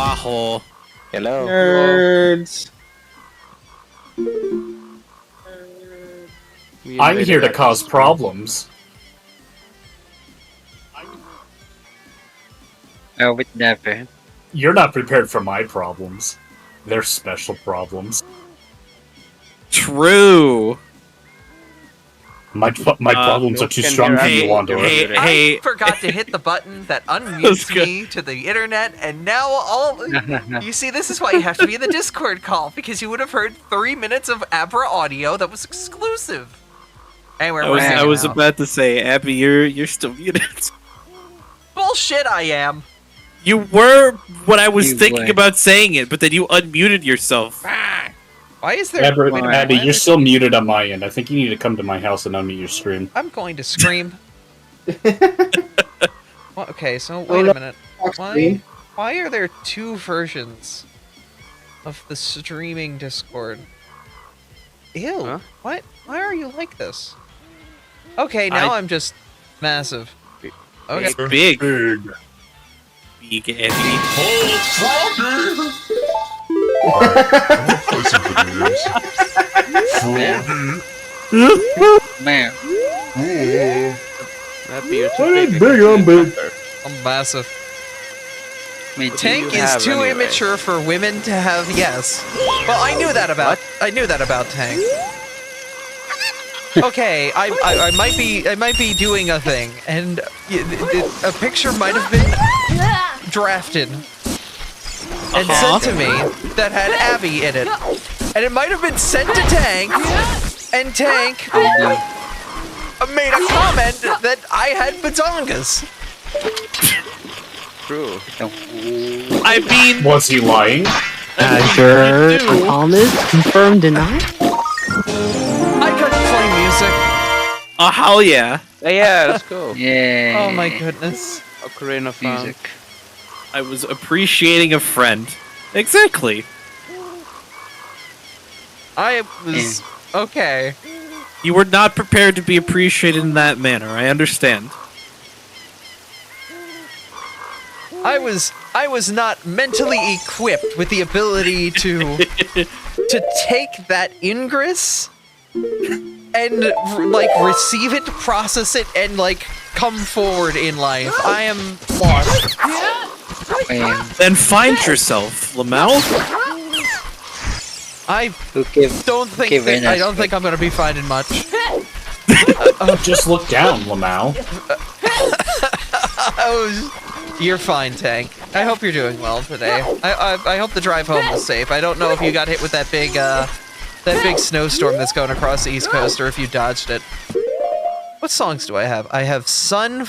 Waho. Hello. Nerds. I'm here to cause problems. I would never. You're not prepared for my problems. They're special problems. True. My problems are too strong for you, Wandor. Hey, I forgot to hit the button that unmutes me to the internet, and now all... You see, this is why you have to be in the Discord call, because you would have heard 3 minutes of Abra audio that was exclusive. Anyway, I was about to say, Abby, you're still muted. Bullshit, I am. You were when I was You thinking were. about saying it, but then you unmuted yourself. Why is there... Abra, wait a minute, Abby, why you're is- still muted on my end. I think you need to come to my house and unmute your stream. I'm going to scream. Well, okay, so wait a minute. Why are there 2 versions of the streaming Discord? Ew. Huh? What? Why are you like this? Okay, now I'm just massive. Okay. It's big. Big. Big Abby. Man. That beard's I'm big. I'm massive. Me too. Tank you is have too anyway? immature for women to have. Yes. Well, I knew that about. I knew that about Tank. Okay, I might be doing a thing, and a picture might have been drafted and sent to me that had Abby in it, and it might have been sent to Tank, and Tank made a comment that I had bazongas. True. I mean, Was he lying? Azure Thomas confirmed denied. I couldn't play music. oh hell yeah! Yeah, let's go. Yeah. Oh my goodness. Ocarina of Time. Music. I was appreciating a friend. Exactly. I was okay. You were not prepared to be appreciated in that manner. I understand. I was not mentally equipped with the ability to take that ingress and like receive it, process it, and like come forward in life. I am lost. Then find yourself, Lamau. I Who give? don't think give that, in I us don't think I'm gonna be finding much. Just look down, Lamau. You're fine, Tank. I hope you're doing well today. I hope the drive home was safe. I don't know if you got hit with that big snowstorm that's going across the East Coast, or if you dodged it. What songs do I have? I have Sun,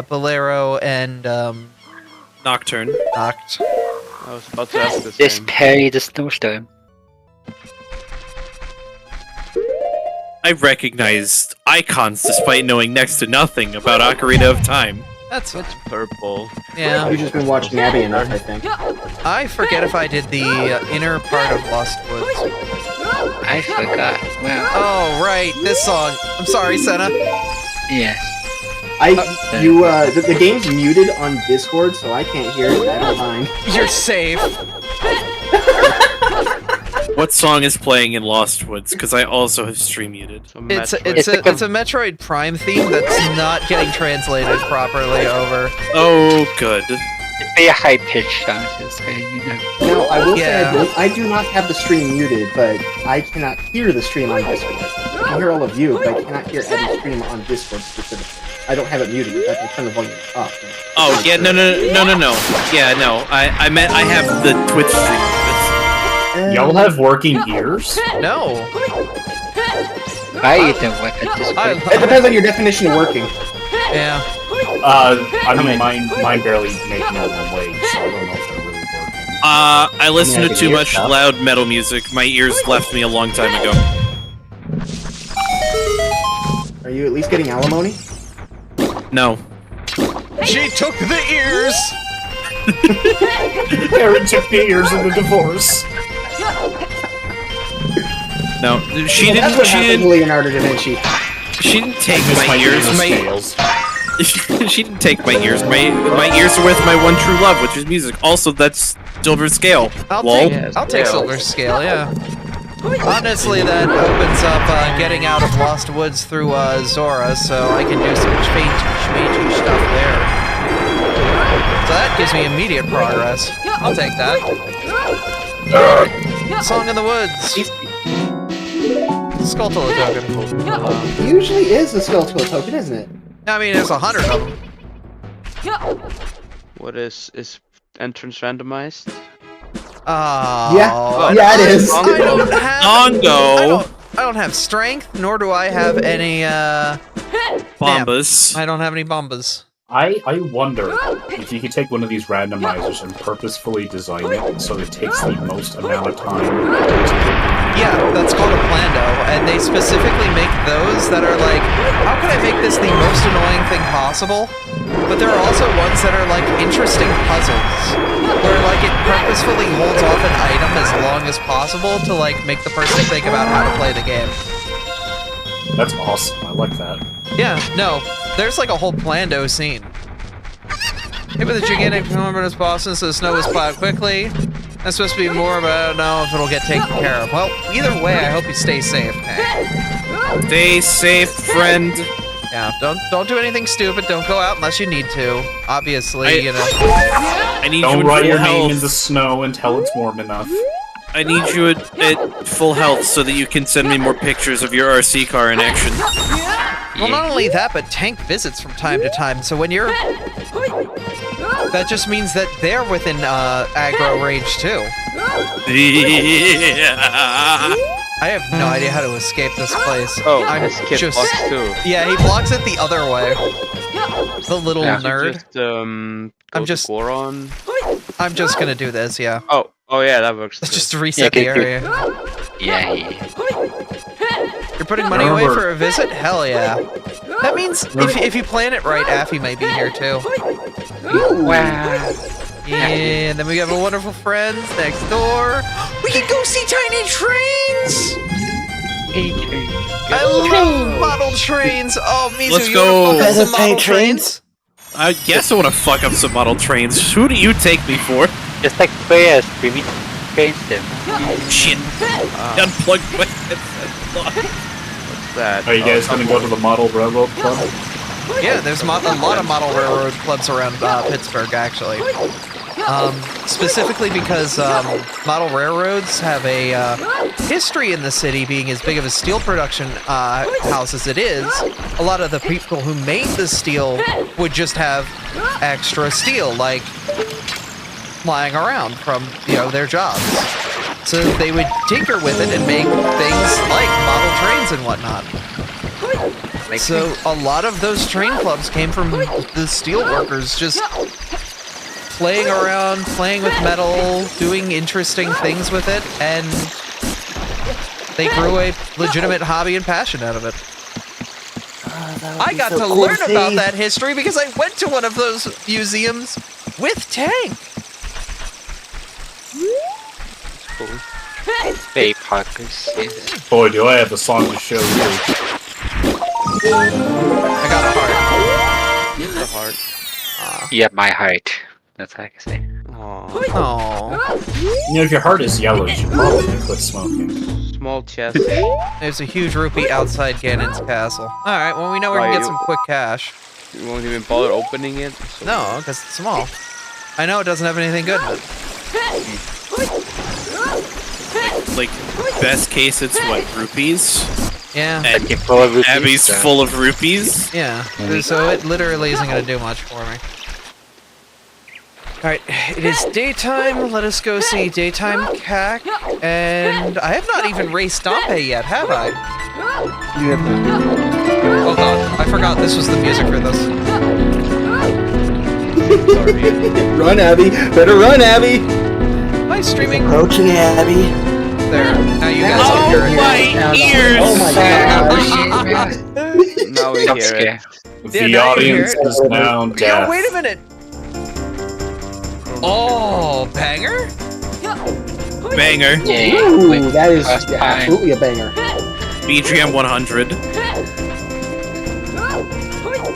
Bolero, and Nocturne. Noct. I was about to ask the This same. Perry the Snowstorm. I recognized icons despite knowing next to nothing about Ocarina of Time. That's It's purple. yeah. You've just been watching Abby enough, I think. I forget if I did the inner part of Lost Woods. I forgot. Well, Oh right, this song. I'm sorry, Senna. yes. The game's muted on Discord, so I can't hear it. I don't mind. You're safe. What song is playing in Lost Woods? Because I also have stream muted. So It's Metroid. a Metroid Prime theme that's not getting translated properly over. Oh, good. It'd be a high pitched sound, so you know. Now, I will Yeah. say I do not have the stream muted, but I cannot hear the stream on Discord. I can hear all of you, but I cannot hear Abby's stream on Discord specifically. I don't have it muted. I can turn the volume up. Oh, yeah, no. Yeah, no. I meant I have the Twitch stream. Y'all have working ears? No. I don't work at this point. It depends on your definition of working. Yeah. I mean, mine barely make normal wage, so I don't know if they're really working. I listen Yeah, to the too ear much stuff. loud metal music. My ears left me a long time ago. Are you at least getting alimony? No. She took the ears. Aaron took the ears in the divorce. No. She Well, that's what happened to didn't Leonardo da Vinci. she didn't take Miss my ears. scales. She didn't take my ears. My ears are with my one true love, which is music. Also, that's silver scale. I'll Lol. take silver scale, yeah. Honestly, that opens up getting out of Lost Woods through Zora, so I can do some schmagey stuff there. So that gives me immediate progress. I'll take that. Song in the Woods. Skulltula token. It usually is a Skulltula token, isn't it? I mean, there's 100 of them. What is entrance randomized? Yeah, it is. I don't have Ongo. I don't have strength, nor do I have any Bombas. I don't have any bombas. I wonder if you could take one of these randomizers and purposefully design it so it takes the most amount of time to Yeah, that's called a plando, and they specifically make those that are like, how can I make this the most annoying thing possible? But there are also ones that are like interesting puzzles, where like it purposefully holds off an item as long as possible to like make the person think about how to play the game. That's awesome. I like that. Yeah, no, there's like a whole plando scene. Hit with a gigantic numerous bosses, so the snow is plowed quickly. That's supposed to be more, but I don't know if it'll get taken care of. Well, either way, I hope you stay safe, Hank. Stay safe, friend. Yeah, don't do anything stupid. Don't go out unless you need to. Obviously, you know. I need you Don't in write full your health. name in the snow until it's warm enough. I need you at full health so that you can send me more pictures of your RC car in action. Well, not only that, but Tank visits from time to time. So when you're, that just means that they're within aggro range too. I have no idea how to escape this place. Oh, I'm this kid just, blocks too. yeah, he blocks it the other way. The little nerd. Just, go I'm just- to Goron. I'm just gonna do this, yeah. Oh yeah, that works. Let's too. just reset the area. Yeah. You're putting money away for a visit? Hell yeah. That means if you plan it right, Affy may be here too. Wow. And then we have a wonderful friends next door. We can go see tiny trains! I love model trains! Oh, Mizu, Let's you go. wanna focus on model Tiny trains? I guess I want to fuck up some model trains. Who do you take me for? Just like players, we trains them. Shit. Unplugged my headset. What's that? Are you guys gonna go to the Model Railroad Club? Yeah, there's a lot of model railroad clubs around Pittsburgh, actually. Specifically because model railroads have a history in the city, being as big of a steel production house as it is. A lot of the people who made the steel would just have extra steel, like lying around from, you know, their jobs. So they would tinker with it and make things like model trains and whatnot. So a lot of those train clubs came from the steel workers just playing around, playing with metal, doing interesting things with it, and they grew a legitimate hobby and passion out of it. I got to learn about that history because I went to one of those museums with Tank. Cool. Bay Parkers. Boy, do I have a song to show you. I got a heart. It's a heart. Yeah, my heart. That's all I can say. Aww. Aww. You know, if your heart is yellow, you should probably quit smoking. Small chest. There's a huge rupee outside Ganon's castle. Alright, well we know we can get some quick cash. You won't even bother opening it? So No, because it's small. I know it doesn't have anything good in it. Like, best case, it's what, rupees? Yeah. And You're full of rupees, Abby's so- full of rupees? Yeah, so it literally isn't going to do much for me. Alright, it is daytime. Let us go see Daytime CAC. And I have not even raced Dompe yet, have I? Oh god, I forgot this was the music for this. Run, Abby! Better run, Abby! Am I streaming? Approaching Abby. There, now you guys can hear it. my ears! Oh my gosh! now we Jump hear scare. it. The Yeah, now you hear audience it. is now Yo, deaf. wait a minute! Oh, banger? Banger. Yeah. Ooh, that is First time. absolutely a banger. BGM 100.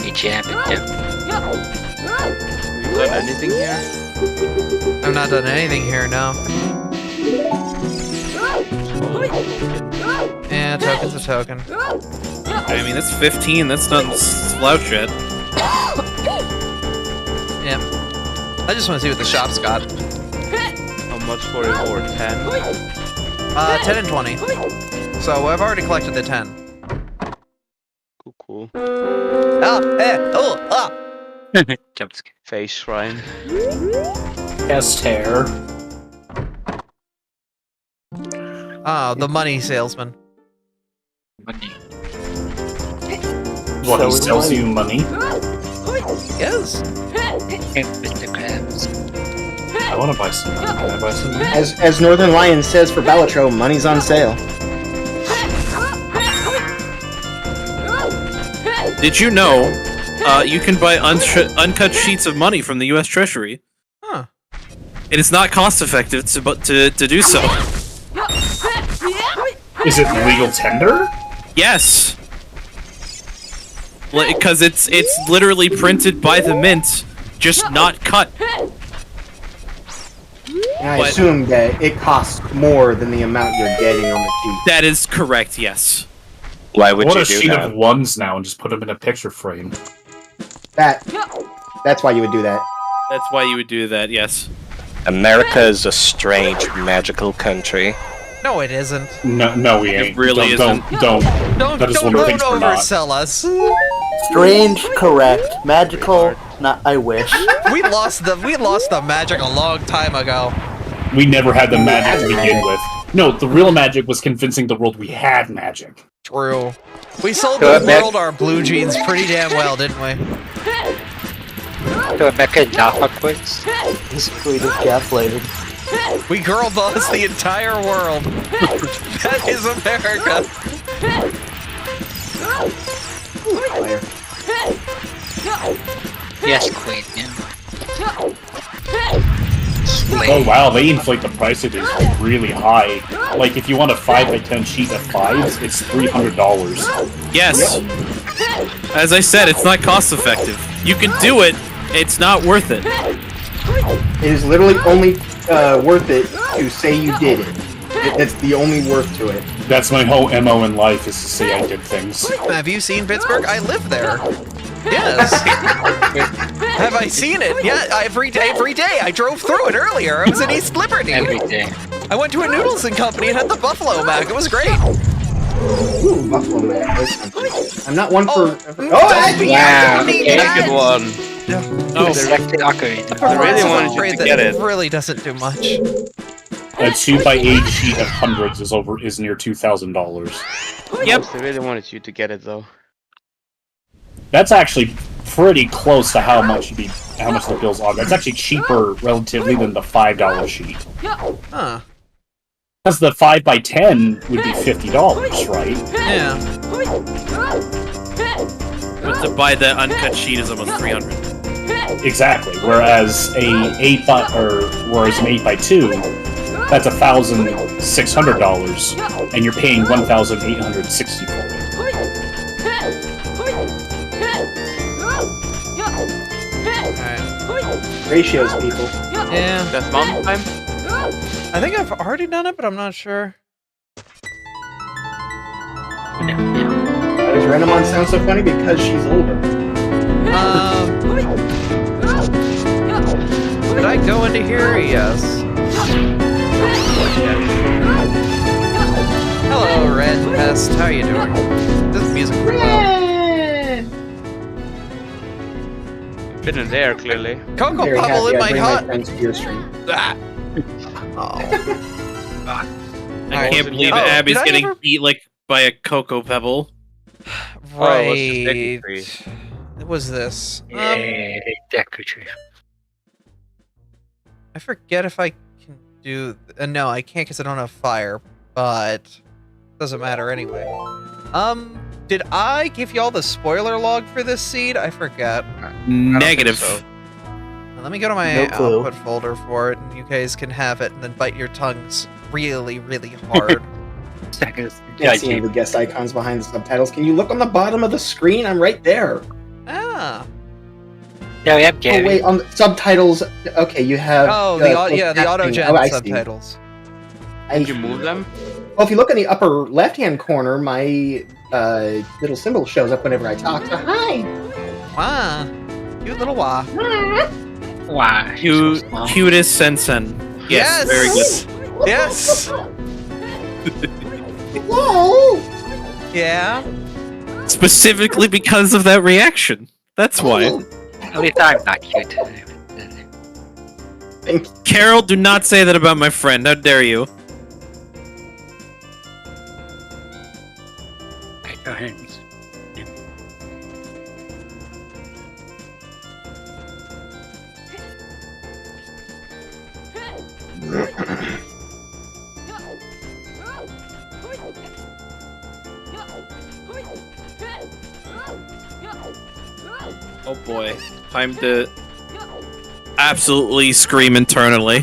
You jam it, yeah. You got anything here? I've not done anything here, no. Yeah, token's a token. I mean, that's 15. That's not slouch yet. Yeah. I just want to see what the shop's got. How much for it? Or 10? 10 and 20. So I've already collected the 10. Cool. Jump scare. Face shrine. Esther. Oh, the money salesman. Money. What, he sells you money? Yes. I want to buy some money. Can I buy some money? As Northern Lion says for Balatro, money's on sale. Did you know you can buy uncut sheets of money from the U.S. Treasury? Huh. It is not cost effective to do so. Is it legal tender? Yes. Because it's literally printed by the mint, just not cut. And I But- assume that it costs more than the amount you're getting on the sheet. That is correct, yes. Why I would want you a do sheet that? of ones now and just put them in a picture frame. That's why you would do that. That's why you would do that, yes. America is a strange, magical country. No, it isn't. No, we ain't. really don't, don't. That is one of the things we're not. oversell us. Strange, correct. Magical, not. I wish. We lost the magic a long time ago. We never had the magic to begin with. No, the real magic was convincing the world we had magic. True. We sold Go the ahead, world our blue jeans pretty damn well, didn't we? To America backwards. This creed is gaslighted. We girl boss the entire world. That is America. Fire. Yes, Queen. Oh wow, they inflate the price. It is really high. Like if you want a 5x10 sheet of fives, it's $300. Yes. As I said, it's not cost effective. You can do it, it's not worth it. It is literally only worth it to say you did it. That's the only worth to it. That's my whole MO in life, is to say I did things. Have you seen Pittsburgh? I live there. Yes. Have I seen it? Yeah, every day. I drove through it earlier. I was in East Liberty. Every day. I went to a Noodles and Company and had the Buffalo Mac. It was great. Ooh, Buffalo Man. I'm not one for. Don't Wow. need Okay. that. Good one. Oh, Selected ocarina. I really It's a wanted you upgrade to that get it. really doesn't do much. A 2x8 sheet of hundreds is near $2,000. Yep. I really wanted you to get it though. That's actually pretty close to how much the bills are. That's actually cheaper relatively than the $5 sheet. Huh. Because the 5x10 would be $50, right? Yeah. but to buy the uncut sheet is almost 300. Exactly. Whereas an 8x2, that's $1,600, and you're paying $1,860 for it. Alright. Ratios, people. Yeah. That's mountain time? I think I've already done it, but I'm not sure. Why does Renamon sound so funny? Because she's older. Did I go into here? Yes. Hello, Red Pest. How you doing? This music pretty loud. Been in there clearly. Cocoa Very Pebble happy in I my bring hut. friends to your stream. Ah. Oh. I can't believe Oh, Abby's did I getting ever- beat like by a cocoa pebble. Oh, what's the second tree? What was this? Yeah, decorative. I forget if I can do. No, I can't because I don't have fire. But doesn't matter anyway. Did I give y'all the spoiler log for this seed? I forget. Negative. so. Let me go to my No clue. output folder for it, and you guys can have it, and then bite your tongues really, really hard. Seconds. Can't see any of the guest icons behind the subtitles. Can you look on the bottom of the screen? I'm right there. Ah. Yeah, we have Oh Gary. wait, on the subtitles. Okay, you have. Oh, the auto-gen I see. subtitles. Did you move them? Well, if you look in the upper left-hand corner, my little symbol shows up whenever I talk. So, hi. Wah. Cute little wah. Wow. Cutest Sensen. Yes, Yes! very good. Yes! Hello. Yeah? Specifically because of that reaction. That's why. At least I'm not cute. Thank you. Carol, do not say that about my friend. How dare you? Okay, go ahead. Oh boy. Time to absolutely scream internally.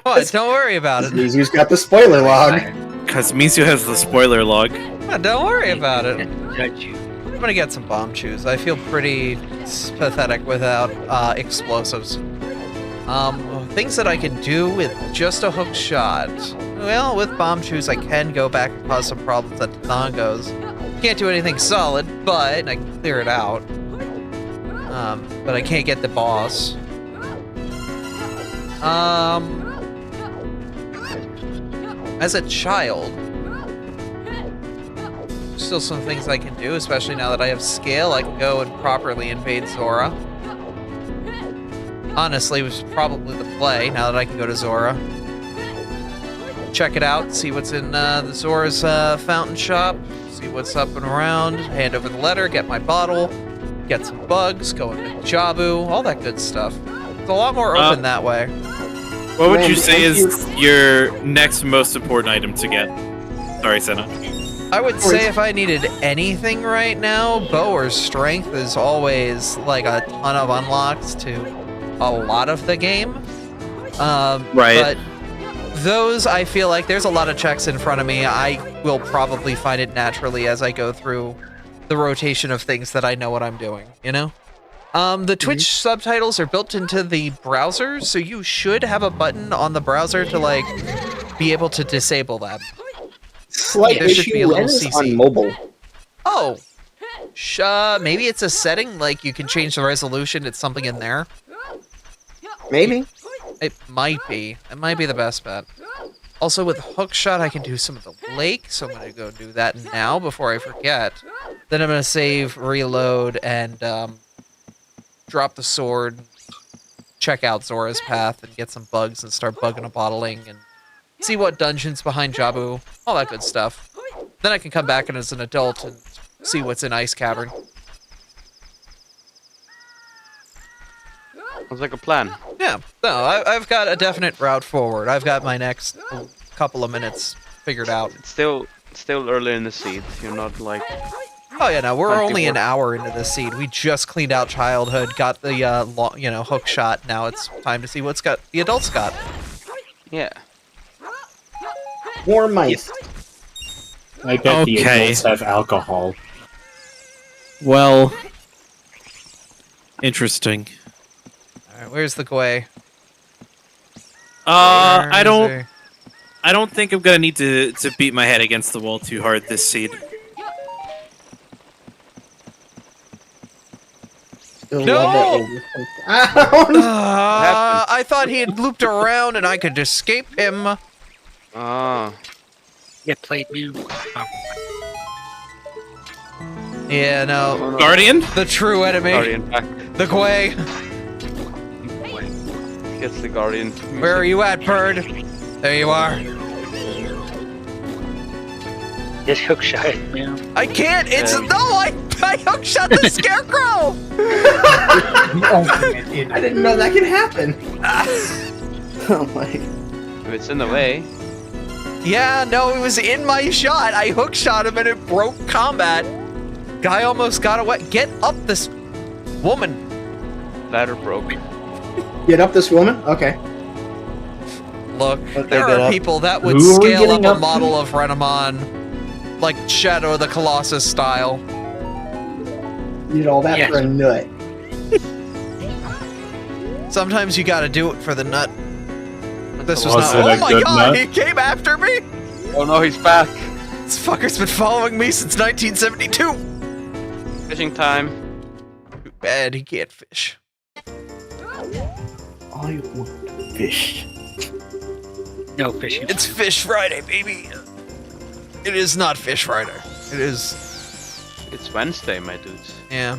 What? Don't worry about it. Mizu's got the spoiler log. Because Mizu has the spoiler log. Don't worry about it. Judge you. I'm gonna get some bomb chews. I feel pretty pathetic without explosives. Things that I can do with just a hook shot. Well, with bomb chews, I can go back and cause some problems at Tongos. Can't do anything solid, but I can clear it out. But I can't get the boss. As a child, still some things I can do, especially now that I have scale. I can go and properly invade Zora. Honestly, it was probably the play, now that I can go to Zora. Check it out, see what's in the Zora's fountain shop, see what's up and around, hand over the letter, get my bottle, get some bugs, go into Jabu, all that good stuff. It's a lot more open that way. What would you say is your next most important item to get? Sorry, Senna. I would say if I needed anything right now, bow or strength is always like a ton of unlocks to a lot of the game. Right. But those, I feel like there's a lot of checks in front of me. I will probably find it naturally as I go through the rotation of things that I know what I'm doing, you know? The Twitch subtitles are built into the browser, so you should have a button on the browser to, like, be able to disable them. Slight There should be a issue little is CC. on mobile. Oh! Maybe it's a setting, like you can change the resolution, it's something in there. Maybe. It might be. It might be the best bet. Also, with Hookshot, I can do some of the lake, so I'm gonna go do that now before I forget. Then I'm gonna save, reload, and drop the sword, check out Zora's path, and get some bugs and start bugging and bottling, and see what dungeons behind Jabu, all that good stuff. Then I can come back in as an adult and see what's in Ice Cavern. Sounds like a plan. Yeah, no, I've got a definite route forward. I've got my next couple of minutes figured out. It's still early in the seed. You're not like. Oh yeah, no, we're Plenty only an work. hour into the seed. We just cleaned out childhood, got the hook shot. Now it's time to see what's got the adults got. Yeah. More mice. I bet the Okay. adults have alcohol. Well, interesting. All right, where's the Gwei? I don't think I'm gonna need to beat my head against the wall too hard this seed. Still No! love that over. I thought he had looped around and I could escape him. Ah. Get played new. Yeah, no, Guardian? the true enemy, Guardian back. the Gwei. Gets the Guardian. Where are you at, Bird? There you are. Just hook shot it, man. I can't. It's no. I hookshot the scarecrow. I didn't know that could happen. Oh my. If it's in the way. Yeah, no, it was in my shot. I hookshot him and it broke combat. Guy almost got away. Get up, this woman. Ladder broke. Get up, this woman. Okay. Look, Okay, there get are up. people that would Who are we scale up getting a up to? model of Renamon, like Shadow of the Colossus style. You did all that Yes. for a nut. Sometimes you gotta do it for the nut. This was Was not. it a Oh my good god, nut? he came after me! Oh no, he's back. This fucker's been following me since 1972! Fishing time. Too bad he can't fish. I want fish. No fishing. It's Fish Friday, baby! It is not Fish Friday. It is. It's Wednesday, my dudes. Yeah.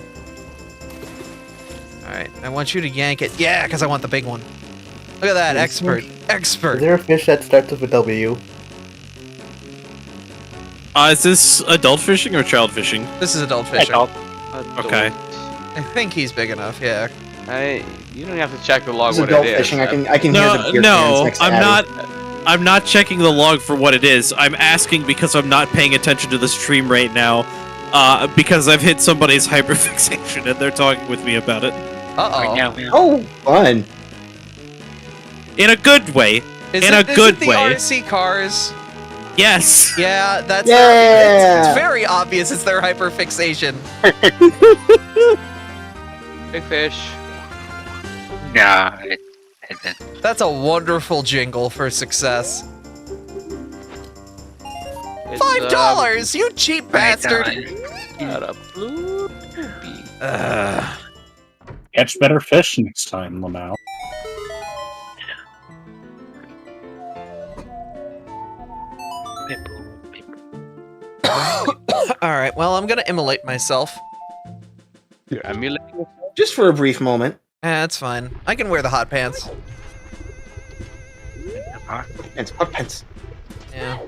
Alright, I want you to yank it. Yeah, because I want the big one. Look at that, expert. Is Expert. there a fish that starts with a W? Is this adult fishing or child fishing? This is adult fishing. Okay. I think he's big enough, yeah. You don't have to check the log It's what adult it is. fishing. I can hear the beer cans No, next to I'm Abby. I'm not checking the log for what it is. I'm asking because I'm not paying attention to the stream right now. Because I've hit somebody's hyperfixation and they're talking with me about it. Uh-oh. Now, man. Oh, fun. In a good way. Is in a it good the way. RC cars? Yes. Yeah, that's Yeah. it's very obvious it's their hyperfixation. Big fish. Nah, it didn't. That's a wonderful jingle for success. It's, $5, you cheap bastard! Got a blue bee. Catch better fish next time, Lamau. Alright, well, I'm gonna immolate myself. You're emulating. Just for a brief moment. That's fine. I can wear the hot pants. And hot pants. Yeah.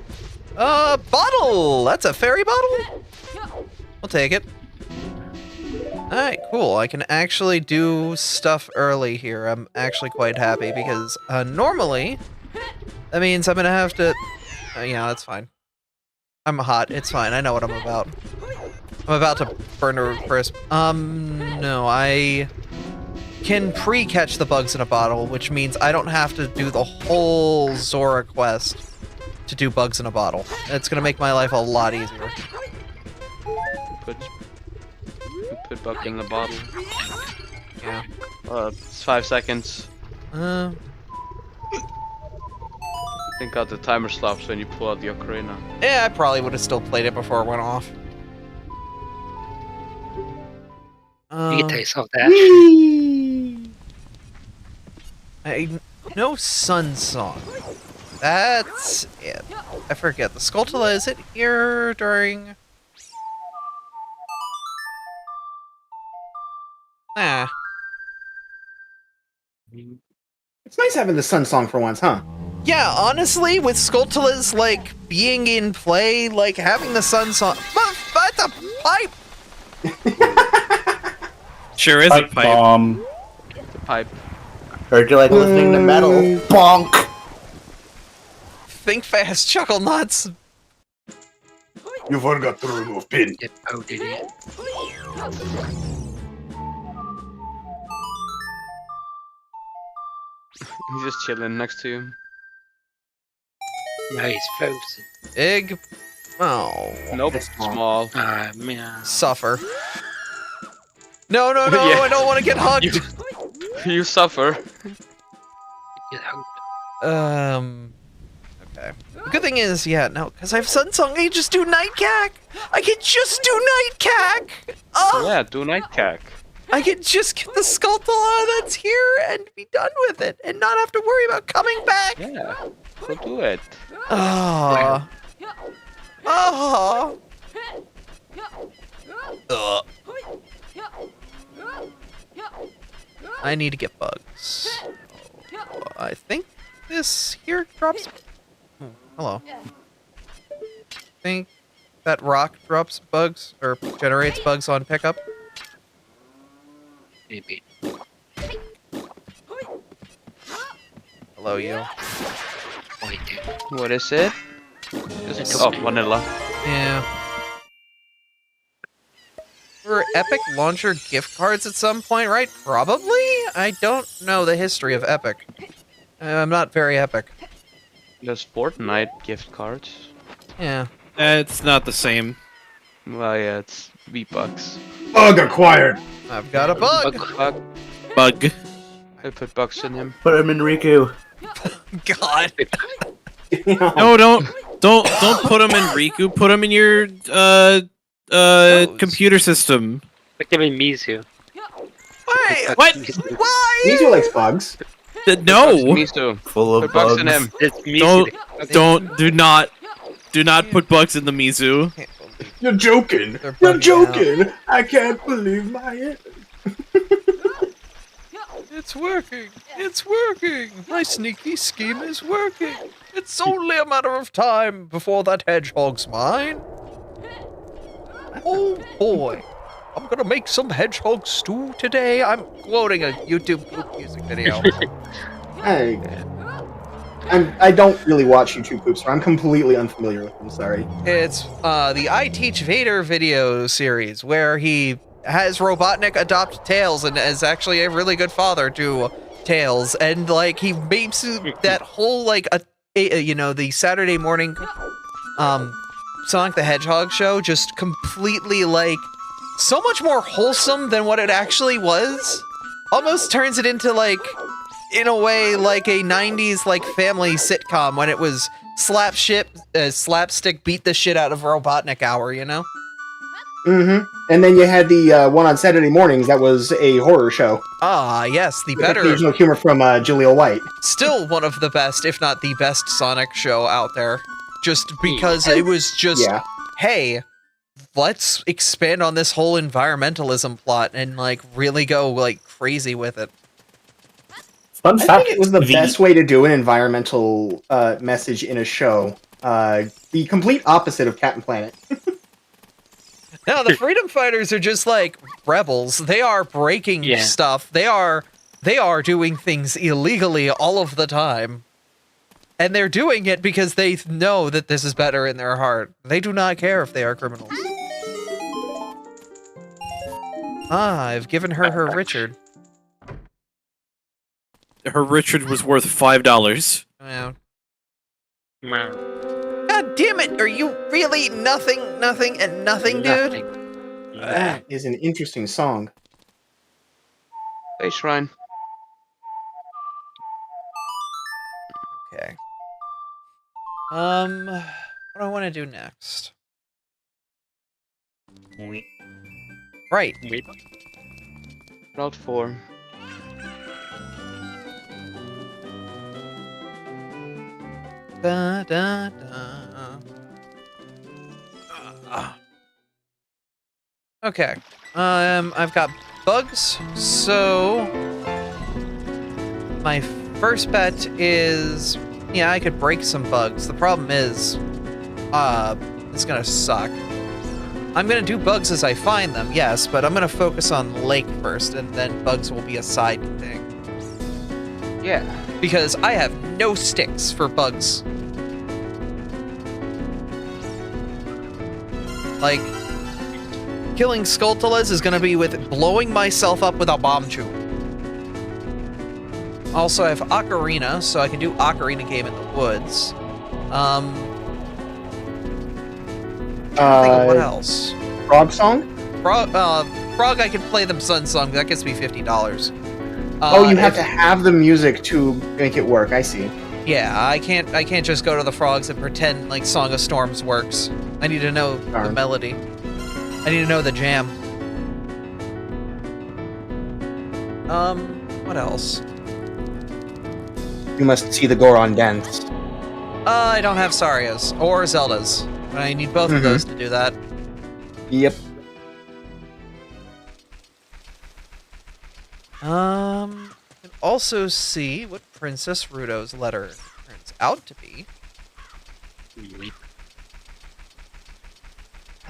Bottle! That's a fairy bottle? We'll take it. Alright, cool. I can actually do stuff early here. I'm actually quite happy because, normally, that means I'm gonna have to... yeah, that's fine. I'm hot. It's fine. I know what I'm about. I'm about to burn a crisp. No, I can pre-catch the bugs in a bottle, which means I don't have to do the whole Zora quest to do bugs in a bottle. It's gonna make my life a lot easier. Put bug in the bottle. Yeah. It's 5 seconds. Uh, I think the timer stops when you pull out the ocarina. yeah, I probably would have still played it before it went off. You can taste of that. I no Sun Song. That's it. I forget. The Skulltula, is it here during... Ah. It's nice having the sun song for once, huh? Yeah, honestly, with Skulltula's, like, being in play, like, having the Sun Song... That's a pipe! Sure is a pipe. Bomb. The pipe. Heard you like listening to metal. Bonk! Think fast, chuckle nuts. You forgot to remove pin. Get outed it. He's just chilling next to him. Now he's frozen. Big. Oh. Nope. It's small. Small. Ah, man. Suffer. No, no, no, Yeah. I don't want to get hugged. You suffer. Get out. Okay. The good thing is, yeah, no, because I have Sun Song, I can just do Night Cack! I can just do Night Cack! Oh! Yeah, do night cack. I can just get the Skulltula that's here and be done with it, and not have to worry about coming back! Yeah. Go do it. Oh. Oh. Ugh. I need to get bugs. I think this here drops... Oh, hello. I think that rock drops bugs, or generates bugs on pickup. Maybe. Hello, you. Wait, dude. What is it? Oh, vanilla. Yeah. For Epic Launcher gift cards at some point, right? Probably? I don't know the history of Epic. I'm not very Epic. There's Fortnite gift cards. Yeah. It's not the same. Well, yeah, it's V-Bucks. Bug acquired. I've got a bug. Bug. Bug. I put bugs in him. Put him in Riku. God. No, don't put them in Riku. Put them in your computer system. Look at me, Mizu. Why? What? Why? Mizu likes bugs. No. Mizu. Full of Put bugs in bugs. him. It's Mizu. Do not put bugs in the Mizu. You're joking. They're You're bugging joking. I can't believe my ears. It's working. It's working. My sneaky scheme is working. It's only a matter of time before that hedgehog's mine. Oh boy. I'm gonna make some hedgehog stew today. I'm quoting a YouTube poop music video. I don't really watch YouTube poops, so I'm completely unfamiliar with them. Sorry. It's the I Teach Vader video series where he has Robotnik adopt Tails and is actually a really good father to Tails, and like he makes that whole like the Saturday morning Sonic the Hedgehog show just completely like so much more wholesome than what it actually was. Almost turns it into like in a way like a 90s like family sitcom when it was slapstick beat the shit out of Robotnik hour, you know? Mm-hmm. And then you had the one on Saturday mornings that was a horror show. Ah, yes, the With better. occasional humor from Jaleel White. Still one of the best, if not the best Sonic show out there. Just because it was just, hey, let's expand on this whole environmentalism plot and like really go like crazy with it. Fun I fact: think it was the best way to do an environmental message in a show. The complete opposite of Captain Planet. No, the freedom fighters are just like rebels. They are breaking stuff. They are doing things illegally all of the time. And they're doing it because they know that this is better in their heart. They do not care if they are criminals. Ah, I've given her Richard. Her Richard was worth $5. Yeah. Meow. God damn it! Are you really nothing, and nothing, dude? That is an interesting song. Hey, Shrine. Okay. What do I want to do next? Right. Route 4. Da, da, da. Okay. I've got bugs, so my first bet is, yeah, I could break some bugs. The problem is, it's gonna suck. I'm gonna do bugs as I find them, yes, but I'm gonna focus on lake first, and then bugs will be a side thing. Yeah. Because I have no sticks for bugs. Like, killing Skulltulas is gonna be with blowing myself up with a bomb tube. Also, I have Ocarina, so I can do Ocarina game in the woods. Think of what else? Frog Song? Frog, I can play them Sun Song. That gets me $50. Oh, you have to have the music to make it work. I see. Yeah, I can't just go to the frogs and pretend like Song of Storms works. I need to know the melody. I need to know the jam. What else? You must see the Goron dance. I don't have Sarias or Zeldas. I need both of those to do that. Yep. I can also see what Princess Rudo's letter turns out to be.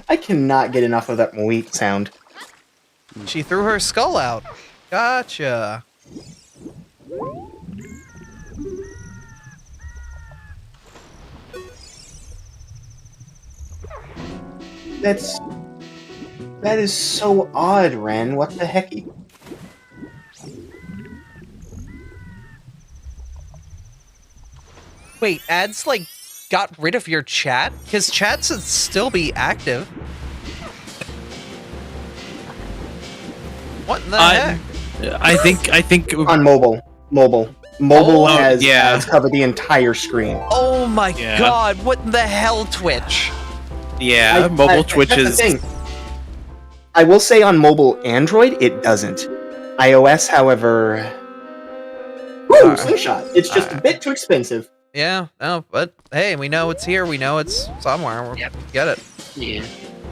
I cannot get enough of that Moeek sound. She threw her skull out. Gotcha. That is so odd, Ren. What the hecky? Wait, ads like got rid of your chat? His chat should still be active. What in the heck? I think On mobile. Mobile Oh, has yeah. ads cover the entire screen. Oh my Yeah. god, what in the hell, Twitch? yeah, mobile Twitch that's the is thing. I will say on mobile Android, it doesn't. iOS, however... Woo! Alright. Slingshot. It's just a bit too expensive. Yeah, no, but hey, we know it's here, we know it's somewhere. We'll get it. Yeah.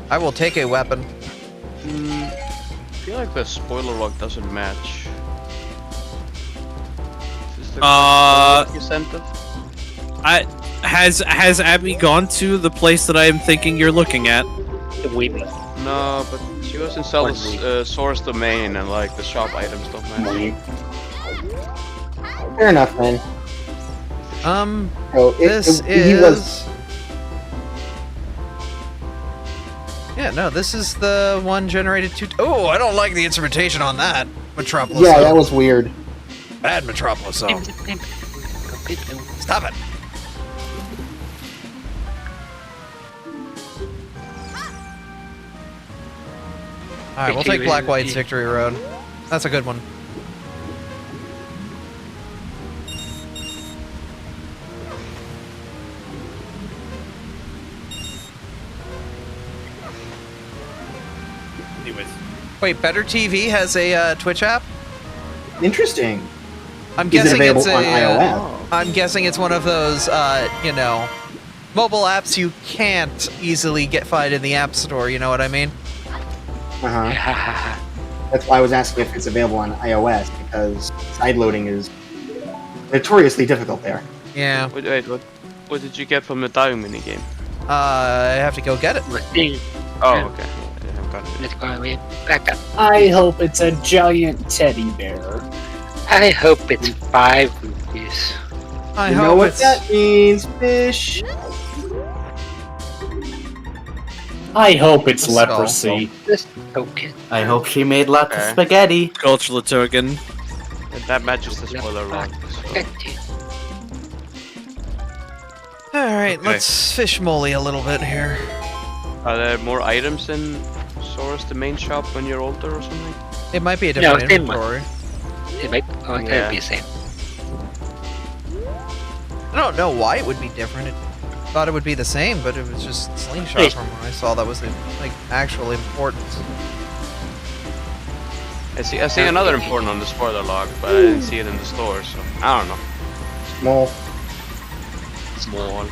I will take a weapon. I feel like the spoiler log doesn't match. Is this the you sent it? Has Abby gone to the place that I am thinking you're looking at? No, but she doesn't sell the source domain and like the shop items don't match. Fair enough, man. So he was. Yeah, no, this is the one generated to. Oh, I don't like the instrumentation on that. Metropolis. Yeah, that was weird. Bad Metropolis zone. Stop it. Alright, we'll take Black White's Victory Road. That's a good one. Anyways. Wait, Better TV has a Twitch app? Interesting. I'm Is it guessing available it's a. on iOS? I'm guessing it's one of those, you know, mobile apps you can't easily find in the App Store. You know what I mean? That's why I was asking if it's available on iOS, because sideloading is notoriously difficult there. Yeah. Wait, what did you get from the diving minigame? I have to go get it. Oh, okay. Yeah, I've got it. Let's go away. Back up. I hope it's a giant teddy bear. I hope it's 5 rupees. I You hope know what it's. that means, fish? I hope it's A skull. leprosy. This token. I hope she made lots of Okay. spaghetti. Cultural token. That matches the spoiler log. So. Alright, Okay. let's fish Molly a little bit here. Are there more items in Source, the main shop, when you're older or something? It might be a No, different same one. inventory. It might it Yeah. could be the same. I don't know why it would be different. It thought it would be the same, but it was just Slingshot Wait. from what I saw that was the like actual importance. I see another important on the spoiler log, but I didn't see it in the store, so I don't know. Small. Small.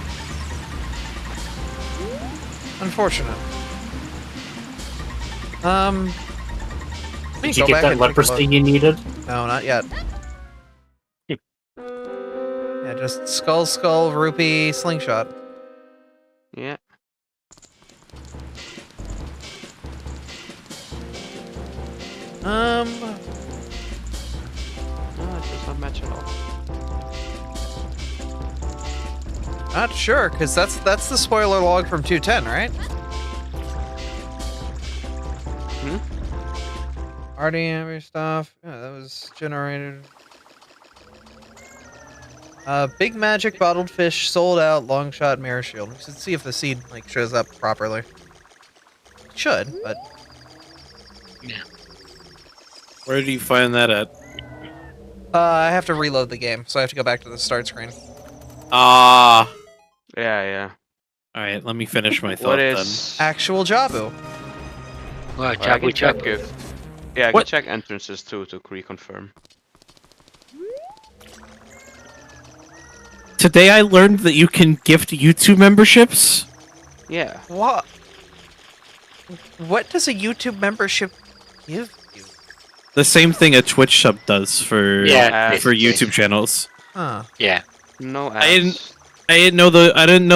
Unfortunate. Did you get that leprosy you needed? No, not yet. Yeah, just skull, rupee, slingshot. Yeah. No, it does not match at all. Not sure, because that's the spoiler log from 210, right? Already every stuff. Yeah, that was generated. Big magic, bottled fish, sold out, long shot, mirror shield. We should see if the seed like shows up properly. It should, but Yeah. Where do you find that at? I have to reload the game, so I have to go back to the start screen. Ah. Yeah. All right, let me finish my thought What then. is... Actual Jabu. Well, I can Jabu check Jabu. if... Yeah, I can What? check entrances too to reconfirm. Today I learned that you can gift YouTube memberships. Yeah. What? What does a YouTube membership give you? The same thing a Twitch sub does for Yeah, for basically. YouTube channels. Huh. Yeah. No ads. I didn't know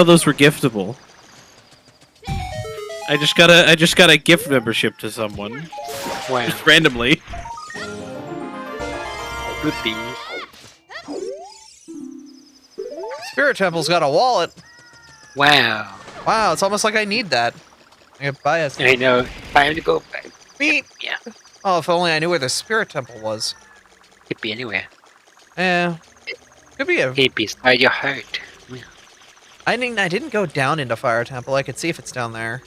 those were giftable. I just got a gift membership to someone Wow. just randomly. Rupees. Spirit Temple's got a wallet. Wow. Wow, it's almost like I need that. I could buy a I know. Time to go back. beat. Yeah. Oh, if only I knew where the Spirit Temple was. Could be anywhere. Yeah. Could be a. Could be inside your heart. I didn't go down into Fire Temple. I could see if it's down there.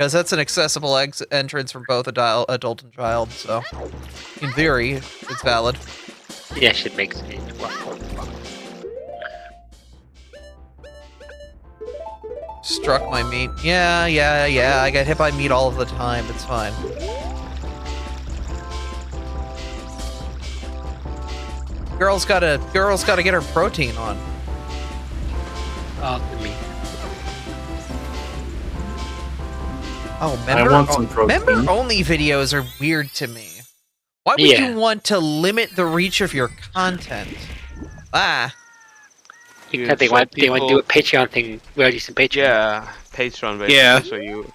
Because that's an accessible entrance for both adult and child, so in theory, it's valid. Yeah, should make sense. Struck my meat. Yeah, I get hit by meat all of the time, it's fine. Girl's gotta get her protein on. Oh, me. Oh, I want some protein. member-only videos are weird to me. Why would you want to limit the reach of your content? Because they want to do a Patreon thing. We're using Patreon. Yeah, Patreon basically. Yeah. So you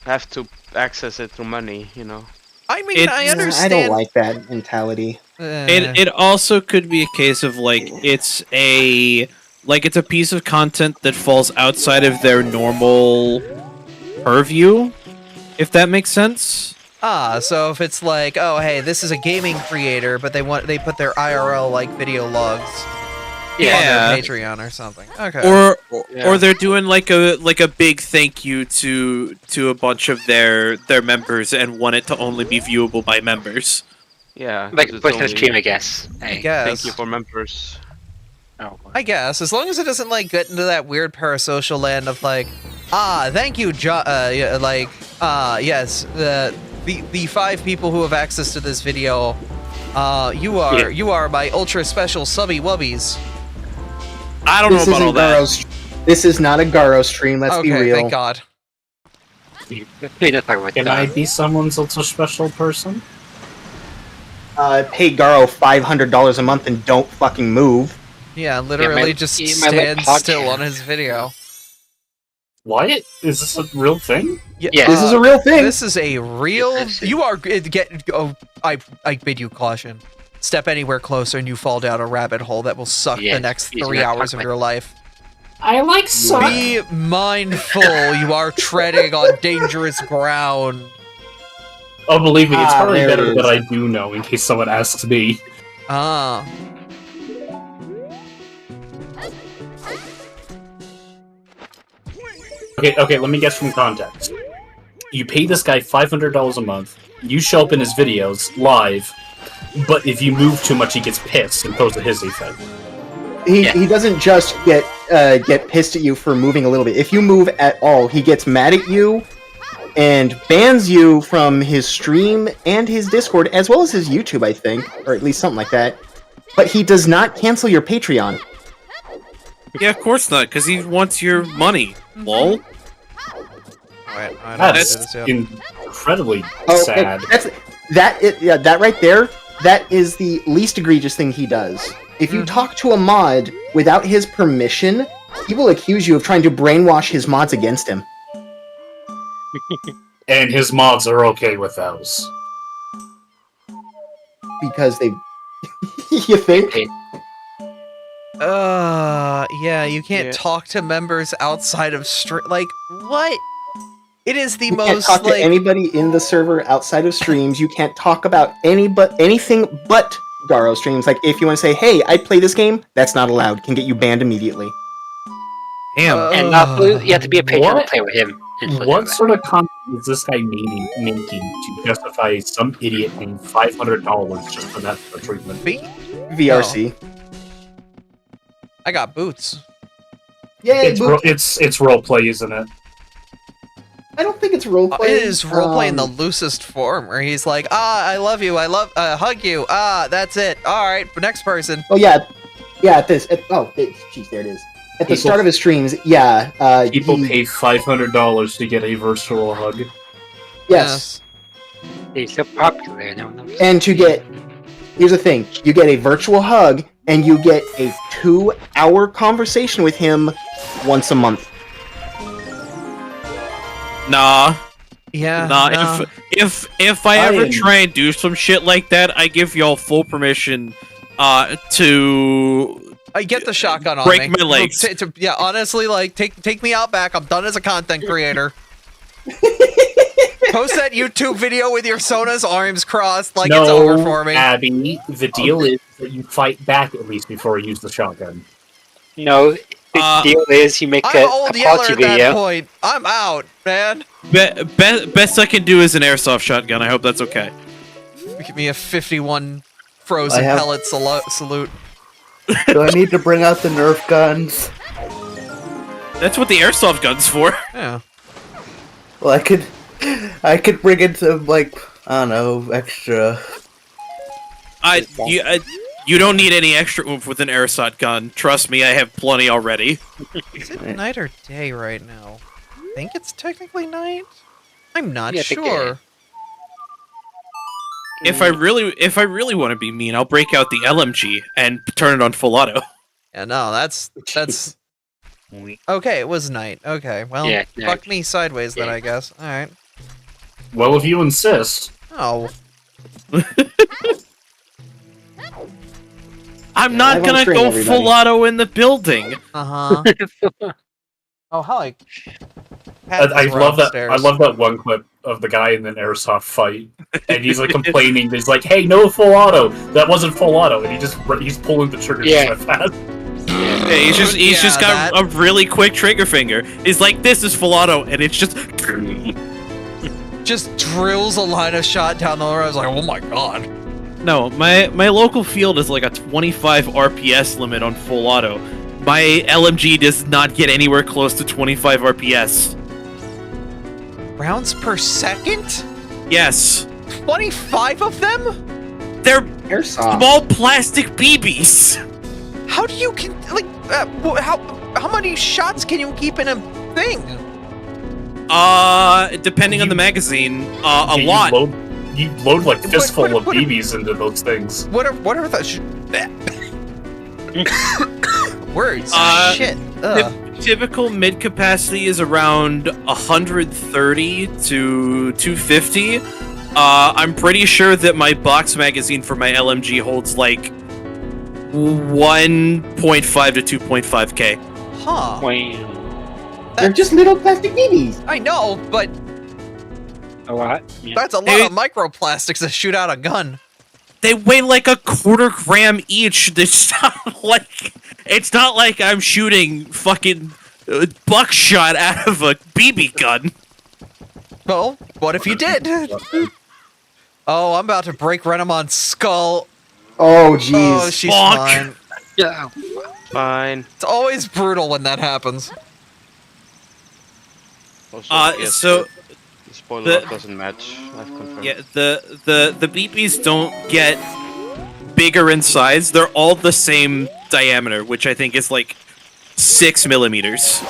have to access it through money, you know. I mean, I understand. I don't like that mentality. It also could be a case of like it's a piece of content that falls outside of their normal purview, if that makes sense. So if it's like, oh hey, this is a gaming creator, but they put their IRL like video logs on their Patreon or something. Okay. Or they're doing like a big thank you to a bunch of their members and want it to only be viewable by members. Yeah. Like a personal stream, I guess. I guess. Thank you for members. Oh. I guess, as long as it doesn't like get into that weird parasocial land of like, thank you, yes, the 5 people who have access to this video, you are my ultra special subby wubbies. I don't know about all that. This is not a Garo stream, let's be real. Thank God. Can I be someone's ultra special person? Pay Garo $500 a month and don't fucking move. Yeah, literally just stand still on his video. What? Is this a real thing? Yeah, this is a real thing. This is a real. You are I bid you caution. Step anywhere closer and you fall down a rabbit hole that will suck the next 3 hours of your life. I like suck. Be mindful. You are treading on dangerous ground. Oh, believe me, it's probably better that I do know in case someone asks me. Okay, let me guess from context. You pay this guy $500 a month, you show up in his videos, live, but if you move too much, he gets pissed and throws a hissy fit. He doesn't just get pissed at you for moving a little bit. If you move at all, he gets mad at you and bans you from his stream and his Discord, as well as his YouTube, I think, or at least something like that. But he does not cancel your Patreon. Yeah, of course not, because he wants your money. Lol. That's incredibly sad. That right there, that is the least egregious thing he does. If you talk to a mod without his permission, he will accuse you of trying to brainwash his mods against him. And his mods are okay with those. Because they... you think? Yeah, you can't talk to members outside of like, what? It is the most, can't talk to anybody in the server outside of streams. You can't talk about anything but Garo streams. Like, if you want to say, hey, I play this game, that's not allowed. Can get you banned immediately. Damn. And not blue, you have to be a patron to play with him. What sort of content is this guy making to justify some idiot paying $500 just for that treatment? VRC. I got boots. Yeah, it's roleplay, isn't it? I don't think it's roleplay. It is roleplay in the loosest form, where he's like, I love you, hug you, that's it. Alright, next person. Oh, yeah, jeez, there it is. At the start of his streams, people pay $500 to get a virtual hug. Yes. He's so popular, no one knows. And here's the thing, you get a virtual hug, and you get a 2-hour conversation with him once a month. Nah. Yeah. Nah. If I ever try and do some shit like that, I give y'all full permission to I get the shotgun on break me. my legs. Yeah, honestly, like take me out back. I'm done as a content creator. Post that YouTube video with your Sona's arms crossed like it's over for me. Abby, the deal is that you fight back at least before you use the shotgun. No, The deal is you make I'm a old yeller apology at that video. point. I'm out, man. Best I can do is an airsoft shotgun. I hope that's okay. Give me a 51 frozen I have- pellet salute. Do I need to bring out the Nerf guns? That's what the airsoft gun's for. Yeah. Well, I could bring in some, like, I don't know, extra. You don't need any extra oomph with an airsoft gun. Trust me, I have plenty already. Is it night or day right now? I think it's technically night. I'm not Yeah, I think sure. If I really want to be mean, I'll break out the LMG and turn it on full auto. Yeah, no, that's okay. It was night. Okay, well, Yeah, fuck me sideways then, I guess. All right. Well, if you insist. Oh, I'm Yeah, not live on gonna stream, go everybody. full auto in the building. uh huh. Oh, hi. I love that. I love that one clip of the guy in an airsoft fight, and he's like complaining. He's like, "Hey, no full auto. That wasn't full auto," and he's pulling the trigger Yeah. so fast. Yeah, he's just got a really quick trigger finger. He's like, "This is full auto," and it's just drills a line of shot down the road. I was like, oh my god. No, my local field is like a 25 RPS limit on full auto. My LMG does not get anywhere close to 25 RPS. Rounds per second? Yes. 25 of them? They're Airsoft. small plastic BBs. How do you how many shots can you keep in a thing? Depending on the magazine, a You lot. You load like fistful what- of BBs into those things. What are the words? Shit. Ugh. Typical mid capacity is around 130 to 250. I'm pretty sure that my box magazine for my LMG holds like 1.5 to 2.5k. Huh. Wow. They're just little plastic BBs. I know, but A lot? Yeah. that's a lot Hey. of microplastics to shoot out a gun. They weigh like a quarter gram each. It's not like I'm shooting fucking buckshot out of a BB gun. Well, what if you did? Oh, I'm about to break Renamon's skull. Oh, jeez. Oh, she's Bonk. fine. Yeah. Fine. It's always brutal when that happens. Also, yes, so the spoiler the- log doesn't match. I've confirmed. yeah, the BBs don't get bigger in size. They're all the same diameter, which I think is like 6 millimeters.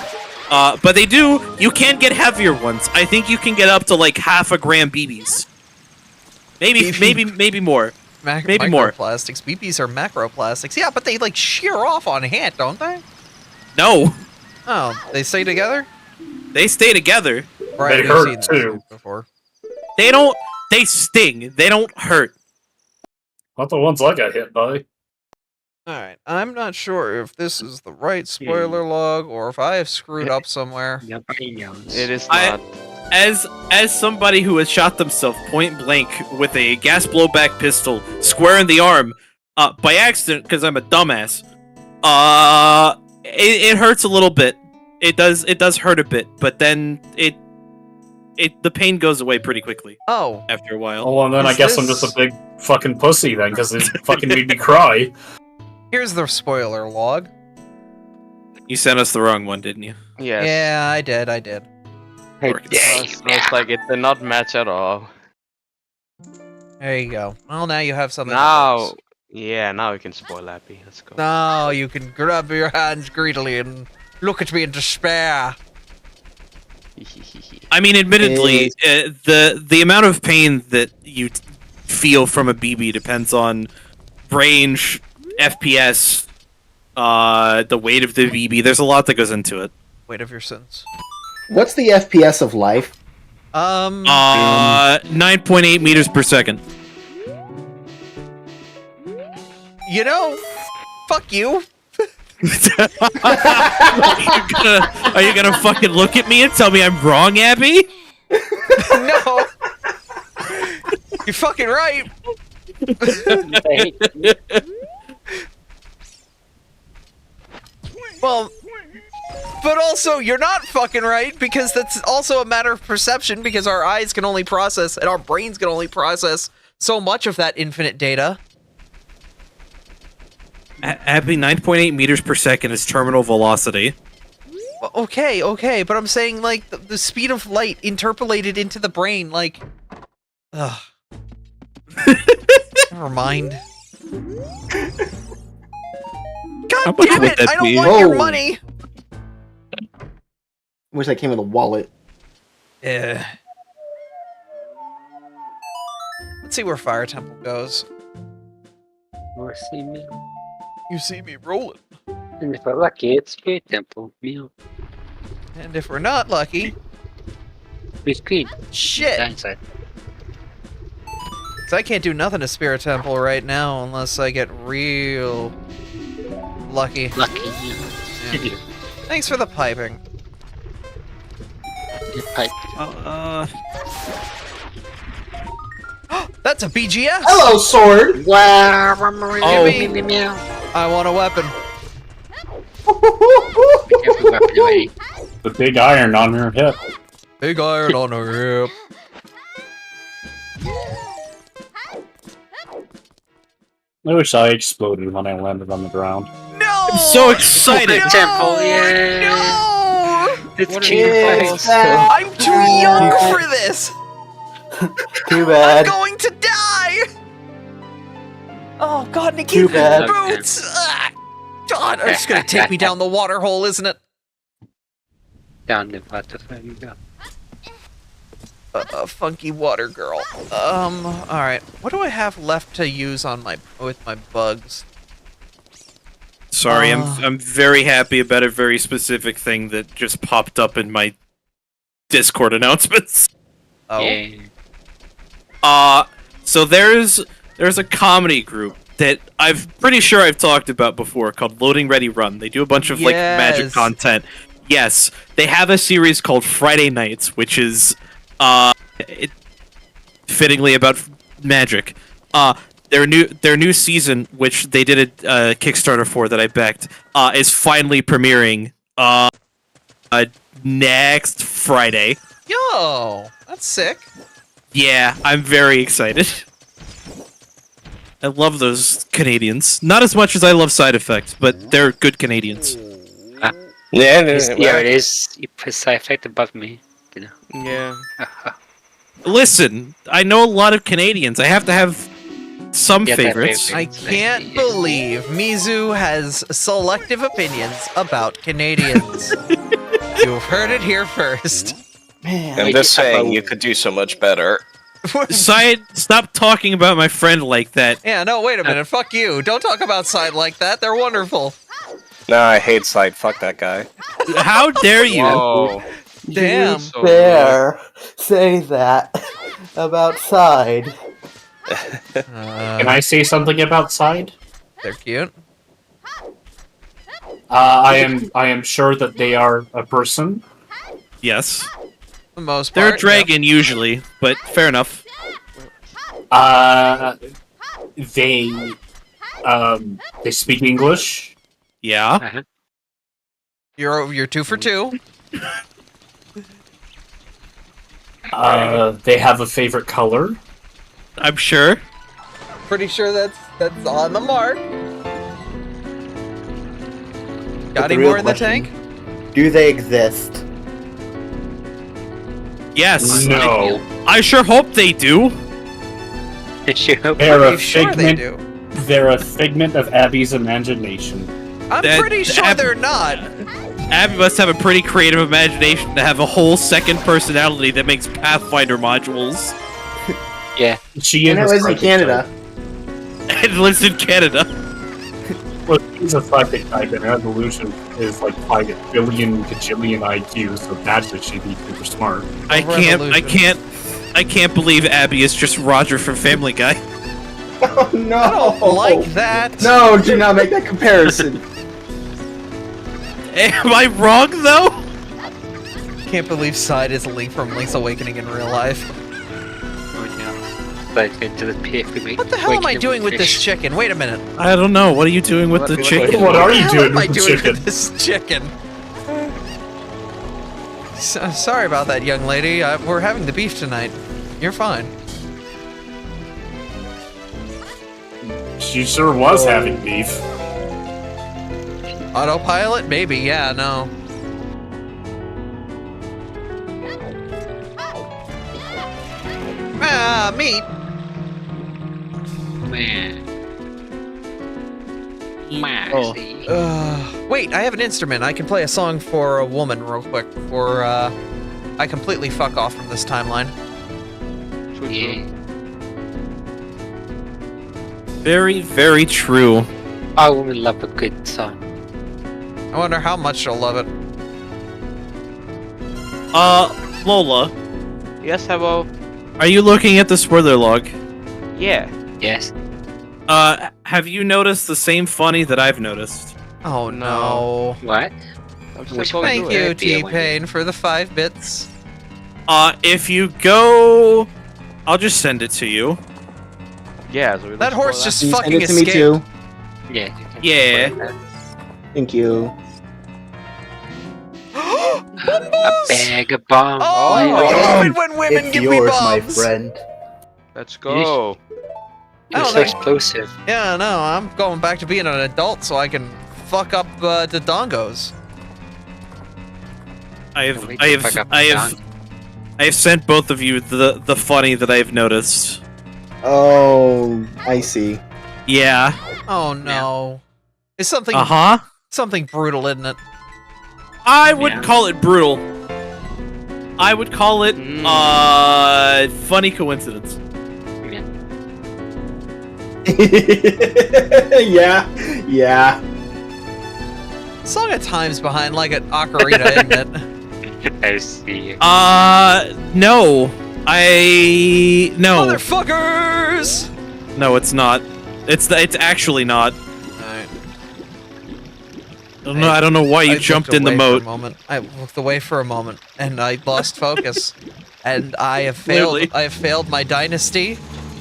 But you can get heavier ones. I think you can get up to like half a gram BBs. Maybe more. Maybe more. Microplastics. BBs are macroplastics. Yeah, but they like shear off on hit, don't they? No, Oh, they stay together? they stay together. Right, They we've hurt, seen this too. before. They sting. They don't hurt. Not the ones I got hit by. Alright, I'm not sure if this is the right spoiler log or if I have screwed up somewhere. Nobody knows. It is I- not. As somebody who has shot themselves point blank with a gas blowback pistol square in the arm, by accident because I'm a dumbass, it hurts a little bit. It does hurt a bit, but then the pain goes away pretty quickly Oh, after a while. Oh, and then I Is guess I'm this- just a big fucking pussy then, because it fucking made me cry. here's the spoiler log. You sent us the wrong one, didn't you? Yes. Yeah, I did. Hey, It's like it did not match at all. There you go. Well, now you have something. Now, yeah, now we can spoil Happy. Let's go. Now you can grab your hands greedily and look at me in despair. I mean, admittedly, the amount of pain that you feel from a BB depends on range, FPS, the weight of the BB. There's a lot that goes into it. Weight of your sins. What's the FPS of life? 9.8 meters per second. You know, fuck you. Are you gonna fucking look at me and tell me I'm wrong, Abby? No. You're fucking right. Well, But also, you're not fucking right, because that's also a matter of perception, because our eyes can only process, and our brains can only process so much of that infinite data. Abby, 9.8 meters per second is terminal velocity. Okay, but I'm saying, like, the speed of light interpolated into the brain, like... Ugh. Never mind. God damn it! I don't want your money! Wish I came with a wallet. Yeah. Let's see where Fire Temple goes. Or see me. You see me rolling. And if we're lucky, it's Spirit Temple. Meal. And if we're not lucky... We screen. Shit! Downside. So I can't do nothing to Spirit Temple right now unless I get real... lucky. Lucky. Yeah. Thanks for the piping. Your pipe. That's a BGS! Hello, sword! Wow! I want a weapon. Be careful, weapon already. The big iron on her hip. Big iron on her hip. I wish I exploded when I landed on the ground. No! I'm so excited! No! Temple, yeah! No! It's What cheating is fights. that? I'm too young for this! Too I'm bad. going to die! Oh god, Nikki! Too bad. Boots! Ah, God, it's gonna take me down the water hole, isn't it? Down the water, there you go. A funky water girl. Alright. What do I have left to use on with my bugs? Sorry, I'm very happy about a very specific thing that just popped up in my Discord announcements. Oh. Yeah. So there's a comedy group that I'm pretty sure I've talked about before called Loading Ready Run. They do a bunch of like magic Yes. content. Yes, they have a series called Friday Nights, which is fittingly about magic. Their new season, which they did a Kickstarter for that I backed, is finally premiering next Friday. Yo, that's sick. Yeah, I'm very excited. I love those Canadians. Not as much as I love Side Effects, but they're good Canadians. Yeah, It is. You put side effect above me. You know. Yeah. Listen, I know a lot of Canadians. I have to have some Yeah, that favorites. favorite. I can't believe Mizu has selective opinions about Canadians. You've heard it here first. Man. I'm just saying, you could do so much better. Stop talking about my friend like that. Yeah, no, wait a minute. Fuck you. Don't talk about Side like that. They're wonderful. No, I hate Sight. Fuck that guy. How dare you? Whoa. Damn. So Dare say that about Side. Can I say something about Side? They're cute. I am sure that they are a person. Yes. For the most They're a part, dragon usually, but fair enough. They speak English. Yeah. Uh-huh. Yeah. You're 2 for 2. They have a favorite color. I'm sure. Pretty sure that's on the mark. Got the any real more in the question- tank? Do they exist? Yes. No, I sure hope they do. they're a Pretty sure they figment. do. They're a figment of Abby's imagination. I'm That- pretty sure Ab- they're not. Abby must have a pretty creative imagination to have a whole second personality that makes Pathfinder modules. Yeah. She is And it a was in psychic Canada. And lives in Canada. type. Well, she's a psychic type, and her evolution is like 5 billion gajillion IQ, so naturally she'd be super smart. I can't believe Abby is just Roger from Family Guy. Oh no! I don't like that. No, do not make that comparison. Am I wrong though? Can't believe Side is Link from Link's Awakening in real life. But into the PF What the hell am I doing with this chicken? Wait a minute. I don't know. What are you doing with the chicken? What are you What doing am I with the doing chicken? with this chicken? Sorry about that, young lady. We're having the beef tonight. You're fine. She sure was having beef. Autopilot? Maybe, yeah, no. Ah, meat! Man. Oh. Wait, I have an instrument. I can play a song for a woman real quick before I completely fuck off from this timeline. Yeah. Very, very true. I would love a good song. I wonder how much she'll love it. Lola, Yes, hello. are you looking at the spoiler log? Yeah. Yes. Have you noticed the same funny that I've noticed? Oh no. What? I'm still Which going Thank through you, it. T-Pain, for the 5 bits. If you go... I'll just send it to you. Yeah, so That horse just Can you send fucking it to me escaped. too? Yeah. Yeah. Thank you. A bag of bombs. Oh, I love it when women It's give me yours, my bombs. friend. Let's go. You're Oh, so they- explosive. Yeah, no, I'm going back to being an adult so I can fuck up the dongos. I have sent both of you the funny that I've noticed. Oh, I see. Yeah. Oh no. It's something something brutal, isn't it? I wouldn't call it brutal. I would call it funny coincidence. Yeah, yeah. Song of Time's behind like an ocarina, isn't it? I see. No. No. Motherfuckers! No, it's not. It's actually not. Alright. I don't know why you jumped in the moat. I looked away for a moment, and I lost focus. And I have failed. Clearly. I have failed my dynasty.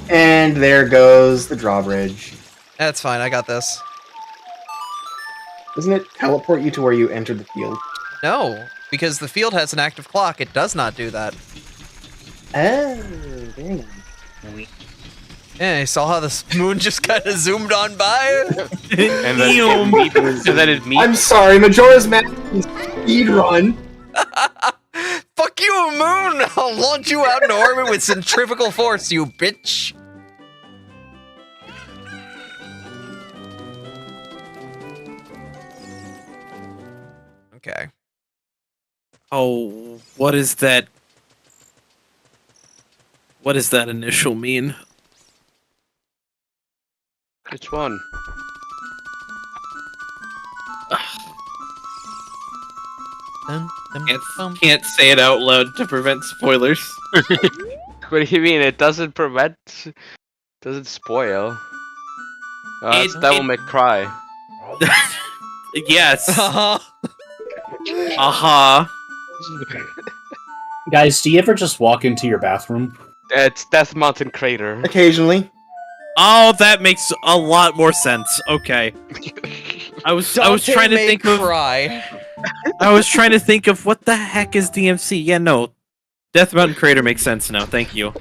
And there goes the drawbridge. That's fine. I got this. Doesn't it teleport you to where you entered the field? No, because the field has an active clock. It does not do that. Oh, very nice. Yeah, you saw how the moon just kind of zoomed on by? And then it meets. I'm sorry, Majora's Mask speed run. Fuck you, moon! I'll launch you out in orbit with centrifugal force, you bitch! Okay. Oh, what is that? What does that initial mean? Which one? Can't say it out loud to prevent spoilers. What do you mean? It doesn't prevent. Doesn't spoil. That's Devil May Cry. Yes. Uh-huh. Guys, do you ever just walk into your bathroom? It's Death Mountain Crater. Occasionally. Oh, that makes a lot more sense. Okay. I was trying to think of I was trying to think of what the heck is DMC. Yeah, no. Death Mountain Crater makes sense now. Thank you.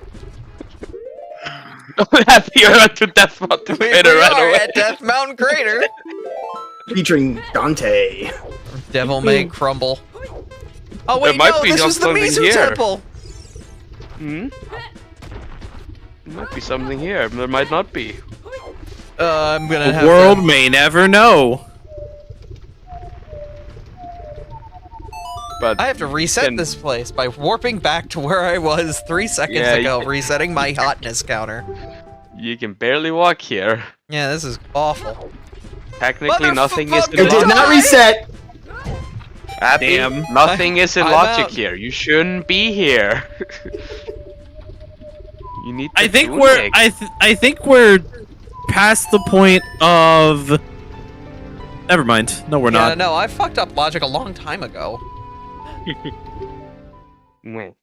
You went to Death Mountain Crater right away. At Death Mountain Crater. Featuring Dante. Devil May Crumble. Oh wait, There might no, be this was the something Mizu here. Temple. Hmm? There might be something here. There might not be. I'm gonna have The world may never know. But I have to reset this place by warping back to where I was 3 seconds Yeah, ago, you- resetting my hotness counter. you can barely walk here. Yeah, this is awful. Technically, nothing is in It did logic. not reset. Happy? Damn. Nothing is in I'm logic out. here. You shouldn't be here. You need. I to think do we're things. I think we're past the point of. Never mind. No, we're Yeah, not. no, I fucked up logic a long time ago. Well,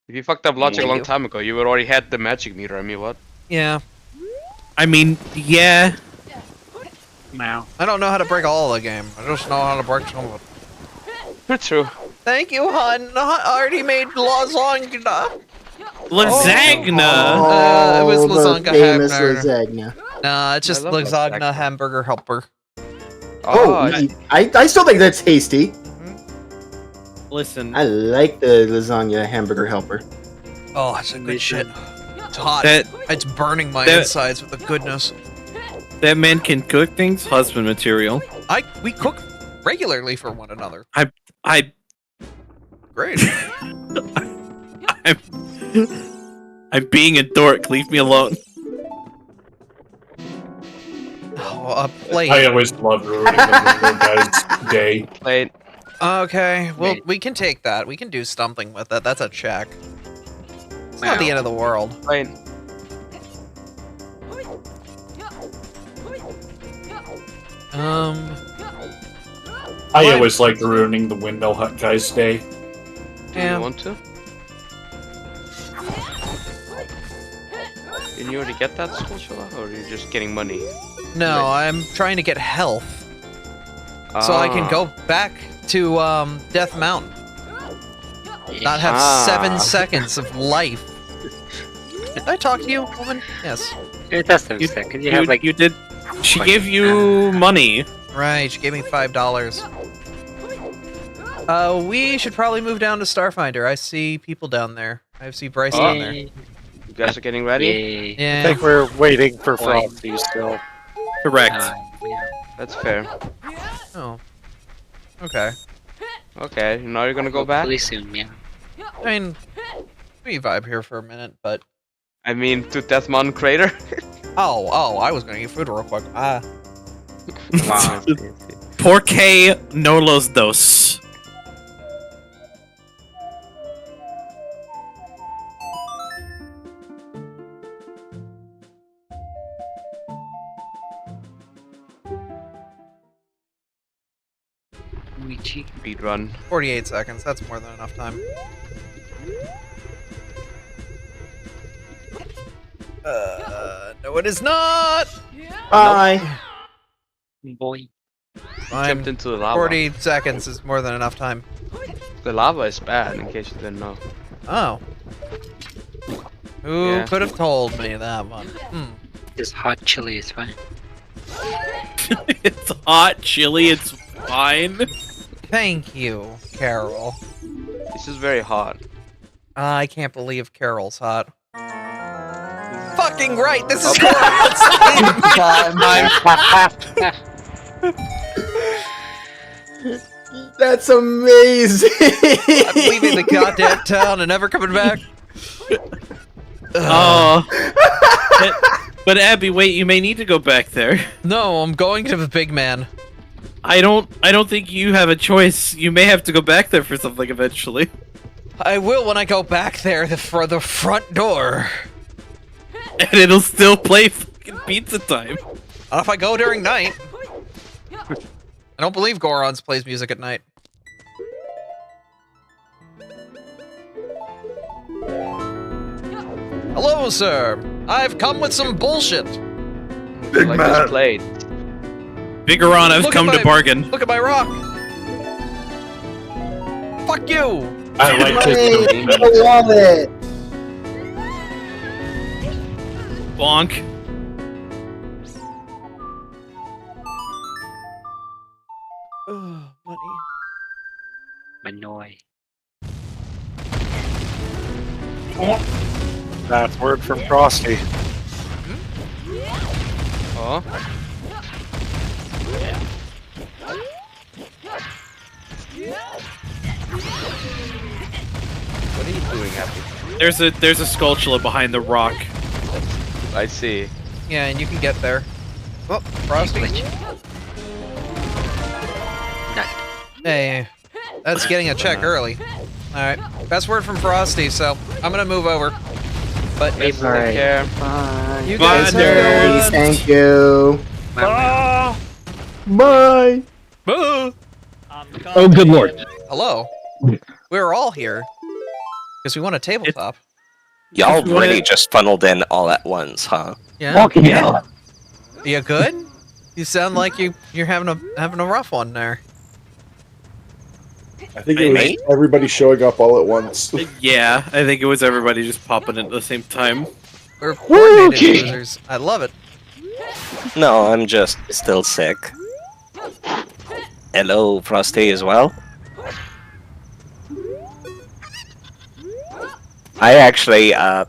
if you fucked up logic a Thank long you. time ago, you would already had the magic meter. I mean, what? Yeah. I mean, yeah. I don't know how to break all the game. I just know how to break some of it. True. Thank you, hon. I already made lasagna. Lasagna. It was Oh, the lasagna famous Hagner. lasagna. Nah, it's just I love lasagna lasagna. hamburger helper. Oh, I still think that's tasty. Listen, I like the lasagna hamburger helper. Oh, it's a good shit. It's hot. That- It's burning my that- insides with the goodness. that man can cook things. Husband material. We cook regularly for one another. I Great. I'm being a dork. Leave me alone. Oh, a plate. I always love ruining the guy's day. Plate. Okay, well, Wait. we can take that. We can do something with it. That's a check. It's not the end of the world. Plate. I What? always like ruining the window hut guy's day. Do Yeah. you want to? Didn't you already get that special, or are you just getting money? No, I'm trying to get health so I can go back to Death Mountain. Not have 7 seconds of life. Did I talk to you, woman? Yes. Just a second. You have like you did. She gave you money. Right, she gave me $5. We should probably move down to Starfinder. I see people down there. I see Bryce down there. You guys are getting ready? Yay. I Yeah. think we're waiting for Frosty still. Correct. Yeah. That's fair. Oh. Okay. Okay, now you're gonna go back? Hopefully soon, yeah. I mean, we vibe here for a minute, but... I mean, to Death Mountain Crater? Oh, I was gonna eat food real quick. Wow. Porque no los dos. Luigi. Speed run. 48 seconds, that's more than enough time. No it is not! Bye. Boy. I'm Jumped into the lava. 40 seconds is more than enough time. The lava is bad, in case you didn't know. Oh. Who Yeah. could have told me that one? Hmm. Just hot chili is fine. It's hot, chili. It's fine. Thank you, Carol. This is very hot. I can't believe Carol's hot. Fucking right, this is Carol's That's amazing. I'm leaving the goddamn town and never coming back. Oh. But Abby, wait. You may need to go back there. No, I'm going to the big man. I don't think you have a choice. You may have to go back there for something eventually. I will when I go back there for the front door. And it'll still play fucking pizza time. Not if I go during night. I don't believe Gorons plays music at night. Hello, sir. I've come with some bullshit. Big like this plate. Bigoron, I've Look come at to my- bargain. Look at my rock. Fuck you. I like I love it. Bonk. Money. Manoy. That's word from Frosty. Oh. What are you doing, Happy? There's a skulltula behind the rock. I see. Yeah, and you can get there. Oh, Frosty. Hey, that's getting a check early. Alright, best word from Frosty, so I'm gonna move over. But Take Alright. care. you Bye, guys nerds. have Thank you. Ah! Bye. Boo! Oh, good lord. Hello. We're all here. Because we want a tabletop. Y'all What? really just funneled in all at once, huh? Yeah. Fucking hell. You good? You sound like you're having a rough one there. I think it was everybody showing up all at once. Yeah, I think it was everybody just popping in at the same time. We're coordinated losers. I love it. No, I'm just still sick. Hello, Frosty as well. I actually, I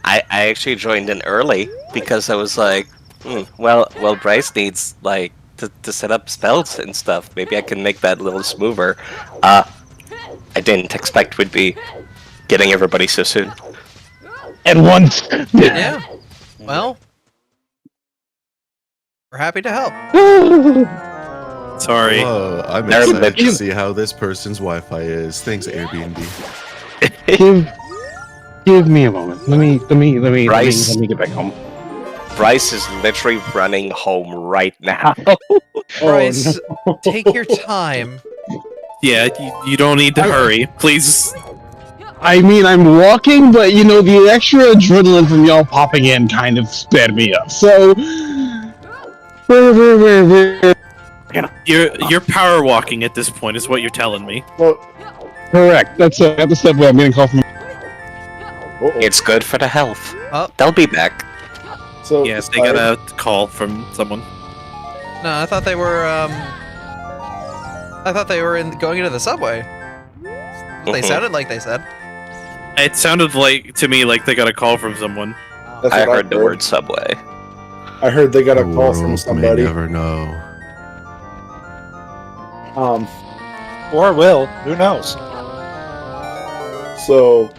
actually joined in early because I was like, well, Bryce needs like to set up spells and stuff. Maybe I can make that a little smoother. I didn't expect we'd be getting everybody so soon. At once. Yeah. Well, we're happy to help. Sorry. I'm excited to see how this person's Wi-Fi is. Thanks, Airbnb. Give me a moment. Let me get back home. Bryce is literally running home right now. Bryce, take your time. Yeah, you don't need to hurry. Please. I mean, I'm walking, but you know, the extra adrenaline from y'all popping in kind of sped me up. So, You're power walking at this point, is what you're telling me. Well, correct. That's the step where I'm getting called from. It's good for the health. Oh. They'll be back. So Yes, they got a call from someone. No, I thought they were. I thought they were going into the subway. They sounded like they said. It sounded like to me like they got a call from someone. That's I what heard the word subway. I heard they got a call from somebody. May never know. Or will. Who knows? So,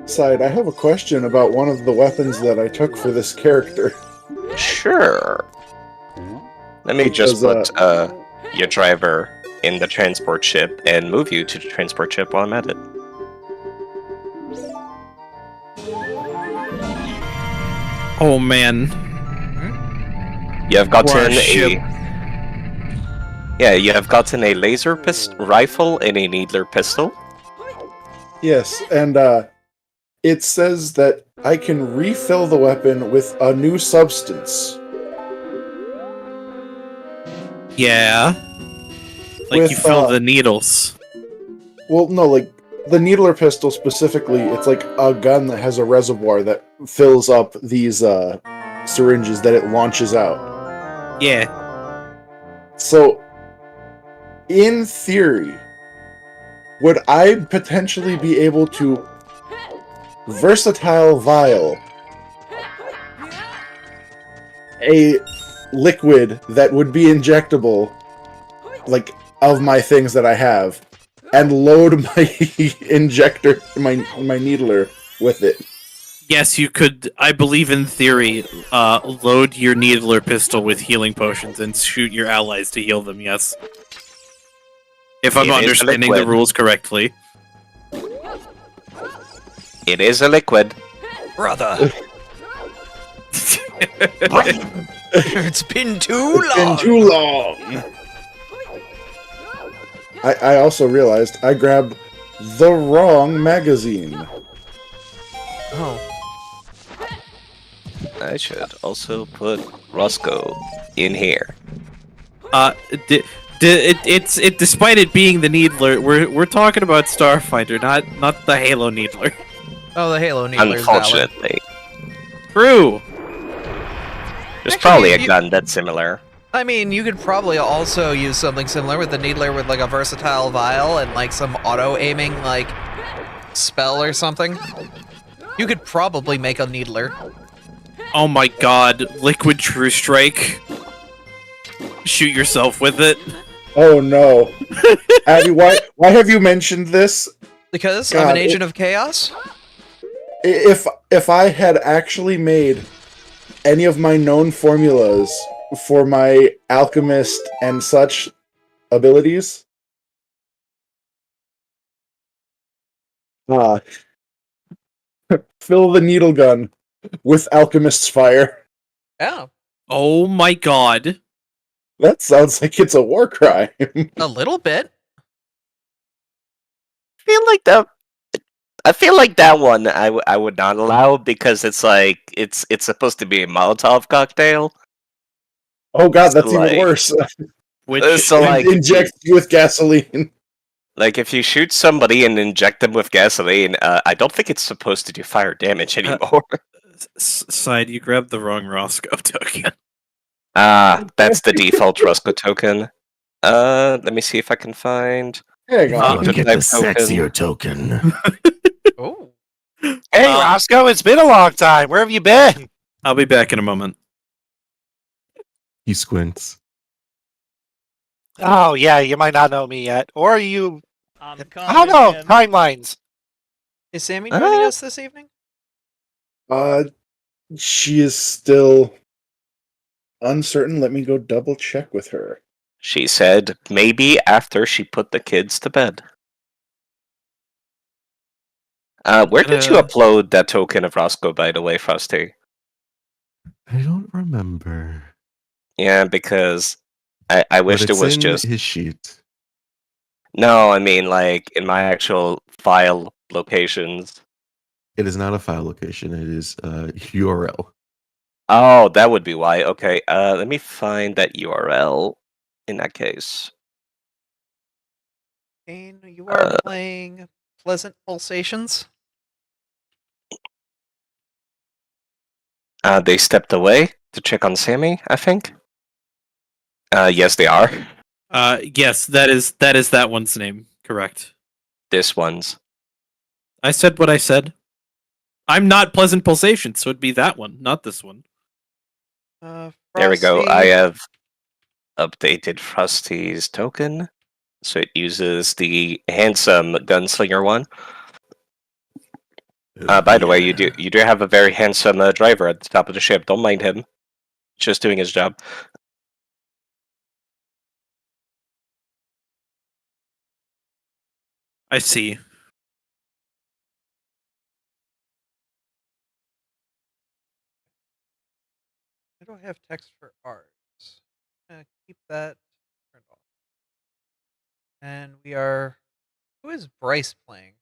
Side, I have a question about one of the weapons that I took for this character. Sure. Let me just put your driver in the transport ship and move you to the transport ship while I'm at it. Oh man. You have gotten ship. you have gotten a laser rifle and a needler pistol. Yes, and it says that I can refill the weapon with a new substance. Yeah. Like you fill the needles. Well, no, like the needler pistol specifically, it's like a gun that has a reservoir that fills up these syringes that it launches out. Yeah. So, in theory, would I potentially be able to versatile vial a liquid that would be injectable, like, of my things that I have, and load my injector, my needler with it? Yes, you could, I believe in theory, load your needler pistol with healing potions and shoot your allies to heal them, yes. If I'm understanding the rules correctly. It is a liquid. Brother. It's been too long. I also realized I grabbed the wrong magazine. Oh. I should also put Roscoe in here. Despite it being the Needler, we're talking about Starfinder, not the Halo Needler. Oh, the Halo Needler. Unfortunately. True. There's probably a gun that's similar. I mean, you could probably also use something similar with the Needler with like a versatile vial and like some auto-aiming like spell or something. You could probably make a Needler. Oh my god, Liquid True Strike. Shoot yourself with it. Oh no. Abby, why have you mentioned this? Because I'm an agent of chaos? If I had actually made any of my known formulas for my alchemist and such abilities, fill the needle gun with alchemist's fire. Yeah. Oh my god. That sounds like it's a war crime. A little bit. I feel like that one I would not allow because it's like it's supposed to be a Molotov cocktail. Oh god, So, that's even worse. Which So, like, inject you with gasoline. Like, if you shoot somebody and inject them with gasoline, I don't think it's supposed to do fire damage anymore. Side, you grabbed the wrong Roscoe token. That's the default Roscoe token. Let me see if I can find. Hang on. Octotype Get the token. sexier token. Oh. Hey, Roscoe, it's been a long time. Where have you been? I'll be back in a moment. He squints. Oh, yeah, you might not know me yet. Or you... I'm I don't know. Timelines. Is Sammy joining us this evening? She is still uncertain. Let me go double check with her. She said maybe after she put the kids to bed. Where did you upload that token of Roscoe, by the way, Frosty? I don't remember. Yeah, because I wished it But it's was in just his sheet. No, I mean like in my actual file locations. It is not a file location. It is URL. Oh, that would be why. Okay, let me find that URL in that case. Kane, you are playing Pleasant Pulsations? They stepped away to check on Sammy, I think. Yes, they are. Yes, that is that one's name. Correct. This one's. I said what I said. I'm not Pleasant Pulsation, so it'd be that one, not this one. There we go. I have updated Frosty's token, so it uses the handsome gunslinger one. By the way, you do have a very handsome driver at the top of the ship. Don't mind him; just doing his job. I see. I don't have text for ours. Keep that turned off. And we are. Who is Bryce playing?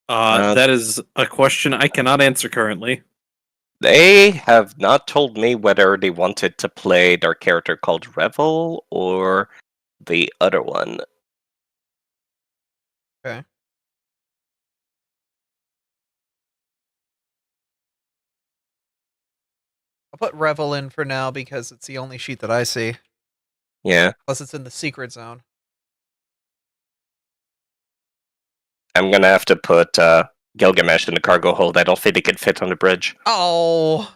That is a question I cannot answer currently. They have not told me whether they wanted to play their character called Revel or the other one. Okay. I'll put Revel in for now because it's the only sheet that I see. Yeah. Plus it's in the secret zone. I'm gonna have to put Gilgamesh in the cargo hold. I don't think he could fit on the bridge. Oh!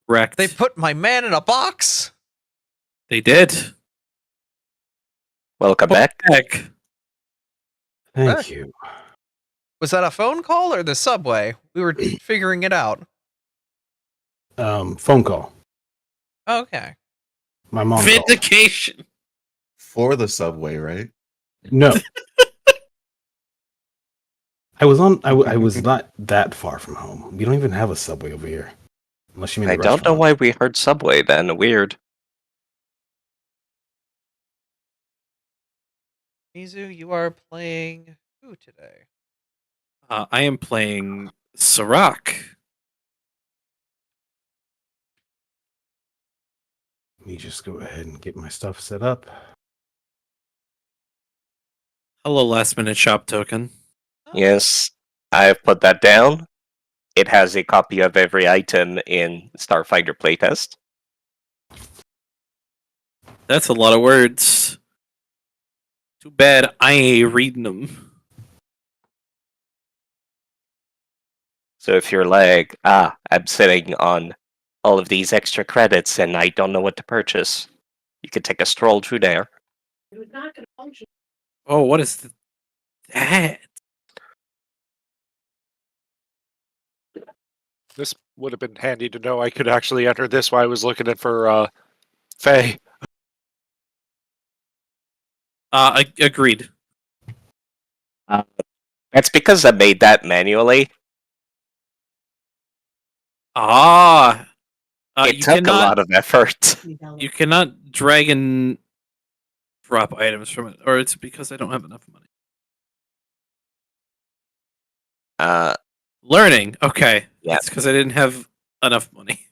Wrecked. They put my man in a box? They did. Welcome back. Thank you. Was that a phone call or the subway? We were figuring it out. Phone call. Okay. My mom called. Vindication. For the subway, right? No. I was not that far from home. We don't even have a subway over here. Unless you mean I don't know why we heard Subway then. Weird. Mizu, you are playing who today? I am playing Sirach. Let me just go ahead and get my stuff set up. Hello, last minute shop token. Yes, I have put that down. It has a copy of every item in Starfinder playtest. That's a lot of words. Too bad I ain't reading them. So if you're like, I'm sitting on all of these extra credits and I don't know what to purchase, you could take a stroll through there. Oh, what is that? This would have been handy to know. I could actually enter this while I was looking at for Faye. Agreed. That's because I made that manually. It took a lot of effort. You cannot drag and drop items from it, or it's because I don't have enough money. Learning. Okay. Yeah. It's because I didn't have enough money.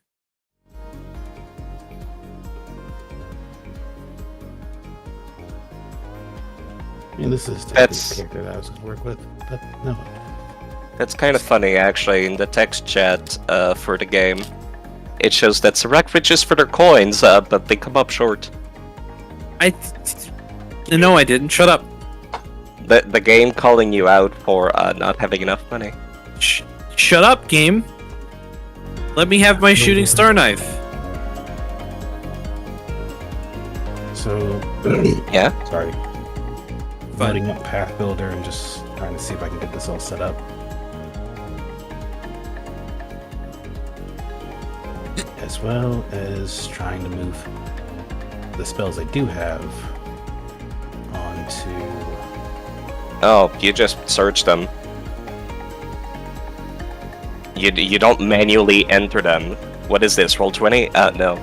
mean, this is That's- the character that I was going to work with, but no. That's kind of funny, actually. In the text chat for the game, it shows that Serac reaches for their coins, but they come up short. No, I didn't. Shut up. The game calling you out for not having enough money. Shut up, game. Let me have my shooting star knife. So, Yeah? sorry. Loading up Path Builder and just trying to see if I can get this all set up. As well as trying to move the spells I do have onto... Oh, you just search them. You don't manually enter them. What is this, Roll20? No.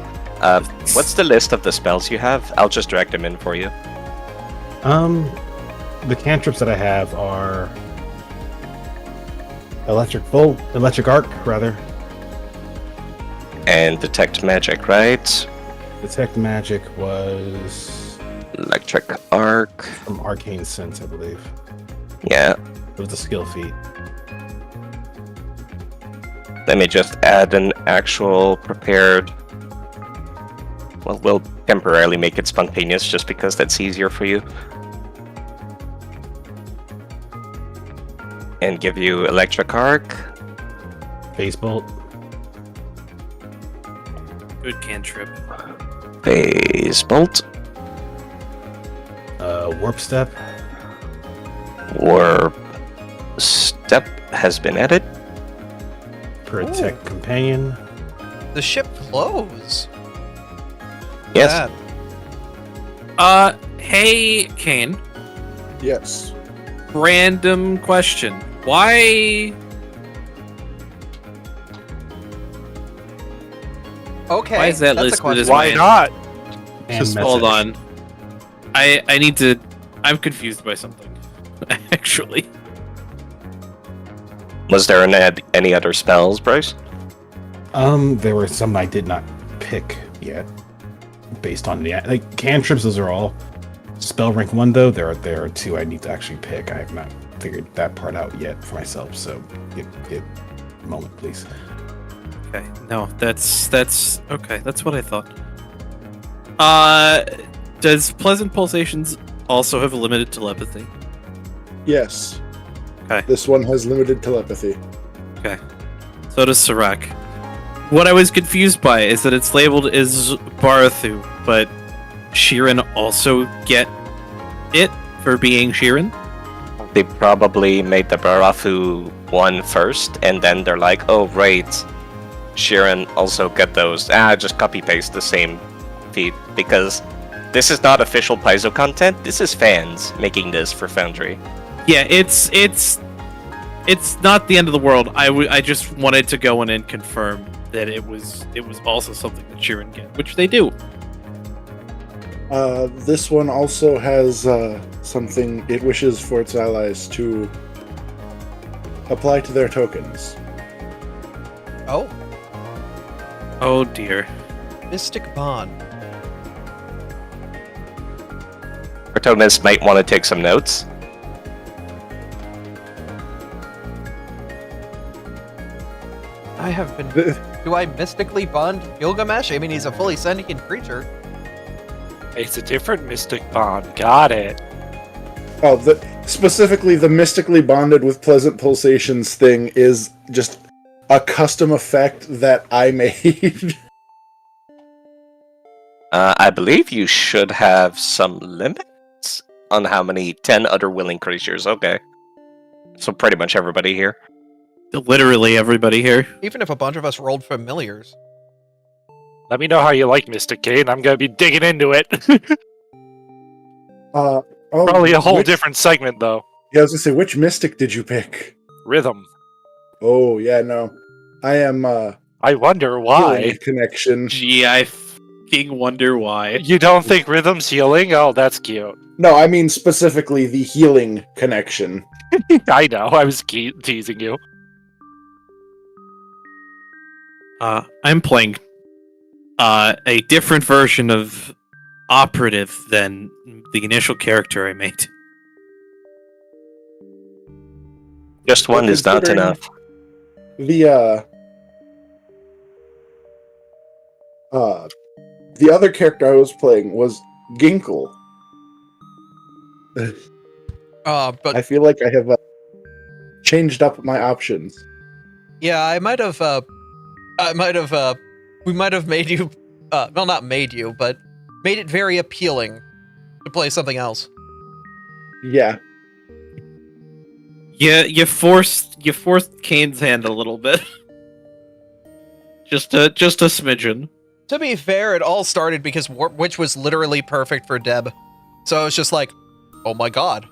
What's the list of the spells you have? I'll just drag them in for you. The cantrips that I have are Electric Arc, rather. And Detect Magic, right? Detect Magic was Electric Arc. from Arcane Sense, I believe. Yeah. It was a skill feat. Let me just add an actual prepared... Well, we'll temporarily make it spontaneous just because that's easier for you. And give you Electric Arc. Phase Bolt. Good cantrip. Phase Bolt. Warp Step. Warp Step has been added. Protect Companion. The ship flows. Yes. Hey, Kane. Yes. Random question. Why? Okay. Why is that that's a listed question. as Why my- not? And Just message. hold on. I need to. I'm confused by something. Actually, Was there any other spells, Bryce? There were some I did not pick yet, based on the cantrips. Those are all spell rank 1, though. There are 2 I need to actually pick. I have not figured that part out yet for myself. So, give a moment, please. okay. No, that's okay. That's what I thought. Does Pleasant Pulsations also have limited telepathy? Yes. Okay. This one has limited telepathy. Okay. So does Serac. What I was confused by is that it's labeled as Barathu, but Sheeran also get it for being Sheeran? They probably made the Barafu one first, and then they're like, oh, right, Sheeran also get those. Just copy-paste the same feed, because this is not official Paizo content, this is fans making this for Foundry. Yeah, it's not the end of the world. I just wanted to go in and confirm that it was also something that Sheeran get, which they do. This one also has something it wishes for its allies to apply to their tokens. Oh, Oh dear. Mystic Bond. Artomis might want to take some notes. I have been. Do I mystically bond Gilgamesh? I mean, he's a fully sentient creature. It's a different Mystic Bond. Got it. Oh, specifically the mystically bonded with pleasant pulsations thing is just a custom effect that I made. I believe you should have some limits on how many 10 other willing creatures. Okay. So pretty much everybody here. Literally everybody here. Even if a bunch of us rolled familiars. Let me know how you like Mystic Kane. I'm gonna be digging into it. Probably a whole different segment, though. Yeah, I was gonna say, which mystic did you pick? Rhythm. Oh, yeah, no. I am, I wonder why. healing connection. Gee, I fucking wonder why. You don't think Rhythm's healing? Oh, that's cute. No, I mean specifically the healing connection. I know, I was teasing you. I'm playing a different version of Operative than the initial character I made. Just one is not considering enough. The other character I was playing was Ginkle. But I feel like I have changed up my options. yeah, we might have made you, well, not made you, but made it very appealing to play something else. Yeah. Yeah, you forced Kane's hand a little bit. just a smidgen. To be fair, it all started because Warp Witch was literally perfect for Deb. So I was just like, oh my god.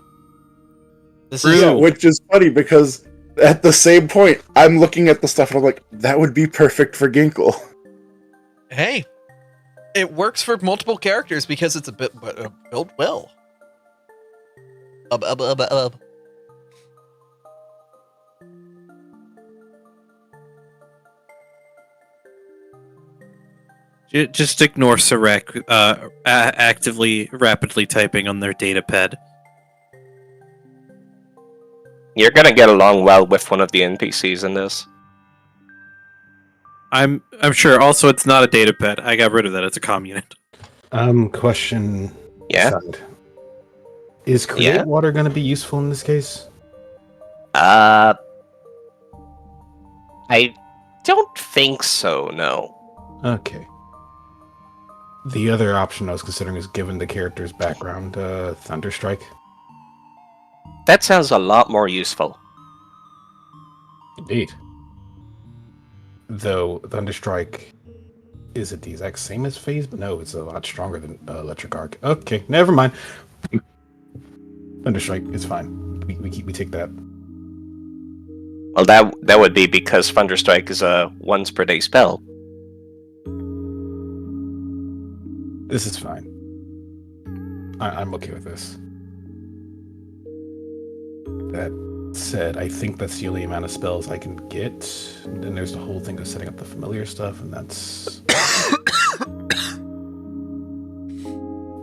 This is... Yeah, which is funny because at the same point, I'm looking at the stuff and I'm like, that would be perfect for Ginkle. Hey, it works for multiple characters because it's a bit built well. Just ignore Sarek actively, rapidly typing on their datapad. You're gonna get along well with one of the NPCs in this. I'm sure. Also, it's not a datapad. I got rid of that. It's a comm unit. Question. Yeah. Side. Is create Yeah? water going to be useful in this case? I don't think so, no. Okay. The other option I was considering is given the character's background, Thunderstrike. That sounds a lot more useful. Indeed. Though Thunderstrike, is it the exact same as Phase? But no, it's a lot stronger than Electric Arc. Okay, never mind. Thunderstrike is fine. We take that. Well, that would be because Thunderstrike is a once per day spell. This is fine. I'm okay with this. That said, I think that's the only amount of spells I can get. And then there's the whole thing of setting up the familiar stuff, and that's...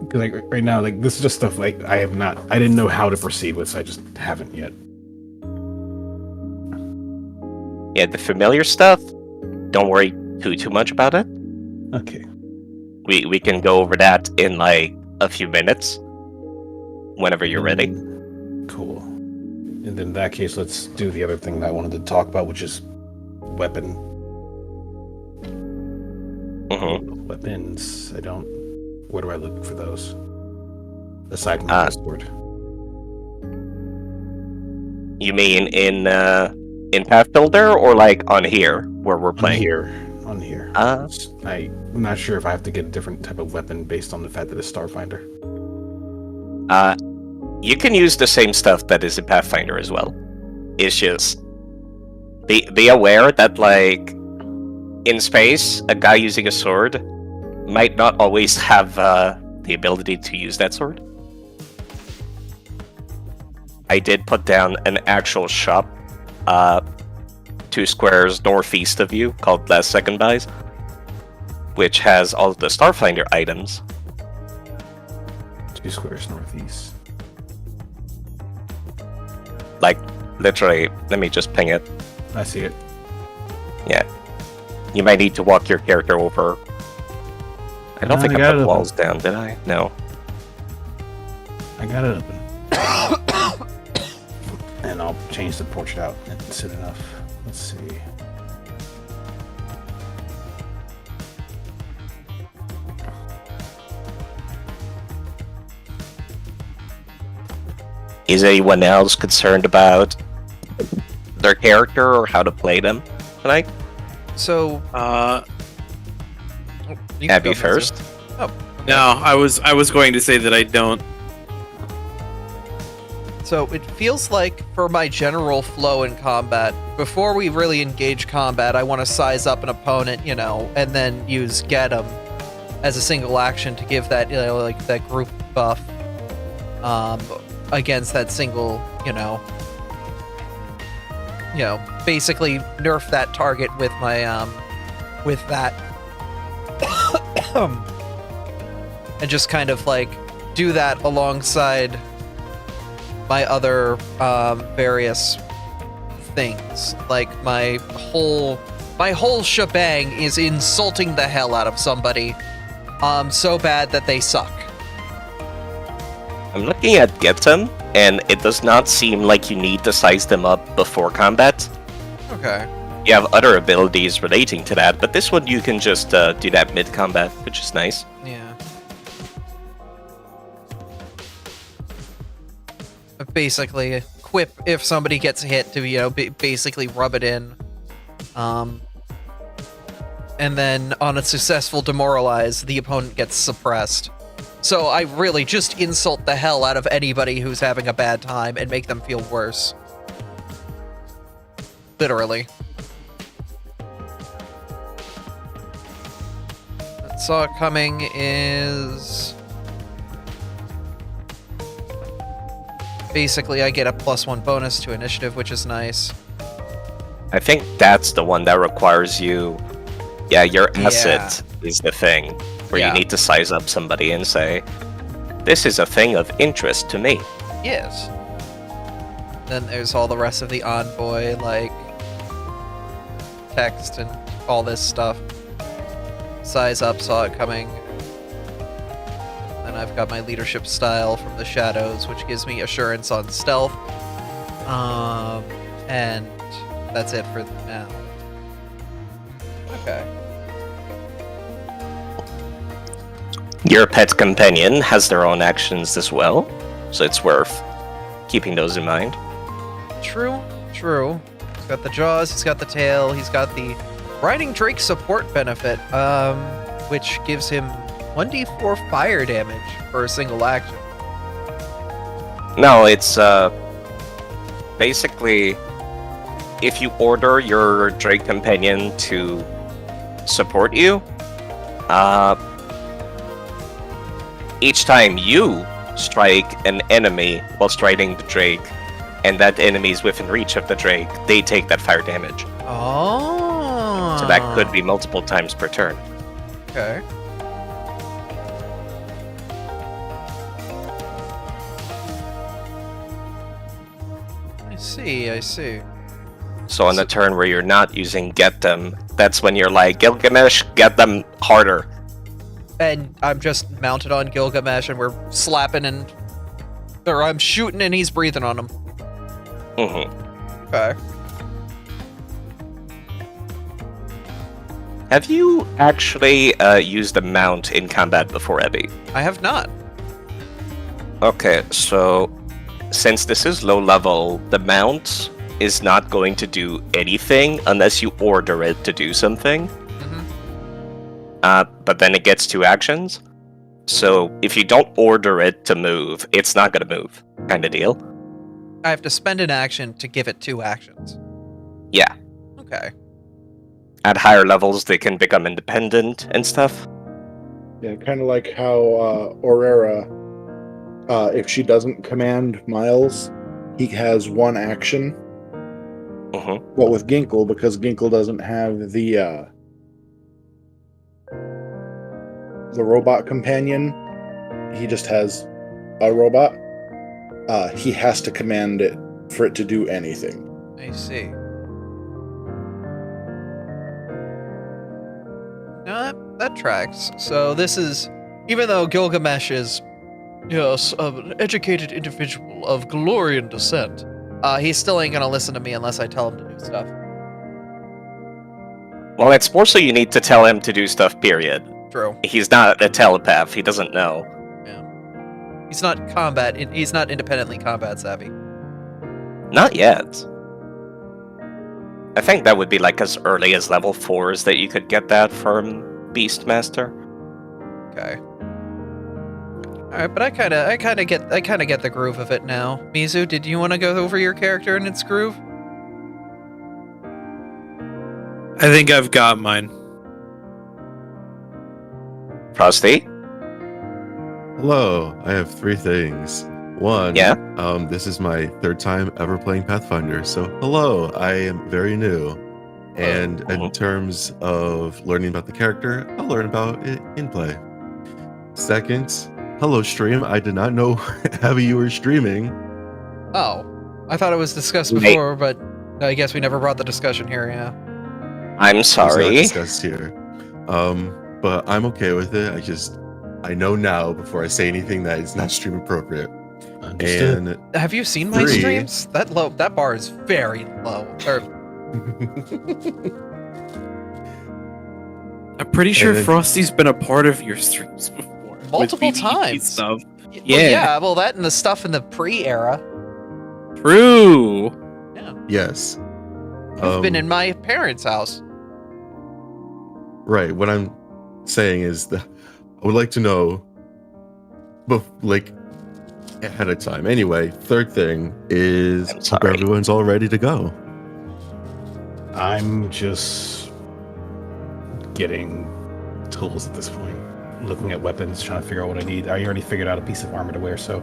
Because like right now, like this is just stuff like I didn't know how to proceed with, so I just haven't yet. Yeah, the familiar stuff, don't worry too much about it. Okay. We can go over that in like a few minutes. Whenever you're ready. Cool. And in that case, let's do the other thing that I wanted to talk about, which is weapon. Mm-hmm. Weapons. Where do I look for those? Aside from the sword. You mean in Path Builder or like on here where we're playing? On here. I'm not sure if I have to get a different type of weapon based on the fact that it's Starfinder. You can use the same stuff that is in Pathfinder as well. It's just be aware that like in space, a guy using a sword might not always have the ability to use that sword. I did put down an actual shop 2 squares northeast of you called Last Second Buys, which has all of the Starfinder items. 2 squares northeast. Like, literally, let me just ping it. I see it. Yeah. You might need to walk your character over. I don't think I put walls down, did I? No. I got it open. And I'll change the portrait out soon enough. Let's see. Is anyone else concerned about their character or how to play them tonight? So, Abby first. Oh. No, I was going to say that I don't. So it feels like for my general flow in combat, before we really engage combat, I want to size up an opponent, and then use Get 'em as a single action to give that, like that group buff against that single, basically nerf that target with my with that, and just kind of like do that alongside my other various things. Like my whole shebang is insulting the hell out of somebody, so bad that they suck. I'm looking at Get Them, and it does not seem like you need to size them up before combat. Okay. You have other abilities relating to that, but this one you can just do that mid-combat, which is nice. Yeah. Basically, quip if somebody gets hit to, basically rub it in. And then on a successful demoralize, the opponent gets suppressed. So I really just insult the hell out of anybody who's having a bad time and make them feel worse. Literally. Saw it coming is... Basically, I get a +1 bonus to initiative, which is nice. I think that's the one that requires you... Yeah, your asset is the thing, where you need to size up somebody and say, this is a thing of interest to me. Yes. Then there's all the rest of the envoy, like text and all this stuff. Size up, saw it coming. Then I've got my leadership style from the shadows, which gives me assurance on stealth. And that's it for now. Okay. Your pet companion has their own actions as well, so it's worth keeping those in mind. True. He's got the jaws, he's got the tail, he's got the Riding Drake support benefit, which gives him 1d4 fire damage for a single action. No, it's basically if you order your Drake companion to support you, each time you strike an enemy while striding the Drake, and that enemy is within reach of the Drake, they take that fire damage. Oh. So that could be multiple times per turn. Okay. I see. So on the turn where you're not using Get Them, that's when you're like, Gilgamesh, get them harder. And I'm just mounted on Gilgamesh and we're slapping or I'm shooting and he's breathing on him. Mm-hmm. Okay. Have you actually used a mount in combat before, Abby? I have not. Okay, so since this is low level, the mount is not going to do anything unless you order it to do something. But then it gets 2 actions. So if you don't order it to move, it's not going to move, kind of deal. I have to spend an action to give it 2 actions. Yeah. Okay. At higher levels, they can become independent and stuff. Yeah, kind of like how Aurora, if she doesn't command Miles, he has 1 action. Well, with Ginkle, because Ginkle doesn't have the robot companion, he just has a robot. He has to command it for it to do anything. I see. No, that tracks. So this is, even though Gilgamesh is, yes, an educated individual of Galorian descent, he still ain't gonna listen to me unless I tell him to do stuff. Well, it's more so you need to tell him to do stuff, period. True. He's not a telepath, he doesn't know. Yeah. He's not independently combat savvy. Not yet. I think that would be like as early as level 4s that you could get that from Beastmaster. Okay. Alright, but I kinda get the groove of it now. Mizu, did you want to go over your character and its groove? I think I've got mine. Frosty? Hello, I have 3 things. 1, this is my 3rd time ever playing Pathfinder, so hello, I am very new. And in terms of learning about the character, I'll learn about it in play. 2nd, hello stream, I did not know Abby you were streaming. Oh, I thought it was discussed before, but I guess we never brought the discussion here, yeah. I'm It was not sorry. discussed here. But I'm okay with it. I know now before I say anything that it's not stream appropriate. Understood. And Have you seen my 3. streams? That bar is very low. I'm pretty sure And then- Frosty's been a part of your streams before. with Multiple VDP times. Stuff. Well, Yeah. well, that and the stuff in the pre-era. True. yes. You've been in my parents' house. Right. What I'm saying is that I would like to know, like, ahead of time. Anyway, third thing is I'm sorry. everyone's all ready to go. I'm just getting tools at this point. Looking at weapons, trying to figure out what I need. I already figured out a piece of armor to wear, so.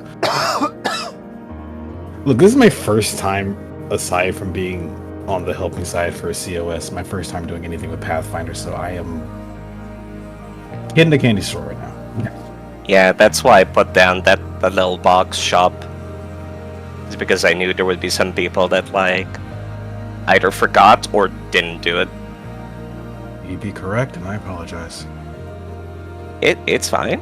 Look, this is my first time, aside from being on the helping side for a COS, my first time doing anything with Pathfinder, so I am in the candy store right now. Yeah, that's why I put down that little box shop. It's because I knew there would be some people that, like, either forgot or didn't do it. You'd be correct, and I apologize. It's fine.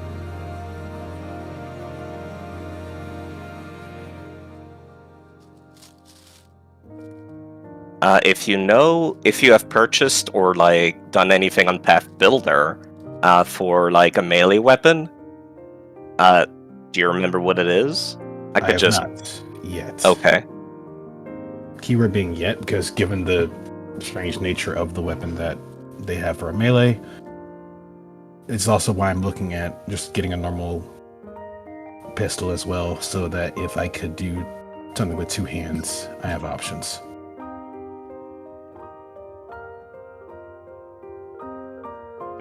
If you have purchased or like done anything on Path Builder, for like a melee weapon, do you remember what it is? I could have just not yet. okay. Keyword being yet, because given the strange nature of the weapon that they have for a melee, it's also why I'm looking at just getting a normal pistol as well, so that if I could do something with two hands, I have options.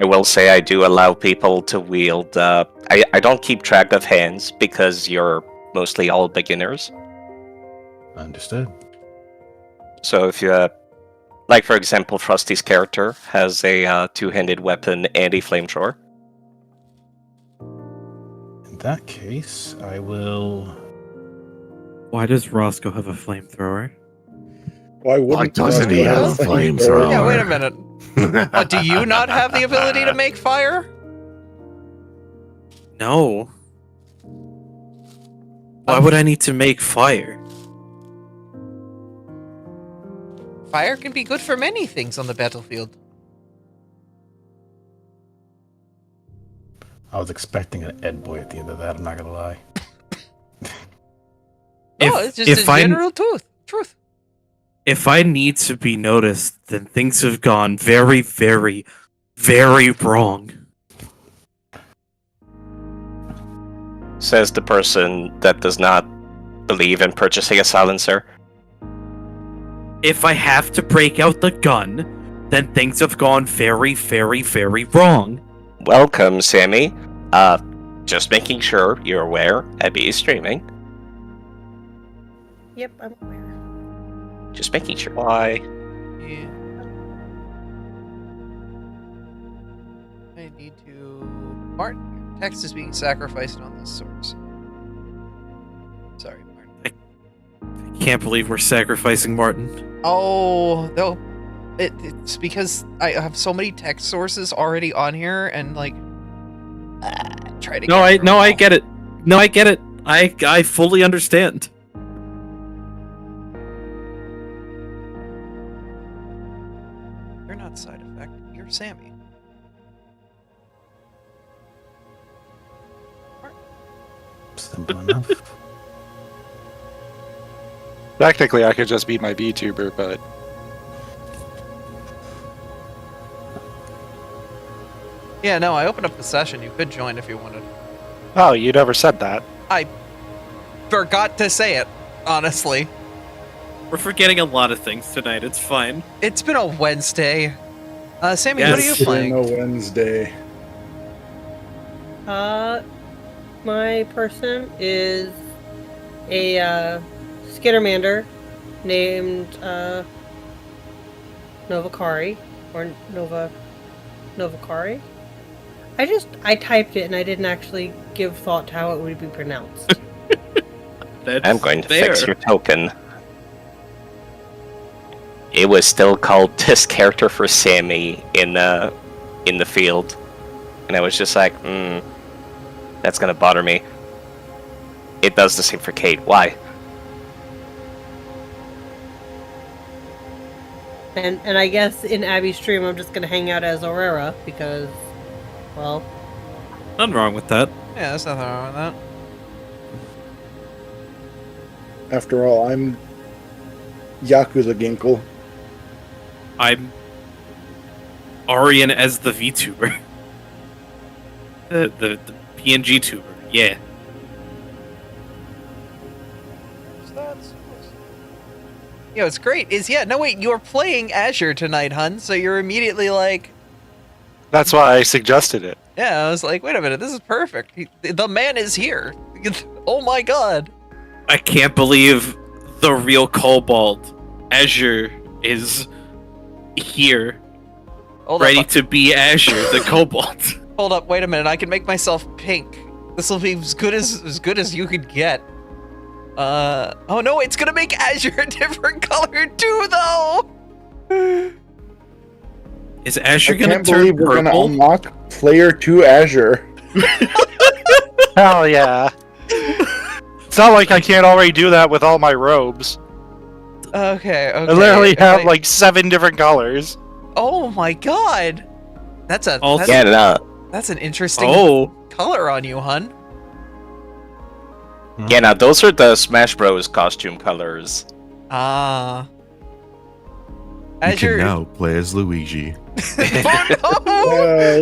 I will say I do allow people to wield. I don't keep track of hands because you're mostly all beginners. Understood. So if you, like for example, Frosty's character has a two-handed weapon and a flamethrower. In that case, I will. Why does Roscoe have a flamethrower? Why wouldn't doesn't he have a flamethrower? Yeah, wait a minute. Do you not have the ability to make fire? No. Why would I need to make fire? Fire can be good for many things on the battlefield. I was expecting an Ed boy at the end of that. I'm not gonna lie. It's just a general truth. If I need to be noticed, then things have gone very, very, very wrong. Says the person that does not believe in purchasing a silencer. If I have to break out the gun, then things have gone very, very, very wrong. Welcome, Sammy. Just making sure you're aware Abby is streaming. Yep, I'm aware. Just making sure. Why? Yeah. I need to. Martin, your text is being sacrificed on this source. Sorry, Martin. I can't believe we're sacrificing Martin. Oh, no. It's because I have so many text sources already on here, and like, try to. I get it. No, I get it. I fully understand. You're not side effect. You're Sammy. Simple enough. Technically, I could just be my VTuber, but Yeah, no, I opened up the session. You could join if you wanted. oh, you never said that. I forgot to say it, honestly. We're forgetting a lot of things tonight. It's fine. It's been a Wednesday. Sammy, what are you Yes. playing? A Wednesday. My person is a Skittermander named Novakari or Novakari. I typed it and I didn't actually give thought to how it would be pronounced. I'm going to fix your token. it was still called this character for Sammy in the field, and I was just like, that's gonna bother me. It does the same for Kate. Why? And I guess in Abby's stream, I'm just gonna hang out as Aurora because, well, Nothing wrong with that. Yeah, there's nothing wrong with that. After all, I'm Yakuza Ginkle. I'm Arian as the VTuber. the PNG tuber, yeah. Yeah, what's great is, no wait, you're playing Azure tonight, hun, so you're immediately like... That's why I suggested it. Yeah, I was like, wait a minute, this is perfect. The man is here. Oh my god. I can't believe the real Cobalt Azure is here, ready to be Azure, the Cobalt. Hold up, wait a minute, I can make myself pink. This will be as good as you could get. Oh no, it's gonna make Azure a different color too, though! Is Azure I gonna can't turn believe we're gonna purple? unlock player 2 Azure. Hell yeah. It's not like I can't already do that with all my robes. Okay. I literally have like 7 different colors. Oh my god! That's an interesting color on you, hun. Yeah, now those are the Smash Bros. Costume colors. Ah. You can now play as Luigi.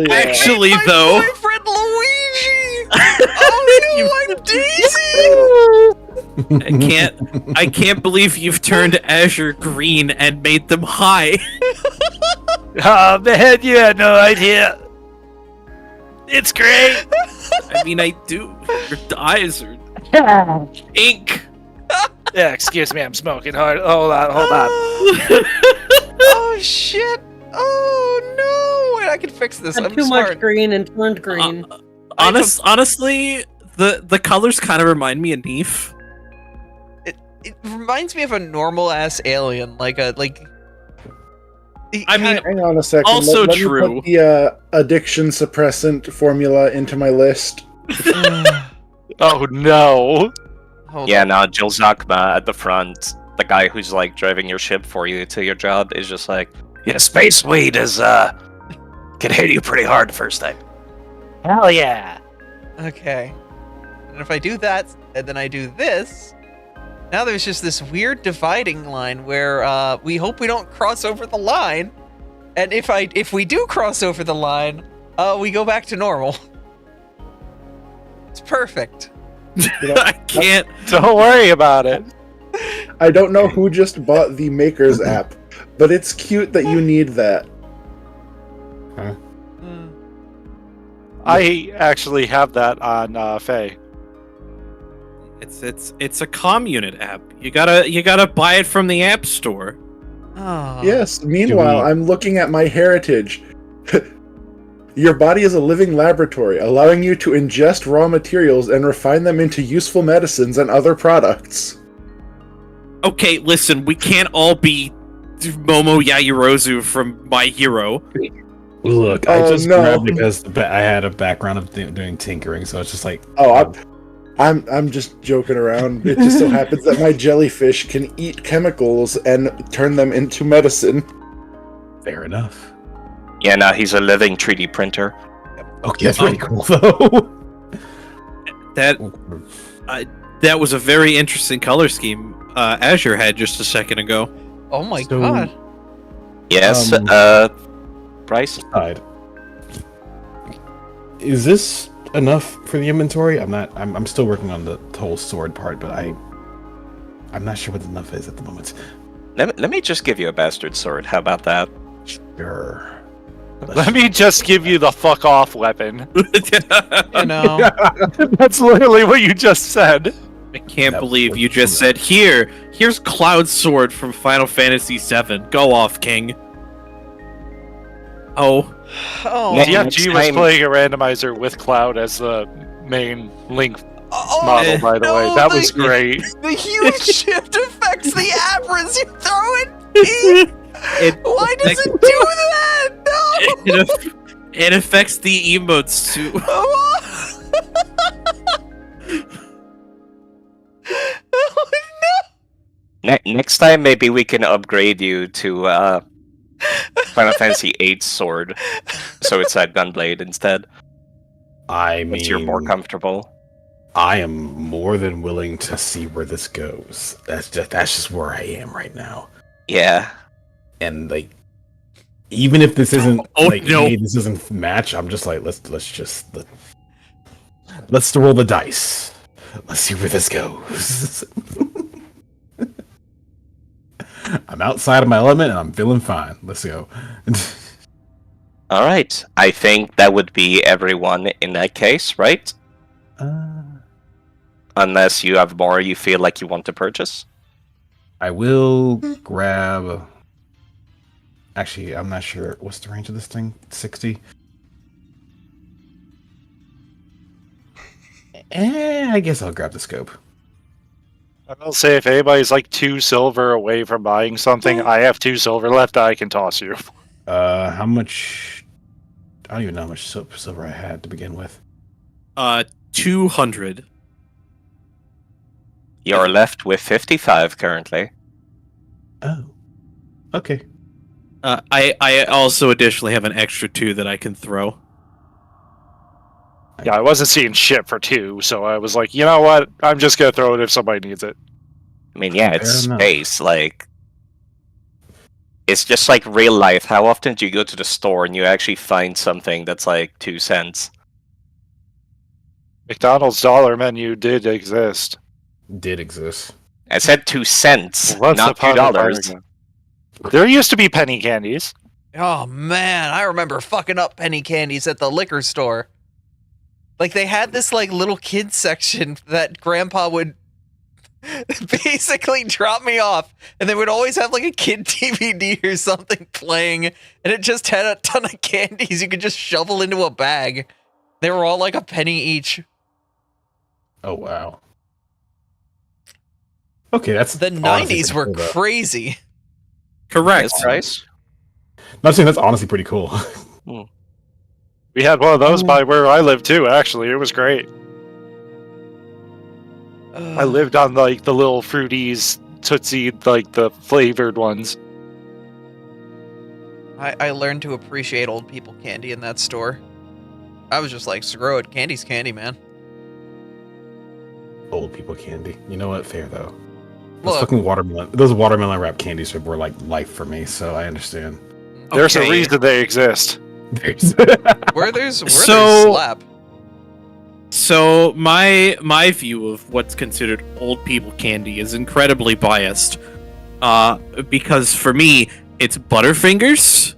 Actually, though, boyfriend Luigi! Oh no, I'm Daisy! I can't believe you've turned Azure green and made them high. Oh man, you had no idea. It's great. I mean, I do. Your eyes are ink. Yeah, excuse me, I'm smoking hard. Hold on. Oh shit! Oh no! Wait, I can fix this. I'm too smart. much green and turned green. Honestly, the colors kind of remind me of Neef. It reminds me of a normal ass alien, I mean, hang on a second. Also let true. me put the addiction suppressant formula into my list. Oh no. Yeah, now Jill Zakma at the front, the guy who's like driving your ship for you to your job, is just like, yeah, space weed is can hit you pretty hard the first time. Hell yeah. Okay. And if I do that, and then I do this, now there's just this weird dividing line where we hope we don't cross over the line, and if we do cross over the line, we go back to normal. It's perfect. I can't. Don't worry about it. I don't know who just bought the Makers app, but it's cute that you need that. Huh? I actually have that on Faye. It's a comm unit app. You gotta buy it from the app store. Oh. Yes, meanwhile, I'm looking at my heritage. Your body is a living laboratory, allowing you to ingest raw materials and refine them into useful medicines and other products. Okay, listen, we can't all be Momo Yaoyorozu from My Hero. Look, I just grabbed because I had a background of doing tinkering, so it's just like... Oh, I'm just joking around. It just so happens that my jellyfish can eat chemicals and turn them into medicine. Fair enough. Yeah, now he's a living 3D printer. Okay, that's pretty cool, though. That was a very interesting color scheme Azure had just a second ago. Oh my god. Yes, Bryce? Is this enough for the inventory? I'm still working on the whole sword part, but I'm not sure what enough is at the moment. Let me just give you a bastard sword. How about that? Sure. Let me just give you the fuck off weapon. You know. That's literally what you just said. I can't believe you just said, here's Cloud's sword from Final Fantasy VII. Go off, King. Oh. DFG was playing a randomizer with Cloud as the main Link model, by the way. That was great. The huge shift affects the Abras you throw at me! Why does it do that? No! It affects the emotes too. Oh, Next time, maybe we can upgrade you to Final Fantasy VIII sword, so it's a gunblade instead. I mean, you're more comfortable. I am more than willing to see where this goes. That's just where I am right now. Yeah. And like, even if this isn't no. this isn't match, I'm just like, let's roll the dice. Let's see where this goes. I'm outside of my element and I'm feeling fine. Let's go. All right. I think that would be everyone in that case, right? Unless you have more you feel like you want to purchase. I will grab. Actually, I'm not sure. What's the range of this thing? 60? I guess I'll grab the scope. I will say, if anybody's like 2 silver away from buying something, I have 2 silver left I can toss you. How much? I don't even know how much silver I had to begin with. 200. You're left with 55 currently. Oh. Okay. I also additionally have an extra 2 that I can throw. Yeah, I wasn't seeing shit for 2, so I was like, you know what? I'm just gonna throw it if somebody needs it. I mean, yeah, it's Fair enough. space. Like, it's just like real life. How often do you go to the store and you actually find something that's like 2 cents? McDonald's dollar menu did exist. Did exist. I said 2 cents, Well, not $2. There used to be penny candies. Oh man, I remember fucking up penny candies at the liquor store. Like, they had this like little kids section that Grandpa would basically drop me off, and they would always have like a kid DVD or something playing, and it just had a ton of candies you could just shovel into a bag. They were all like a penny each. Oh wow. Okay, that's The 90s were crazy. Correct. Price? I'm saying that's honestly pretty cool. We had one of those by where I live too, actually. It was great. I lived on like the little fruities, Tootsie, like the flavored ones. I learned to appreciate old people candy in that store. I was just like, screw it, candy's candy, man. Old people candy. You know what? Fair though. Look. Those fucking watermelon. Those watermelon wrap candies were like life for me, so I understand. There's a Okay. reason they exist. Where there's So- slap. So my view of what's considered old people candy is incredibly biased. Because for me, it's Butterfingers.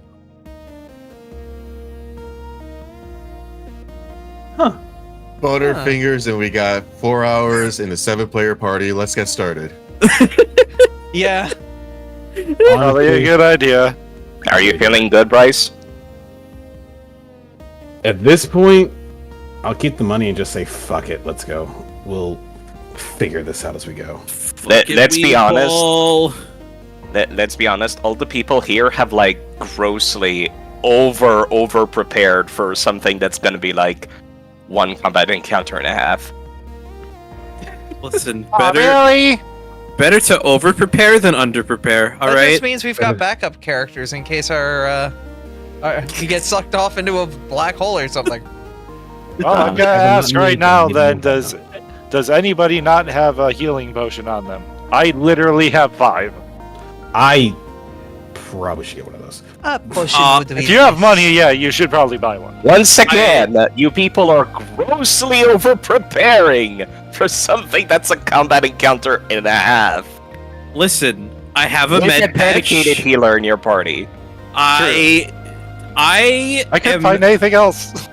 Butterfingers, and we got 4 hours in a 7-player party. Let's get started. Yeah. Probably a good idea. Are you feeling good, Bryce? At this point, I'll keep the money and just say fuck it. Let's go. We'll figure this out as we go. Let's be honest. Weeble. Let's be honest. All the people here have like grossly over prepared for something that's gonna be like 1 combat encounter and a half. Listen, Oh, really? better to over prepare than under prepare. All That right. just means we've got backup characters in case our we get sucked off into a black hole or something. Well, I'm gonna ask right now then, does anybody not have a healing potion on them? I literally have 5. I probably should get one of those. If you have money, yeah, you should probably buy one. Once again, you people are grossly over preparing for something that's a combat encounter and a half. Listen, I have a There's med a dedicated patch. healer in your party. I can't find anything else.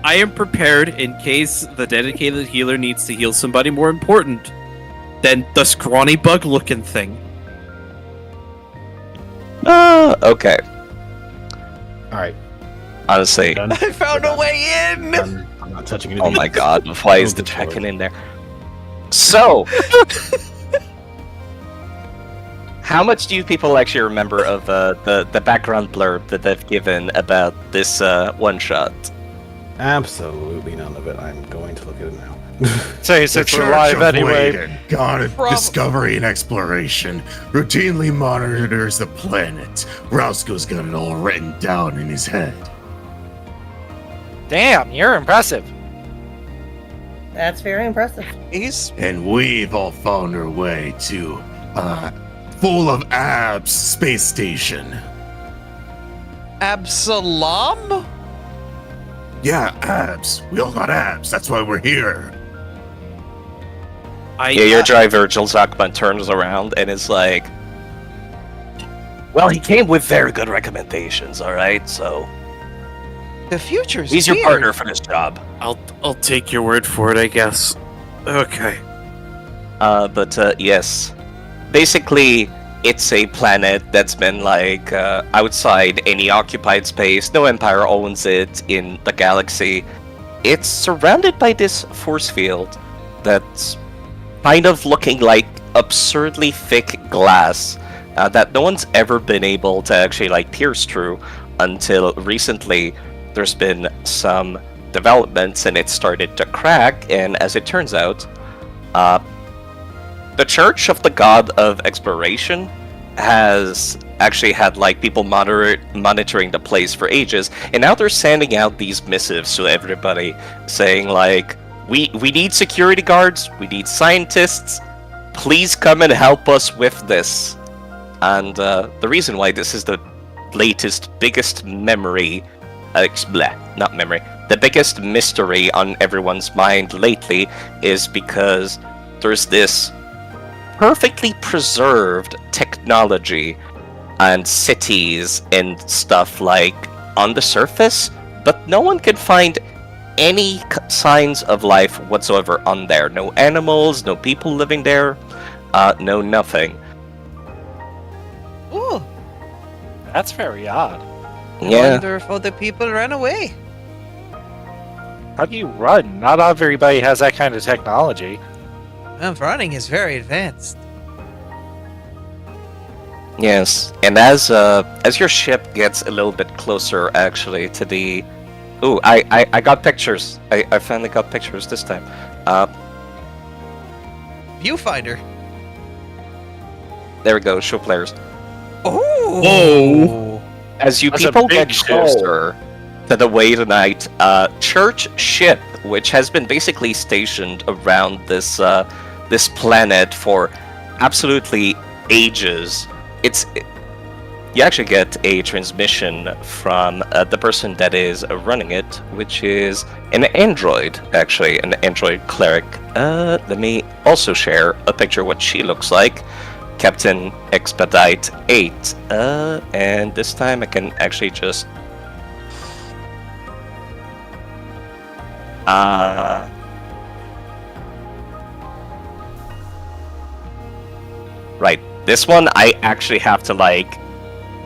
I am prepared in case the dedicated healer needs to heal somebody more important than the scrawny bug-looking thing. Okay. All right. Honestly. Done. I found a way in. I'm not touching anything. Oh my god, why is the Draken in there? So, How much do you people actually remember of the background blurb that they've given about this one shot? Absolutely none of it. I'm going to look at it now. Say, The since we're Church live of anyway. Wayden, God of discovery and exploration, routinely monitors the planet. Roscoe's got it all written down in his head. Damn, you're impressive. That's very impressive. And we've all found our way to, full of abs space station. Absalom? Yeah, abs. We all got abs. That's why we're here. Your driver, Jill Zachman, turns around and is like, well, he came with very good recommendations, alright, so... The future's He's your weird. partner for this job. I'll take your word for it, I guess. Okay. Yes. Basically, it's a planet that's been, like, outside any occupied space. No empire owns it in the galaxy. It's surrounded by this force field that's kind of looking like absurdly thick glass that no one's ever been able to actually, like, pierce through until recently. There's been some developments and it started to crack, and as it turns out, the Church of the God of Exploration has actually had like people monitoring the place for ages, and now they're sending out these missives to everybody saying like, we need security guards, we need scientists, please come and help us with this. And the reason why this is the latest, biggest memory, the biggest mystery on everyone's mind lately is because there's this perfectly preserved technology and cities and stuff like on the surface, but no one can find any signs of life whatsoever on there. No animals, no people living there, no nothing. Ooh. That's very odd. I Yeah. wonder if other people ran away. How do you run? Not everybody has that kind of technology. Running is very advanced. Yes, and as your ship gets a little bit closer, actually, to the... Ooh, I got pictures. I finally got pictures this time. Viewfinder. There we go, show players. Oh! Whoa! As you That's a people big get closer to the way tonight, church ship, which has been basically stationed around this this planet for absolutely ages. You actually get a transmission from the person that is running it, which is an android, actually, an android cleric. Let me also share a picture of what she looks like. Captain Expedite 8. And this time I can actually just... Right. This one I actually have to, like,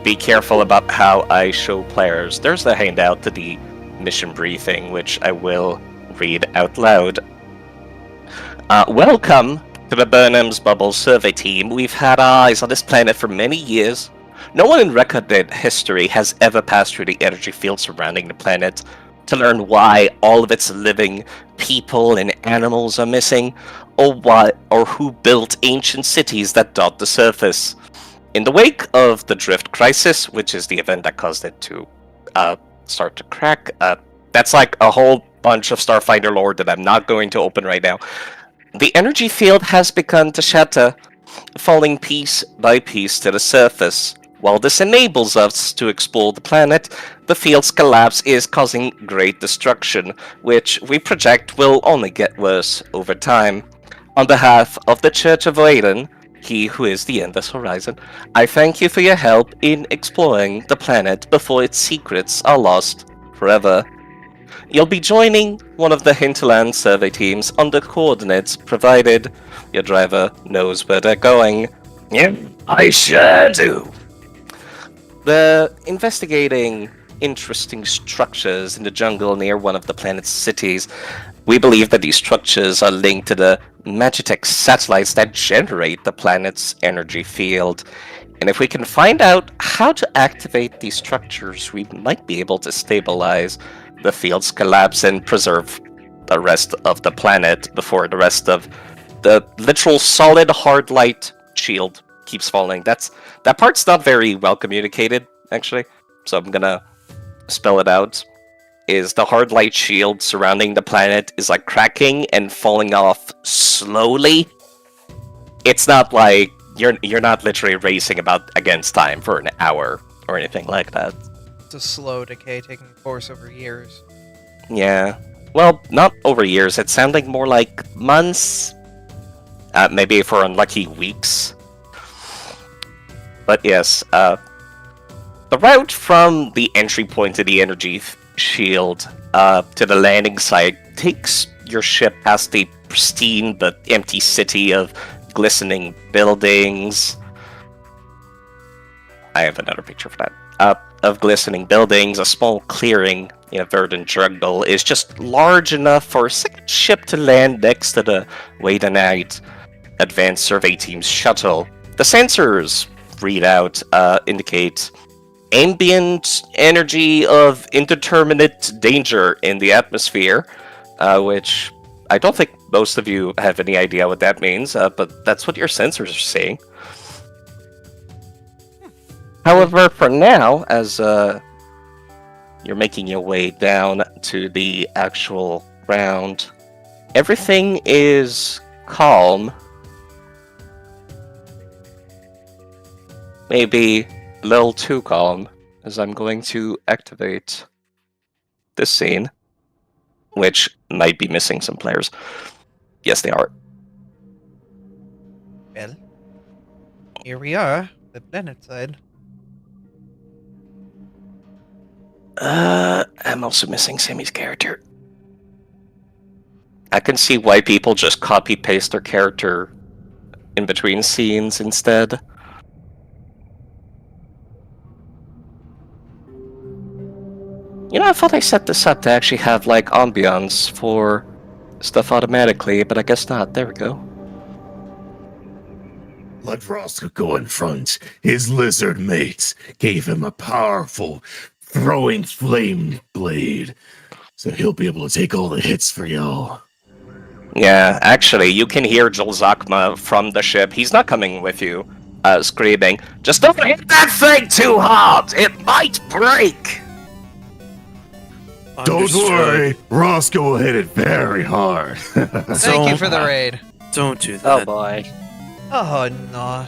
be careful about how I show players. There's the handout to the mission briefing, which I will read out loud. Welcome to the Burnham's Bubble survey team. We've had our eyes on this planet for many years. No one in recorded history has ever passed through the energy field surrounding the planet to learn why all of its living people and animals are missing, or who built ancient cities that dot the surface. In the wake of the Drift Crisis, which is the event that caused it to start to crack, that's like a whole bunch of Starfinder lore that I'm not going to open right now. The energy field has begun to shatter, falling piece by piece to the surface. While this enables us to explore the planet, the field's collapse is causing great destruction, which we project will only get worse over time. On behalf of the Church of Wayden, he who is the endless horizon, I thank you for your help in exploring the planet before its secrets are lost forever. You'll be joining one of the Hinterland survey teams on the coordinates provided. Your driver knows where they're going. Yeah, I sure do. They're investigating interesting structures in the jungle near one of the planet's cities. We believe that these structures are linked to the Magitech satellites that generate the planet's energy field. And if we can find out how to activate these structures, we might be able to stabilize the field's collapse and preserve the rest of the planet before the rest of the literal solid hard light shield keeps falling. That part's not very well communicated, actually. So I'm gonna spell it out. Is the hard light shield surrounding the planet is like cracking and falling off slowly. It's not like you're not literally racing against time for an hour or anything like that. It's a slow decay taking course over years. Yeah. Well, not over years. It's sounding more like months. Maybe for unlucky weeks. But yes, the route from the entry point to the energy shield to the landing site takes your ship past the pristine but empty city of glistening buildings. I have another picture for that. Of glistening buildings, a small clearing in a verdant jungle is just large enough for a second ship to land next to the Wait a Night Advanced Survey Team's shuttle. The sensors readout indicate ambient energy of indeterminate danger in the atmosphere, which I don't think most of you have any idea what that means, but that's what your sensors are saying. However, for now, as you're making your way down to the actual ground, everything is calm. Maybe a little too calm, as I'm going to activate this scene, which might be missing some players. Yes, they are. Well, here we are, the planet side. I'm also missing Sammy's character. I can see why people just copy-paste their character in between scenes instead. You know, I thought I set this up to actually have, like, ambiance for stuff automatically, but I guess not. There we go. Let Roscoe go in front. His lizard mates gave him a powerful throwing flame blade, so he'll be able to take all the hits for y'all. Yeah, actually, you can hear Joel Zakma from the ship. He's not coming with you, screaming, "Just don't hit that thing too hard! It might break!" Don't worry, Roscoe will hit it very hard. Thank you for the raid. Don't do that. Oh boy. Oh no.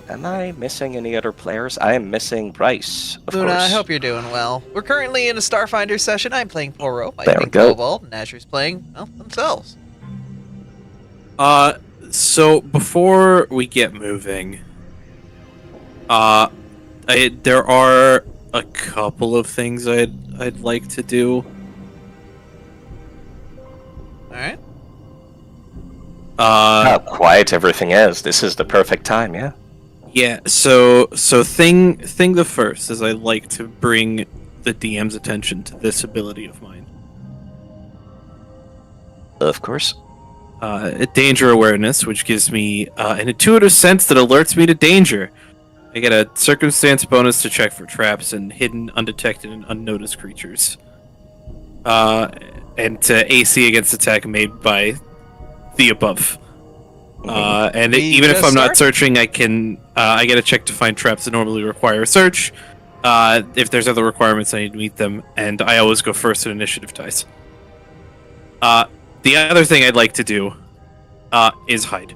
Am I missing any other players? I am missing Bryce, of Luna, course. I hope you're doing well. We're currently in a Starfinder session. I'm playing Poro, There we playing go. Cobalt, and Asher's playing, well, themselves. So before we get moving, there are a couple of things I'd like to do. Alright. How quiet everything is. This is the perfect time, yeah? Yeah, so thing the first is I'd like to bring the DM's attention to this ability of mine. Of course. Danger awareness, which gives me an intuitive sense that alerts me to danger. I get a circumstance bonus to check for traps and hidden, undetected, and unnoticed creatures. And to AC against attack made by the above. And even if I'm not searching, I get a check to find traps that normally require a search. If there's other requirements, I need to meet them, and I always go first in initiative dice. The other thing I'd like to do is hide.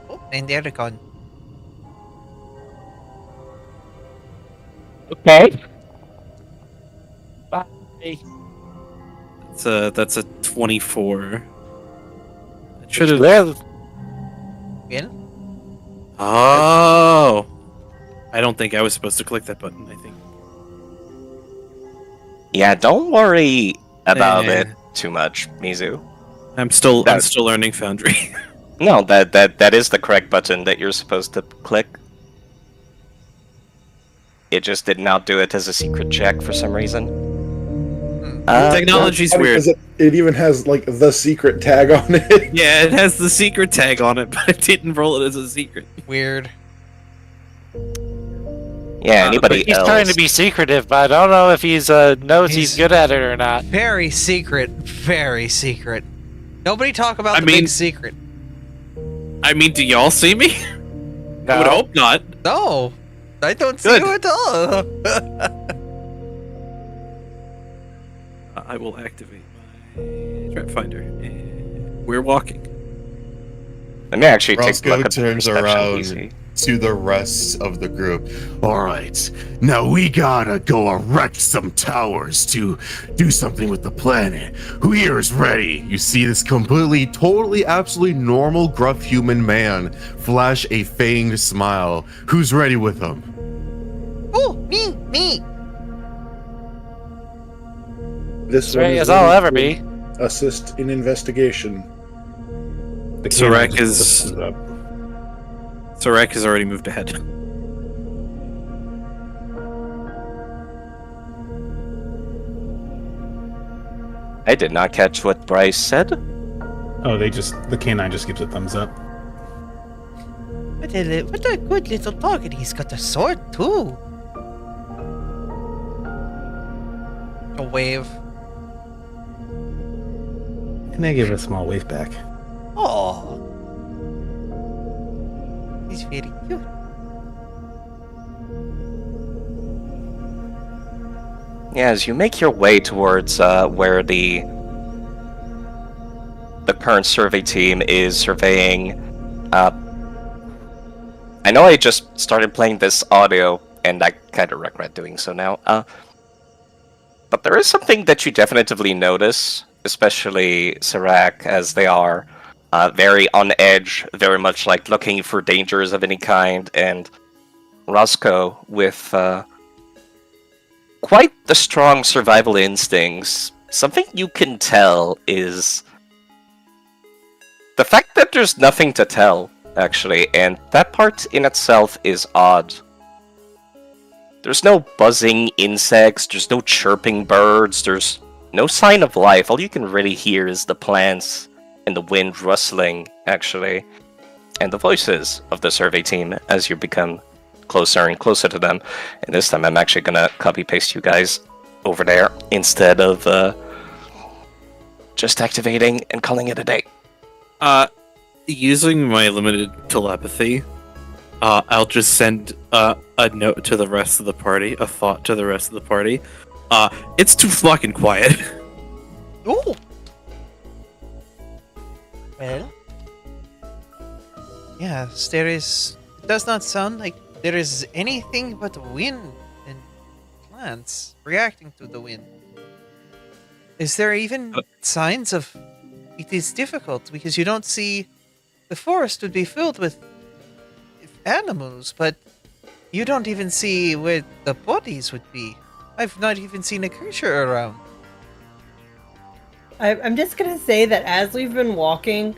Oh, and there they gone. Okay. Bye. That's a 24. Should have. Well? Oh. I don't think I was supposed to click that button. I think. Yeah, don't worry about it too much, Mizu. I'm still learning Foundry. No, that is the correct button that you're supposed to click. It just did not do it as a secret check for some reason. Technology's weird. It even has like the secret tag on it. Yeah, it has the secret tag on it, but I didn't roll it as a secret. Weird. Yeah, anybody He's else? trying to be secretive, but I don't know if he's knows he's good at it or not. Very secret. Very secret. Nobody talk about the big secret. I mean, do y'all see me? No. I would hope not. No, I don't see Good. you at all. I will activate my trap finder. And we're walking. Let me actually take a Roscoe look at the turns perception around easy. to the rest of the group. Alright, now we gotta go erect some towers to do something with the planet. Who here is ready? You see this completely, totally, absolutely normal, gruff human man flash a feigned smile. Who's ready with him? Oh, me. This Ready as I'll ever be. Assist in investigation. The Sarek canine is- just up. Sarek has already moved ahead. I did not catch what Bryce said. Oh, the canine just gives a thumbs up. What a good little dog, and he's got a sword too. A wave. And they give a small wave back. Oh, he's very cute. Yeah, as you make your way towards where the current survey team is surveying, I know I just started playing this audio, and I kind of regret doing so now. But there is something that you definitively notice, especially Serac, as they are very on edge, very much like looking for dangers of any kind, and Roscoe with quite the strong survival instincts. Something you can tell is the fact that there's nothing to tell, actually, and that part in itself is odd. There's no buzzing insects, there's no chirping birds, there's no sign of life. All you can really hear is the plants and the wind rustling, actually, and the voices of the survey team as you become closer and closer to them. And this time I'm actually gonna copy-paste you guys over there instead of just activating and calling it a day. Using my limited telepathy, I'll just send a note to the rest of the party, a thought to the rest of the party. It's too fucking quiet. Ooh. Well. Yes, there is. It does not sound like there is anything but wind and plants reacting to the wind. Is there even signs of... It is difficult because you don't see... The forest would be filled with animals, but you don't even see where the bodies would be. I've not even seen a creature around. I'm just gonna say that as we've been walking,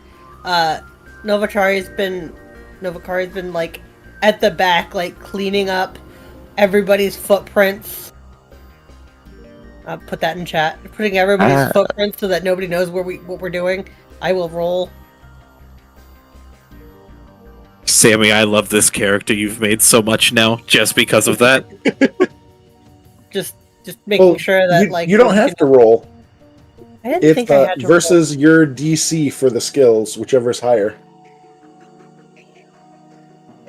Novakari's been like at the back, like cleaning up everybody's footprints. Put that in chat. Putting everybody's footprints so that nobody knows what we're doing. I will roll. Sammy, I love this character you've made so much now, just because of that. Just making sure that you don't have to roll. I didn't think I had to versus your DC for the skills, whichever's higher.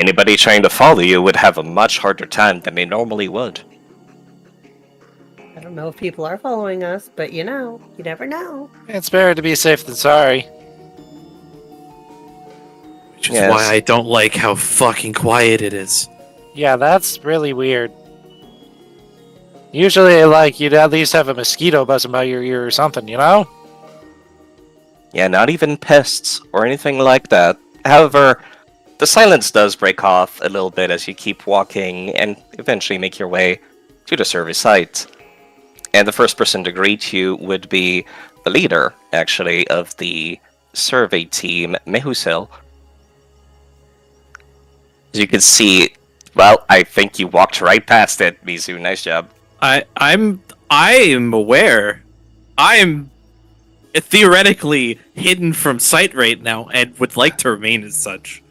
Anybody trying to follow you would have a much harder time than they normally would. I don't know if people are following us, but you never know. It's better to be safe than sorry. Which is why I don't like how fucking quiet it is. Yeah, that's really weird. Usually, like, you'd at least have a mosquito buzzing by your ear or something, you know? Yeah, not even pests or anything like that. However, the silence does break off a little bit as you keep walking and eventually make your way to the survey site. And the first person to greet you would be the leader, actually, of the survey team, Mehusil. As you can see, well, I think you walked right past it, Mizu. Nice job. I am aware. I am theoretically hidden from sight right now and would like to remain as such.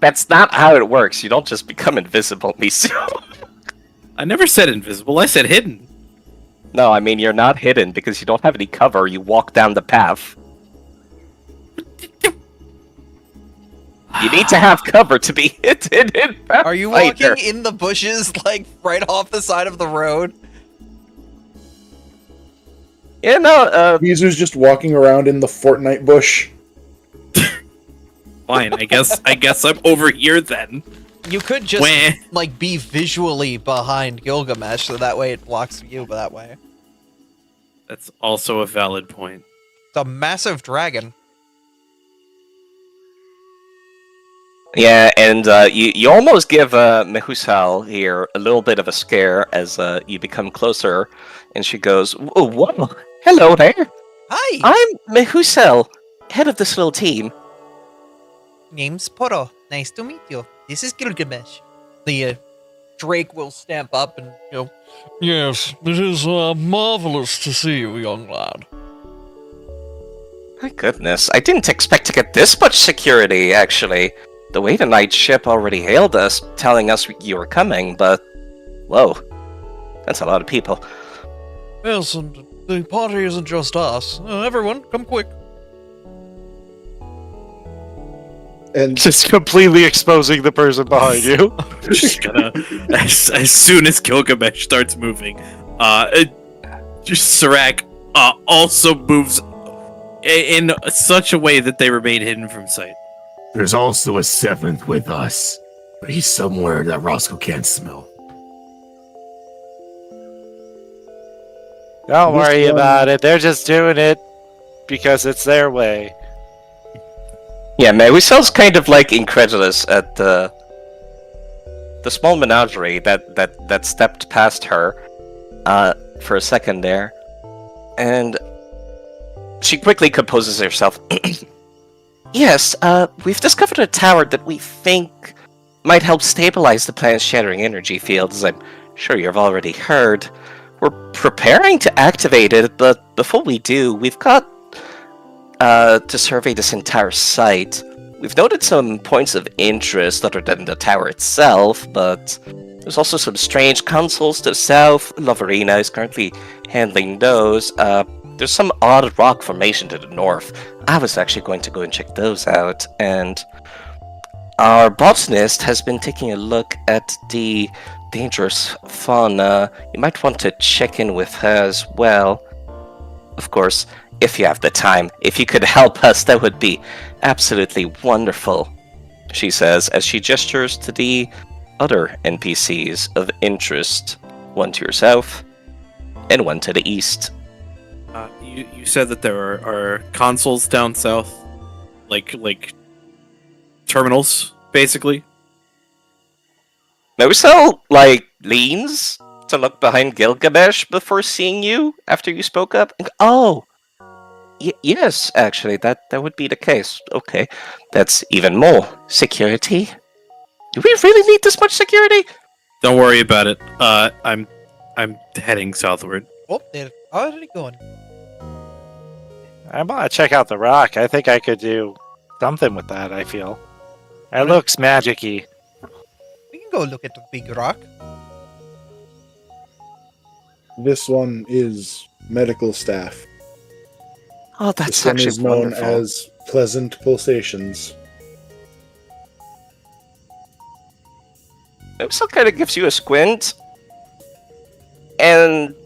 That's not how it works. You don't just become invisible, Misu. I never said invisible, I said hidden. No, I mean, you're not hidden because you don't have any cover. You walk down the path. You need to have cover to be hidden in Pathfinder. Are you walking in the bushes, like, right off the side of the road? Yeah, no, Misu's just walking around in the Fortnite bush. Fine, I guess I'm over here then. You could just, Wah. like, be visually behind Gilgamesh, so that way it blocks you that way. That's also a valid point. It's a massive dragon. Yeah, and you almost give Mehusal here a little bit of a scare as you become closer, and she goes, "Oh, whoa, hello there. Hi. I'm Mehusal, head of this little team. Name's Poro. Nice to meet you. This is Gilgamesh." The Drake will stamp up and go, "Yes, it is marvelous to see you, young lad." My goodness, I didn't expect to get this much security, actually. The way the night ship already hailed us, telling us you were coming, but... Whoa. That's a lot of people. Yes, and the party isn't just us. Everyone, come quick. And just completely exposing the person behind you. Just gonna, as soon as Gilgamesh starts moving, just Serac also moves in such a way that they remain hidden from sight. There's also a seventh with us, but he's somewhere that Roscoe can't smell. Don't worry about it. They're just doing it because it's their way. Yeah, Mehusal's kind of like incredulous at the small menagerie that stepped past her for a second there, and she quickly composes herself. Yes, we've discovered a tower that we think might help stabilize the planet's shattering energy field, as I'm sure you've already heard. We're preparing to activate it, but before we do, we've got to survey this entire site. We've noted some points of interest other than the tower itself, but there's also some strange consoles to the south. Loverina is currently handling those. There's some odd rock formation to the north. I was actually going to go and check those out, and our botanist has been taking a look at the dangerous fauna. You might want to check in with her as well. Of course, if you have the time. If you could help us, that would be absolutely wonderful, she says as she gestures to the other NPCs of interest, one to your south and one to the east. You said that there are consoles down south, like terminals, basically. Mehusal, leans to look behind Gilgamesh before seeing you after you spoke up. And, oh, yes, actually, that would be the case. Okay, that's even more security. Do we really need this much security? Don't worry about it. I'm heading southward. Oh, they're already going. I'm gonna check out the rock. I think I could do something with that, I feel. It looks magic-y. We can go look at the big rock. This one is medical staff. Oh, that's this one actually is known wonderful. as pleasant pulsations. Mehusal kind of gives you a squint, and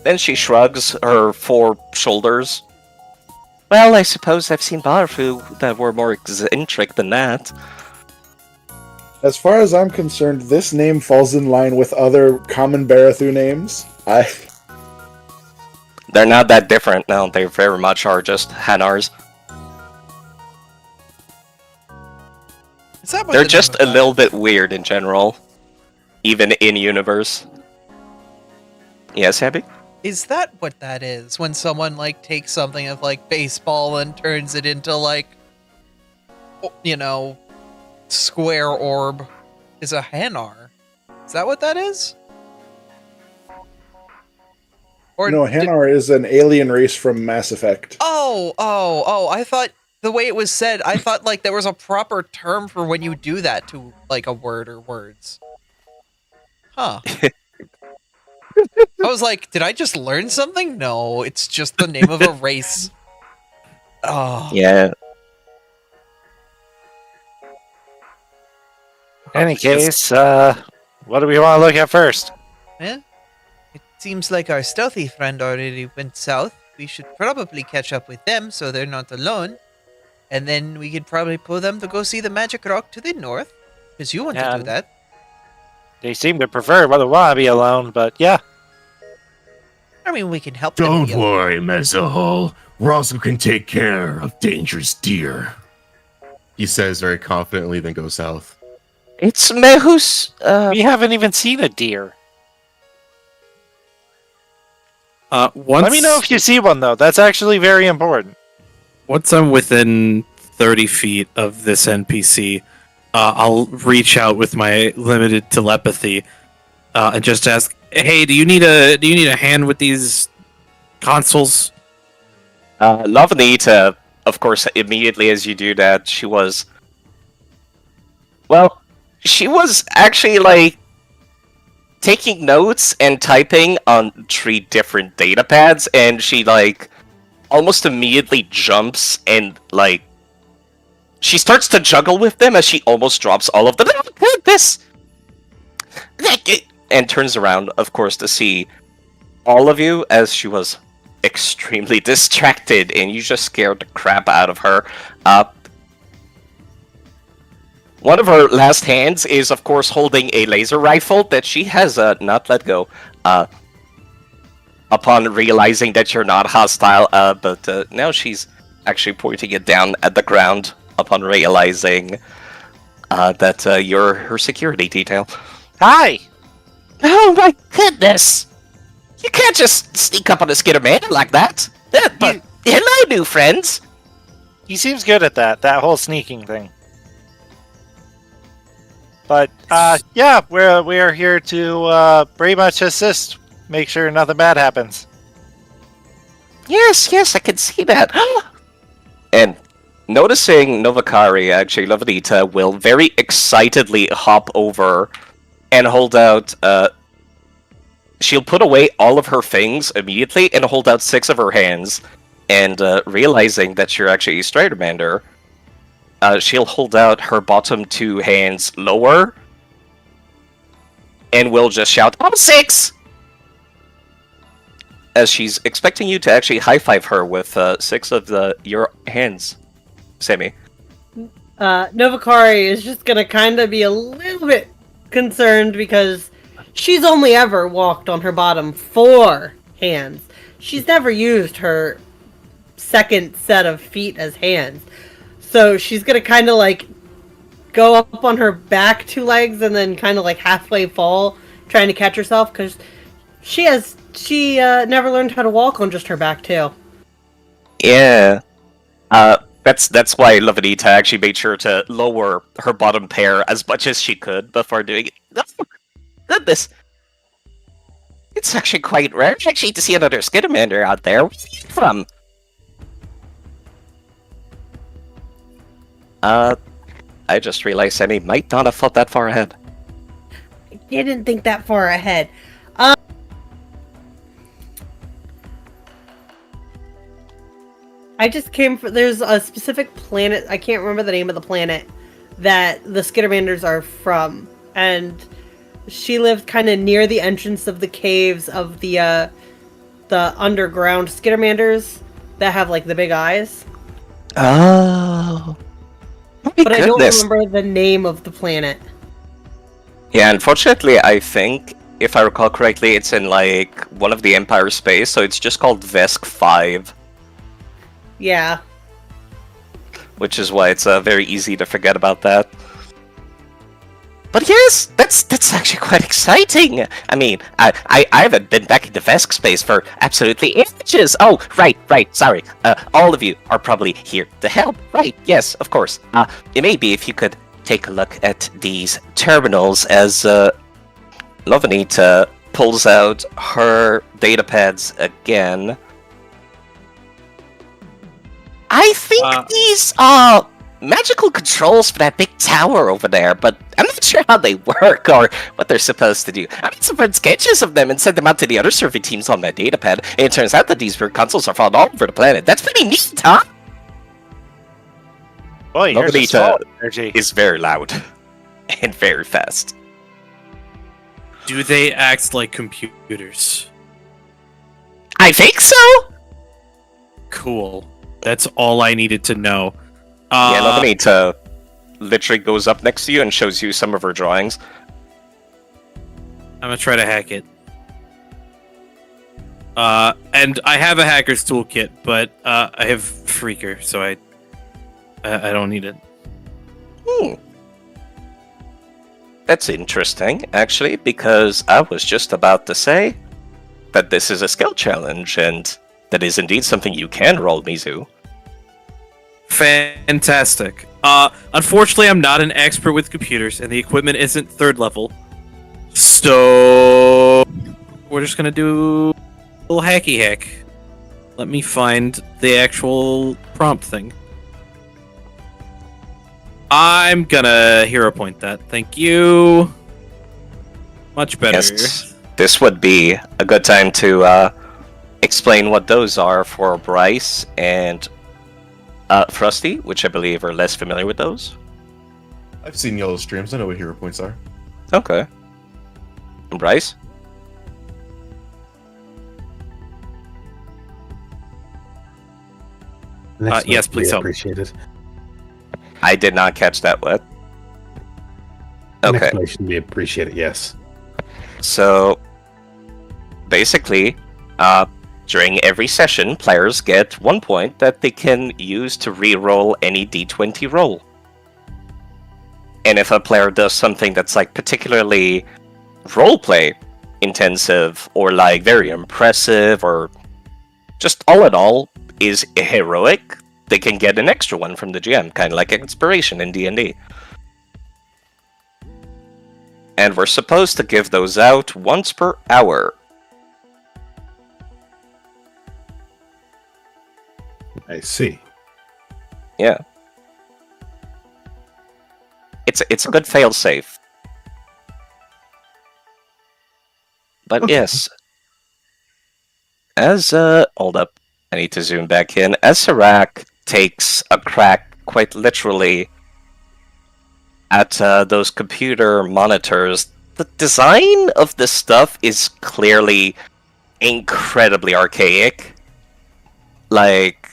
then she shrugs her four shoulders. Well, I suppose I've seen Barafu that were more eccentric than that. As far as I'm concerned, this name falls in line with other common Barathu names. They're not that different, no. They very much are just Hanars. Is that what They're the just name a of little bit weird in general, even in universe. Yes, Abby? Is that what that is? When someone takes something of baseball and turns it into square orb is a Hanar. Is that what that is? Or No, Hanar is an alien race from Mass Effect. Oh, I thought the way it was said, I thought like there was a proper term for when you do that to like a word or words. Huh. I was like, did I just learn something? No, it's just the name of a race. Oh. Yeah. Any case, what do we want to look at first? Well, it seems like our stealthy friend already went south. We should probably catch up with them so they're not alone. And then we could probably pull them to go see the magic rock to the north. Because you want to do that. They seem to prefer whether we want to be alone, but yeah. I mean, we can help them. Don't worry, Mezzahol. Roscoe can take care of dangerous deer. He says very confidently, then goes south. It's Mehus. We haven't even seen a deer. Once, Let me know if you see one, though. That's actually very important. Once I'm within 30 feet of this NPC, I'll reach out with my limited telepathy and just ask, "Hey, do you need a hand with these consoles?" Lavanita, of course, immediately as you do that, she was actually like taking notes and typing on 3 different data pads, and she like almost immediately jumps and like she starts to juggle with them as she almost drops all of them. Oh, goodness! And turns around, of course, to see all of you as she was extremely distracted, and you just scared the crap out of her. One of her last hands is, of course, holding a laser rifle that she has not let go. Upon realizing that you're not hostile, but now she's actually pointing it down at the ground upon realizing that you're her security detail. Hi! Oh my goodness! You can't just sneak up on a Skitterman like that! But hello, new friends! He seems good at that whole sneaking thing. But, yeah, we're here to pretty much assist, make sure nothing bad happens. Yes, I can see that. And noticing Novakari, actually, Lavanita will very excitedly hop over and hold out, she'll put away all of her things immediately and hold out 6 of her hands. And realizing that you're actually a Stridermander, she'll hold out her bottom 2 hands lower and will just shout, "I'm 6!" As she's expecting you to actually high-five her with 6 of your hands, Sammy. Novakari is just gonna kind of be a little bit concerned because she's only ever walked on her bottom 4 hands. She's never used her second set of feet as hands. So she's gonna kind of like go up on her back 2 legs and then kind of like halfway fall, trying to catch herself because she never learned how to walk on just her back tail. Yeah. That's why Lavanita actually made sure to lower her bottom pair as much as she could before doing it. Oh, goodness. It's actually quite rare actually to see another Skittermander out there. Where's he from? I just realized Sammy might not have thought that far ahead. I didn't think that far ahead. I just came from... There's a specific planet, I can't remember the name of the planet, that the Skittermanders are from. And she lived kind of near the entrance of the caves of the underground Skittermanders that have, like, the big eyes. Oh... But I don't remember the name of the planet. Yeah, unfortunately, I think, if I recall correctly, it's in, like, one of the Empire space, so it's just called Vesk 5. Yeah. Which is why it's very easy to forget about that. But yes, that's actually quite exciting! I mean, I haven't been back in the Vesk space for absolutely ages! Oh, right, sorry. All of you are probably here to help. Right, yes, of course. It may be if you could take a look at these terminals as Lavanita pulls out her data pads again. I think these are magical controls for that big tower over there, but I'm not sure how they work or what they're supposed to do. I made some fun sketches of them and sent them out to the other survey teams on my datapad, and it turns out that these weird consoles are found all over the planet. That's pretty neat, huh? Boy, Novelita is very loud and very fast. Do they act like computers? I think so! Cool. That's all I needed to know. Yeah, Novelita literally goes up next to you and shows you some of her drawings. I'm gonna try to hack it. And I have a hacker's toolkit, but I have Freaker, so I don't need it. That's interesting, actually, because I was just about to say that this is a skill challenge, and that is indeed something you can roll, Mizu. Fantastic. Unfortunately, I'm not an expert with computers, and the equipment isn't 3rd level. So we're just gonna do a little hacky hack. Let me find the actual prompt thing. I'm gonna hero point that. Thank you. Much better. Yes, this would be a good time to explain what those are for Bryce and Frosty, which I believe are less familiar with those. I've seen yellow streams. I know what hero points are. Okay. And Bryce? Yes, please help. Appreciate it. I did not catch that what? An Okay. explanation would be appreciated, yes. So, basically, during every session, players get 1 point that they can use to re-roll any d20 roll. And if a player does something that's like particularly roleplay intensive or like very impressive or just all in all is heroic, they can get an extra one from the GM, kind of like inspiration in D&D. And we're supposed to give those out once per hour. I see. Yeah. It's a good failsafe. But Okay. yes. As hold up. I need to zoom back in. As Serac takes a crack quite literally at those computer monitors, the design of this stuff is clearly incredibly archaic. Like,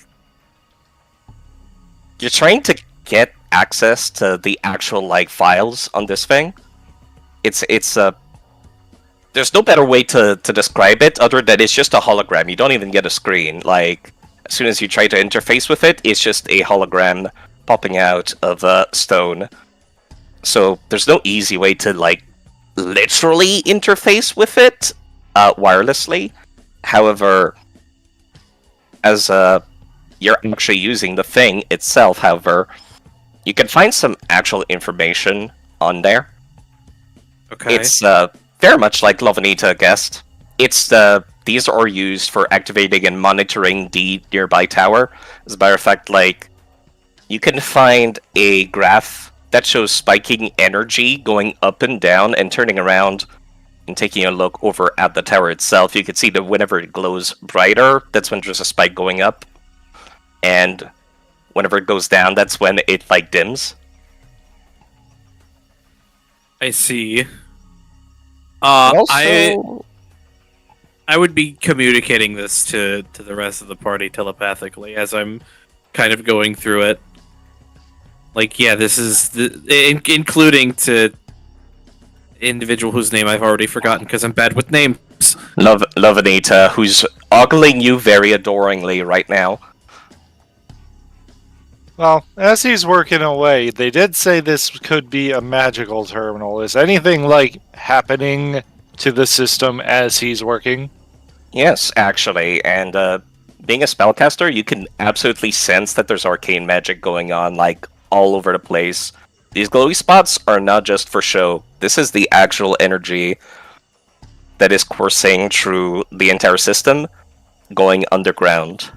you're trying to get access to the actual like files on this thing. It's there's no better way to describe it other than it's just a hologram. You don't even get a screen. Like, as soon as you try to interface with it, it's just a hologram popping out of a stone. So there's no easy way to like literally interface with it wirelessly. However, as you're actually using the thing itself, however, you can find some actual information on there. Okay. It's very much like Lovanita guessed. It's these are used for activating and monitoring the nearby tower. As a matter of fact, like, you can find a graph that shows spiking energy going up and down and turning around and taking a look over at the tower itself. You can see that whenever it glows brighter, that's when there's a spike going up. And whenever it goes down, that's when it like dims. I see. Also, I would be communicating this to the rest of the party telepathically as I'm kind of going through it. Like, yeah, this is including to individual whose name I've already forgotten because I'm bad with names. Lovanita, who's ogling you very adoringly right now. Well, as he's working away, they did say this could be a magical terminal. Is anything, like, happening to the system as he's working? Yes, actually, and being a spellcaster, you can absolutely sense that there's arcane magic going on, like, all over the place. These glowy spots are not just for show. This is the actual energy that is coursing through the entire system, going underground.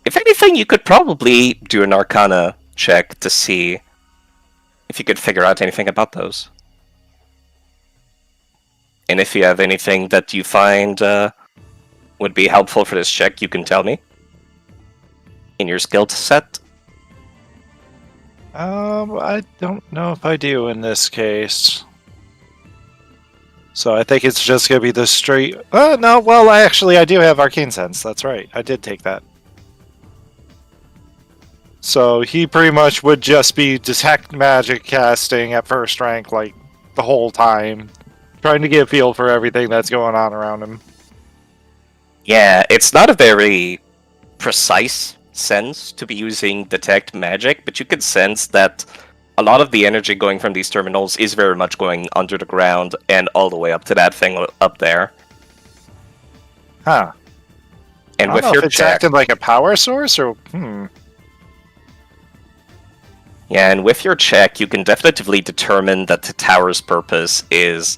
If anything, you could probably do an Arcana check to see if you could figure out anything about those. And if you have anything that you find would be helpful for this check, you can tell me. In your skill set. I don't know if I do in this case. So I think it's just gonna be the straight. No. Well, I do have Arcane Sense. That's right. I did take that. So he pretty much would just be detect magic casting at first rank, like the whole time, trying to get a feel for everything that's going on around him. Yeah, it's not a very precise sense to be using detect magic, but you can sense that a lot of the energy going from these terminals is very much going under the ground and all the way up to that thing up there. Huh. And I don't with know your if it's check, acting like a power source or yeah, and with your check, you can definitively determine that the tower's purpose is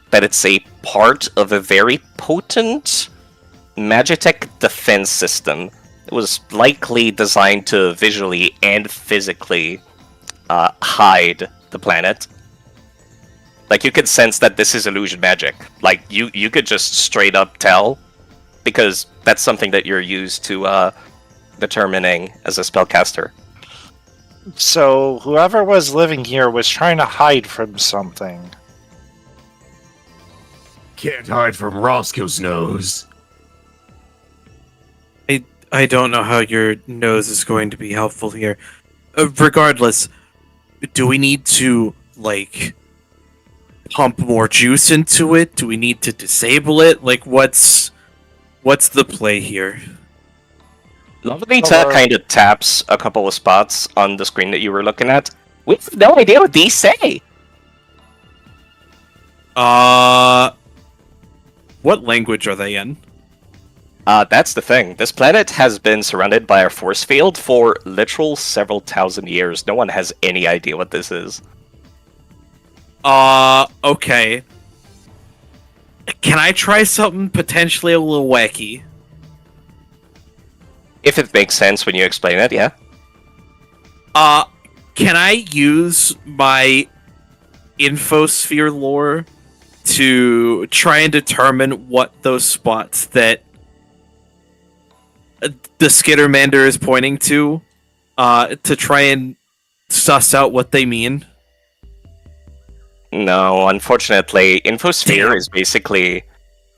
that it's a part of a very potent Magitech defense system. It was likely designed to visually and physically hide the planet. Like, you could sense that this is illusion magic. Like, you could just straight up tell, because that's something that you're used to determining as a spellcaster. So whoever was living here was trying to hide from something. Can't hide from Roscoe's nose. I don't know how your nose is going to be helpful here. Regardless, do we need to, like, pump more juice into it? Do we need to disable it? Like, what's the play here? Lovelita kind of taps a couple of spots on the screen that you were looking at. We have no idea what these say! What language are they in? That's the thing. This planet has been surrounded by a force field for literal several thousand years. No one has any idea what this is. Okay. Can I try something potentially a little wacky? If it makes sense when you explain it, yeah. Can I use my infosphere lore to try and determine what those spots that the Skittermander is pointing to try and suss out what they mean? No, unfortunately, Infosphere is basically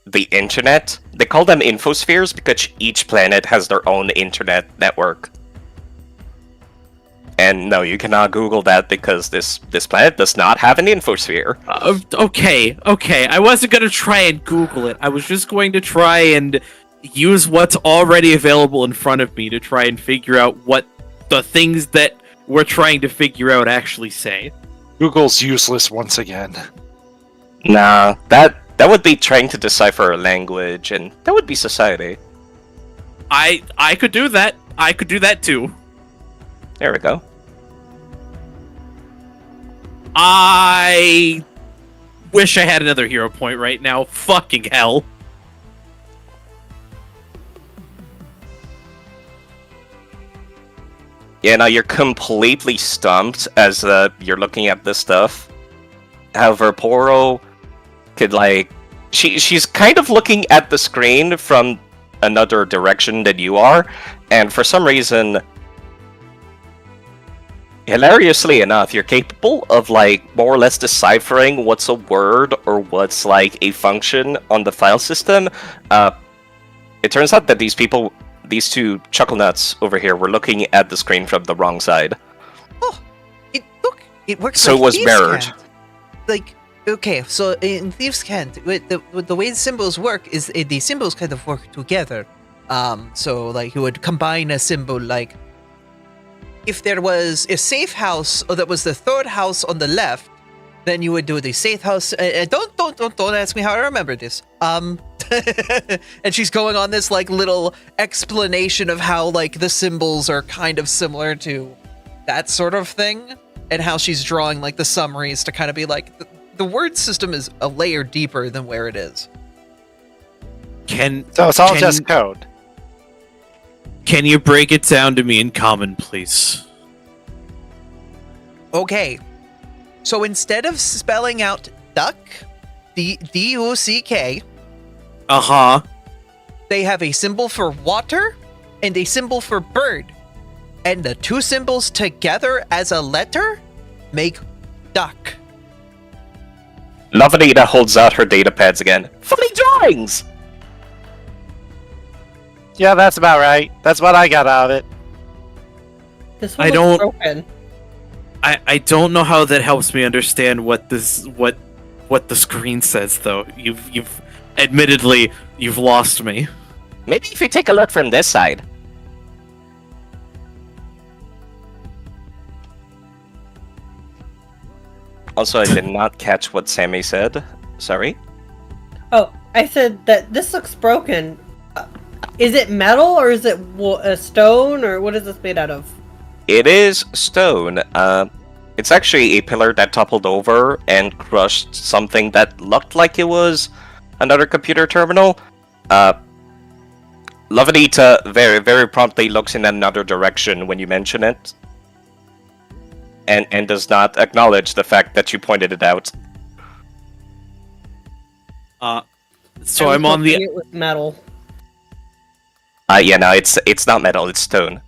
the internet. They call them infospheres because each planet has their own internet network. And no, you cannot Google that because this planet does not have an infosphere. Okay. I wasn't going to try and Google it. I was just going to try and use what's already available in front of me to try and figure out what the things that we're trying to figure out actually say. Google's useless once again. Nah, that would be trying to decipher a language, and that would be society. I could do that. I could do that too. There we go. I wish I had another hero point right now. Fucking hell. Yeah, now you're completely stumped as you're looking at this stuff. However, Poro could, like... She's kind of looking at the screen from another direction than you are, and for some reason... Hilariously enough, you're capable of, like, more or less deciphering what's a word or what's, like, a function on the file system. It turns out that these two chucklenuts over here were looking at the screen from the wrong side. Oh, it works. So like it was Thieves' mirrored. Cant. Like, okay, so in Thieves' Cant, the way the symbols work is the symbols kind of work together. So like you would combine a symbol like if there was a safe house or that was the third house on the left, then you would do the safe house. Don't ask me how I remember this. And she's going on this like little explanation of how like the symbols are kind of similar to that sort of thing. and how she's drawing like the summaries to kind of be like, the word system is a layer deeper than where it is. So it's all just code. Can you break it down to me in common, please? Okay. So instead of spelling out duck, D-U-C-K, they have a symbol for water and a symbol for bird. And the two symbols together as a letter make duck. Lavanita holds out her data pads again. Funny drawings! Yeah, that's about right. That's what I got out of it. This one looks broken. I don't know how that helps me understand what the screen says though. You've admittedly you've lost me. Maybe if you take a look from this side. Also, I did not catch what Sammy said. Sorry. Oh, I said that this looks broken. Is it metal or is it a stone or what is this made out of? It is stone. It's actually a pillar that toppled over and crushed something that looked like it was another computer terminal. Lavanita very, very promptly looks in another direction when you mention it. And does not acknowledge the fact that you pointed it out. So I'm on the... It was metal. Yeah, no, it's not metal, it's stone.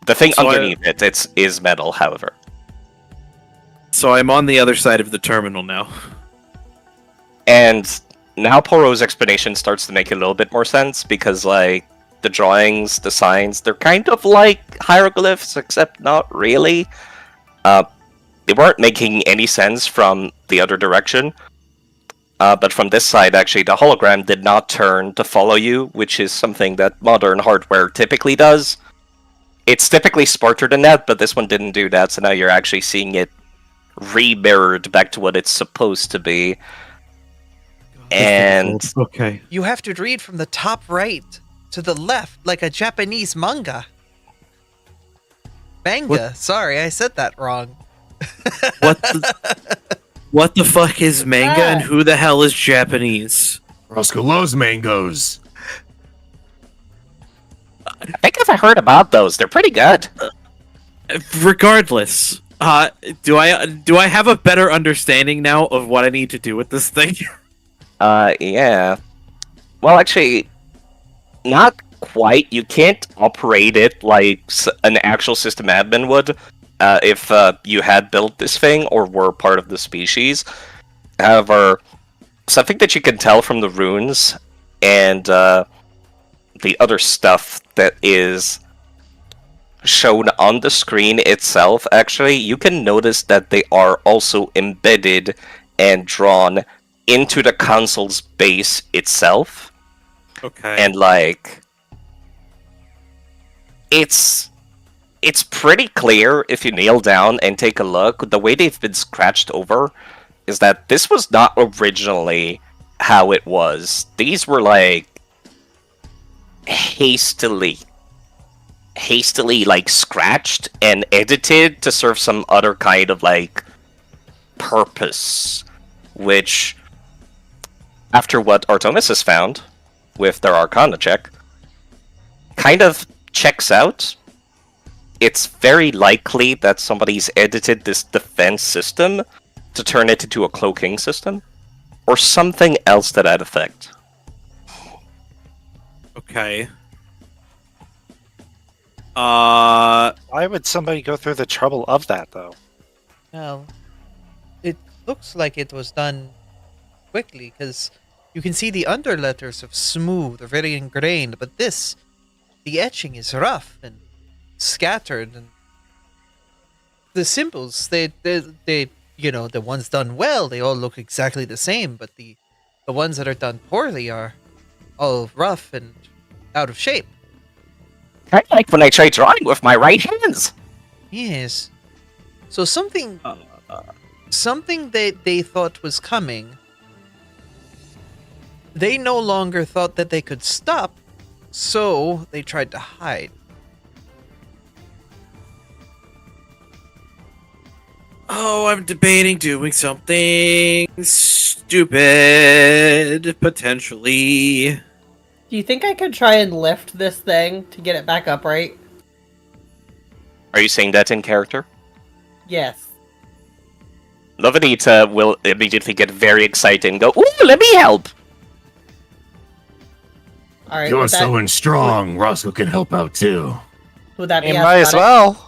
The thing So underneath it is metal, however. So I'm on the other side of the terminal now. And now Poro's explanation starts to make a little bit more sense, because, like, the drawings, the signs, they're kind of like hieroglyphs, except not really. They weren't making any sense from the other direction. But from this side, actually, the hologram did not turn to follow you, which is something that modern hardware typically does. It's typically smarter than that, but this one didn't do that, so now you're actually seeing it re-mirrored back to what it's supposed to be. And... Okay. You have to read from the top right to the left, like a Japanese manga. Manga. Sorry, I said that wrong. What the fuck is manga and who the hell is Japanese? Roscoe loves mangoes. I think I've heard about those. They're pretty good. Regardless, do I have a better understanding now of what I need to do with this thing? Yeah. Well, actually, not quite. You can't operate it like an actual system admin would if you had built this thing or were part of the species. However, something that you can tell from the runes and the other stuff that is shown on the screen itself, actually, you can notice that they are also embedded and drawn into the console's base itself. Okay. And, like, it's pretty clear if you kneel down and take a look. The way they've been scratched over is that this was not originally how it was. These were, like, hastily like scratched and edited to serve some other kind of like purpose, which after what Artemis has found with their Arcana check kind of checks out. It's very likely that somebody's edited this defense system to turn it into a cloaking system or something else to that effect. Okay. Why would somebody go through the trouble of that, though? Well, it looks like it was done quickly, because you can see the underletters are smooth, they're very ingrained, but this, the etching is rough and scattered, and the symbols, they you know, the ones done well, they all look exactly the same, but the ones that are done poorly are all rough and out of shape. Kind of like when I try drawing with my right hands. Yes. So something that they thought was coming, they no longer thought that they could stop, so they tried to hide. Oh, I'm debating doing something stupid, potentially. Do you think I could try and lift this thing to get it back upright? Are you saying that in character? Yes. Lovenita will immediately get very excited and go, "Ooh, let me help!" All right. You're so strong. Roscoe can help out too. Would that be might as athletic? well.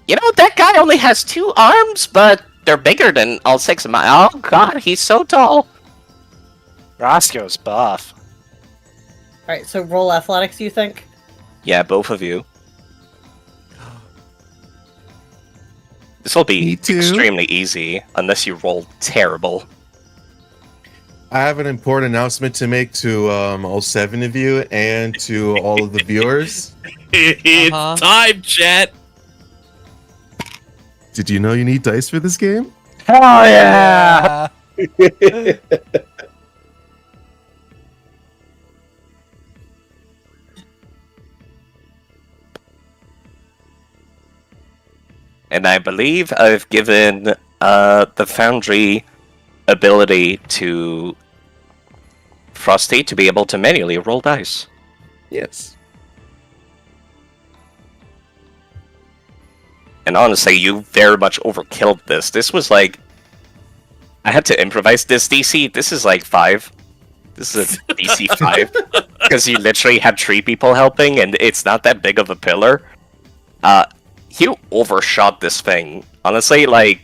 You know, that guy only has 2 arms, but they're bigger than all 6 of my. Oh god, he's so tall. Roscoe's buff. All right. So roll athletics. You think? Yeah, both of you. This will be extremely easy, unless you roll terrible. I have an important announcement to make to all 7 of you and to all of the viewers. It's time, chat. Did you know you need dice for this game? Hell yeah! And I believe I've given the Foundry ability to Frosty to be able to manually roll dice. Yes. And honestly, you very much overkilled this. This was like... I had to improvise this DC. This is like 5. This is a DC 5. Because you literally had 3 people helping, and it's not that big of a pillar. You overshot this thing. Honestly, like...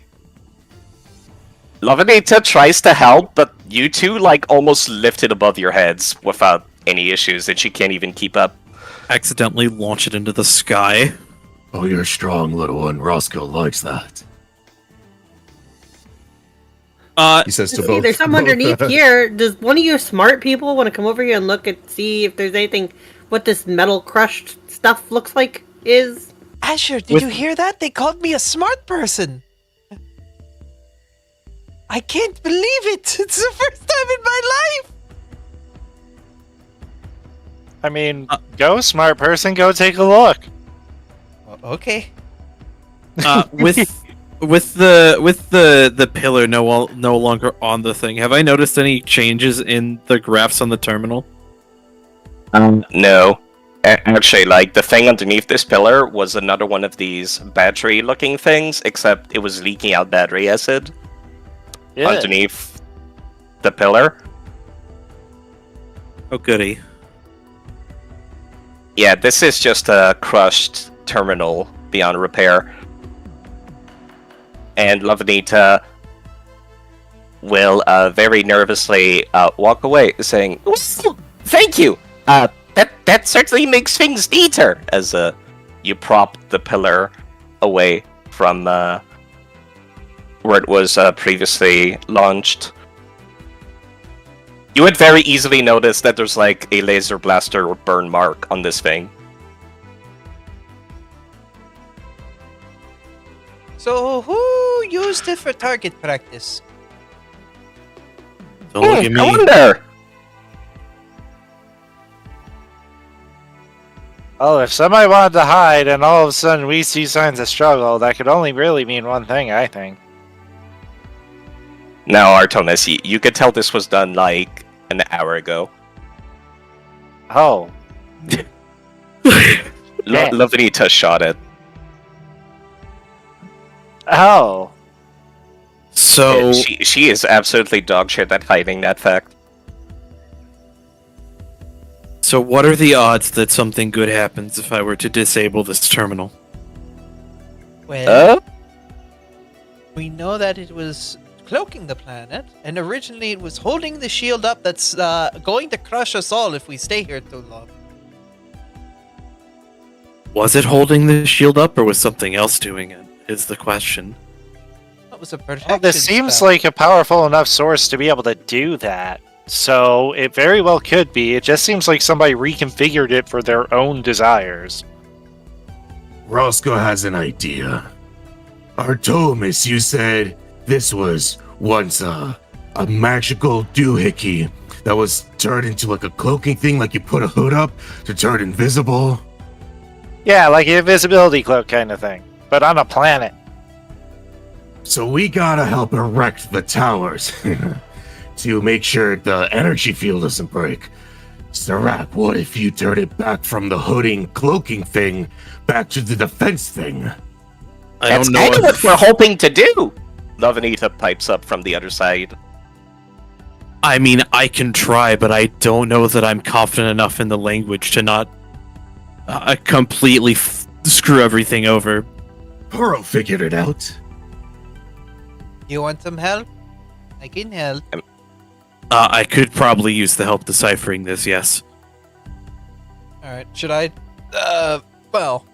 Lovenita tries to help, but you two, like, almost lift it above your heads without any issues, and she can't even keep up. Accidentally launch it into the sky. Oh, you're strong, little one. Roscoe likes that. He says to See, both. there's some underneath here. Does one of you smart people want to come over here and look at see if there's anything what this metal crushed stuff looks like is? Asher, did you hear that? They called me a smart person. I can't believe it. It's the first time in my life. I mean, go smart person, go take a look. Okay. With the pillar no longer on the thing, have I noticed any changes in the graphs on the terminal? No. Actually, like, the thing underneath this pillar was another one of these battery-looking things, except it was leaking out battery acid underneath the pillar. Oh, goody. Yeah, this is just a crushed terminal beyond repair. And Lovenita will very nervously walk away, saying, "Thank you! That certainly makes things neater!" As you prop the pillar away from where it was previously launched. You would very easily notice that there's like a laser blaster burn mark on this thing. So who used it for target practice? Don't look at me. I wonder! Oh, if somebody wanted to hide and all of a sudden we see signs of struggle, that could only really mean one thing, I think. No, Artonis, you could tell this was done like an hour ago. Oh. Lovenita shot it. Oh. So she is absolutely dog shit at hiding that fact. So what are the odds that something good happens if I were to disable this terminal? Well, we know that it was cloaking the planet, and originally it was holding the shield up that's going to crush us all if we stay here too long. Was it holding the shield up, or was something else doing it? Is the question. That was a protection Well, this seems spell. like a powerful enough source to be able to do that. So it very well could be. It just seems like somebody reconfigured it for their own desires. Roscoe has an idea. Artemis, you said this was once a magical doohickey that was turned into like a cloaking thing, like you put a hood up to turn invisible. Yeah, like an invisibility cloak kind of thing, but on a planet. So we gotta help erect the towers to make sure the energy field doesn't break. Serac, what if you turn it back from the hooding, cloaking thing back to the defense thing? That's kind of what we're hoping to do. Lavanita pipes up from the other side. I mean, I can try, but I don't know that I'm confident enough in the language to not completely screw everything over. Pearl figured it out. You want some help? I can help. I could probably use the help deciphering this, yes. Alright, should I? Well,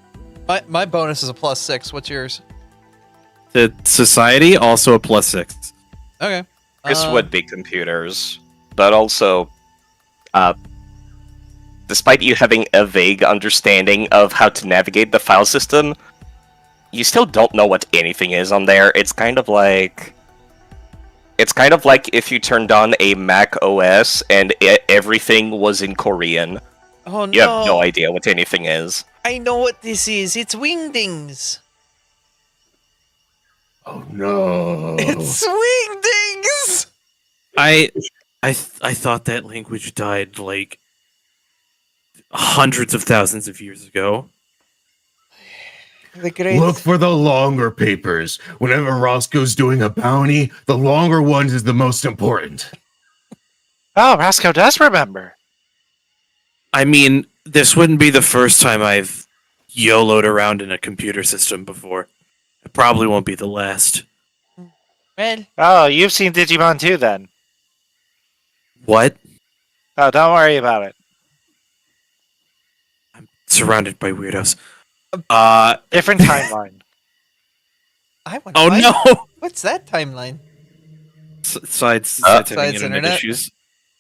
my bonus is a +6. What's yours? The society, also a +6. Okay. This would be computers, but also, despite you having a vague understanding of how to navigate the file system, you still don't know what anything is on there. It's kind of like if you turned on a Mac OS and everything was in Korean. Oh no! You have no idea what anything is. I know what this is. It's wingdings. Oh no! It's wingdings. I thought that language died like hundreds of thousands of years ago. Look for the longer papers. Whenever Roscoe's doing a bounty, the longer one is the most important. Oh, Roscoe does remember. I mean, this wouldn't be the first time I've YOLO'd around in a computer system before. It probably won't be the last. Well. Oh, you've seen Digimon too, then. What? Oh, don't worry about it. Surrounded by weirdos. Different timeline. Oh no! What's that timeline? Sides having internet internet? issues.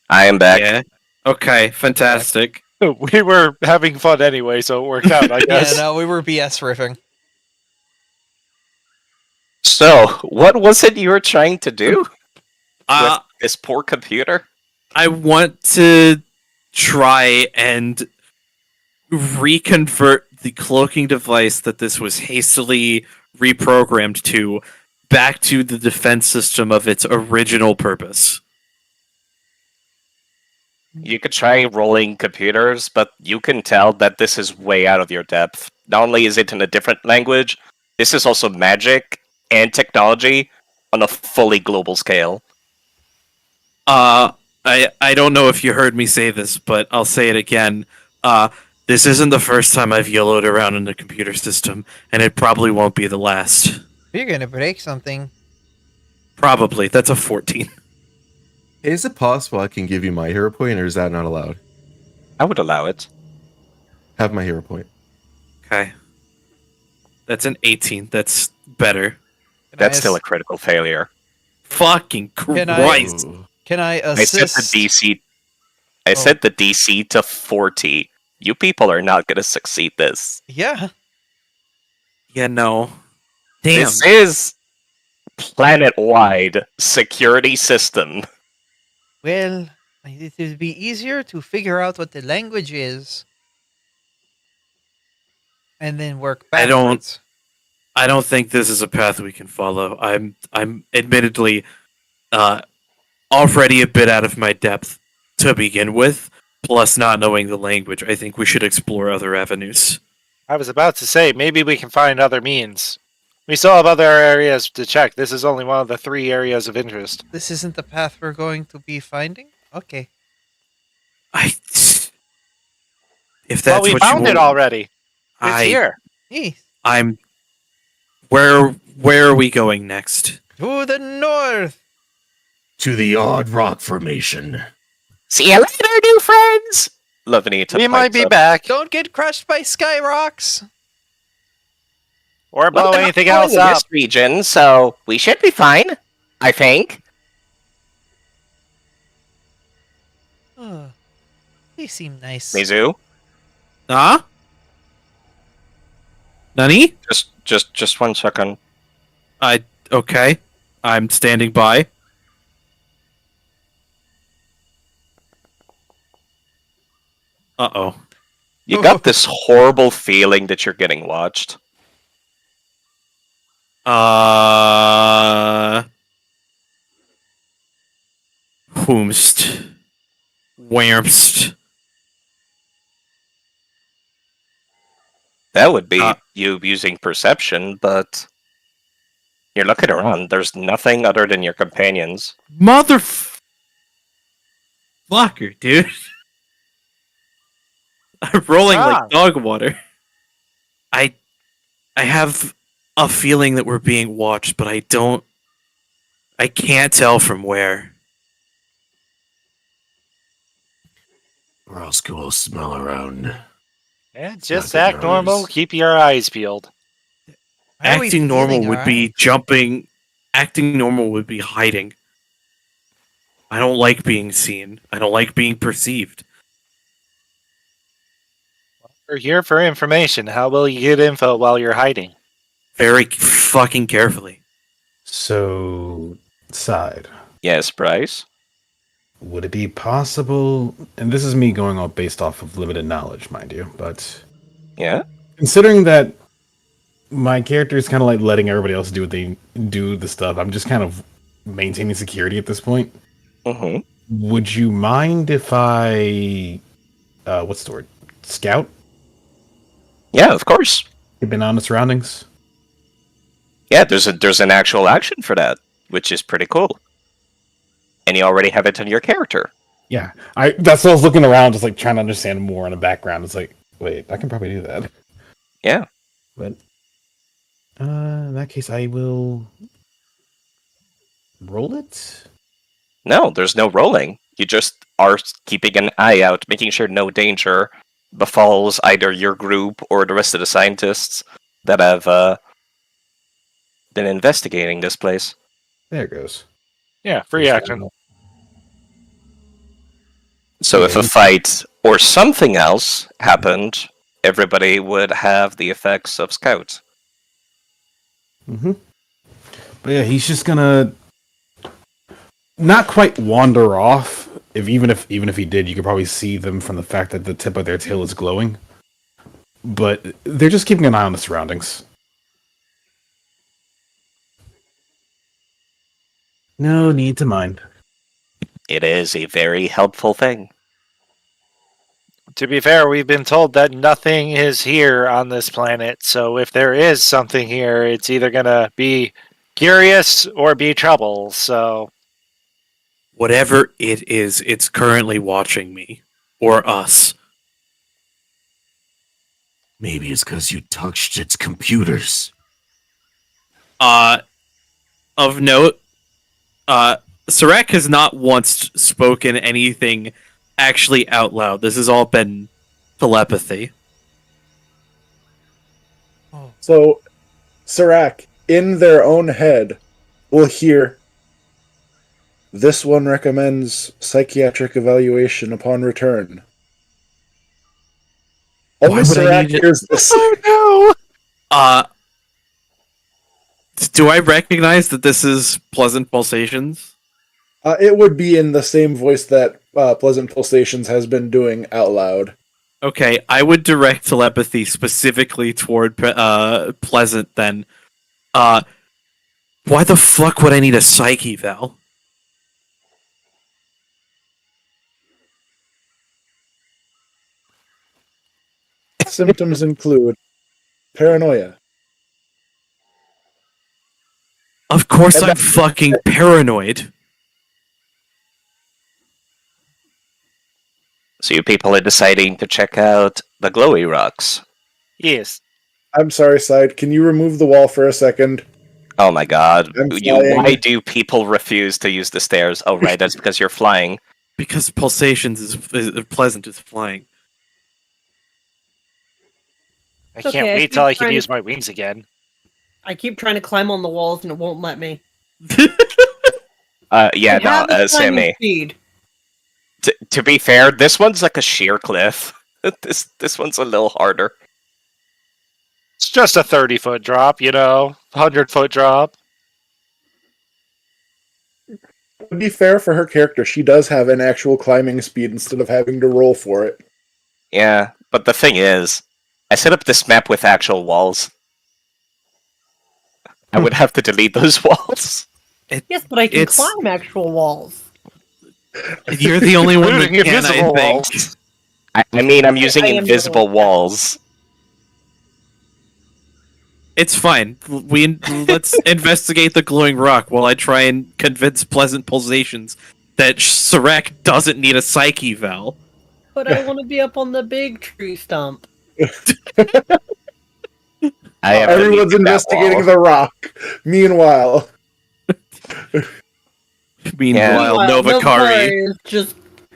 I am back. Yeah. Okay, fantastic. We were having fun anyway, so it worked out, I guess. Yeah, no, we were BS riffing. So, what was it you were trying to do with this poor computer? I want to try and reconvert the cloaking device that this was hastily reprogrammed to back to the defense system of its original purpose. You could try rolling computers, but you can tell that this is way out of your depth. Not only is it in a different language, this is also magic and technology on a fully global scale. I don't know if you heard me say this, but I'll say it again. This isn't the first time I've YOLO'd around in a computer system, and it probably won't be the last. You're gonna break something. Probably. That's a 14. Is it possible I can give you my hero point, or is that not allowed? I would allow it. Have my hero point. Okay. That's an 18. That's better. That's still a critical failure. Fucking Christ. Can I I set assist? the DC. I set the DC to 40. You people are not going to succeed this. Yeah. Yeah, no. Damn. This is planet-wide security system. Well, it would be easier to figure out what the language is, and then work backwards. I don't think this is a path we can follow. I'm admittedly already a bit out of my depth to begin with, plus not knowing the language. I think we should explore other avenues. I was about to say, maybe we can find other means. We still have other areas to check. This is only one of the 3 areas of interest. This isn't the path we're going to be finding? Okay. If that's well, we what found you it want, already. It's here. Where are we going next? To the north. To the Odd Rock Formation. See you later, new friends! Lavanita We might pipes be up. back. Don't get crushed by sky rocks. Or blow Well, they're not anything going else in up. this region, so we should be fine. I think. Oh, they seem nice. Mizu? Huh? Nani? Just 1 second. Okay. I'm standing by. Uh-oh. You got this horrible feeling that you're getting watched. Whomst. Whamst. That would be you using perception, but you're looking around. There's nothing other than your companions. Motherfucker, dude. I'm rolling like dog water. I have a feeling that we're being watched, but I can't tell from where. Or else go smell around. Yeah, just Nothing act normal. knows. Keep your eyes peeled. Acting normal would be jumping. Acting normal would be hiding. I don't like being seen. I don't like being perceived. We're here for information. How will you get info while you're hiding? Very fucking carefully. So, side. Yes, Bryce? Would it be possible, and this is me going off based off of limited knowledge, mind you, but... Yeah? Considering that my character is kind of like letting everybody else do what they do, the stuff, I'm just kind of maintaining security at this point. Mm-hmm. Would you mind if I... what's the word? Scout? Yeah, of course. You've been on the surroundings? Yeah, there's an actual action for that, which is pretty cool. And you already have it on your character. Yeah, that's what I was looking around, just like trying to understand more in the background. It's like, wait, I can probably do that. Yeah. But in that case, I will roll it. No, there's no rolling. You just are keeping an eye out, making sure no danger befalls either your group or the rest of the scientists that have been investigating this place. There it goes. Yeah, free action. So if a fight or something else happened, everybody would have the effects of Scout. Mm-hmm. But yeah, he's just gonna not quite wander off. Even if he did, you could probably see them from the fact that the tip of their tail is glowing. But they're just keeping an eye on the surroundings. No need to mind. It is a very helpful thing. To be fair, we've been told that nothing is here on this planet, so if there is something here, it's either gonna be curious or be trouble, so... Whatever it is, it's currently watching me. Or us. Maybe it's because you touched its computers. Of note, Sarek has not once spoken anything actually out loud. This has all been telepathy. So, Serac, in their own head, will hear, "This one recommends psychiatric evaluation upon return." Only Serac hears this. Oh no! Do I recognize that this is Pleasant Pulsations? It would be in the same voice that Pleasant Pulsations has been doing out loud. Okay, I would direct telepathy specifically toward Pleasant then. Why the fuck would I need a psych eval? Symptoms include paranoia. Of course I'm fucking paranoid. So you people are deciding to check out the glowy rocks. Yes. I'm sorry, Side. Can you remove the wall for a second? Oh my god. I'm flying. Why do people refuse to use the stairs? Oh right, that's because you're flying. Because Pulsations is Pleasant is flying. I It's can't okay, I wait keep till I can trying use to- my wings again. I keep trying to climb on the walls and it won't let me. Yeah, I have no, the climbing Sammy. speed. To be fair, this one's like a sheer cliff. This one's a little harder. It's just a 30-foot drop, 100-foot drop. To be fair for her character, she does have an actual climbing speed instead of having to roll for it. Yeah, but the thing is, I set up this map with actual walls. I would have to delete those walls. Yes, but I can climb actual walls. You're the only one that Including can, I invisible think. walls. I mean, I'm using I am invisible the one. walls. It's fine. Let's investigate the glowing rock while I try and convince Pleasant Pulsations that Sarek doesn't need a psyche eval. But I want to be up on the big tree stump. Everyone's investigating the rock. Meanwhile, Novakari is just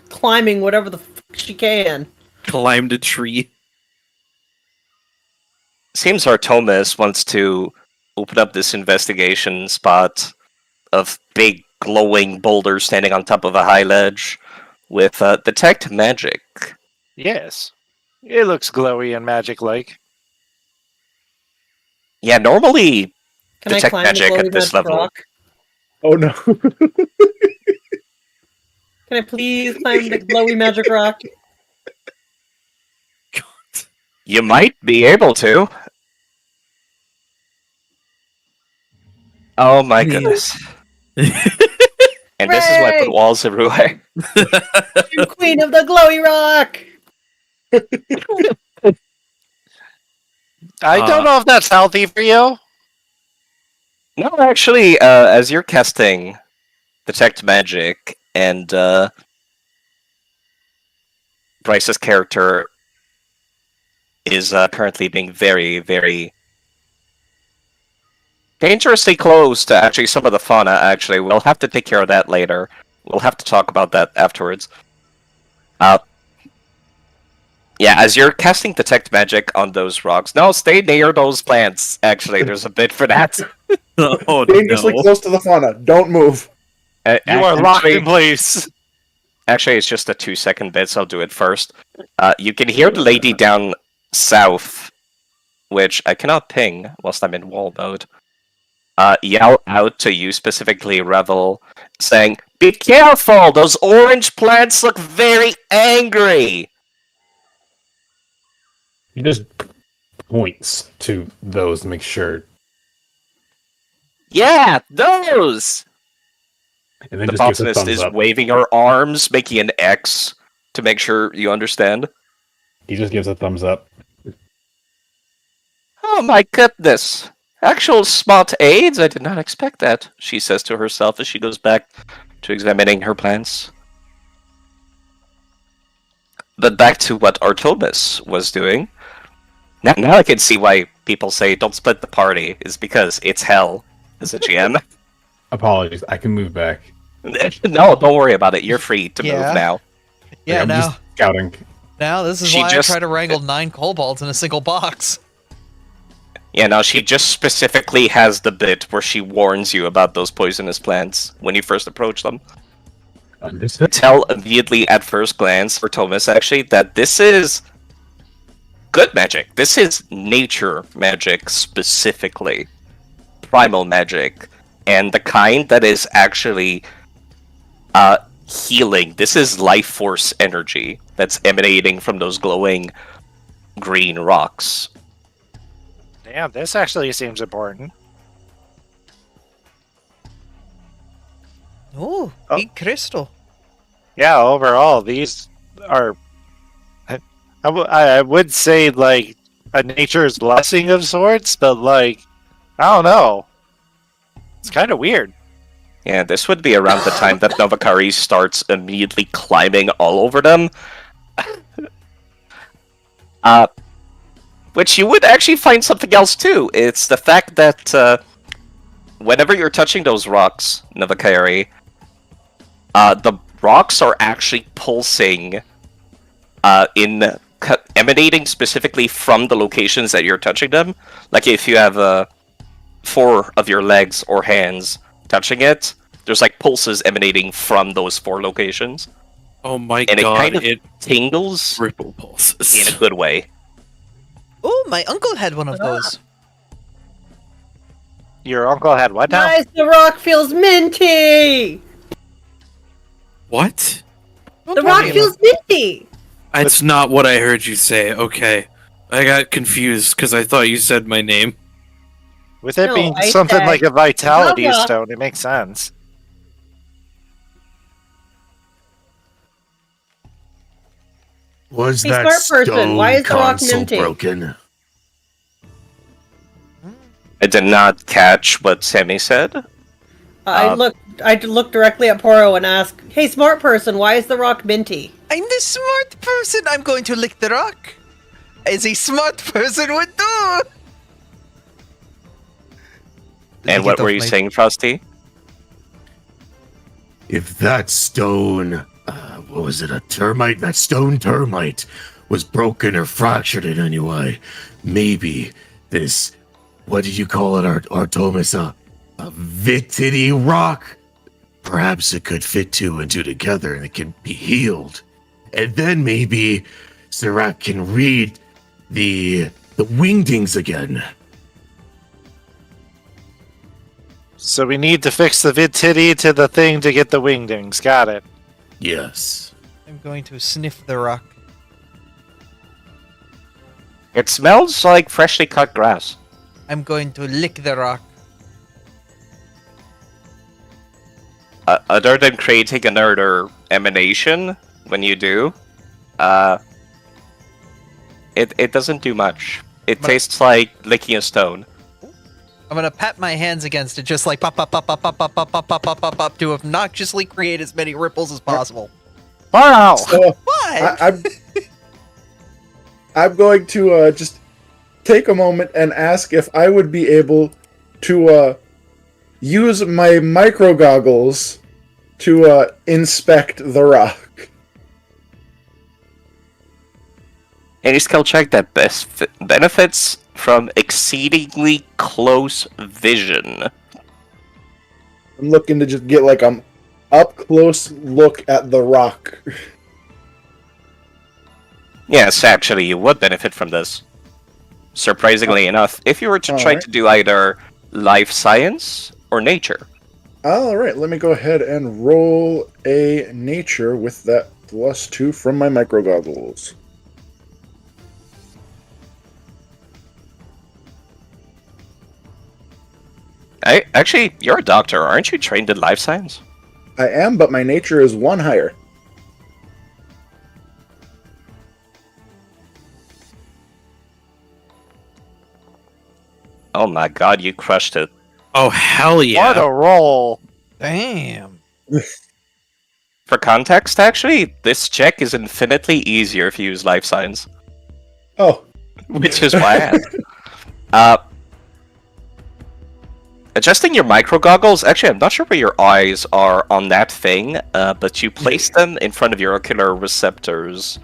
climbing whatever the fuck she can. climbed a tree. Seems Artomis wants to open up this investigation spot of big glowing boulders standing on top of a high ledge with detect magic. Yes. It looks glowy and magic-like. Yeah, normally Can I detect climb magic the glowy at this magic level. rock? oh no. Can I please climb the glowy magic rock? You might be able to. Oh my goodness. And this is why I put walls everywhere. I'm queen of the glowy rock! I don't know if that's healthy for you. No, actually, as you're casting Detect Magic, and Bryce's character is currently being very, very dangerously close to actually some of the fauna, actually. We'll have to take care of that later. We'll have to talk about that afterwards. Yeah, as you're casting Detect Magic on those rocks. No, stay near those plants, actually. There's a bit for that. Oh, Dangerously close to the fauna. Don't move. You are locked in place. Actually, it's just a 2-second bit, so I'll do it first. You can hear the lady down south, which I cannot ping whilst I'm in wall mode, yell out to you specifically, Revel, saying, "Be careful! Those orange plants look very angry!" He just points to those to make sure. Yeah, those! And then The just gives a botanist thumbs is up. waving her arms, making an X to make sure you understand. He just gives a thumbs up. Oh my goodness! Actual smart aids? I did not expect that, she says to herself as she goes back to examining her plants. But back to what Artomis was doing. Now I can see why people say don't split the party, is because it's hell as a GM. Apologies, I can move back. No, don't worry about it. You're free to move now. Yeah, I'm now, just scouting. now this is She why just- I try to wrangle 9 kobolds in a single box. Yeah, no, she just specifically has the bit where she warns you about those poisonous plants when you first approach them. Understood. Tell immediately at first glance, for Thomas actually, that this is good magic. This is nature magic specifically. Primal magic. And the kind that is actually healing. This is life force energy that's emanating from those glowing green rocks. Damn, this actually seems important. Ooh, big crystal. Yeah, overall, these are... I would say, like, a nature's blessing of sorts, but, like, I don't know. It's kind of weird. Yeah, this would be around the time that Novakari starts immediately climbing all over them. Which you would actually find something else too. It's the fact that whenever you're touching those rocks, Novakari, the rocks are actually pulsing emanating specifically from the locations that you're touching them. Like if you have 4 of your legs or hands touching it, there's like pulses emanating from those 4 locations. Oh my and god, it kind of tingles ripple pulses in a good way. Oh, my uncle had one of those. Your uncle had what now? Guys, the rock feels minty! What? The rock feels minty! That's not what I heard you say. Okay. I got confused because I thought you said my name. With it No, being I something said like a vitality Abra. stone, it makes sense. Was Hey, that smart person, why stone is the rock console minty? broken? I did not catch what Sammy said. I looked directly at Poro and asked, "Hey, smart person, why is the rock minty?" I'm the smart person. I'm going to lick the rock, as a smart person would do. And what were you saying, Frosty? If that stone, what was it, a termite? That stone termite was broken or fractured in any way. Maybe this, what did you call it, Artemis? A vitity rock? Perhaps it could fit two and two together and it can be healed. And then maybe Serac can read the wingdings again. So we need to fix the vidtity to the thing to get the wingdings. Got it. Yes. I'm going to sniff the rock. It smells like freshly cut grass. I'm going to lick the rock. Other than creating another emanation when you do, it doesn't do much. It tastes like licking a stone. I'm gonna pat my hands against it, just like pop, pop, pop, pop, pop, pop, pop, pop, pop, pop, pop, pop, to obnoxiously create as many ripples as possible. Wow! So, What? I'm going to just take a moment and ask if I would be able to use my micro goggles to inspect the rock. Any skill check that best benefits from exceedingly close vision. I'm looking to just get like an up close look at the rock. Yes, actually, you would benefit from this. Surprisingly enough, if you were to try to do either life science or nature. Alright, let me go ahead and roll a nature with that +2 from my micro goggles. Actually, you're a doctor, aren't you trained in life science? I am, but my nature is 1 higher. Oh my god, you crushed it. Oh, hell yeah. What a roll! Damn. For context, actually, this check is infinitely easier if you use life science. Oh. Which is why I had. Adjusting your micro goggles, actually, I'm not sure where your eyes are on that thing, but you place them in front of your ocular receptors,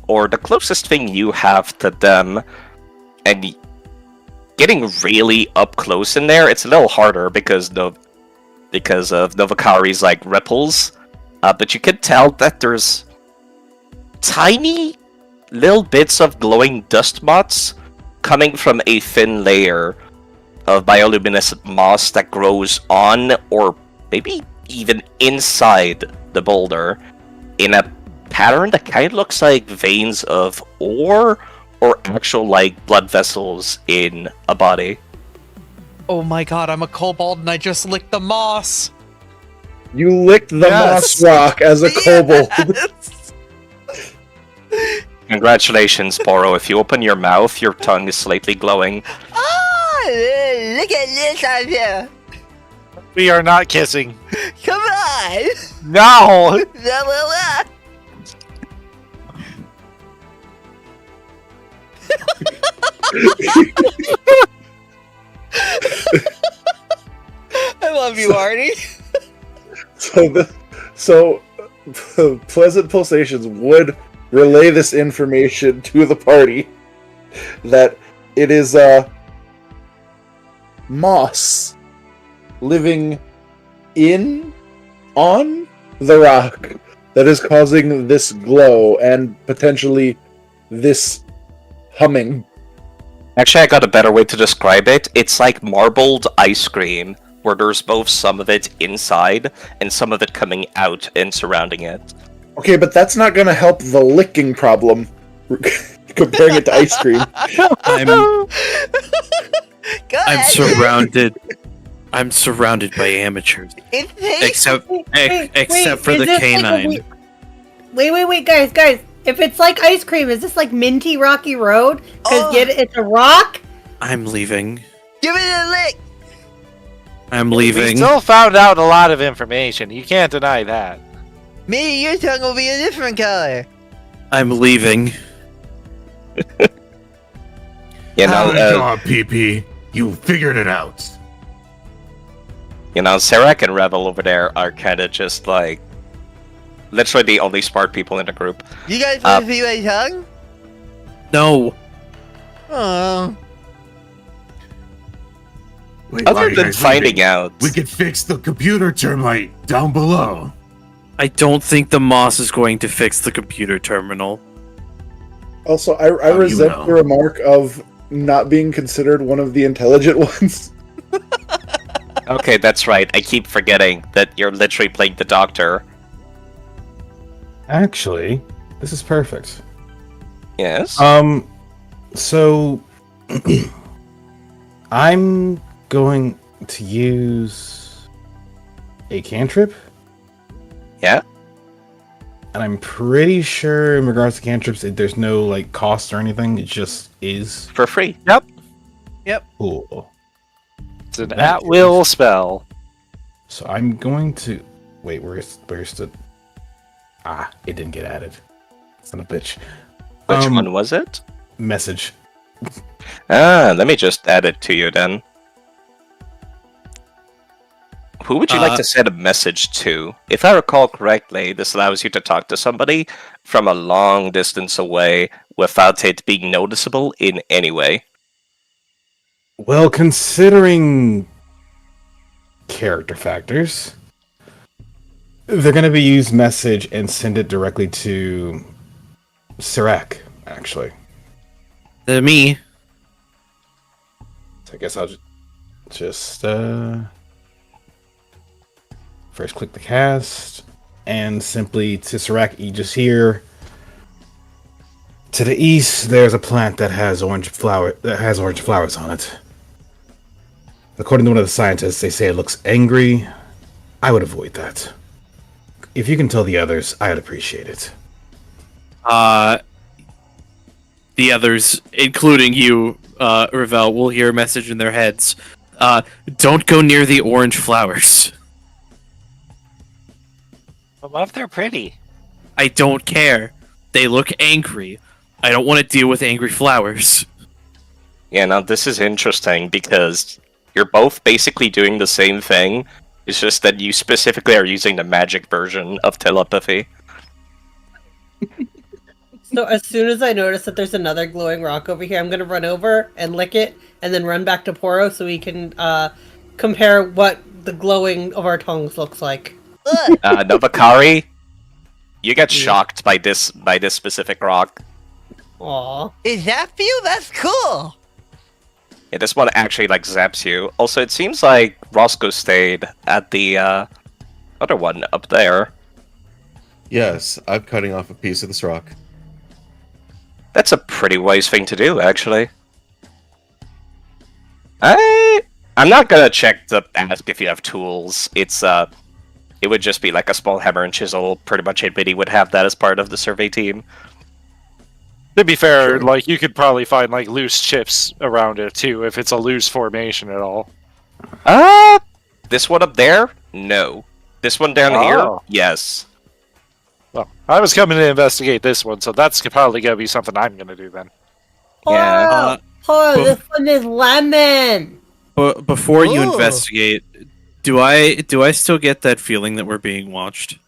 or the closest thing you have to them, and getting really up close in there, it's a little harder because of Novakari's like ripples, but you can tell that there's tiny little bits of glowing dust motes coming from a thin layer of bioluminescent moss that grows on, or maybe even inside the boulder, in a pattern that kind of looks like veins of ore, or actual, like, blood vessels in a body. Oh my god, I'm a kobold and I just licked the moss! You licked the moss rock as a kobold. Congratulations, Poro. If you open your mouth, your tongue is slightly glowing. Look at this out here! We are not kissing. Come on! No! I love you, Artie. So Pleasant Pulsations would relay this information to the party that it is moss living on the rock that is causing this glow and potentially this humming. Actually, I got a better way to describe it. It's like marbled ice cream, where there's both some of it inside and some of it coming out and surrounding it. Okay, but that's not going to help the licking problem. Comparing it to ice cream. I'm surrounded. I'm surrounded by amateurs. Except for the canine. Wait, guys. If it's like ice cream, is this like Minty Rocky Road? Because it's a rock? I'm leaving. Give it a lick! I'm We leaving. still found out a lot of information. You can't deny that. Maybe your tongue will be a different color. I'm leaving. You know, job, PP. You figured it out. You know, Serac and Rebel over there are kind of just like literally the only smart people in the group. You guys want to see my tongue? No. Oh. Wait, Other than finding out, we could fix the computer termite down below. I don't think the moss is going to fix the computer terminal. Also, I resent the remark of not being considered one of the intelligent ones. Okay, that's right. I keep forgetting that you're literally playing the doctor. Actually, this is perfect. Yes? So I'm going to use a cantrip. Yeah? And I'm pretty sure in regards to cantrips, there's no like cost or anything. It just is for free. Yep. Cool. It's an at-will spell. So I'm going to wait. Where's the? It didn't get added. Son of a bitch. Which one was it? Message. Let me just add it to you then. Who would you like to send a message to? If I recall correctly, this allows you to talk to somebody from a long distance away without it being noticeable in any way. Well, considering character factors, they're going to be use message and send it directly to Serac, actually. Me. So I guess I'll just first click the cast and simply to Serac, you just hear to the east there's a plant that has orange flowers on it. According to one of the scientists, they say it looks angry. I would avoid that. If you can tell the others, I'd appreciate it. The others, including you, Ravel, will hear a message in their heads. Don't go near the orange flowers. What if they're pretty? I don't care. They look angry. I don't want to deal with angry flowers. Yeah, now this is interesting because you're both basically doing the same thing. It's just that you specifically are using the magic version of telepathy. So as soon as I notice that there's another glowing rock over here, I'm going to run over and lick it, and then run back to Poro so we can compare what the glowing of our tongues looks like. Novakari, you get shocked by this specific rock. Aww. Is that you? That's cool! Yeah, this one actually like zaps you. Also, it seems like Roscoe stayed at the other one up there. Yes, I'm cutting off a piece of this rock. That's a pretty wise thing to do, actually. I'm not gonna check to ask if you have tools. It would just be like a small hammer and chisel. Pretty much anybody would have that as part of the survey team. To be fair, like you could probably find like loose chips around it too, if it's a loose formation at all. This one up there? No. This one down here? Yes. Well, I was coming to investigate this one, so that's probably gonna be something I'm gonna do then. Yeah. This one is lemon! But before you investigate, do I still get that feeling that we're being watched?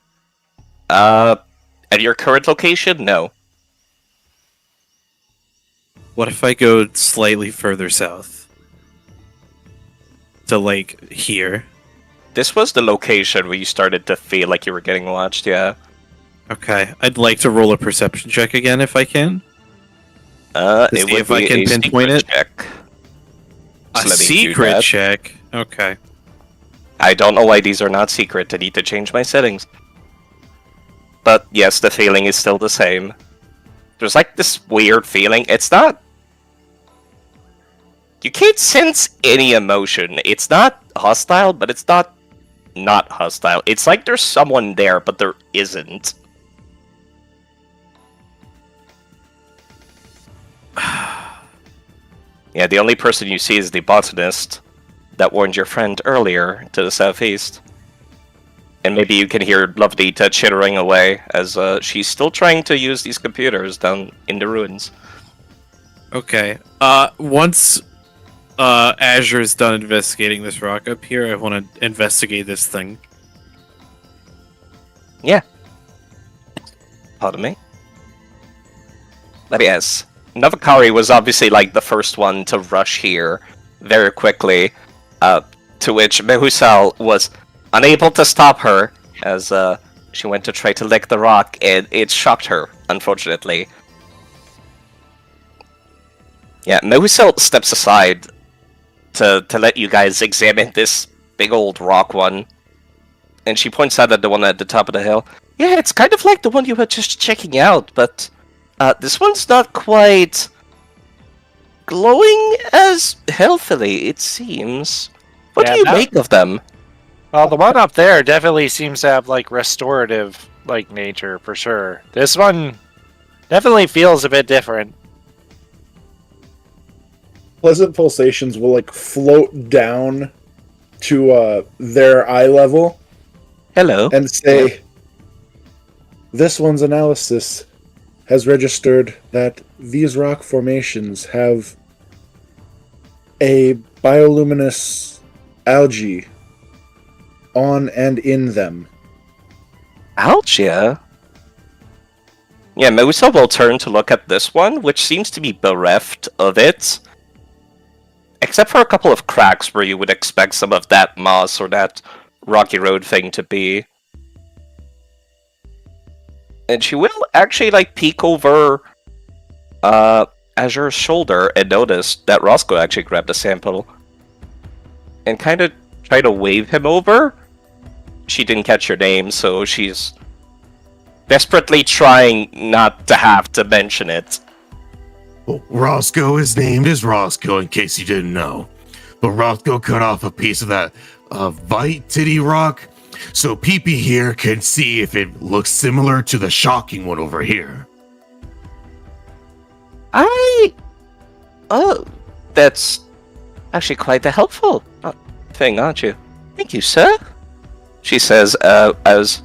At your current location? No. What if I go slightly further south? To, like, here? This was the location where you started to feel like you were getting watched, yeah. Okay, I'd like to roll a perception check again if I can. It see would if I be can a pinpoint secret it. check. A So let me do secret that. check? Okay. I don't know why these are not secret. I need to change my settings. But yes, the feeling is still the same. There's like this weird feeling. It's not... You can't sense any emotion. It's not hostile, but it's not hostile. It's like there's someone there, but there isn't. Yeah, the only person you see is the botanist that warned your friend earlier to the southeast. And maybe you can hear Lovedita chittering away as she's still trying to use these computers down in the ruins. Okay. Once Azure's done investigating this rock up here, I want to investigate this thing. Yeah. Pardon me? Let me guess. Navakari was obviously like the first one to rush here very quickly, to which Mehusal was unable to stop her as she went to try to lick the rock, and it shocked her, unfortunately. Yeah, Mehusal steps aside to let you guys examine this big old rock one, and she points out at the one at the top of the hill. Yeah, it's kind of like the one you were just checking out, but this one's not quite glowing as healthily, it seems. What do you make of them? Well, the one up there definitely seems to have, like, restorative, like, nature, for sure. This one definitely feels a bit different. Pleasant pulsations will, like, float down to their eye level. Hello. And say, this one's analysis has registered that these rock formations have a bioluminescent algae on and in them. Algae? Yeah, Mehusal will turn to look at this one, which seems to be bereft of it. Except for a couple of cracks where you would expect some of that moss or that rocky road thing to be. And she will actually, like, peek over Azure's shoulder and notice that Roscoe actually grabbed a sample. And kind of try to wave him over. She didn't catch your name, so she's desperately trying not to have to mention it. Well, Roscoe is named as Roscoe, in case you didn't know. But Roscoe cut off a piece of that Vite Titty rock, so Pee-Pee here can see if it looks similar to the shocking one over here. Oh, that's actually quite the helpful thing, aren't you? Thank you, sir. She says, as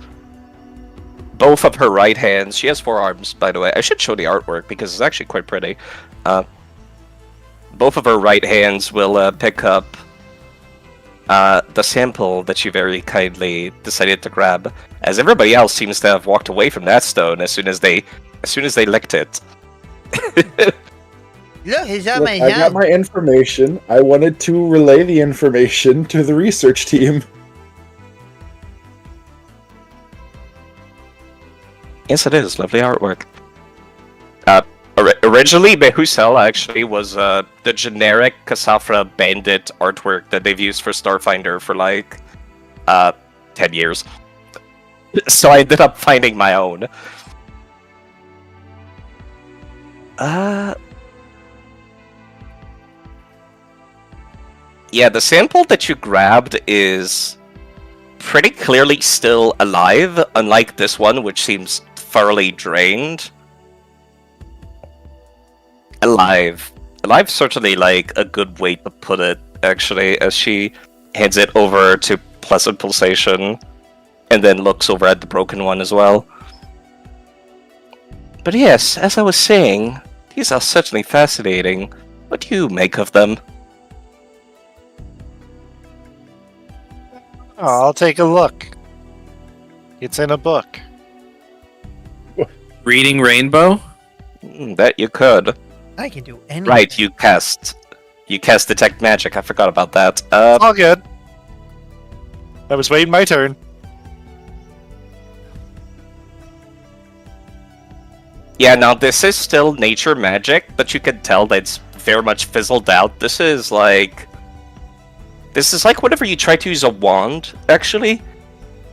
both of her right hands, she has 4 arms, by the way. I should show the artwork because it's actually quite pretty. Both of her right hands will pick up the sample that she very kindly decided to grab, as everybody else seems to have walked away from that stone as soon as they licked it. Look, he's on Look, my I got my information. I wanted to relay the information to the research team. Yes, it is. Lovely artwork. Originally, Mehusal actually was the generic Kasafra Bandit artwork that they've used for Starfinder for like 10 years. So I ended up finding my own. Yeah, the sample that you grabbed is pretty clearly still alive, unlike this one, which seems thoroughly drained. Alive. Alive's certainly like a good way to put it, actually, as she hands it over to Pleasant Pulsation, and then looks over at the broken one as well. But yes, as I was saying, these are certainly fascinating. What do you make of them? Oh, I'll take a look. It's in a book. Reading Rainbow? That you could. I can do anything. Right, you cast Detect Magic. I forgot about that. All good. I was waiting my turn. Yeah, now this is still nature magic, but you can tell that it's very much fizzled out. This is like whenever you try to use a wand, actually,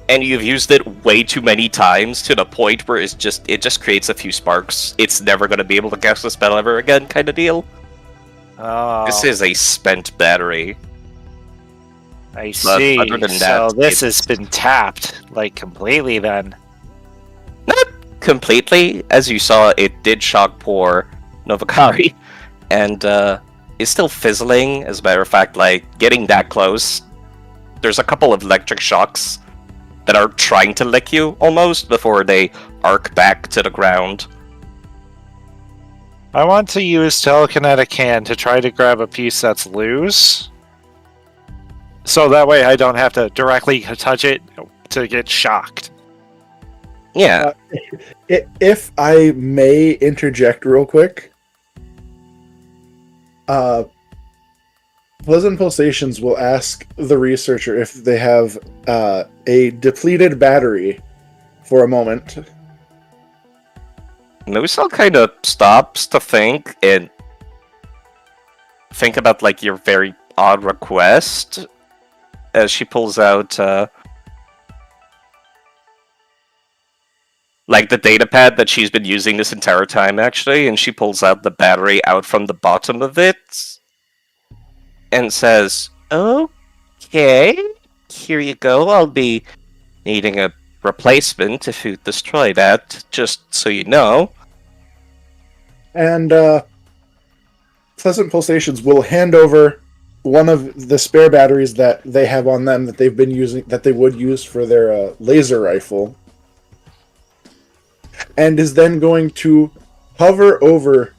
and you've used it way too many times to the point where it just creates a few sparks. It's never going to be able to cast the spell ever again, kind of deal. Oh, This is a spent battery. I But see. other than So that, this it's- has been tapped, like, completely then. Not completely. As you saw, it did shock poor Novakari, and it's still fizzling. As a matter of fact, like, getting that close, there's a couple of electric shocks that are trying to lick you, almost, before they arc back to the ground. I want to use telekinetic hand to try to grab a piece that's loose. So that way I don't have to directly touch it to get shocked. Yeah. If I may interject real quick, Pleasant Pulsations will ask the researcher if they have a depleted battery for a moment. Nosal kind of stops to think and think about like your very odd request as she pulls out like the data pad that she's been using this entire time actually, and she pulls out the battery out from the bottom of it and says, "Okay, here you go. I'll be needing a replacement if you destroy that, just so you know." And Pleasant Pulsations will hand over one of the spare batteries that they have on them that they've been using, that they would use for their laser rifle, and is then going to hover over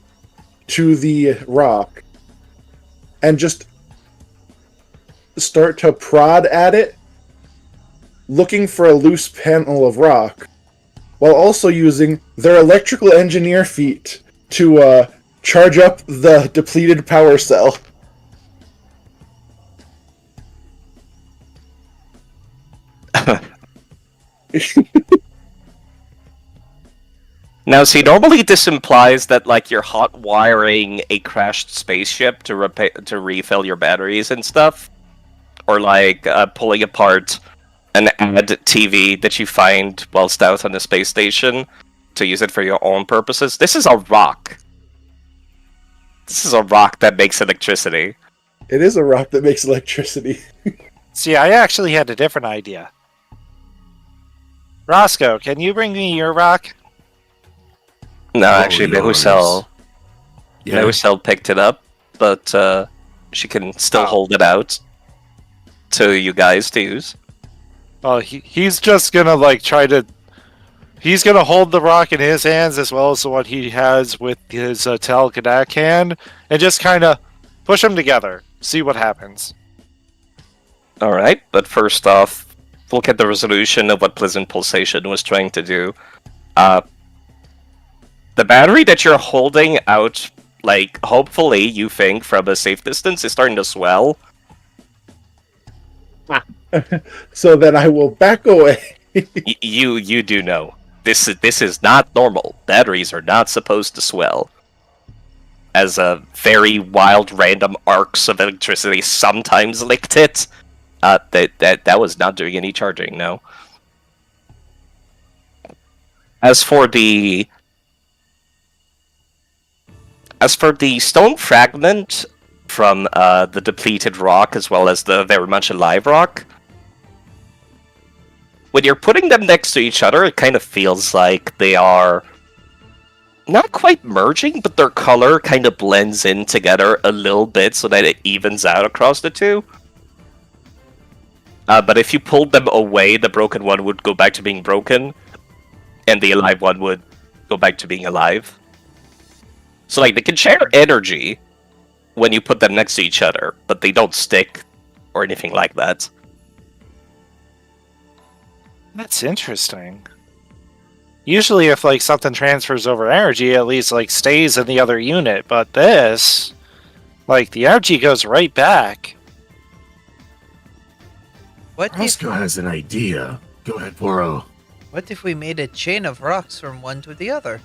to the rock and just start to prod at it, looking for a loose panel of rock, while also using their electrical engineer feat to charge up the depleted power cell. Now, see, normally this implies that like you're hot wiring a crashed spaceship to refill your batteries and stuff, or like pulling apart an ad TV that you find whilst out on the space station to use it for your own purposes. This is a rock. This is a rock that makes electricity. It is a rock that makes electricity. See, I actually had a different idea. Roscoe, can you bring me your rock? No, actually, Nehusel Yeah. Nehusel picked it up, but she can still hold it out to you guys to use. Oh, he's just gonna like try to. He's gonna hold the rock in his hands as well as what he has with his telekinetic hand, and just kind of push them together. See what happens. All right, but first off, look at the resolution of what Pleasant Pulsation was trying to do. The battery that you're holding out, like, hopefully, you think, from a safe distance, is starting to swell. So then I will back away. You do know. This is not normal. Batteries are not supposed to swell. As a very wild, random arcs of electricity sometimes licked it, that was not doing any charging, no. As for the stone fragment from the depleted rock, as well as the very much alive rock, when you're putting them next to each other, it kind of feels like they are not quite merging, but their color kind of blends in together a little bit so that it evens out across the two. But if you pulled them away, the broken one would go back to being broken, and the alive one would go back to being alive. So, like, they can share energy when you put them next to each other, but they don't stick or anything like that. That's interesting. Usually if like something transfers over energy, it at least like stays in the other unit, but this, like, the energy goes right back. What if, Roscoe has an idea. Go ahead, Poro. what if we made a chain of rocks from one to the other?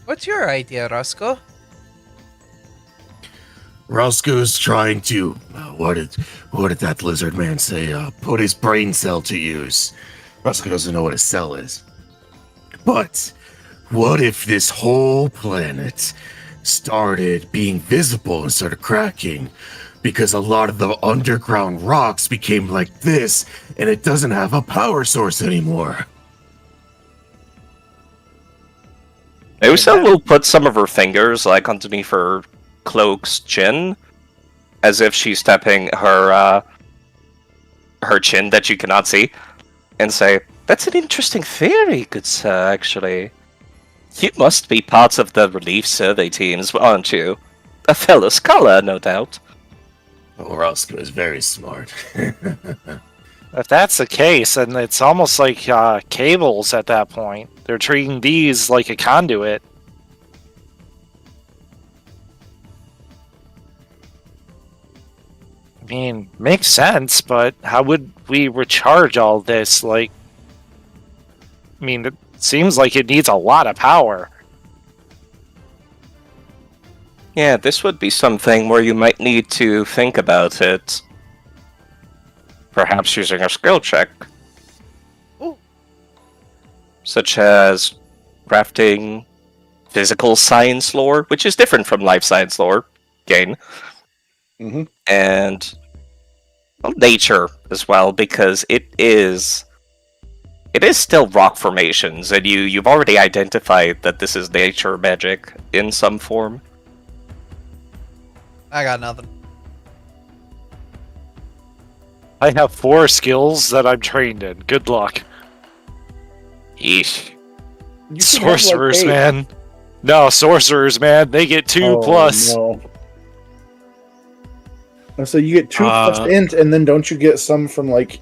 What's your idea, Roscoe? Roscoe's trying to what did that lizard man say? Put his brain cell to use. Roscoe doesn't know what a cell is. But what if this whole planet started being visible and started cracking? Because a lot of the underground rocks became like this, and it doesn't have a power source anymore. Usa will put some of her fingers like underneath her cloak's chin, as if she's tapping her chin that you cannot see, and say, "That's an interesting theory, good sir, actually. You must be part of the relief survey teams, aren't you? A fellow scholar, no doubt." Roscoe is very smart. If that's the case, then it's almost like cables at that point. They're treating these like a conduit. I mean, makes sense, but how would we recharge all this? Like, I mean, it seems like it needs a lot of power. Yeah, this would be something where you might need to think about it. Perhaps using a skill check. Ooh. Such as crafting physical science lore, which is different from life science lore, gain. Mm-hmm. And well, nature as well, because it is still rock formations, and you've already identified that this is nature magic in some form. I got nothing. I have 4 skills that I'm trained in. Good luck. Yeesh. Sorcerers, man. No, sorcerers, man. They get 2 plus. No. So you get 2 plus int, and then don't you get some from like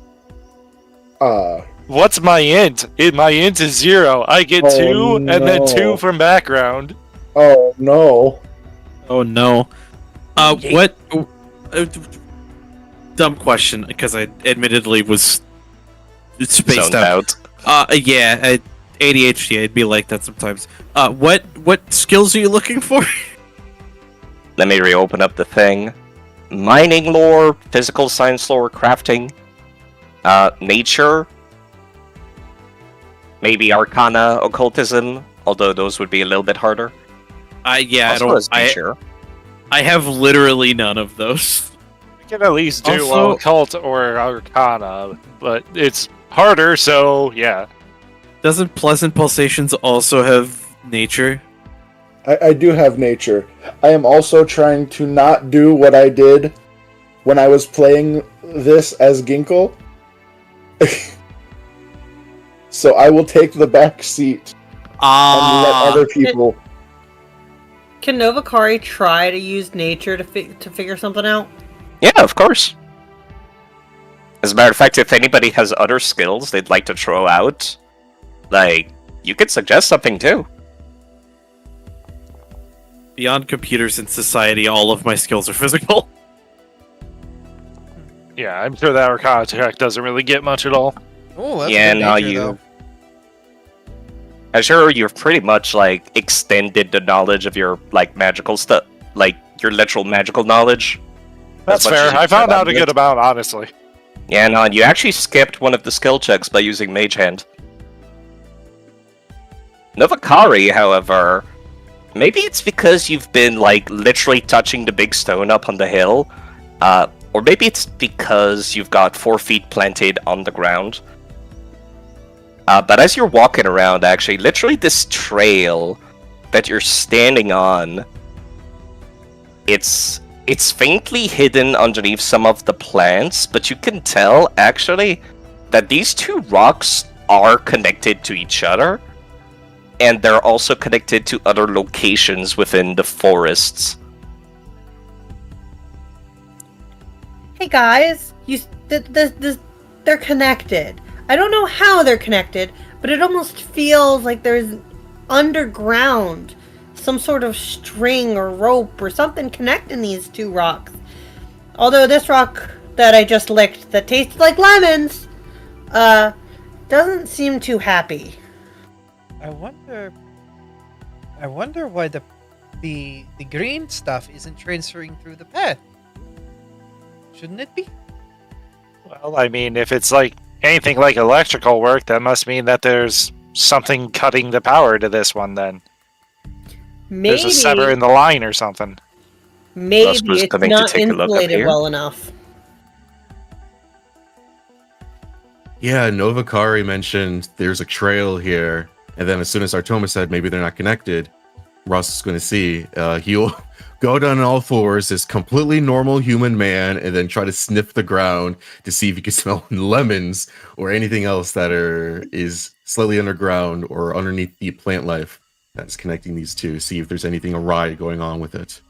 What's my int? My int is 0. I get 2 and then 2 from background. Oh no. Oh no. What? Dumb question, because I admittedly was spaced out. Yeah, ADHD. I'd be like that sometimes. What skills are you looking for? Let me reopen up the thing. Mining lore, physical science lore, crafting, nature, maybe arcana, occultism, although those would be a little bit harder. Yeah, nature. I have literally none of those. You can at least do Also- occult or arcana, but it's harder, so yeah. Doesn't Pleasant Pulsations also have nature? I do have nature. I am also trying to not do what I did when I was playing this as Ginkle. So I will take the back seat and let other people. Can Novakari try to use nature to figure something out? Yeah, of course. As a matter of fact, if anybody has other skills they'd like to throw out, like, you could suggest something too. Beyond computers and society, all of my skills are physical. Yeah, I'm sure that arcana check doesn't really get much at all. Oh, that's Yeah, good no, nature, you. though. I'm sure you've pretty much like extended the knowledge of your like magical stuff, like your literal magical knowledge. That's as much fair. as you I found can out a on it. good amount, honestly. Yeah, no, and you actually skipped one of the skill checks by using Mage Hand. Novakari, however, maybe it's because you've been like literally touching the big stone up on the hill, or maybe it's because you've got 4 feet planted on the ground. But as you're walking around, actually, literally this trail that you're standing on, it's faintly hidden underneath some of the plants, but you can tell, actually, that these 2 rocks are connected to each other, and they're also connected to other locations within the forests. Hey guys, they're connected. I don't know how they're connected, but it almost feels like there's underground some sort of string or rope or something connecting these 2 rocks. Although this rock that I just licked that tasted like lemons, doesn't seem too happy. I wonder why the green stuff isn't transferring through the path. Shouldn't it be? Well, I mean, if it's like anything like electrical work, that must mean that there's something cutting the power to this one then. There's a sever in the line or something. Maybe was it's coming to not take a look up insulated here. well enough. Yeah, Novakari mentioned there's a trail here, and then as soon as Artoma said maybe they're not connected, Ross is going to see. He'll go down on all fours, this completely normal human man, and then try to sniff the ground to see if he can smell lemons or anything else that is slightly underground or underneath the plant life that's connecting these two. See if there's anything awry going on with it.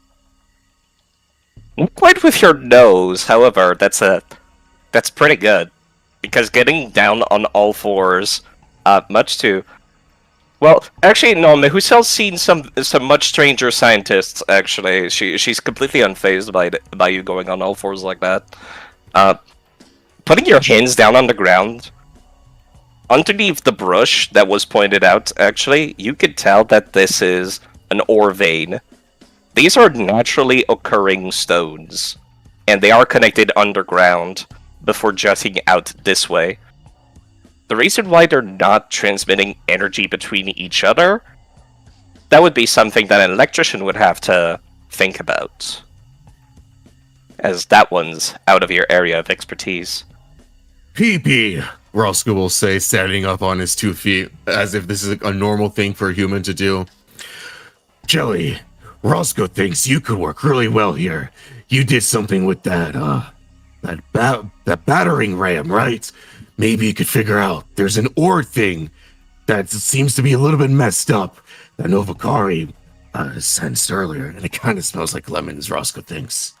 Not quite with your nose, however, that's pretty good. Because getting down on all fours, much too. Well, actually, no. Mehusel's seen some much stranger scientists. Actually, she's completely unfazed by you going on all fours like that. Putting your hands down on the ground, underneath the brush that was pointed out. Actually, you could tell that this is an ore vein. These are naturally occurring stones, and they are connected underground before jutting out this way. The reason why they're not transmitting energy between each other, that would be something that an electrician would have to think about, as that one's out of your area of expertise. PP, Roscoe will say, standing up on his 2 feet, as if this is a normal thing for a human to do. Jelly, Roscoe thinks you could work really well here. You did something with that battering ram, right? Maybe you could figure out there's an ore thing that seems to be a little bit messed up that Novakari sensed earlier, and it kind of smells like lemons, Roscoe thinks.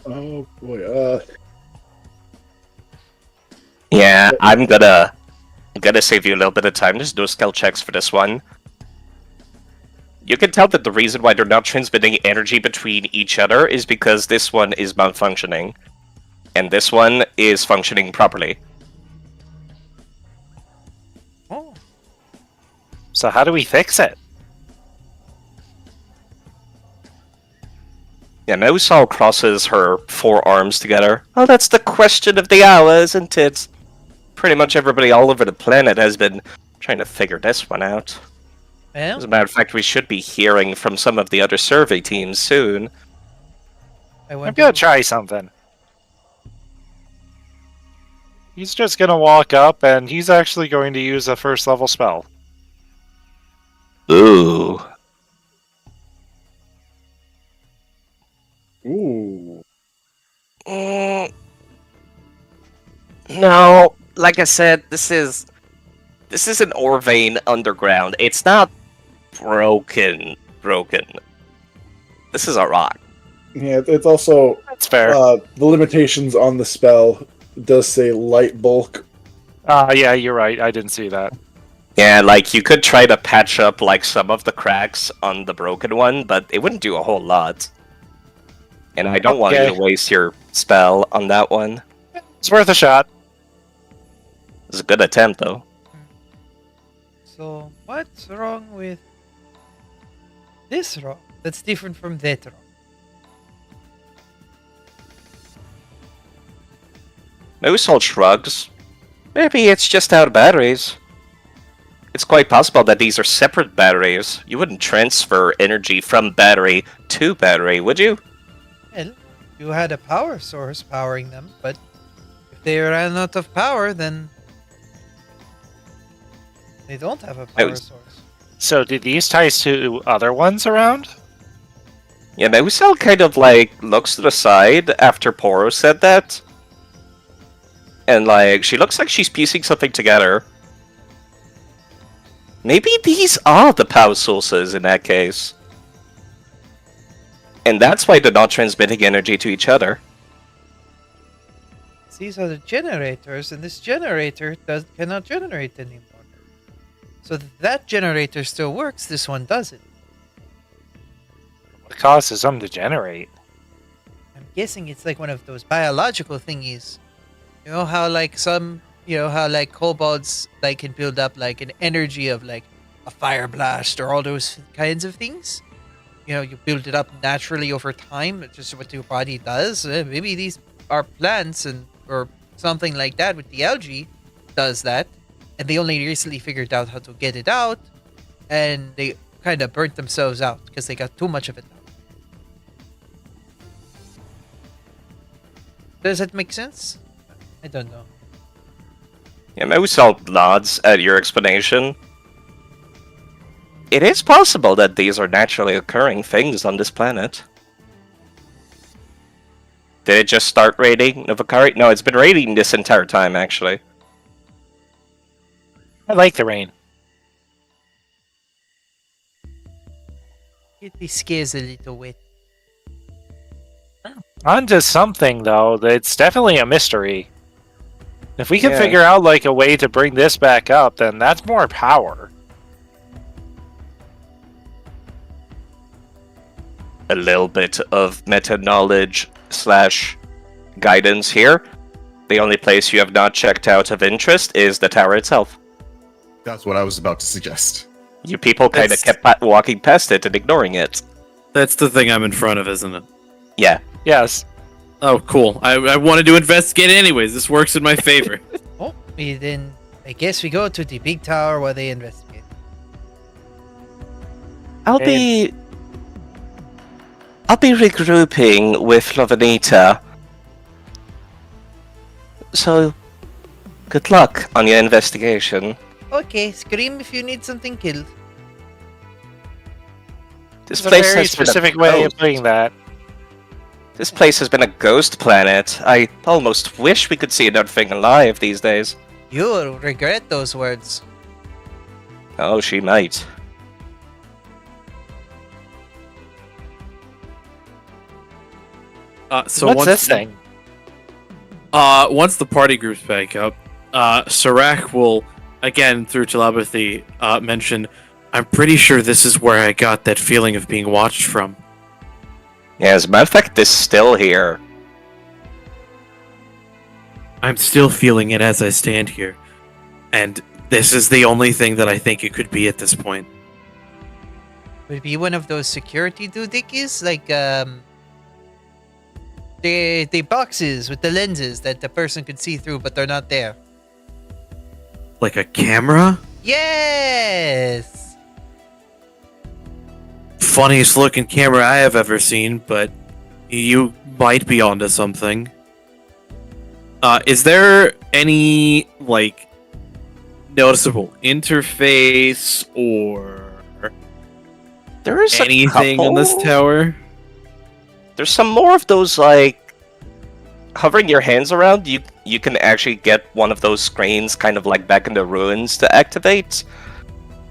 Oh boy. Yeah, I'm gonna save you a little bit of time. Just do skill checks for this one. You can tell that the reason why they're not transmitting energy between each other is because this one is malfunctioning, and this one is functioning properly. Oh. So how do we fix it? Yeah, Nosal crosses her forearms together. Oh, that's the question of the hour, isn't it? Pretty much everybody all over the planet has been trying to figure this one out. Well, As a matter of fact, we should be hearing from some of the other survey teams soon. I'm gonna try something. He's just gonna walk up, and he's actually going to use a first level spell. Ooh. Ooh. No, like I said, this is an ore vein underground. It's not broken. This is a rock. Yeah, it's also... That's fair. The limitations on the spell does say light bulk. Yeah, you're right. I didn't see that. Yeah, like, you could try to patch up, like, some of the cracks on the broken one, but it wouldn't do a whole lot. And I don't want you to waste your spell on that one. It's worth a shot. It's a good attempt, though. so what's wrong with this rock that's different from that rock? Nosal shrugs. Maybe it's just out of batteries. It's quite possible that these are separate batteries. You wouldn't transfer energy from battery to battery, would you? Well, you had a power source powering them, but if they ran out of power, then they don't have a power source. So did these tie to other ones around? Yeah, Nosal kind of, like, looks to the side after Poro said that. And, like, she looks like she's piecing something together. Maybe these are the power sources in that case. And that's why they're not transmitting energy to each other. These are the generators, and this generator cannot generate anymore. So that generator still works, this one doesn't. What causes them to generate? I'm guessing it's like one of those biological thingies. You know how like some, you know how like kobolds like can build up like an energy of like a fire blast or all those kinds of things? You know, you build it up naturally over time, just what your body does. Maybe these are plants and or something like that with the algae does that, and they only recently figured out how to get it out, and they kind of burnt themselves out because they got too much of it. Does that make sense? I don't know. Yeah, Mousel nods at your explanation. It is possible that these are naturally occurring things on this planet. Did it just start raining Novakari? No, it's been raining this entire time, actually. I like the rain. It scares a little wet. On to something, though, that's definitely a mystery. If we can Yeah. figure out, like, a way to bring this back up, then that's more power. A little bit of meta-knowledge / guidance here. The only place you have not checked out of interest is the tower itself. That's what I was about to suggest. You people kind of kept walking past it and ignoring it. That's the thing I'm in front of, isn't it? Yeah. Yes. Oh, cool. I wanted to investigate anyways. This works in my favor. Oh, then I guess we go to the big tower while they investigate. I'll be regrouping with Lovanita. So, good luck on your investigation. Okay, scream if you need something killed. This It's a place very has been a specific way of ghost. putting that. This place has been a ghost planet. I almost wish we could see another thing alive these days. You'll regret those words. Oh, she might. So What's once this thing? Once the party group's back up, Serac will, again through telepathy, mention, "I'm pretty sure this is where I got that feeling of being watched from." Yeah, as a matter of fact, this is still here. I'm still feeling it as I stand here, and this is the only thing that I think it could be at this point. Would it be one of those security doohickeys? Like, the boxes with the lenses that the person could see through, but they're not there. Like a camera? Yes! Funniest looking camera I have ever seen, but you might be onto something. Is there any, like, noticeable interface or There is anything on this tower? There's some more of those, like, hovering your hands around. You can actually get one of those screens, kind of like back in the ruins, to activate.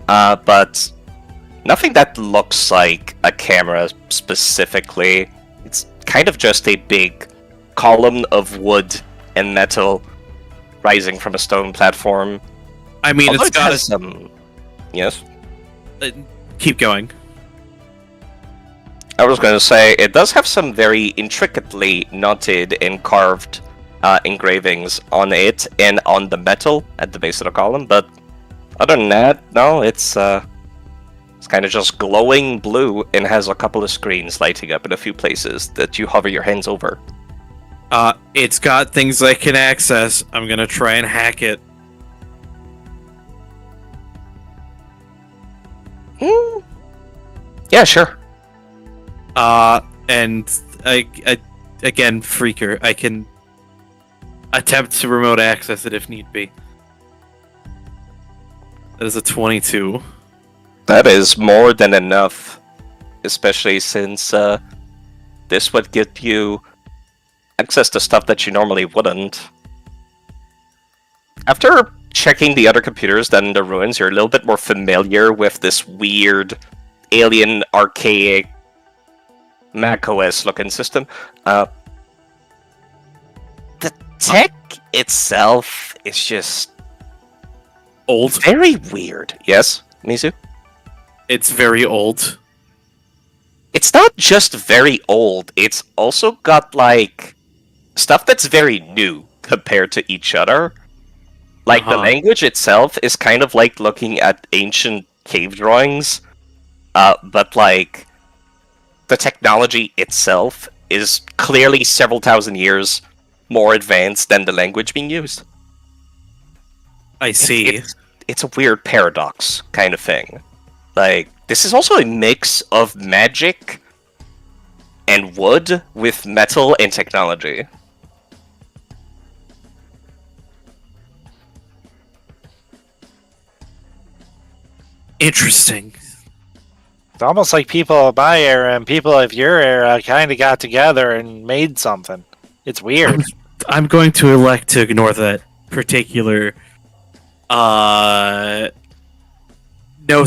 But nothing that looks like a camera specifically. It's kind of just a big column of wood and metal rising from a stone platform. I mean, Although it's it got has some. Yes. Keep going. I was going to say, it does have some very intricately knotted and carved engravings on it and on the metal at the base of the column, but other than that, no, it's kind of just glowing blue and has a couple of screens lighting up in a few places that you hover your hands over. It's got things I can access. I'm gonna try and hack it. Yeah, sure. And I again, Freaker, I can attempt to remote access it if need be. That is a 22. That is more than enough, especially since this would give you access to stuff that you normally wouldn't. After checking the other computers that in the ruins, you're a little bit more familiar with this weird, alien, archaic macOS looking system. The tech itself is just old. Very weird. Yes, Mizu? It's very old. It's not just very old, it's also got, like, stuff that's very new compared to each other. Like, the language itself is kind of like looking at ancient cave drawings, but, like, the technology itself is clearly several thousand years more advanced than the language being used. I see. It's a weird paradox kind of thing. Like, this is also a mix of magic and wood with metal and technology. Interesting. It's almost like people of my era and people of your era kind of got together and made something. It's weird. I'm going to elect to ignore that particular note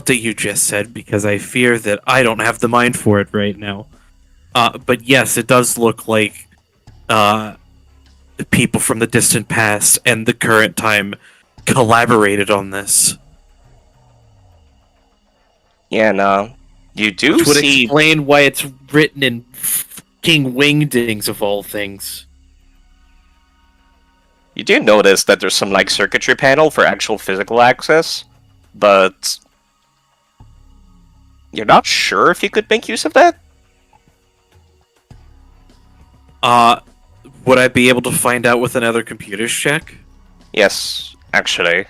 that you just said because I fear that I don't have the mind for it right now. But yes, it does look like the people from the distant past and the current time collaborated on this. Yeah, no. You do Which would see... explain why it's written in fucking wingdings of all things. You do notice that there's some, like, circuitry panel for actual physical access, but... you're not sure if you could make use of that? Would I be able to find out with another computer's check? Yes, actually.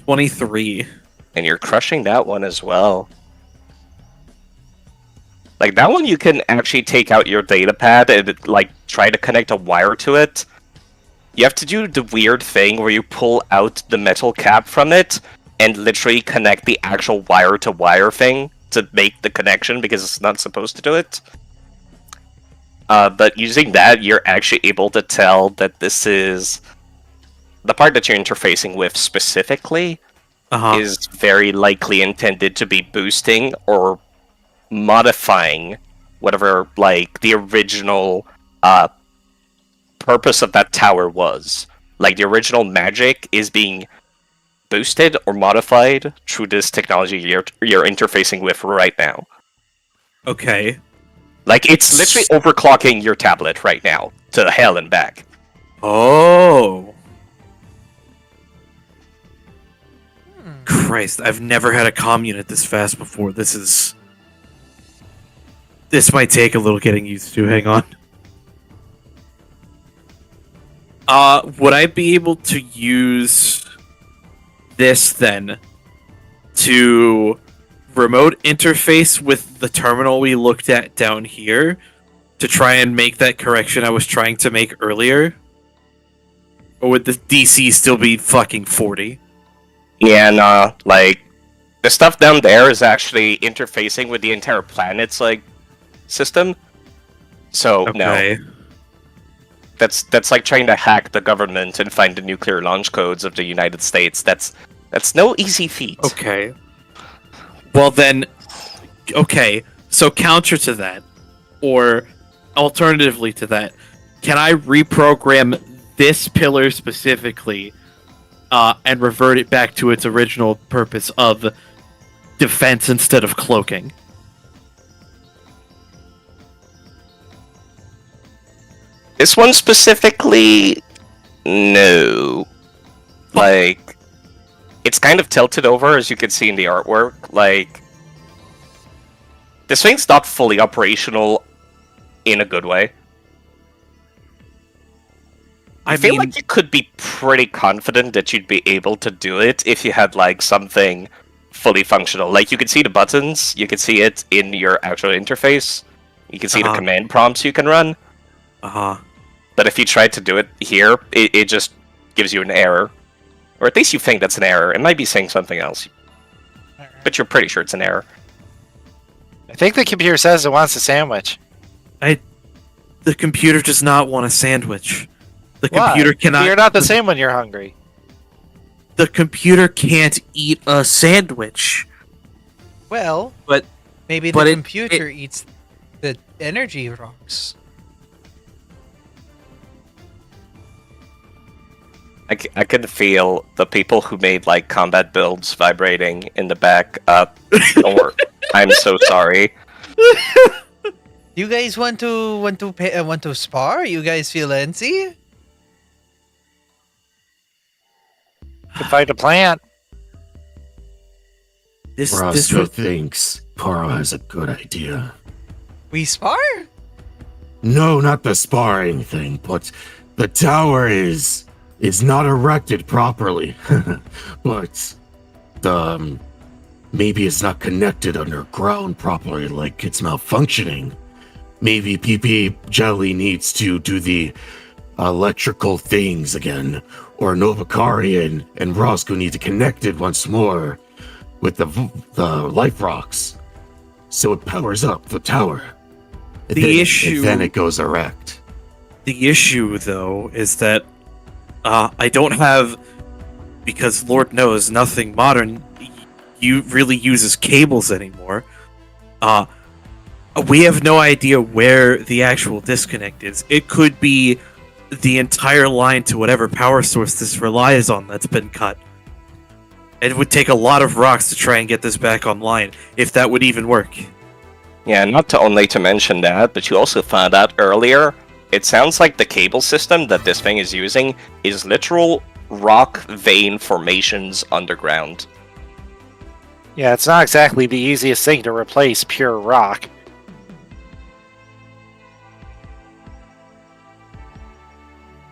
23. And you're crushing that one as well. Like, that one you can actually take out your data pad and, like, try to connect a wire to it. You have to do the weird thing where you pull out the metal cap from it and literally connect the actual wire-to-wire thing to make the connection because it's not supposed to do it. But using that, you're actually able to tell that this is... the part that you're interfacing with specifically is very likely intended to be boosting or modifying whatever, like, the original purpose of that tower was. Like, the original magic is being boosted or modified through this technology you're interfacing with right now. Okay. Like, it's literally overclocking your tablet right now to hell and back. Oh. Christ, I've never had a comm unit this fast before. This might take a little getting used to. Hang on. Would I be able to use this then to remote interface with the terminal we looked at down here to try and make that correction I was trying to make earlier? Or would the DC still be fucking 40? Yeah, no, like, the stuff down there is actually interfacing with the entire planet's, like, system. So, no. That's like trying to hack the government and find the nuclear launch codes of the United States. That's no easy feat. Okay. Well then, okay, so counter to that, or alternatively to that, can I reprogram this pillar specifically and revert it back to its original purpose of defense instead of cloaking? This one specifically, no. Like, it's kind of tilted over, as you can see in the artwork. Like, this thing's not fully operational in a good way. I feel like you could be pretty confident that you'd be able to do it if you had, like, something fully functional. Like, you can see the buttons, you can see it in your actual interface, you can see the command prompts you can run. But if you try to do it here, it just gives you an error. Or at least you think that's an error. It might be saying something else. But you're pretty sure it's an error. I think the computer says it wants a sandwich. The computer does not want a sandwich. The Why? computer cannot... You're not the same when you're hungry. The computer can't eat a sandwich. Well, but maybe the computer eats the energy rocks. I can feel the people who made, like, combat builds vibrating in the back. Don't worry. I'm so sorry. You guys want to spar? You guys feel antsy? Could fight a plant. Roscoe thinks Paro has a good idea. We spar? No, not the sparring thing, but the tower is not erected properly. But maybe it's not connected underground properly, like it's malfunctioning. Maybe PP Jelly needs to do the electrical things again, or Novakari and Roscoe need to connect it once more with the life rocks, so it powers up the tower. And then it goes erect. The issue, though, is that I don't have, because Lord knows nothing modern really uses cables anymore. We have no idea where the actual disconnect is. It could be the entire line to whatever power source this relies on that's been cut. It would take a lot of rocks to try and get this back online, if that would even work. Yeah, not to only to mention that, but you also found out earlier, it sounds like the cable system that this thing is using is literal rock vein formations underground. Yeah, it's not exactly the easiest thing to replace pure rock.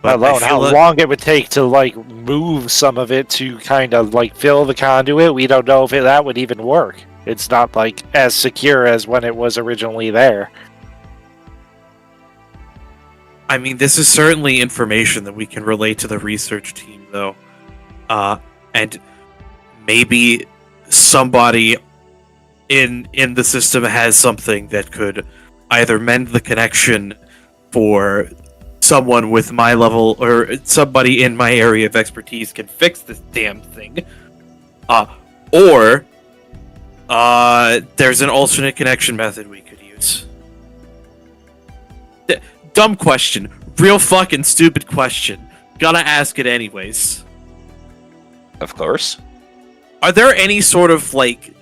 Let alone how long it would take to, like, move some of it to kind of, like, fill the conduit. We don't know if that would even work. It's not, like, as secure as when it was originally there. I mean, this is certainly information that we can relate to the research team, though. And maybe somebody in the system has something that could either mend the connection for someone with my level, or somebody in my area of expertise can fix this damn thing. Or there's an alternate connection method we could use. Dumb question. Real fucking stupid question. Gotta ask it anyways. Of course. Are there any sort of, like,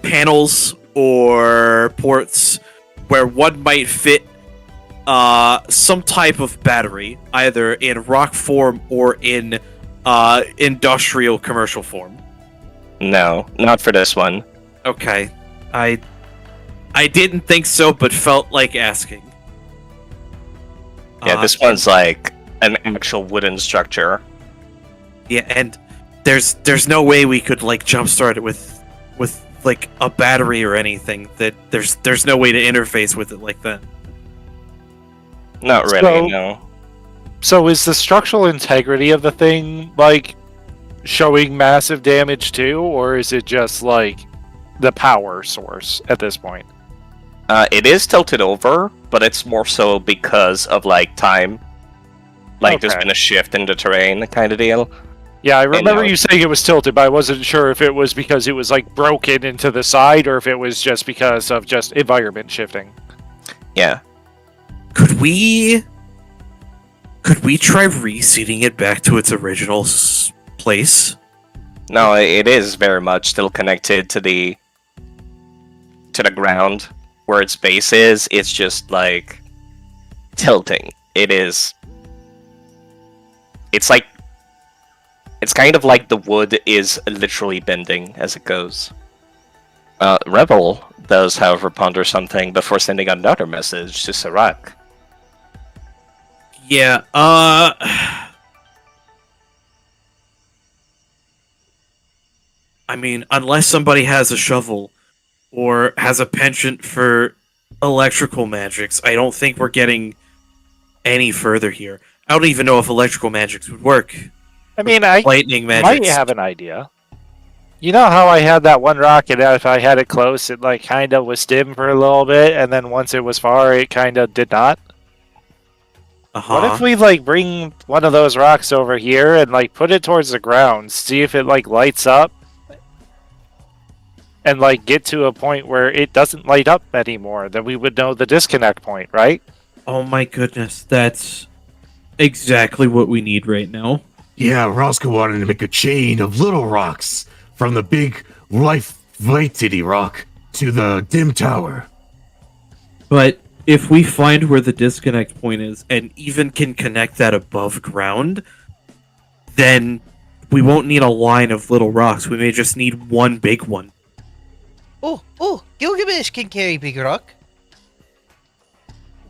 panels or ports where one might fit some type of battery, either in rock form or in industrial commercial form? No, not for this one. Okay. I didn't think so, but felt like asking. Yeah, this one's like an actual wooden structure. Yeah, and there's no way we could, like, jumpstart it with like a battery or anything. That there's no way to interface with it like that. Not really, no. So is the structural integrity of the thing, like, showing massive damage too, or is it just, like, the power source at this point? It is tilted over, but it's more so because of, like, time. Like, there's been a shift in the terrain kind of deal. Yeah, I remember you saying it was tilted, but I wasn't sure if it was because it was, like, broken into the side, or if it was just because of just environment shifting. Yeah. Could we try reseating it back to its original place? No, it is very much still connected to the ground where its base is. It's just, like, tilting. It's like, it's kind of like the wood is literally bending as it goes. Rebel does, however, ponder something before sending another message to Serac. Yeah, I mean, unless somebody has a shovel or has a penchant for electrical magics, I don't think we're getting any further here. I don't even know if electrical magics would work. I mean, lightning magics might have an idea. You know how I had that one rock, and if I had it close, it, like, kind of was dim for a little bit, and then once it was far, it kind of did not? What if we, like, bring one of those rocks over here and, like, put it towards the ground, see if it, like, lights up, and, like, get to a point where it doesn't light up anymore? Then we would know the disconnect point, right? Oh my goodness, that's exactly what we need right now. Yeah, Roscoe wanted to make a chain of little rocks from the big light city rock to the dim tower. But if we find where the disconnect point is, and even can connect that above ground, then we won't need a line of little rocks. We may just need one big one. Oh, Gilgamesh can carry big rock.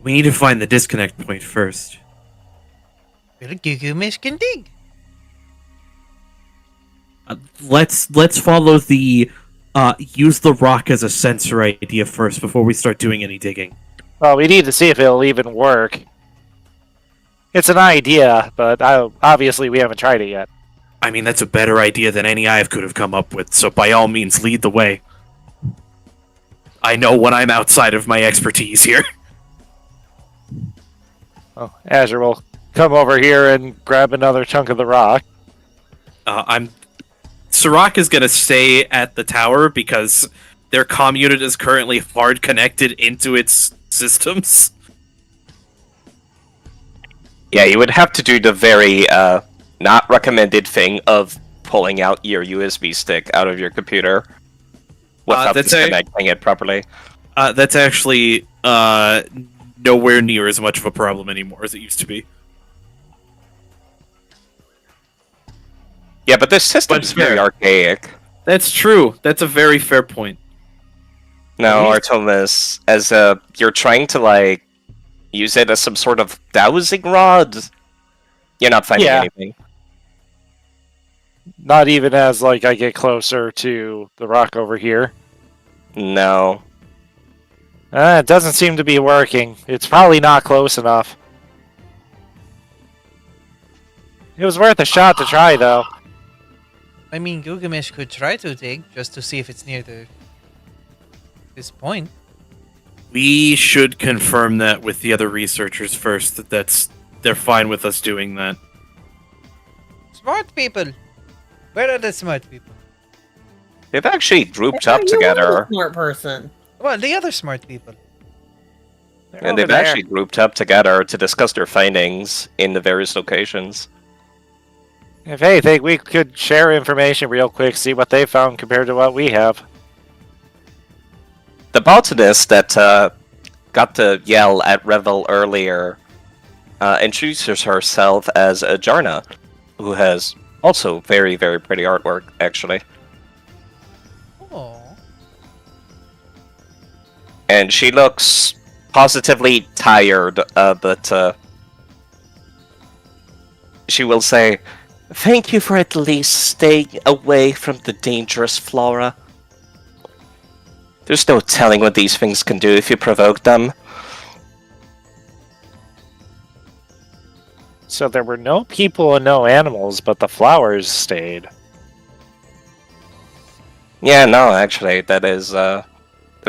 We need to find the disconnect point first. Well, Gilgamesh can dig. Let's follow the use the rock as a sensor idea first before we start doing any digging. Well, we need to see if it'll even work. It's an idea, but obviously we haven't tried it yet. I mean, that's a better idea than any I could have come up with, so by all means, lead the way. I know when I'm outside of my expertise here. Oh, Azure will come over here and grab another chunk of the rock. Sirach is going to stay at the tower because their comm unit is currently hard connected into its systems. Yeah, you would have to do the very not recommended thing of pulling out your USB stick out of your computer without disconnecting it properly. That's actually nowhere near as much of a problem anymore as it used to be. Yeah, but this system is very archaic. That's true. That's a very fair point. No, Artemis, as you're trying to like use it as some sort of dowsing rod, you're not finding anything. Not even as like I get closer to the rock over here. No. It doesn't seem to be working. It's probably not close enough. It was worth a shot to try, though. I mean, Gilgamesh could try to dig just to see if it's near this point. We should confirm that with the other researchers first. They're fine with us doing that. Smart people. Where are the smart people? They've actually grouped up You're together. a smart person. Well, the other smart people. And they've actually grouped up together to discuss their findings in the various locations. If anything, we could share information real quick, see what they found compared to what we have. The botanist that got to yell at Revel earlier introduces herself as Jarna, who has also very, very pretty artwork, actually. Oh. And she looks positively tired, but she will say, "Thank you for at least staying away from the dangerous flora. There's no telling what these things can do if you provoke them." So there were no people and no animals, but the flowers stayed. Yeah, no, actually, that is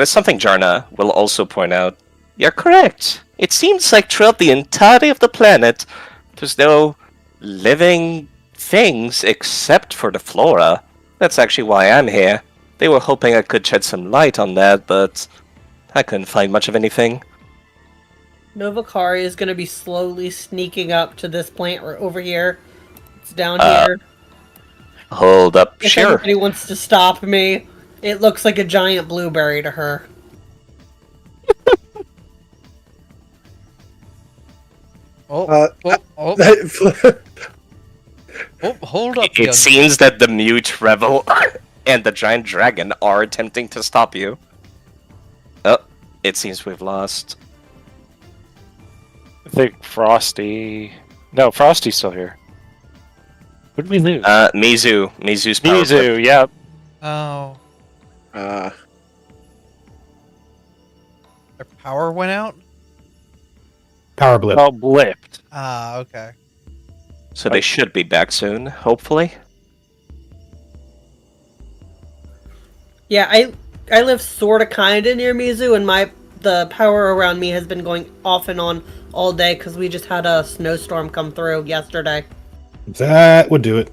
something Jarna will also point out. You're correct. It seems like throughout the entirety of the planet, there's no living things except for the flora. That's actually why I'm here. They were hoping I could shed some light on that, but I couldn't find much of anything. Novakari is going to be slowly sneaking up to this plant over here. It's down here. Hold up, If sure. anybody wants to stop me, it looks like a giant blueberry to her. Hold up. It seems that the mute Revel and the giant dragon are attempting to stop you. Oh, it seems we've lost. I think Frosty... No, Frosty's still here. What did we lose? Mizu. Mizu's power Mizu, flip. yep. Oh. Their power went out? Power blip. Oh, blipped. Ah, okay. So they should be back soon, hopefully. Yeah, I live sorta kinda near Mizu, and the power around me has been going off and on all day because we just had a snowstorm come through yesterday. That would do it.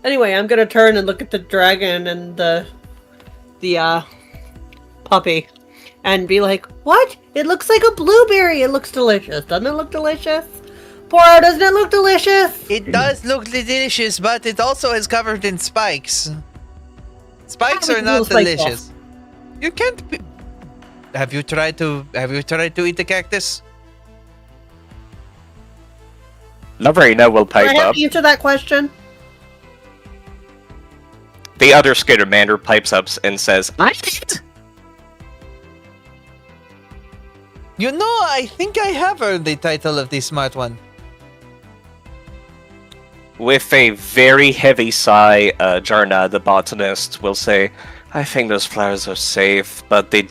Anyway, I'm gonna turn and look at the dragon and the puppy and be like, "What? It looks like a blueberry. It looks delicious. Doesn't it look delicious? Poro, doesn't it look delicious?" It does look delicious, but it also is covered in spikes. Spikes are not delicious. You can't be... Have you tried to eat the cactus? Laverina will Do I pipe have up. to answer that question? The other Skittermander pipes up and says, I did. You know, I think I have earned the title of the smart one. With a very heavy sigh, Jarna, the botanist, will say, I think those flowers are safe, but they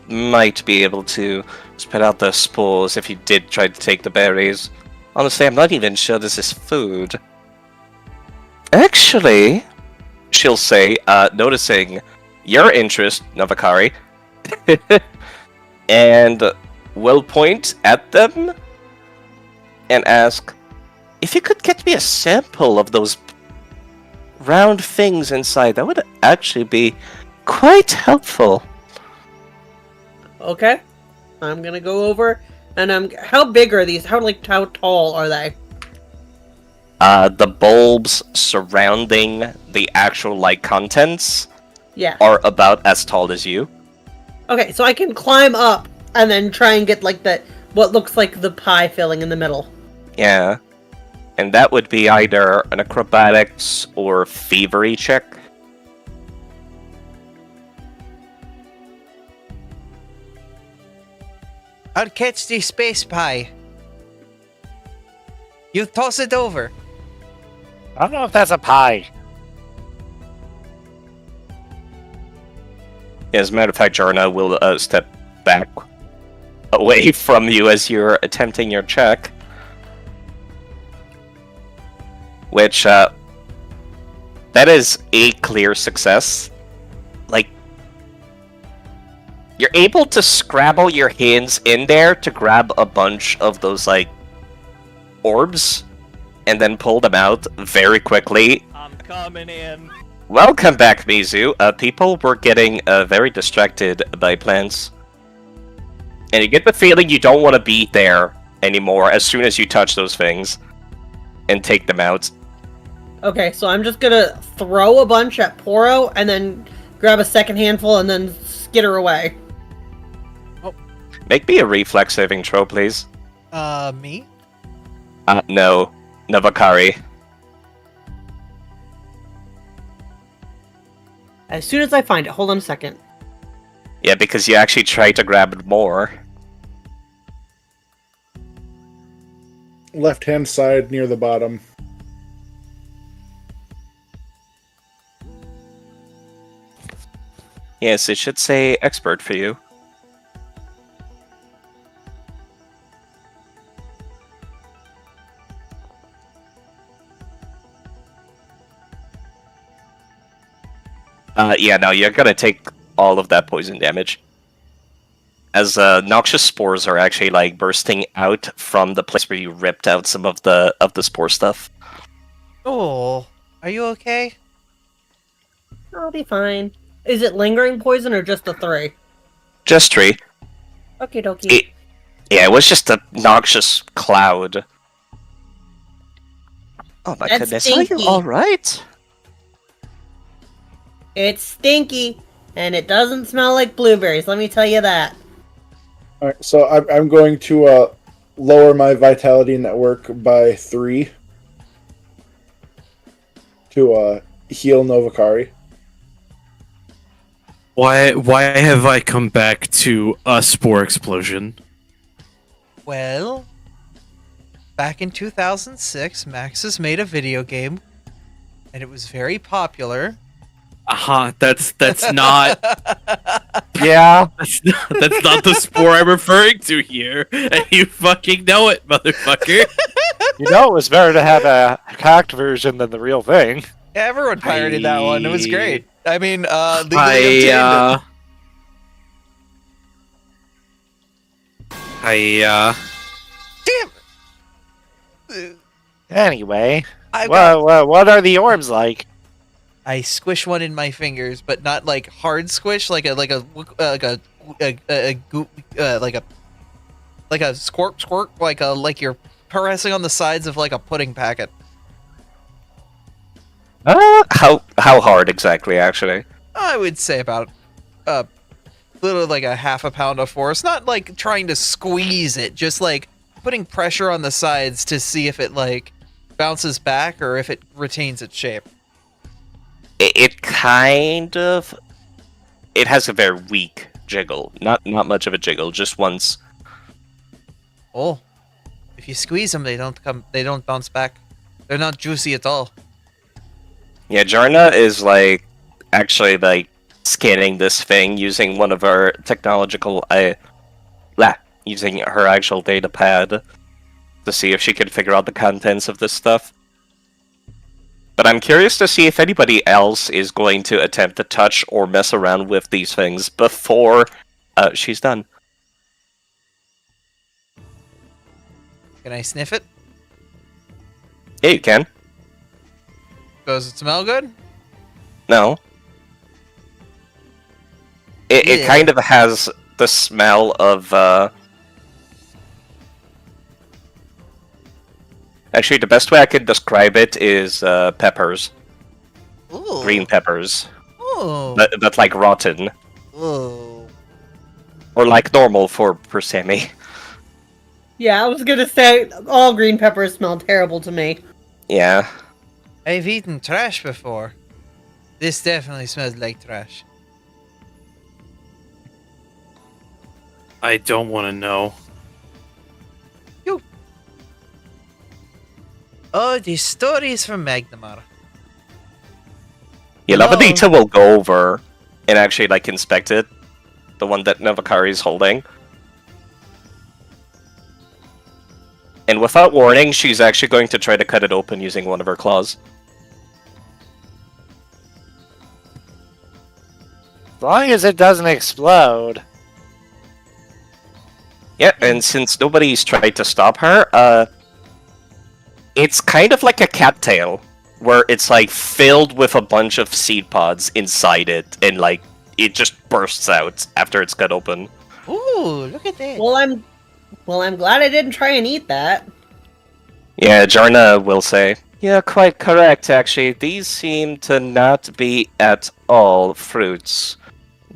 might be able to spread out the spores if you did try to take the berries. Honestly, I'm not even sure this is food. Actually, she'll say, noticing your interest, Novakari, and will point at them and ask, if you could get me a sample of those round things inside, that would actually be quite helpful. Okay. I'm gonna go over, and how big are these? How tall are they? The bulbs surrounding the actual, contents Yeah. are about as tall as you. Okay, so I can climb up and then try and get, what looks like the pie filling in the middle. Yeah. And that would be either an acrobatics or thievery check. I'll catch the space pie. You toss it over. I don't know if that's a pie. As a matter of fact, Jarna will step back away from you as you're attempting your check. Which, that is a clear success. You're able to scrabble your hands in there to grab a bunch of those, orbs, and then pull them out very quickly. I'm coming in. Welcome back, Mizu. People were getting very distracted by plants. And you get the feeling you don't want to be there anymore as soon as you touch those things and take them out. Okay, so I'm just gonna throw a bunch at Poro and then grab a second handful and then skitter away. Make me a reflex saving throw, please. Me? No. Novakari. As soon as I find it, hold on a second. Yeah, because you actually try to grab more. Left-hand side near the bottom. Yes, it should say expert for you. Yeah, no, you're gonna take all of that poison damage. As noxious spores are actually bursting out from the place where you ripped out some of the spore stuff. Oh, are you okay? I'll be fine. Is it lingering poison or just the 3? Just 3. Okie dokie. Yeah, it was just a noxious cloud. Oh my goodness, are you alright? It's stinky, and it doesn't smell like blueberries, let me tell you that. Alright, so I'm going to lower my vitality network by 3 to heal Novakari. Why have I come back to a spore explosion? Well, back in 2006, Maxis made a video game, and it was very popular. That's not. Yeah, that's not the spore I'm referring to here, and you fucking know it, motherfucker. You know it was better to have a hacked version than the real thing. Yeah, everyone pirated that one. It was great. I mean, legally Damn. Anyway, I what are the orbs like? I squish one in my fingers, but not hard squish, like a squirt, like you're pressing on the sides of a pudding packet. How hard exactly, actually? I would say about little a half a pound of force. Not trying to squeeze it, just putting pressure on the sides to see if it like bounces back or if it retains its shape. It kind of. It has a very weak jiggle. Not much of a jiggle, just once. Oh, if you squeeze them, they don't bounce back. They're not juicy at all. Yeah, Jarna is like actually like scanning this thing using one of our technological using her actual data pad to see if she can figure out the contents of this stuff. But I'm curious to see if anybody else is going to attempt to touch or mess around with these things before she's done. Can I sniff it? Yeah, you can. Does it smell good? No. It kind of has the smell of actually, the best way I could describe it is peppers. Ooh. Green peppers. Oh. But like rotten. Oh. Or like normal for Sammy. Yeah, I was gonna say all green peppers smell terrible to me. Yeah. I've eaten trash before. This definitely smells like trash. I don't want to know. Oh, these stories from Magnamar. Yeah, Lavadita will go over and actually like inspect it. The one that Navakari is holding. And without warning, she's actually going to try to cut it open using one of her claws. As long as it doesn't explode. Yeah, and since nobody's tried to stop her, it's kind of like a cattail, where it's like filled with a bunch of seed pods inside it, and like it just bursts out after it's cut open. Ooh, look at that. Well, I'm glad I didn't try and eat that. Yeah, Jarna will say, yeah, quite correct, actually. These seem to not be at all fruits.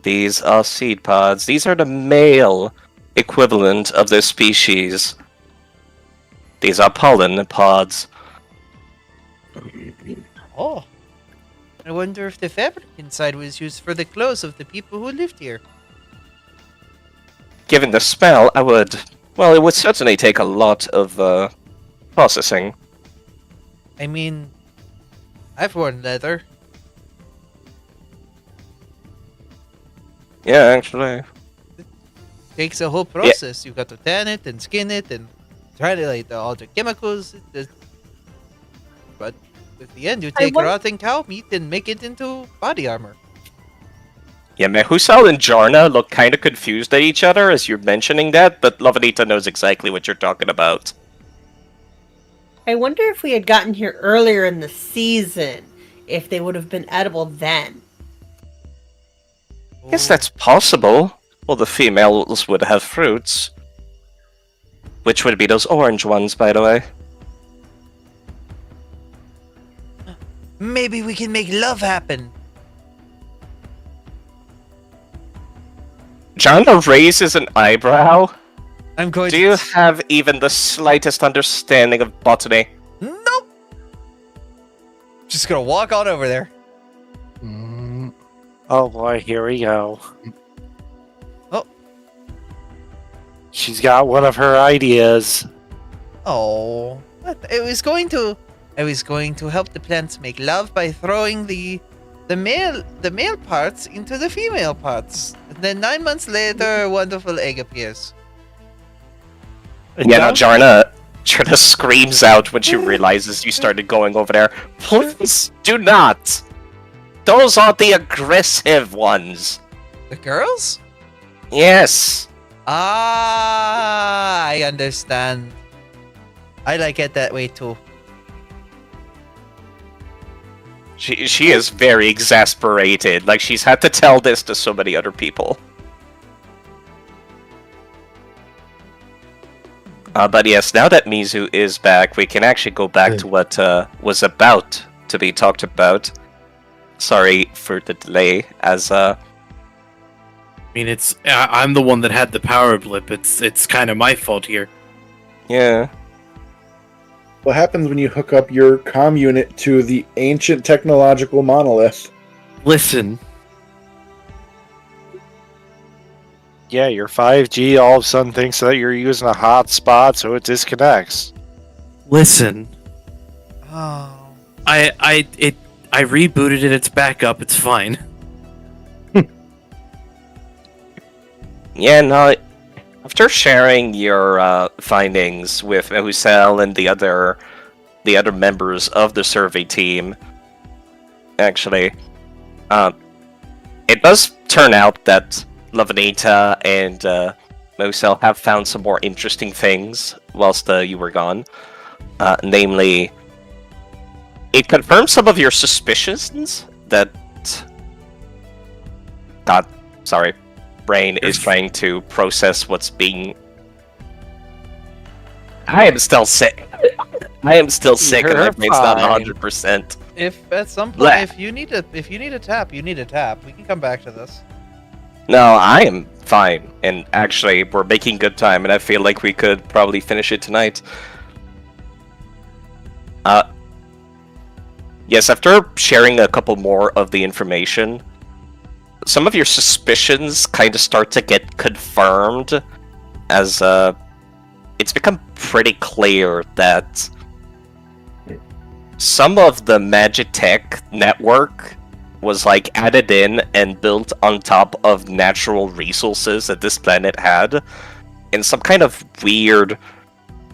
These are seed pods. These are the male equivalent of this species. These are pollen pods. Oh. I wonder if the fabric inside was used for the clothes of the people who lived here. Given the smell, I would... Well, it would certainly take a lot of, processing. I mean, I've worn leather. Yeah, actually. Takes a whole process. You got to tan it and skin it and try to like all the chemicals. But at the end, you take rotten cow meat and make it into body armor. Yeah, Mehusal and Jarna look kind of confused at each other as you're mentioning that, but Lavanita knows exactly what you're talking about. I wonder if we had gotten here earlier in the season, if they would have been edible then. I guess that's possible. Well, the females would have fruits. Which would be those orange ones, by the way. Maybe we can make love happen. Jarna raises an eyebrow. I'm going Do you have even the slightest understanding of botany? Nope. Just gonna walk on over there. Oh boy, here we go. Oh. She's got one of her ideas. Oh. I was going to help the plants make love by throwing the male parts into the female parts. And then 9 months later, a wonderful egg appears. Yeah, now Jarna screams out when she realizes you started going over there. Please do not! Those are the aggressive ones. The girls? Yes. Ah, I understand. I like it that way too. She is very exasperated. Like, she's had to tell this to so many other people. But yes, now that Mizu is back, we can actually go back to what was about to be talked about. Sorry for the delay, as I mean, I'm the one that had the power blip. It's kind of my fault here. Yeah. What happens when you hook up your comm unit to the ancient technological monolith? Listen. Yeah, your 5G all of a sudden thinks that you're using a hotspot, so it disconnects. Listen. Oh. I rebooted it. It's back up. It's fine. Yeah, no. After sharing your findings with Husel and the other members of the survey team, actually, it does turn out that Lavanita and Husel have found some more interesting things whilst you were gone. Namely, it confirms some of your suspicions that... God, sorry. Brain is trying to process what's being... I am still sick. I am still sick and my brain's not 100%. If at some point, Blech. if you need a tap, you need a tap. We can come back to this. No, I am fine. And actually, we're making good time, and I feel like we could probably finish it tonight. Yes, after sharing a couple more of the information, some of your suspicions kind of start to get confirmed as it's become pretty clear that some of the Magitech network was like added in and built on top of natural resources that this planet had, in some kind of weird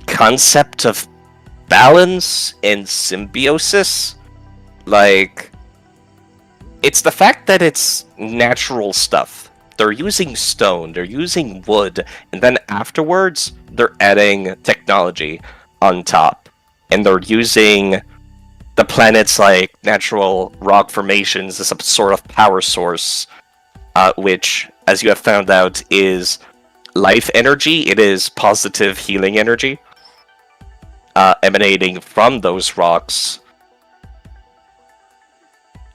concept of balance and symbiosis. Like, it's the fact that it's natural stuff. They're using stone, they're using wood, and then afterwards, they're adding technology on top. And they're using the planet's, like, natural rock formations as a sort of power source, which, as you have found out, is life energy. It is positive healing energy emanating from those rocks.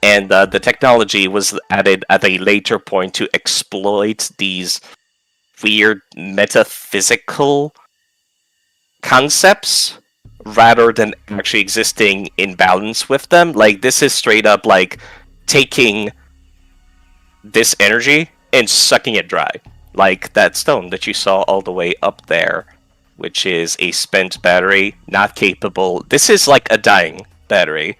And the technology was added at a later point to exploit these weird metaphysical concepts rather than actually existing in balance with them. Like, this is straight up like taking this energy and sucking it dry. Like that stone that you saw all the way up there, which is a spent battery, not capable. This is like a dying battery.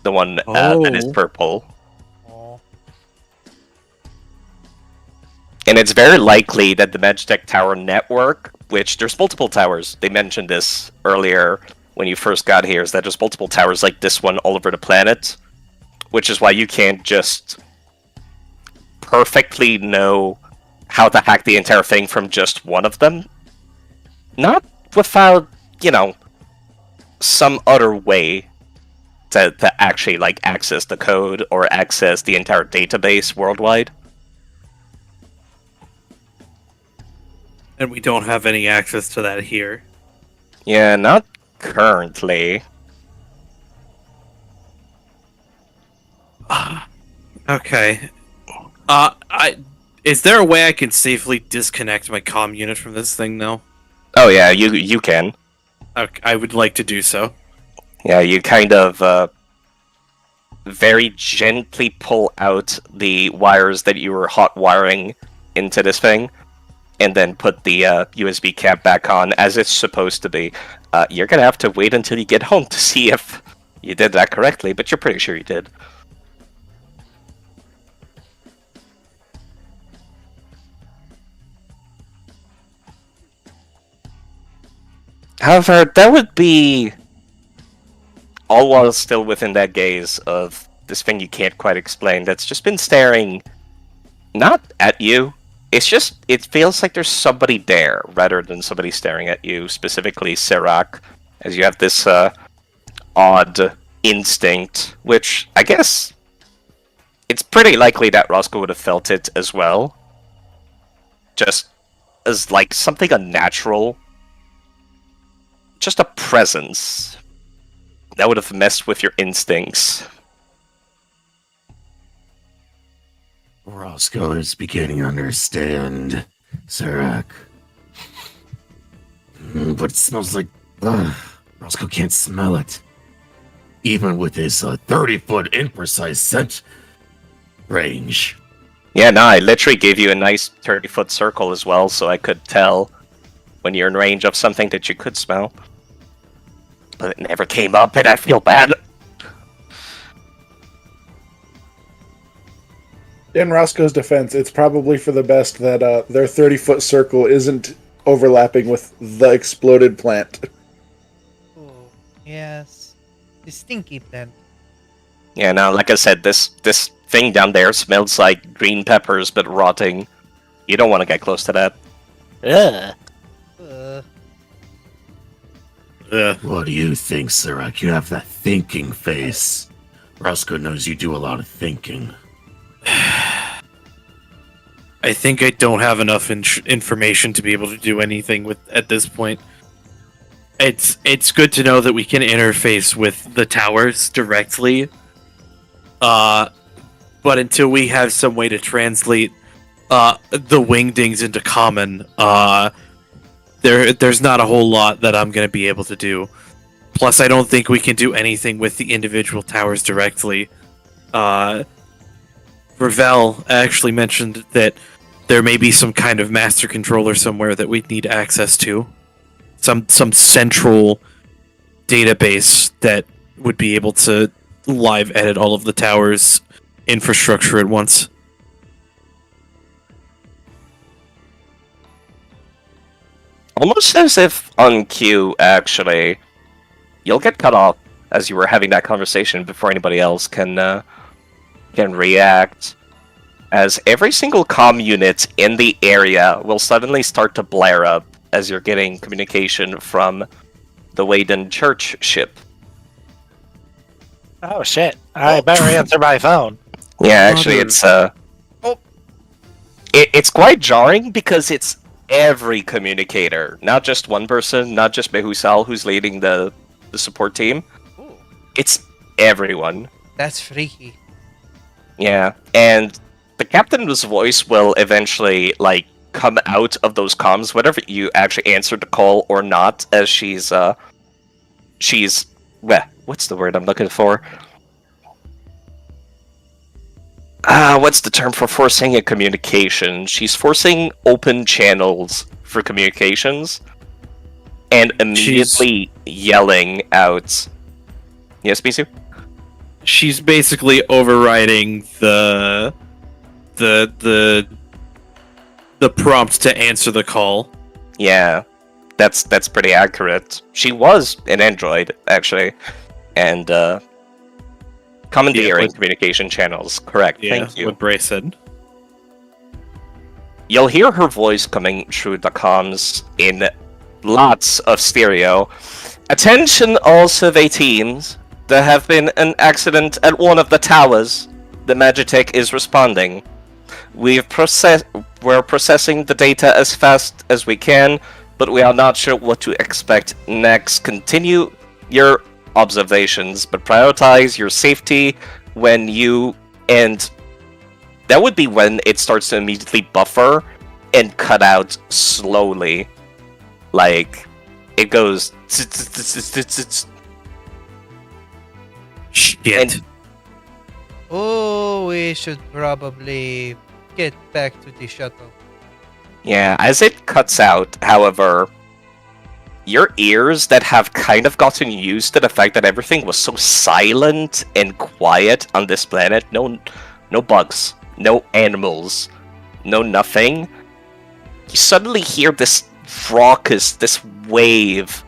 The one that is purple. And it's very likely that the Magitech Tower network, which there's multiple towers, they mentioned this earlier when you first got here, is that there's multiple towers like this one all over the planet, which is why you can't just perfectly know how to hack the entire thing from just one of them. Not without, you know, some other way to actually, like, access the code or access the entire database worldwide. And we don't have any access to that here. Yeah, not currently. Okay. Is there a way I can safely disconnect my comm unit from this thing now? Oh yeah, you can. Okay, I would like to do so. Yeah, you kind of very gently pull out the wires that you were hot wiring into this thing, and then put the USB cap back on as it's supposed to be. You're gonna have to wait until you get home to see if you did that correctly, but you're pretty sure you did. However, that would be all while still within that gaze of this thing you can't quite explain that's just been staring not at you. It's just, it feels like there's somebody there rather than somebody staring at you, specifically Serac, as you have this odd instinct, which I guess it's pretty likely that Roscoe would have felt it as well. Just as like something unnatural. Just a presence that would have messed with your instincts. Roscoe is beginning to understand, Serac. But it smells like... Roscoe can't smell it. Even with his 30-foot imprecise scent range. Yeah, no, I literally gave you a nice 30-foot circle as well, so I could tell when you're in range of something that you could smell. But it never came up, and I feel bad. In Roscoe's defense, it's probably for the best that their 30-foot circle isn't overlapping with the exploded plant. Oh, yes. The stinky plant. Yeah, no, like I said, this thing down there smells like green peppers, but rotting. You don't want to get close to that. Ugh. What do you think, Sirach? You have that thinking face. Roscoe knows you do a lot of thinking. I think I don't have enough information to be able to do anything with at this point. It's good to know that we can interface with the towers directly. But until we have some way to translate the wingdings into common, there's not a whole lot that I'm going to be able to do. Plus, I don't think we can do anything with the individual towers directly. Ravel actually mentioned that there may be some kind of master controller somewhere that we'd need access to. Some central database that would be able to live edit all of the towers' infrastructure at once. Almost as if on cue, actually, you'll get cut off as you were having that conversation before anybody else can react. As every single comm unit in the area will suddenly start to blare up as you're getting communication from the Waden church ship. Oh shit! I better answer my phone. Yeah, actually, it's it's quite jarring because it's every communicator, not just one person, not just Mehusal who's leading the support team. Ooh. It's everyone. That's freaky. Yeah, and the captain's voice will eventually come out of those comms, whether you actually answer the call or not, as she's what's the word I'm looking for? What's the term for forcing a communication? She's forcing open channels for communications, and immediately yelling out. Yes, Misu? She's basically overriding the prompt to answer the call. Yeah, that's pretty accurate. She was an android, actually, and commandeering communication channels. Correct. Yeah, Thank you. what Bray said. You'll hear her voice coming through the comms in lots of stereo. Attention, all survey teams. There have been an accident at one of the towers. The Magitech is responding. We're processing the data as fast as we can, but we are not sure what to expect next. Continue your observations, but prioritize your safety when you and that would be when it starts to immediately buffer and cut out slowly. Like it goes shit. Oh, we should probably get back to the shuttle. Yeah, as it cuts out, however, your ears that have kind of gotten used to the fact that everything was so silent and quiet on this planet, no bugs, no animals, no nothing, you suddenly hear this raucous, this wave,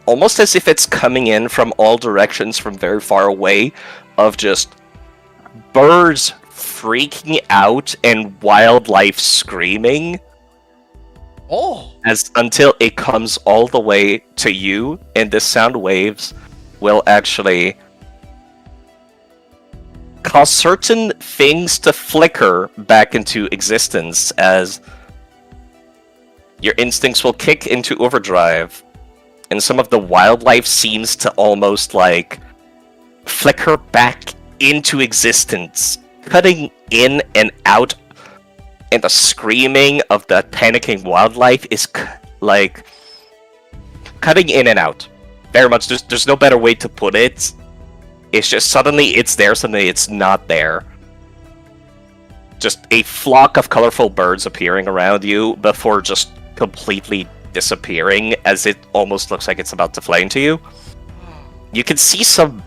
almost as if it's coming in from all directions from very far away, of just birds freaking out and wildlife screaming. Oh! Until it comes all the way to you, and the sound waves will actually cause certain things to flicker back into existence, as your instincts will kick into overdrive, and some of the wildlife seems to almost flicker back into existence, cutting in and out, and the screaming of the panicking wildlife is cutting in and out. Very much. There's no better way to put it. It's just suddenly it's there, suddenly it's not there. Just a flock of colorful birds appearing around you before just completely disappearing as it almost looks like it's about to fly into you. You can see some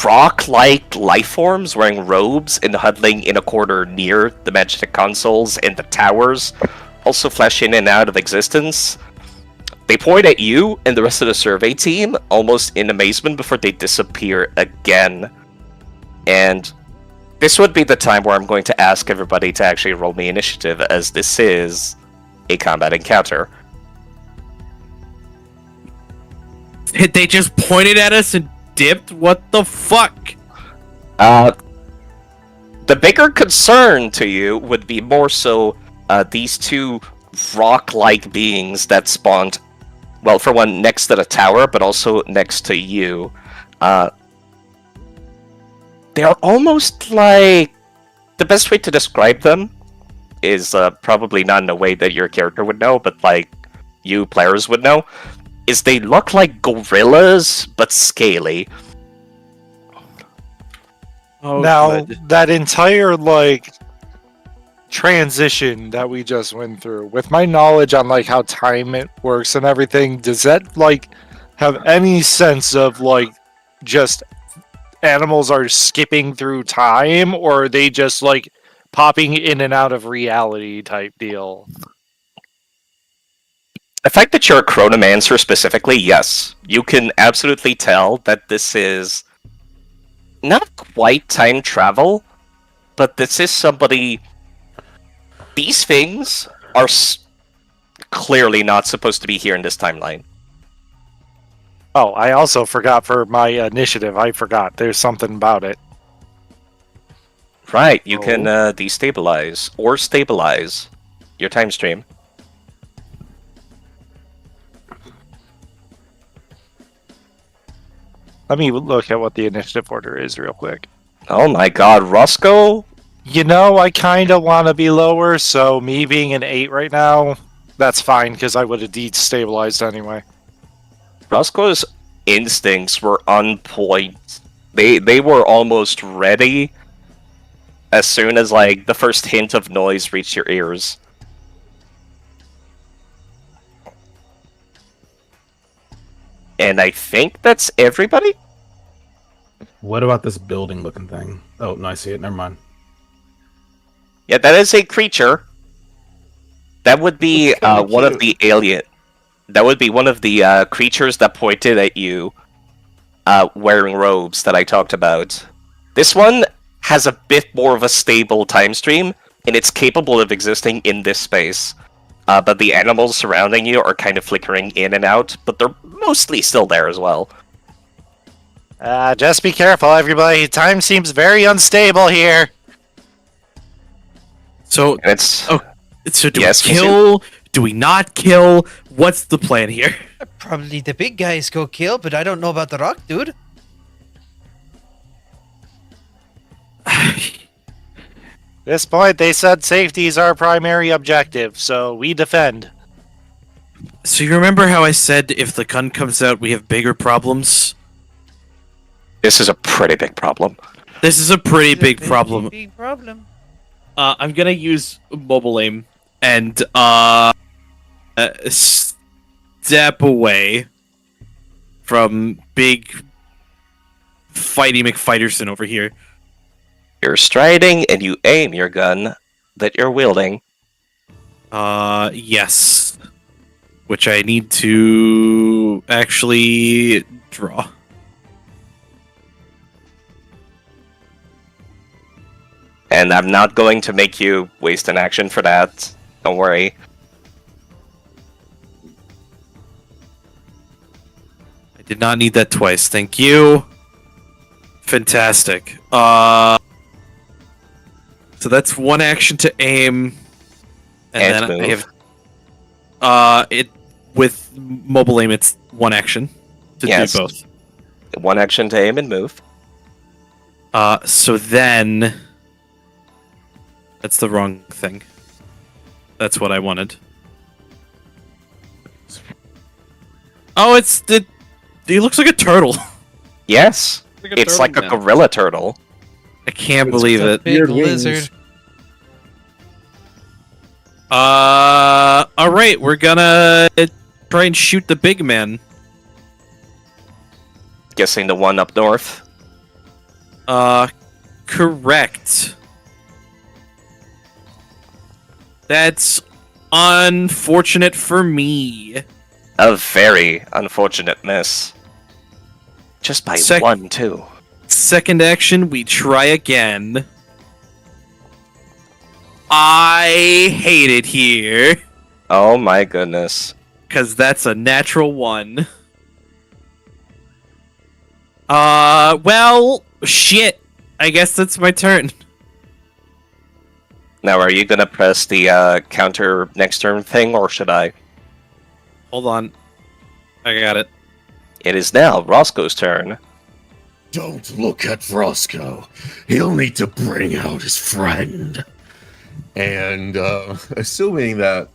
rock-like life forms wearing robes and huddling in a corner near the magic consoles and the towers, also flash in and out of existence. They point at you and the rest of the survey team, almost in amazement, before they disappear again. And this would be the time where I'm going to ask everybody to actually roll me initiative, as this is a combat encounter. They just pointed at us and dipped? What the fuck? The bigger concern to you would be more so these two rock-like beings that spawned, well, for one, next to the tower, but also next to you. They're almost like... The best way to describe them is probably not in a way that your character would know, but like you players would know, is they look like gorillas, but scaly. Oh, now, good. that entire, like, transition that we just went through, with my knowledge on, like, how time it works and everything, does that, like, have any sense of, like, just animals are skipping through time, or are they just, like, popping in and out of reality type deal? The fact that you're a chronomancer specifically, yes. You can absolutely tell that this is not quite time travel, but this is somebody... These things are clearly not supposed to be here in this timeline. Oh, I also forgot for my initiative. I forgot. There's something about it. Right, you can destabilize or stabilize your time stream. Let me look at what the initiative order is real quick. Oh my god, Roscoe? You know, I kind of want to be lower, so me being an 8 right now, that's fine, because I would have destabilized anyway. Roscoe's instincts were on point. They were almost ready as soon as, like, the first hint of noise reached your ears. And I think that's everybody? What about this building looking thing? Oh, no, I see it. Never mind. Yeah, that is a creature. That would be one of the alien. That would be one of the creatures that pointed at you, wearing robes that I talked about. This one has a bit more of a stable time stream, and it's capable of existing in this space. But the animals surrounding you are kind of flickering in and out, but they're mostly still there as well. Just be careful, everybody. Time seems very unstable here. So it's so do we kill? Do we not kill? What's the plan here? Probably the big guys go kill, but I don't know about the rock, dude. This point, they said safety is our primary objective, so we defend. So you remember how I said if the gun comes out, we have bigger problems? This is a pretty big problem. This is a pretty big problem. Big problem. I'm gonna use mobile aim and step away from big fighty McFighterson over here. You're striding and you aim your gun that you're wielding. Yes. Which I need to actually draw. And I'm not going to make you waste an action for that. Don't worry. I did not need that twice. Thank you. Fantastic. So that's one action to aim, and then move. I have it with mobile aim. It's one action to do both. One action to aim and move. So then that's the wrong thing. That's what I wanted. Oh, he looks like a turtle. Yes, Like a it's turtle like a now. gorilla turtle. I can't believe it. Big lizard. Alright, we're gonna try and shoot the big man. Guessing the one up north. Correct. That's unfortunate for me. A very unfortunate miss. Just by one, too. Second action, we try again. I hate it here. Oh my goodness. Because that's a natural one. Well, shit. I guess that's my turn. Now, are you gonna press the counter next turn thing, or should I? Hold on. I got it. It is now Roscoe's turn. Don't look at Roscoe. He'll need to bring out his friend. And assuming that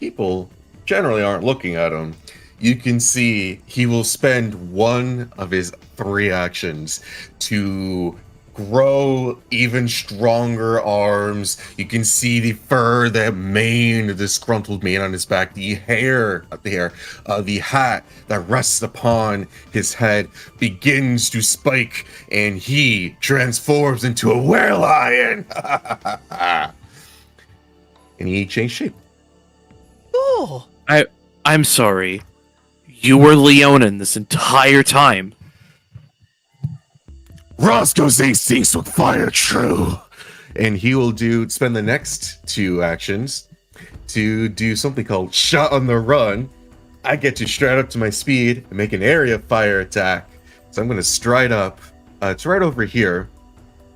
people generally aren't looking at him, you can see he will spend one of his 3 actions to grow even stronger arms. You can see the fur, the mane, the disgruntled mane on his back, the hair, not the hair, the hat that rests upon his head begins to spike, and he transforms into a werelion. And he changed shape. Oh. I'm sorry. You were Leonin this entire time. Roscoe's instincts with fire true. And he will spend the next 2 actions to do something called Shot on the Run. I get to stride up to my speed and make an area fire attack. So I'm going to stride up. It's right over here.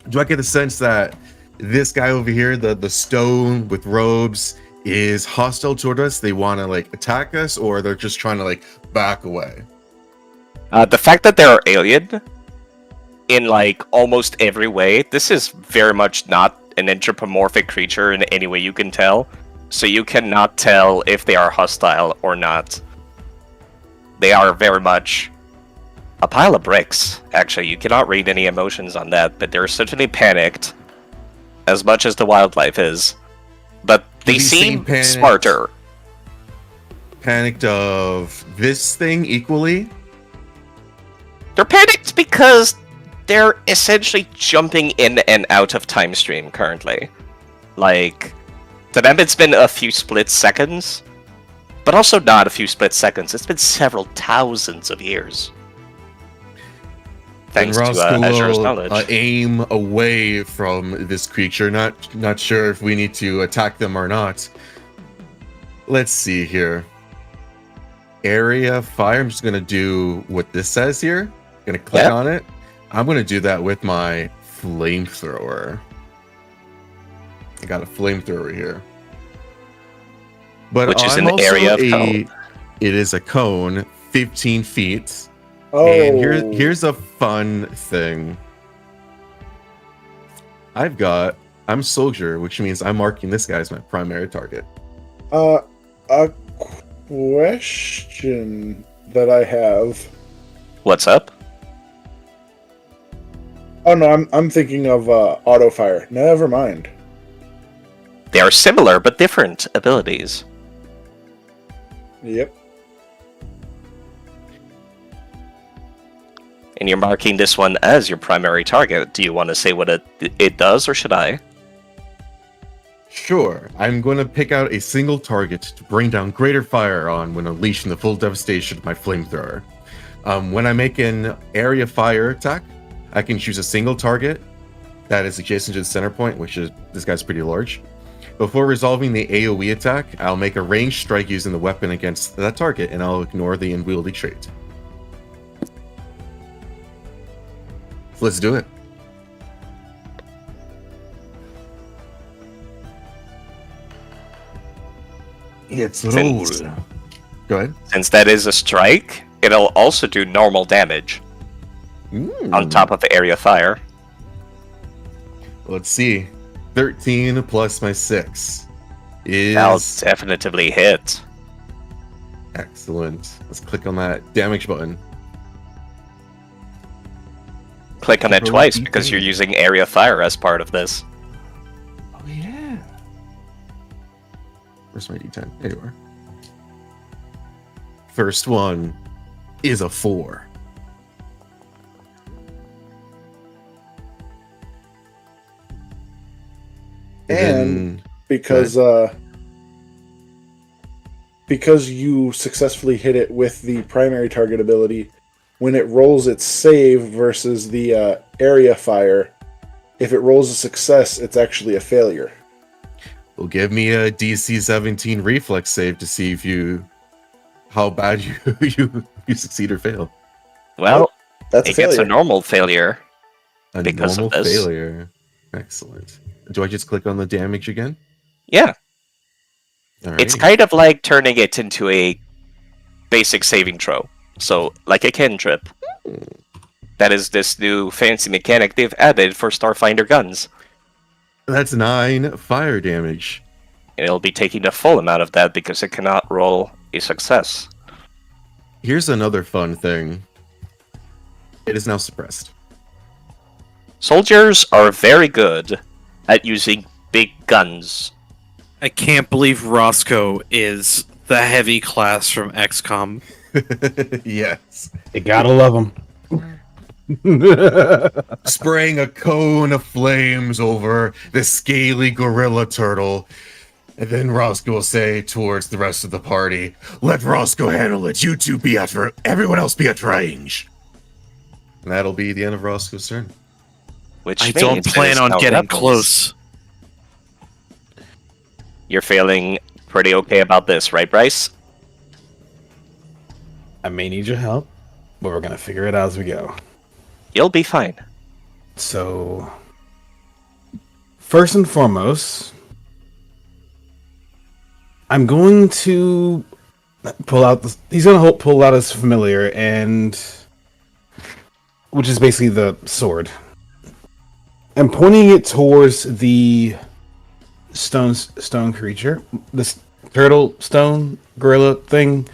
Do I get the sense that this guy over here, the stone with robes, is hostile toward us? They want to like attack us, or they're just trying to like back away? The fact that they're alien in like almost every way, this is very much not an anthropomorphic creature in any way you can tell. So you cannot tell if they are hostile or not. They are very much a pile of bricks. Actually, you cannot read any emotions on that, but they're certainly panicked, as much as the wildlife is. But they seem smarter. Panicked of this thing equally? They're panicked because they're essentially jumping in and out of time stream currently. Like, to them it's been a few split seconds, but also not a few split seconds. It's been several thousands of years. Thanks to Azure's knowledge. Aim away from this creature. Not sure if we need to attack them or not. Let's see here. Area fire. I'm just gonna do what this says here. Gonna click on it. I'm gonna do that with my flamethrower. I got a flamethrower here. But which is I'm an area of also cone. It is a cone, 15 feet. Oh. And here's a fun thing. I'm soldier, which means I'm marking this guy as my primary target. A question that I have. What's up? Oh no, I'm thinking of auto fire. Never mind. They are similar but different abilities. Yep. And you're marking this one as your primary target. Do you want to say what it does, or should I? Sure. I'm going to pick out a single target to bring down greater fire on when unleashing the full devastation of my flamethrower. When I make an area fire attack, I can choose a single target that is adjacent to the center point, which is this guy's pretty large. Before resolving the AoE attack, I'll make a ranged strike using the weapon against that target, and I'll ignore the unwieldy trait. Let's do it. It's roll. Go ahead. Since that is a strike, it'll also do normal damage on top of the area fire. Let's see. 13 plus my 6 is... That'll definitely hit. Excellent. Let's click on that damage button. Click on it twice because you're using area fire as part of this. Oh yeah. Where's my D10? There you are. First one is a 4. And because you successfully hit it with the primary target ability, when it rolls its save versus the area fire, if it rolls a success, it's actually a failure. Well, give me a DC 17 reflex save to see if how bad you succeed or fail. Well, that's it gets a normal failure A because normal of this. failure. Excellent. Do I just click on the damage again? Yeah. Alrighty. It's kind of like turning it into a basic saving throw. So, like a cantrip. That is this new fancy mechanic they've added for Starfinder guns. That's 9 fire damage. And it'll be taking the full amount of that because it cannot roll a success. Here's another fun thing. It is now suppressed. Soldiers are very good at using big guns. I can't believe Roscoe is the heavy class from XCOM. Yes. You gotta love him. Spraying a cone of flames over the scaly gorilla turtle. And then Roscoe will say towards the rest of the party, "Let Roscoe handle it. You two be at everyone else be at range." And that'll be the end of Roscoe's turn. Which I don't means plan there's on no getting rebels. close. You're feeling pretty okay about this, right, Bryce? I may need your help, but we're gonna figure it out as we go. You'll be fine. So, first and foremost, I'm going to pull out. He's gonna pull out his familiar, and which is basically the sword. I'm pointing it towards the stone creature, this turtle stone gorilla thing.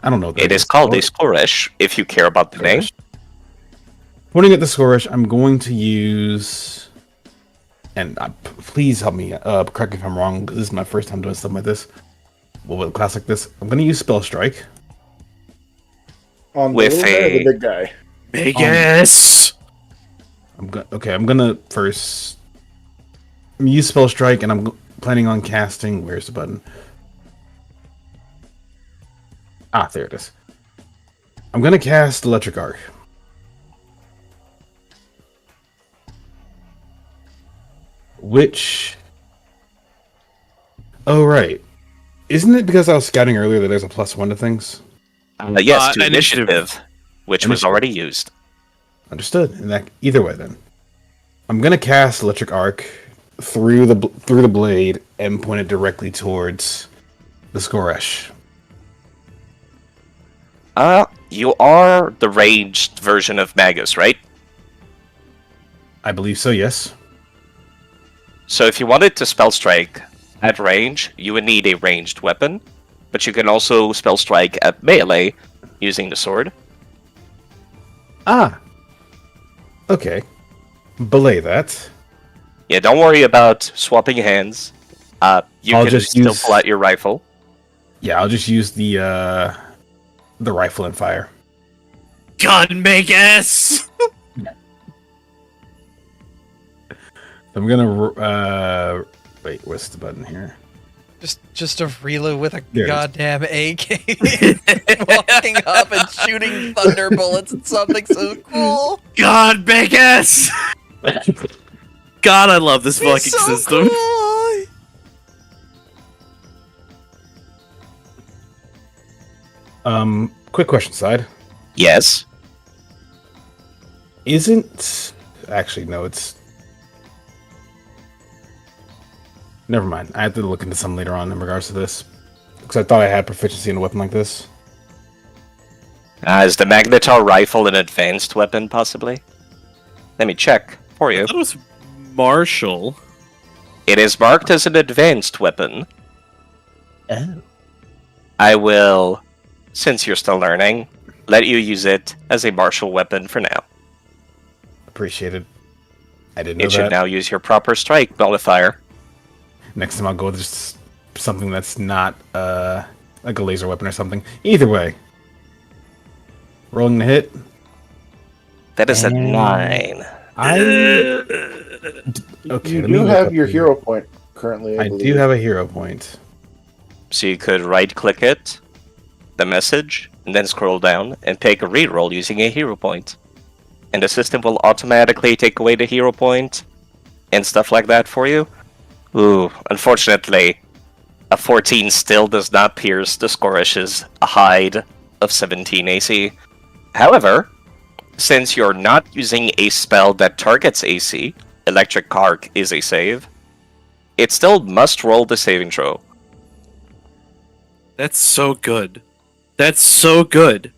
I don't know. What It is called a Skorish, if you care about the name. Pointing at the Skorish, I'm going to use, and please help me, correct me if I'm wrong, because this is my first time doing something like this. Well, with a class like this, I'm going to use Spell Strike. On the With little guy or a- the big guy? Big ass. I'm gonna first use Spell Strike, and I'm planning on casting. Where's the button? Ah, there it is. I'm gonna cast Electric Arc. Which... Oh, right. Isn't it because I was scouting earlier that there's a +1 to things? Yes, to initiative, which was already used. Understood. And that either way, then, I'm gonna cast Electric Arc through the blade and point it directly towards the Skorish. You are the ranged version of Magus, right? I believe so. Yes. So if you wanted to spell strike at range, you would need a ranged weapon, but you can also spell strike at melee using the sword. Ah. Okay. Belay that. Yeah, don't worry about swapping hands. You I'll can just still use- pull out your rifle. Yeah, I'll just use the rifle and fire. Gun make ass. I'm gonna wait. What's the button here? Just a reload with a There it is. goddamn AK, walking up and shooting thunder bullets at something so cool. God make ass. God, I love this fucking so system. cool. Quick question, side. Yes. Actually, no, it's... Never mind. I have to look into some later on in regards to this. Because I thought I had proficiency in a weapon like this. Is the Magnetar rifle an advanced weapon, possibly? Let me check for you. That was martial. It is marked as an advanced weapon. Oh. I will since you're still learning, let you use it as a martial weapon for now. Appreciated. I didn't know It should that. now use your proper strike modifier. Next time I'll go with just something that's not like a laser weapon or something. Either way. Rolling the hit. That is a And 9. Okay, You let me do look have up your the- hero point currently. I I believe. do have a hero point. So you could right-click it, the message, and then scroll down and take a reroll using a hero point. And the system will automatically take away the hero point and stuff like that for you. Ooh, unfortunately, a 14 still does not pierce the Scorish's hide of 17 AC. However, since you're not using a spell that targets AC, Electric Arc is a save, it still must roll the saving throw. That's so good. That's so good.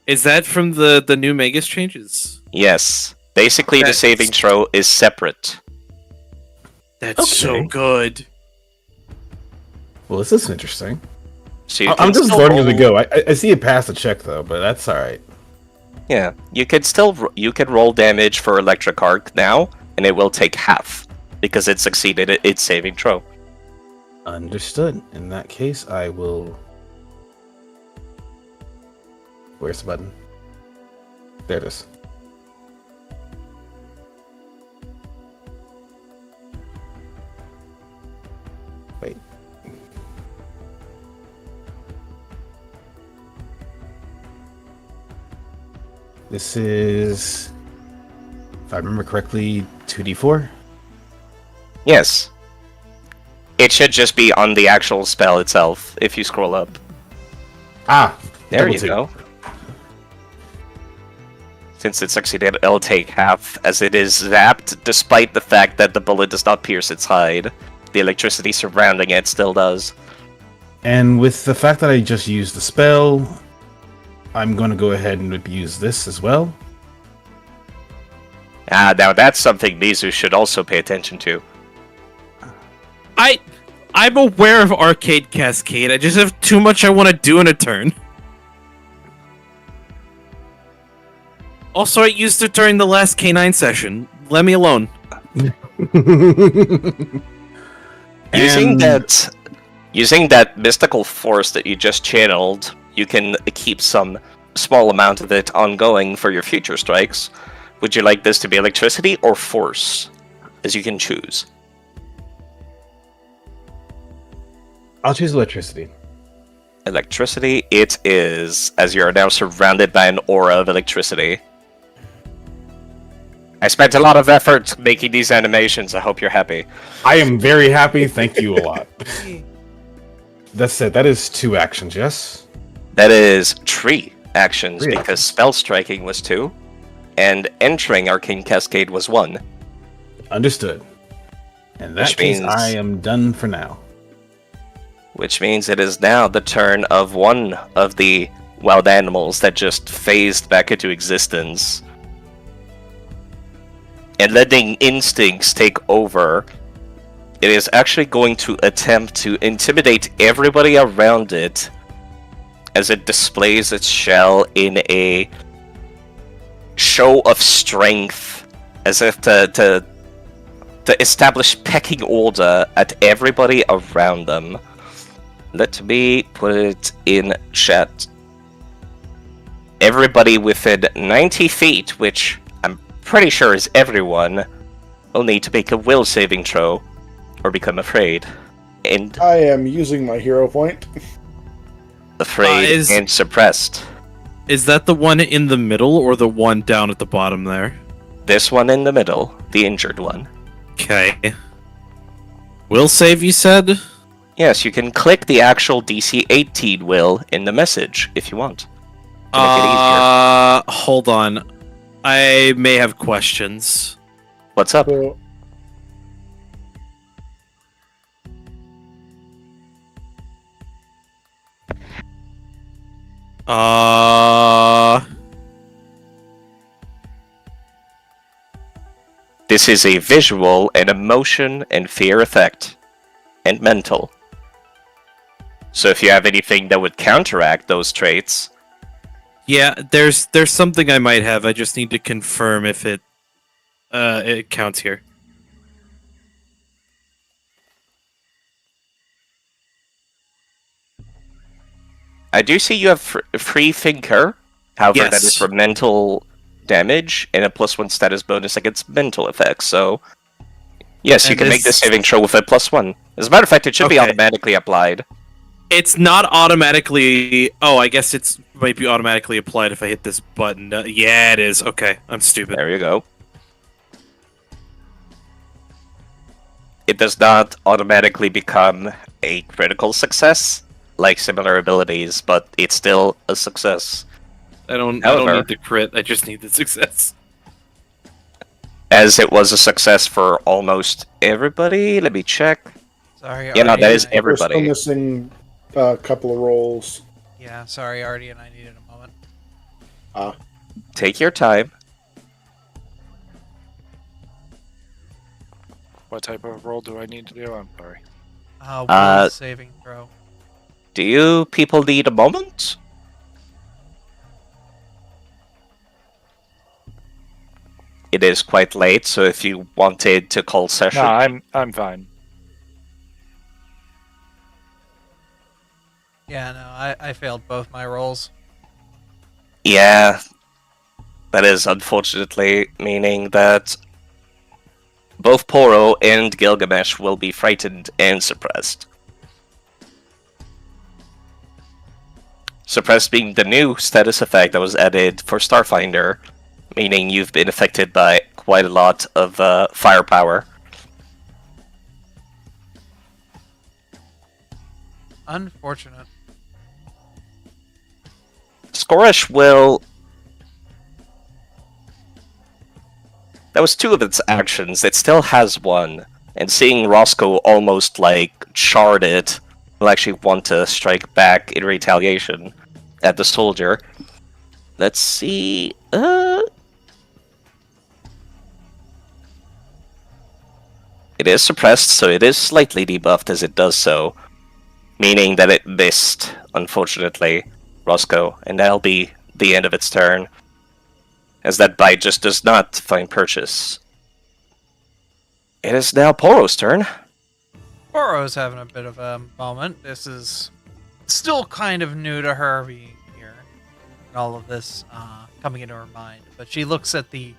Is that from the new Magus changes? Yes. Basically, the saving throw is separate. That's so good. Well, this is interesting. So you I'm can just still learning as we roll- go. I see it pass the check though, but that's all right. Yeah, you could still you can roll damage for Electric Arc now, and it will take half because it succeeded at its saving throw. Understood. In that case, I will. Where's the button? There it is. Wait. This is, if I remember correctly, 2d4? Yes. It should just be on the actual spell itself if you scroll up. Ah, there double you two. go. Since it succeeded, it'll take half, as it is zapped, despite the fact that the bullet does not pierce its hide. The electricity surrounding it still does. And with the fact that I just used the spell, I'm going to go ahead and use this as well. Ah, now that's something Mizu should also pay attention to. I'm aware of Arcade Cascade. I just have too much I want to do in a turn. Also, I used it during the last K9 session. Let me alone. Using that mystical force that you just channeled, you can keep some small amount of it ongoing for your future strikes. Would you like this to be electricity or force? As you can choose. I'll choose electricity. Electricity it is, as you are now surrounded by an aura of electricity. I spent a lot of effort making these animations. I hope you're happy. I am very happy. Thank you a lot. That's it. That is 2 actions, yes? That is 3 actions, 3 because spell striking was 2, and entering Arcane Cascade was 1. Understood. In that Which case, means- I am done for now. Which means it is now the turn of one of the wild animals that just phased back into existence. And letting instincts take over, it is actually going to attempt to intimidate everybody around it as it displays its shell in a show of strength, as if to establish pecking order at everybody around them. Let me put it in chat. Everybody within 90 feet, which I'm pretty sure is everyone, will need to make a will saving throw or become afraid. And I am using my hero point. afraid and suppressed. Is that the one in the middle or the one down at the bottom there? This one in the middle, the injured one. Okay. Will save, you said? Yes, you can click the actual DC 18 will in the message if you want. To make it easier. Hold on. I may have questions. What's up? This is a visual and emotion and fear effect. And mental. So if you have anything that would counteract those traits, Yeah, there's something I might have. I just need to confirm if it counts here. I do see you have free thinker. However, that is Yes. for mental damage and a +1 status bonus against mental effects. So, yes, you And can make the this- saving throw with a +1. As a matter of fact, it should be Okay. automatically applied. It's not automatically. Oh, I guess it's might be automatically applied if I hit this button. Yeah, it is. Okay, I'm stupid. There you go. It does not automatically become a critical success, like similar abilities, but it's still a success. I don't However- need the crit. I just need the success. As it was a success for almost everybody. Let me check. Sorry, Yeah, no, Artie that and is I- We're still everybody. missing a couple of rolls. Yeah, sorry, Artie and I needed a moment. Take your time. What type of roll do I need to do? I'm sorry. Will saving throw. Do you people need a moment? It is quite late, so if you wanted to call session, No, I'm fine. Yeah, no, I failed both my rolls. yeah, that is unfortunately meaning that both Poro and Gilgamesh will be frightened and suppressed. Suppressed being the new status effect that was added for Starfinder, meaning you've been affected by quite a lot of firepower. Unfortunate. Scorish will... That was two of its actions. It still has one. And seeing Roscoe almost, like, charred it, will actually want to strike back in retaliation at the soldier. Let's see... It is suppressed, so it is slightly debuffed as it does so. Meaning that it missed, unfortunately, Roscoe, and that'll be the end of its turn. As that bite just does not find purchase. It is now Poro's turn. Boro's having a bit of a moment. This is still kind of new to her being here. And all of this coming into her mind. But she looks at the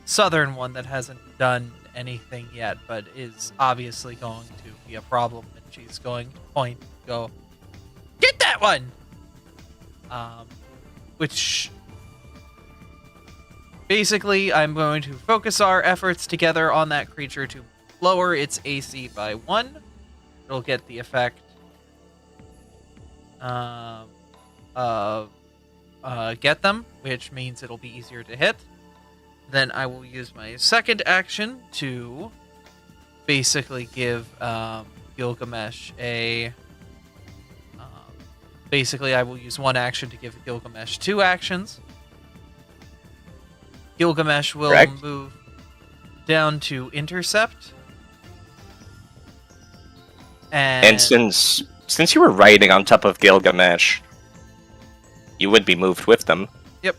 southern one that hasn't done anything yet, but is obviously going to be a problem. And she's going to point, go, get that one! Which... Basically, I'm going to focus our efforts together on that creature to lower its AC by 1. It'll get the effect get them, which means it'll be easier to hit. Then I will use my second action to basically give Gilgamesh a... basically, I will use one action to give Gilgamesh 2 actions. Gilgamesh will Correct. move down to intercept. And since you were riding on top of Gilgamesh, you would be moved with them. Yep.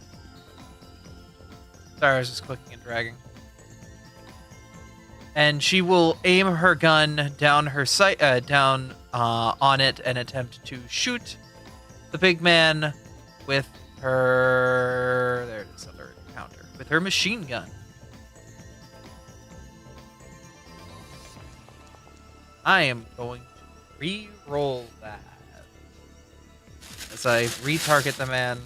Sorry, I was just clicking and dragging. And she will aim her gun down her sight, down on it, and attempt to shoot the big man with her. There it is, other counter with her machine gun. I am going to re-roll that as I retarget the man.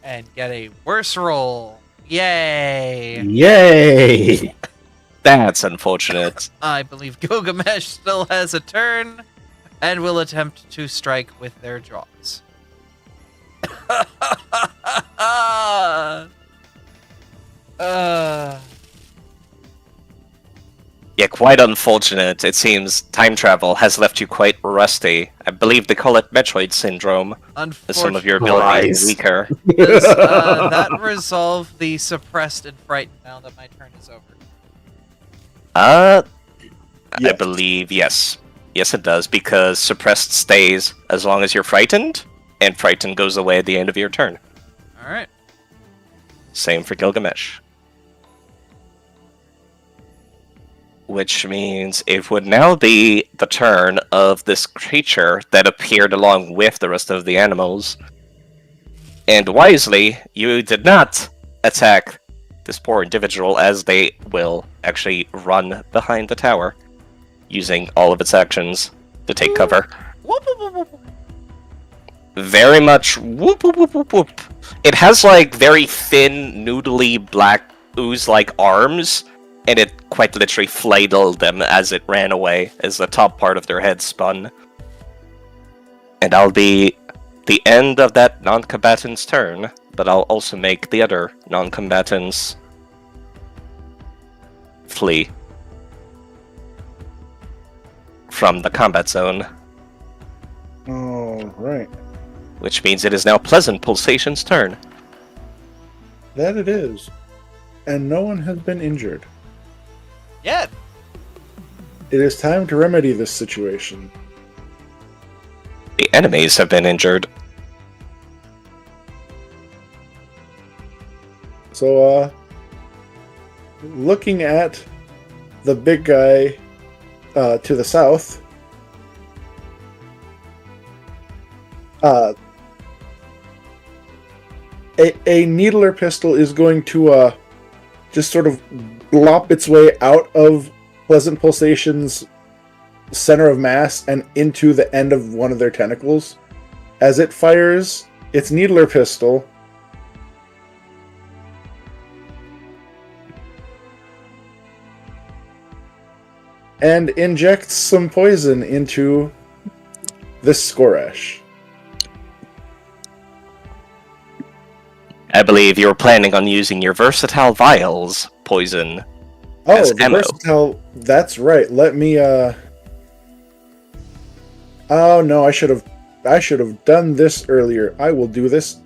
And get a worse roll. Yay! Yay! That's unfortunate. I believe Gilgamesh still has a turn and will attempt to strike with their jaws. Yeah, quite unfortunate. It seems time travel has left you quite rusty. I believe they call it Metroid syndrome. As some of your abilities are weaker. Does that resolve the suppressed and frightened now that my turn is over? I believe, yes. Yes, it does, because suppressed stays as long as you're frightened, and frightened goes away at the end of your turn. Alright. Same for Gilgamesh. Which means it would now be the turn of this creature that appeared along with the rest of the animals. And wisely, you did not attack this poor individual, as they will actually run behind the tower, using all of its actions to take cover. Very much whoop whoop whoop whoop whoop. It has like very thin, noodly black ooze-like arms, and it quite literally flayed them as it ran away, as the top part of their head spun. And I'll be the end of that non-combatant's turn, but I'll also make the other non-combatants flee from the combat zone. Alright. Which means it is now Pleasant Pulsation's turn. That it is. And no one has been injured. Yet. It is time to remedy this situation. The enemies have been injured. So, looking at the big guy to the south, a needler pistol is going to just sort of glop its way out of Pleasant Pulsation's center of mass and into the end of one of their tentacles. As it fires its needler pistol, and injects some poison into this Skoresh. I believe you were planning on using your versatile vials poison as the ammo. versatile. That's right. Let me. Oh no! I should have done this earlier. I will do this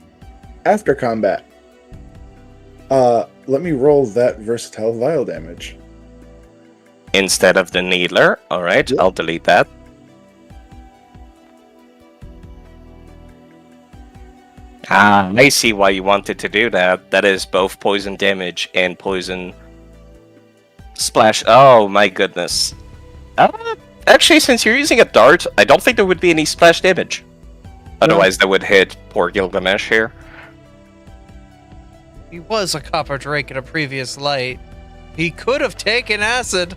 after combat. Let me roll that versatile vial damage instead of the needler. All right, yep. I'll delete that. I see why you wanted to do that. That is both poison damage and poison splash. Oh my goodness. Actually, since you're using a dart, I don't think there would be any splash damage. Otherwise, that would hit poor Gilgamesh here. He was a copper drake in a previous light. He could have taken acid.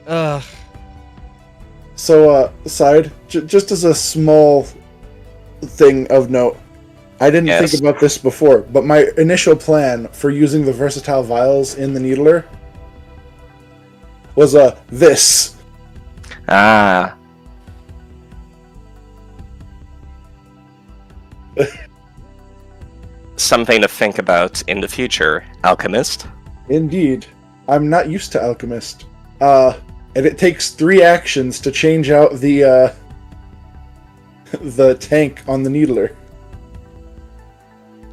Ugh. So, side, just as a small thing of note, I didn't think about this before, but my initial plan for using the versatile vials in the needler was this. Ah. Something to think about in the future, Alchemist. Indeed. I'm not used to Alchemist. And it takes 3 actions to change out the tank on the needler.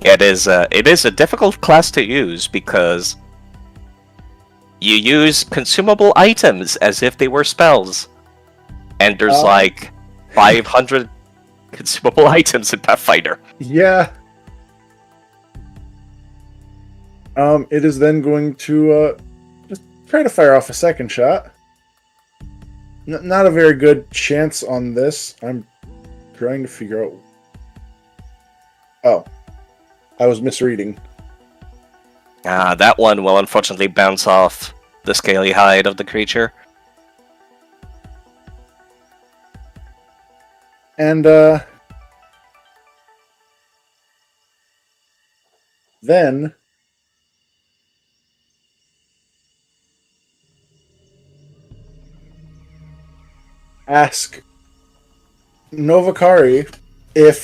It is a difficult class to use because you use consumable items as if they were spells. And there's like 500 consumable items in Pathfinder. Yeah. It is then going to just try to fire off a second shot. Not a very good chance on this. I'm trying to figure out... Oh. I was misreading. That one will unfortunately bounce off the scaly hide of the creature. And, then... ask Novakari if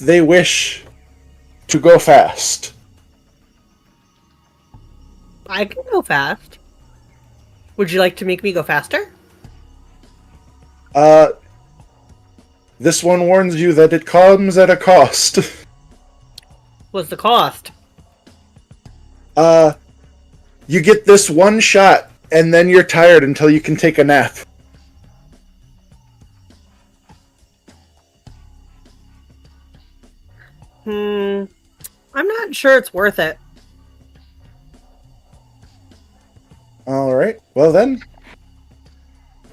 they wish to go fast. I can go fast. Would you like to make me go faster? This one warns you that it comes at a cost. What's the cost? You get this one shot, and then you're tired until you can take a nap. I'm not sure it's worth it. Alright, well then.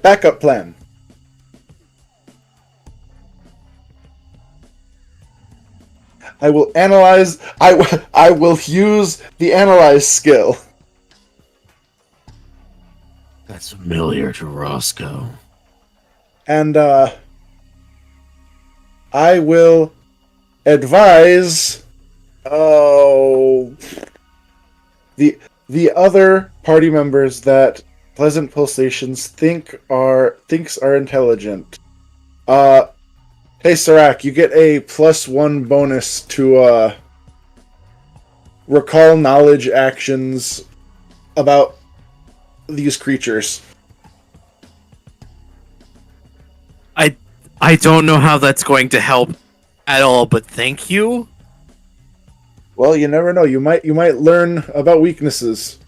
Backup plan. I will analyze. I will use the analyze skill. That's familiar to Roscoe. And I will advise the other party members that Pleasant Pulsations thinks are intelligent. Hey Serac, you get a +1 bonus to recall knowledge actions about these creatures. I don't know how that's going to help at all, but thank you. Well, you never know. You might learn about weaknesses.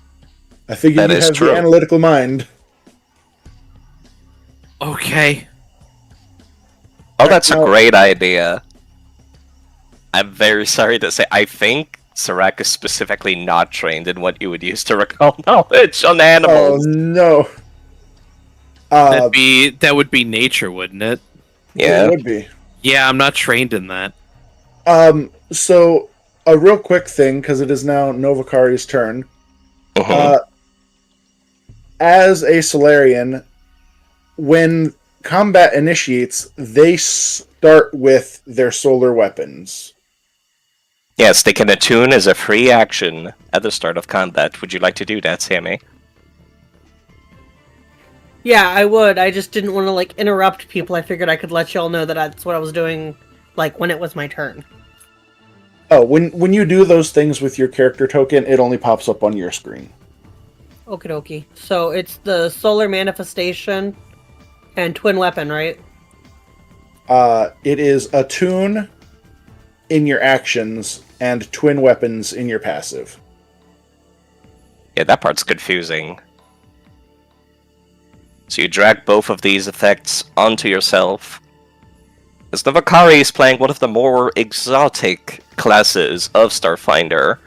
I figure That you is have true. the analytical mind. Okay. Oh, that's a great idea. I'm very sorry to say, I think Serac is specifically not trained in what you would use to recall knowledge on Oh animals. no. That would be nature, wouldn't it? Yeah. It would be. Yeah, I'm not trained in that. So a real quick thing, because it is now Novakari's turn. As a Solarian, when combat initiates, they start with their solar weapons. Yes, they can attune as a free action at the start of combat. Would you like to do that, Sammy? Yeah, I would. I just didn't want to like interrupt people. I figured I could let y'all know that that's what I was doing, like when it was my turn. Oh, when you do those things with your character token, it only pops up on your screen. Okie dokie. So it's the solar manifestation and twin weapon, right? It is attune in your actions and twin weapons in your passive. Yeah, that part's confusing. So you drag both of these effects onto yourself. As Novakari is playing one of the more exotic classes of Starfinder.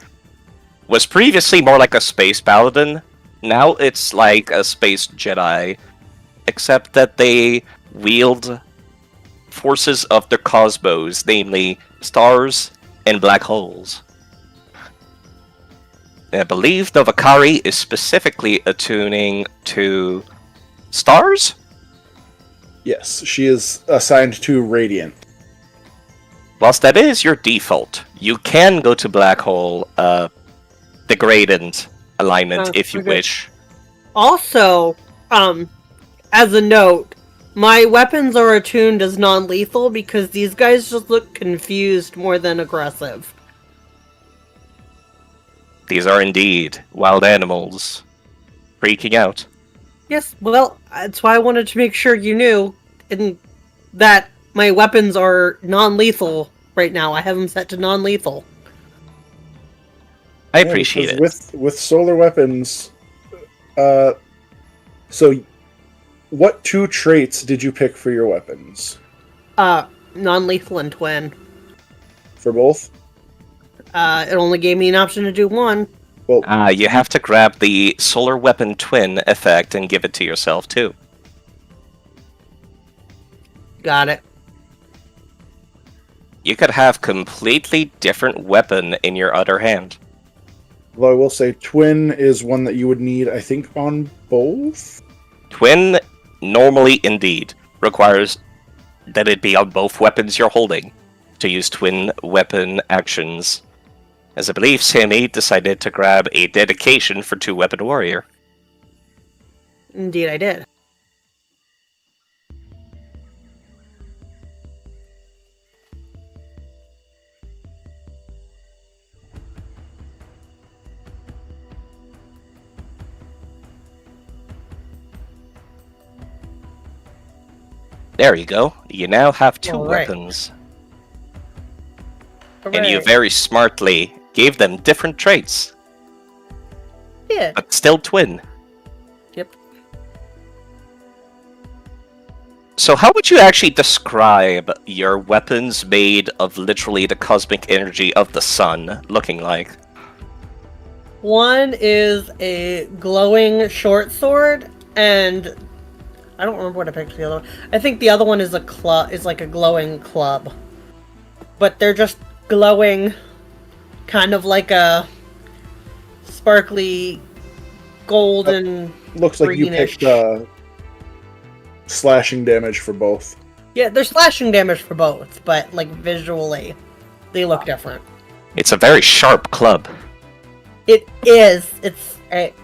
Was previously more like a space paladin. Now it's like a space Jedi. Except that they wield forces of the cosmos, namely stars and black holes. And I believe Novakari is specifically attuning to stars? Yes, she is assigned to Radiant. Whilst that is your default, you can go to black hole degradant alignment if you okay. wish. Also, as a note, my weapons are attuned as non-lethal because these guys just look confused more than aggressive. These are indeed wild animals freaking out. Yes, well, that's why I wanted to make sure you knew that my weapons are non-lethal right now. I have them set to non-lethal. I appreciate it. With solar weapons, so what 2 traits did you pick for your weapons? Non-lethal and twin. For both? It only gave me an option to do one. Well, you have to grab the solar weapon twin effect and give it to yourself too. Got it. You could have completely different weapon in your other hand. Although I will say twin is one that you would need, I think, on both? Twin, normally indeed, requires that it be on both weapons you're holding to use twin weapon actions. As I believe Sammy decided to grab a dedication for 2-weapon warrior. Indeed, I did. There you go. You now have 2 All right. weapons. Hooray. And you very smartly gave them different traits. Yeah. But still twin. Yep. So how would you actually describe your weapons made of literally the cosmic energy of the sun looking like? One is a glowing short sword, and I don't remember what I picked the other one. I think the other one is like a glowing club. But they're just glowing, kind of like a sparkly golden. Looks like you picked slashing damage for both. Yeah, they're slashing damage for both, but like visually, they look different. It's a very sharp club. It is. It's a.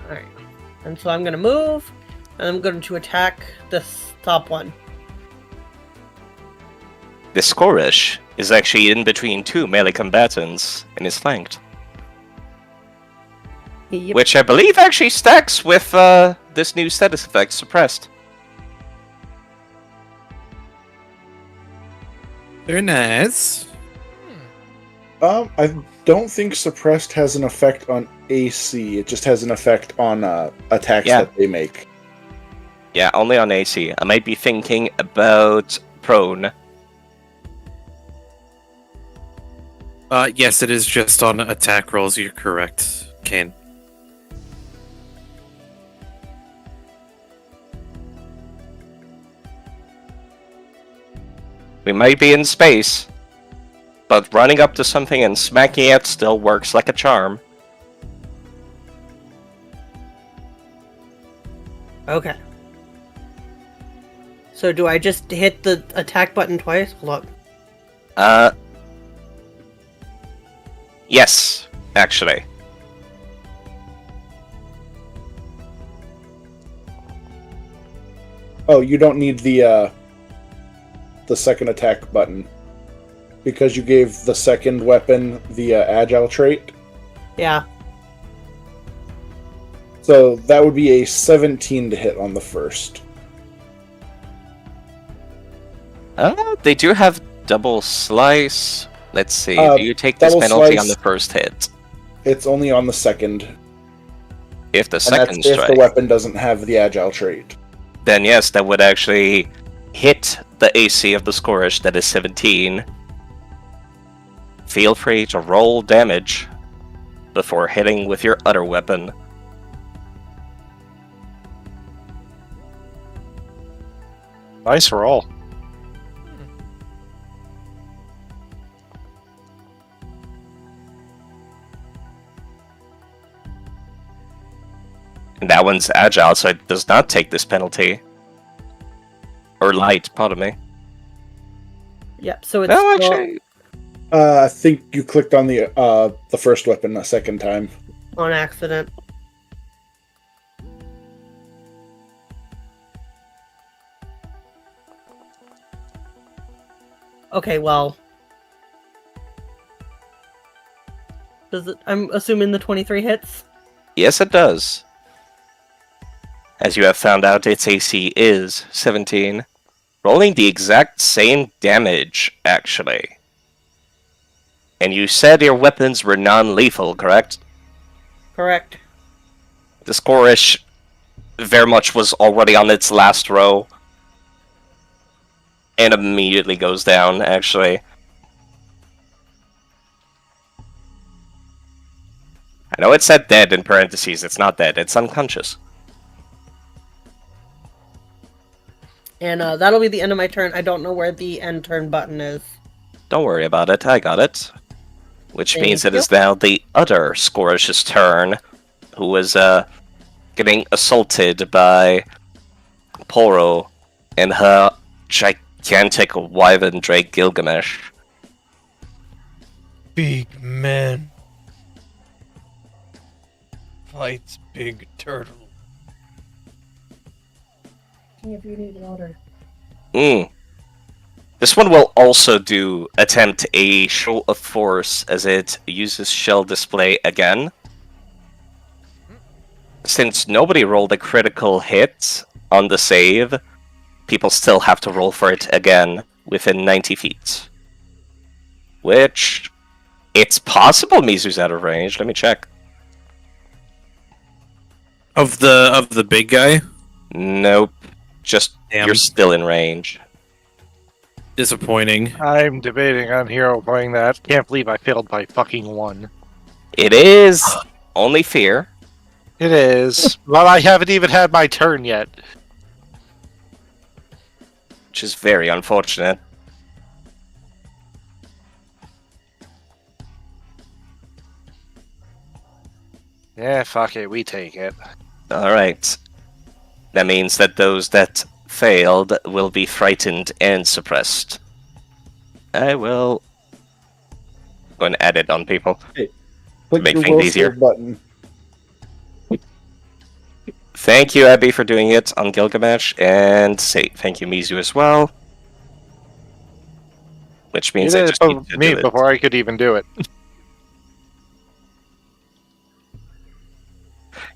Alright. And so I'm gonna move, and I'm going to attack this top one. The Skorish is actually in between two melee combatants and is flanked. Yep. Which I believe actually stacks with this new status effect, Suppressed. Very nice. I don't think Suppressed has an effect on AC. It just has an effect on attacks that they make. Yeah, only on AC. I might be thinking about Prone. Yes, it is just on attack rolls. You're correct, Kane. We might be in space, but running up to something and smacking it still works like a charm. Okay. So do I just hit the attack button twice? Hold on. Yes, actually. Oh, you don't need the second attack button because you gave the second weapon the agile trait. Yeah. So that would be a 17 to hit on the first. They do have double slice. Let's see. Do you take this penalty on the first hit? It's only on the second. If the And second that's if strike, the weapon doesn't have the agile trait. then yes, that would actually hit the AC of the Skorish, that is 17. Feel free to roll damage before hitting with your other weapon. Nice roll. And that one's agile, so it does not take this penalty. Or light, pardon me. Yep. So it's No, still actually, I think you clicked on the first weapon a second time. on accident. Okay, well. Does it, I'm assuming the 23 hits? yes, it does. As you have found out, its AC is 17. Rolling the exact same damage, actually. And you said your weapons were non-lethal, correct? Correct. The Skorish very much was already on its last row. And immediately goes down, actually. I know it said dead in parentheses. It's not dead. It's unconscious. And that'll be the end of my turn. I don't know where the end turn button is. Don't worry about it. I got it. Which Thank means it you. is now the other Scorish's turn, who is getting assaulted by Poro and her gigantic wyvern drake Gilgamesh. Big man fights big turtle. If you need water. This one will also attempt a show of force as it uses shell display again. Since nobody rolled a critical hit on the save, people still have to roll for it again within 90 feet. Which It's possible Mizu's out of range. Let me check. Of the big guy? Nope. Just Damn. you're still in range. Disappointing. I'm debating on Hero playing that. Can't believe I failed by fucking 1. It is only fear. It is. Well, I haven't even had my turn yet. Which is very unfortunate. Yeah, fuck it, we take it. Alright. That means that those that failed will be frightened and suppressed. I will go and add it on people. Hey, to click make your things will easier. save button. Thank you, Abby, for doing it on Gilgamesh, and thank you, Mizu, as well. Which means I just need to me do it. before I could even do it.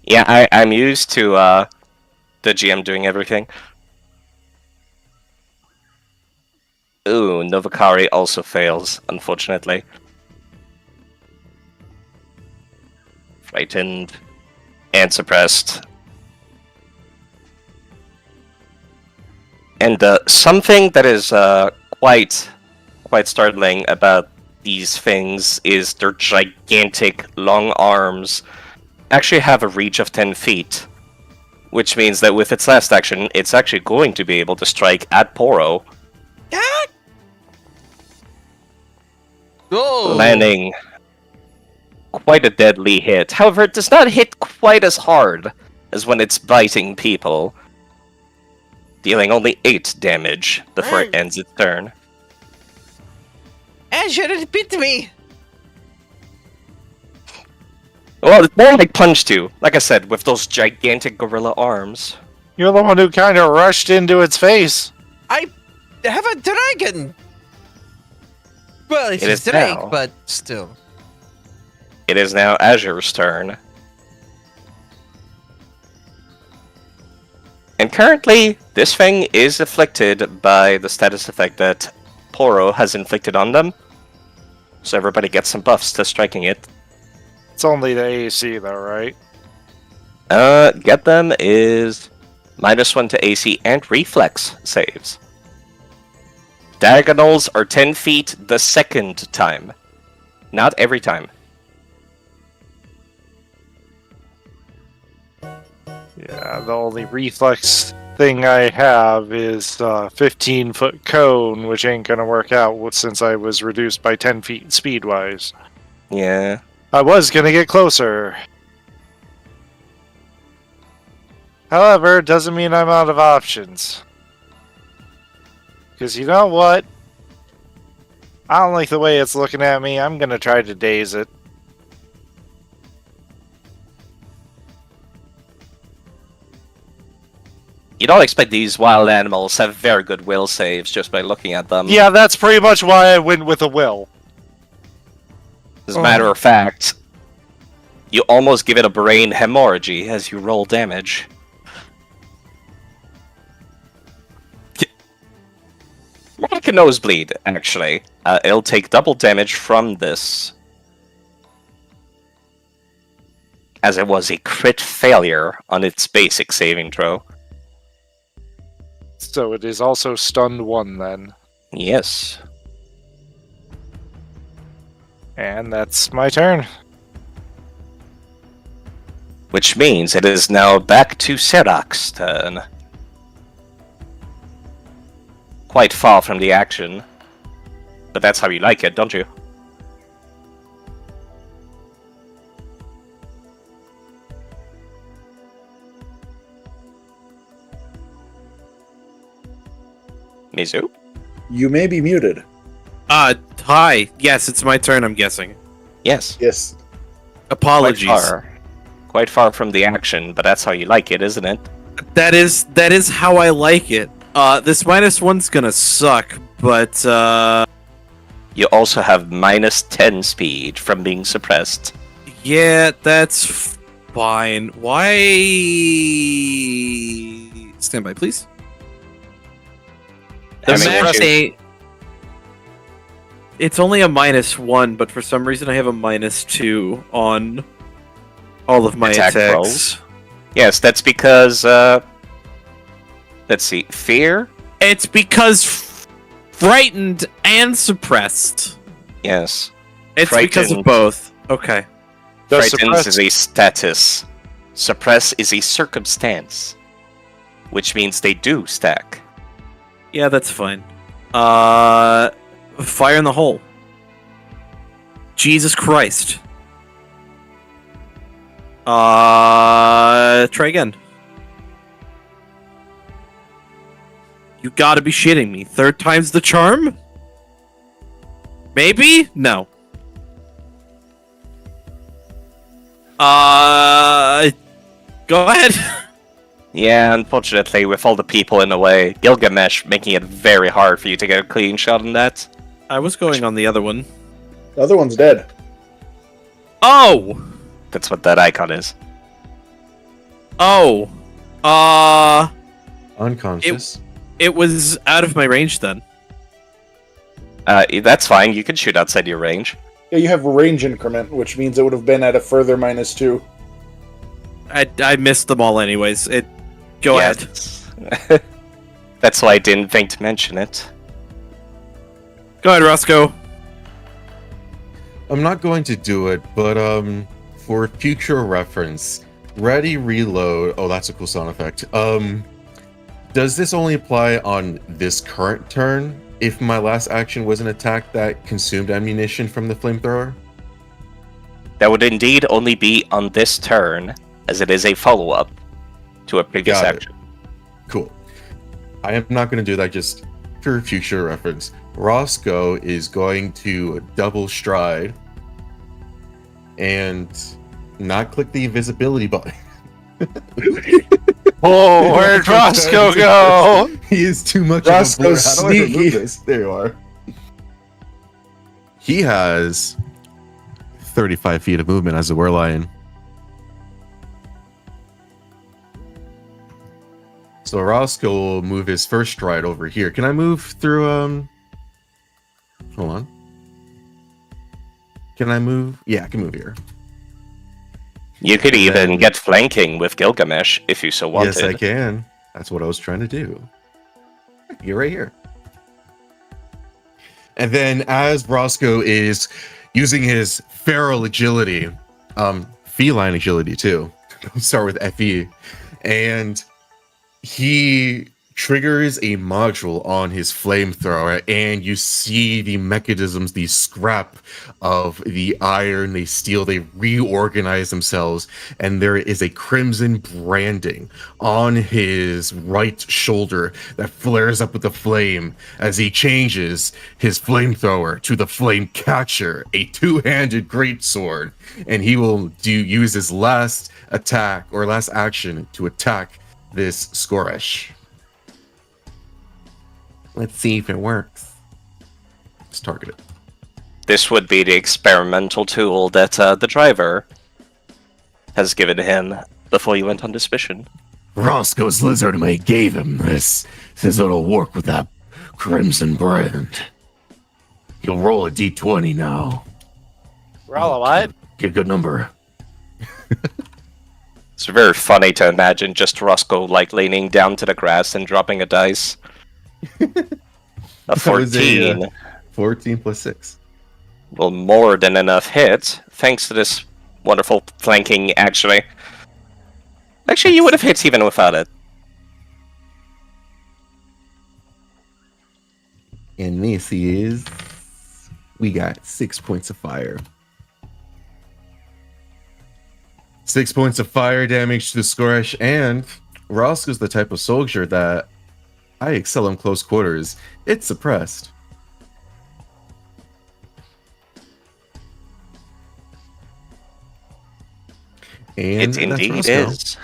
Yeah, I'm used to the GM doing everything. Ooh, Novakari also fails, unfortunately. Frightened and suppressed. And something that is quite startling about these things is their gigantic long arms actually have a reach of 10 feet. Which means that with its last action, it's actually going to be able to strike at Poro. Oh. Landing quite a deadly hit. However, it does not hit quite as hard as when it's biting people. Dealing only 8 damage before it ends its turn. Azure, it bit me! Well, it's more like Punch 2. Like I said, with those gigantic gorilla arms. You're the one who kind of rushed into its face. I have a dragon! Well, it's It a is drake, now. but still. It is now Azure's turn. And currently, this thing is afflicted by the status effect that Poro has inflicted on them. So everybody gets some buffs to striking it. It's only the AC though, right? Get them is -1 to AC and reflex saves. Diagonals are 10 feet the second time. Not every time. Yeah, the only reflex thing I have is 15-foot cone, which ain't gonna work out since I was reduced by 10 feet speed-wise. Yeah. I was gonna get closer. However, it doesn't mean I'm out of options. Because you know what? I don't like the way it's looking at me. I'm gonna try to daze it. You don't expect these wild animals to have very good will saves just by looking at them. Yeah, that's pretty much why I went with a will. As a matter of fact, you almost give it a brain hemorrhage as you roll damage. More like a nosebleed, actually. It'll take double damage from this. As it was a crit failure on its basic saving throw. So it is also stunned 1 then. Yes. And that's my turn. Which means it is now back to Serak's turn. Quite far from the action. But that's how you like it, don't you? Mizu? You may be muted. Hi. Yes, it's my turn, I'm guessing. Yes. Yes. Apologies. Quite far from the action, but that's how you like it, isn't it? That is how I like it. This -1's gonna suck, but You also have -10 speed from being suppressed. yeah, that's fine. Why? Stand by, please. The I mean, max It's only a -1, but for some reason I have a -2 on all of my Attack attacks. rolls? Yes, that's because, let's see, fear? It's because frightened and suppressed. Yes. It's because of Frightened. both. Okay. Frightened is a status. Suppress is a circumstance. Which means they do stack. Yeah, that's fine. Fire in the hole. Jesus Christ. Try again. You gotta be shitting me. Third time's the charm? Maybe? No. Go ahead. Yeah, unfortunately, with all the people in the way, Gilgamesh making it very hard for you to get a clean shot on that. I was going on the other one. The other one's dead. Oh! That's what that icon is. Oh. Unconscious. It was out of my range then. That's fine, you can shoot outside your range. Yeah, you have a range increment, which means it would have been at a further -2. I missed them all anyways. Go ahead. That's why I didn't think to mention it. Go ahead, Roscoe. I'm not going to do it, but for future reference, ready reload. Oh, that's a cool sound effect. Does this only apply on this current turn? If my last action was an attack that consumed ammunition from the flamethrower? That would indeed only be on this turn, as it is a follow-up to a previous Got it. action. Cool. I am not going to do that, just for future reference. Roscoe is going to double stride and not click the invisibility button. Oh, where'd Roscoe go? He is too much Roscoe's of a blur. How do I remove sneaky. this? There you are. He has 35 feet of movement as a werelion. So Roscoe will move his first stride over here. Can I move through, hold on. Can I move? Yeah, I can move here. You could even get flanking with Gilgamesh if you so wanted. Yes, I can. That's what I was trying to do. You're right here. And then as Roscoe is using his feral agility, feline agility too, start with FE, and he triggers a module on his flamethrower, and you see the mechanisms, the scrap of the iron, the steel, they reorganize themselves, and there is a crimson branding on his right shoulder that flares up with the flame as he changes his flamethrower to the flame catcher, a two-handed greatsword, and he will use his last attack or last action to attack this Skoresh. Let's see if it works. Let's target it. This would be the experimental tool that the driver has given him before you went on this mission. Roscoe's lizard mate gave him this. Says it'll work with that crimson brand. He'll roll a d20 now. Roll a what? Get a good number. It's very funny to imagine just Roscoe like leaning down to the grass and dropping a dice. A 14. 14 plus 6. Well, more than enough hit, thanks to this wonderful flanking, actually. Actually, you would have hit even without it. And this is... We got 6 points of fire. 6 points of fire damage to the Skoresh, and Roscoe's the type of soldier that I excel in close quarters. It's suppressed. And It indeed Roscoe. is.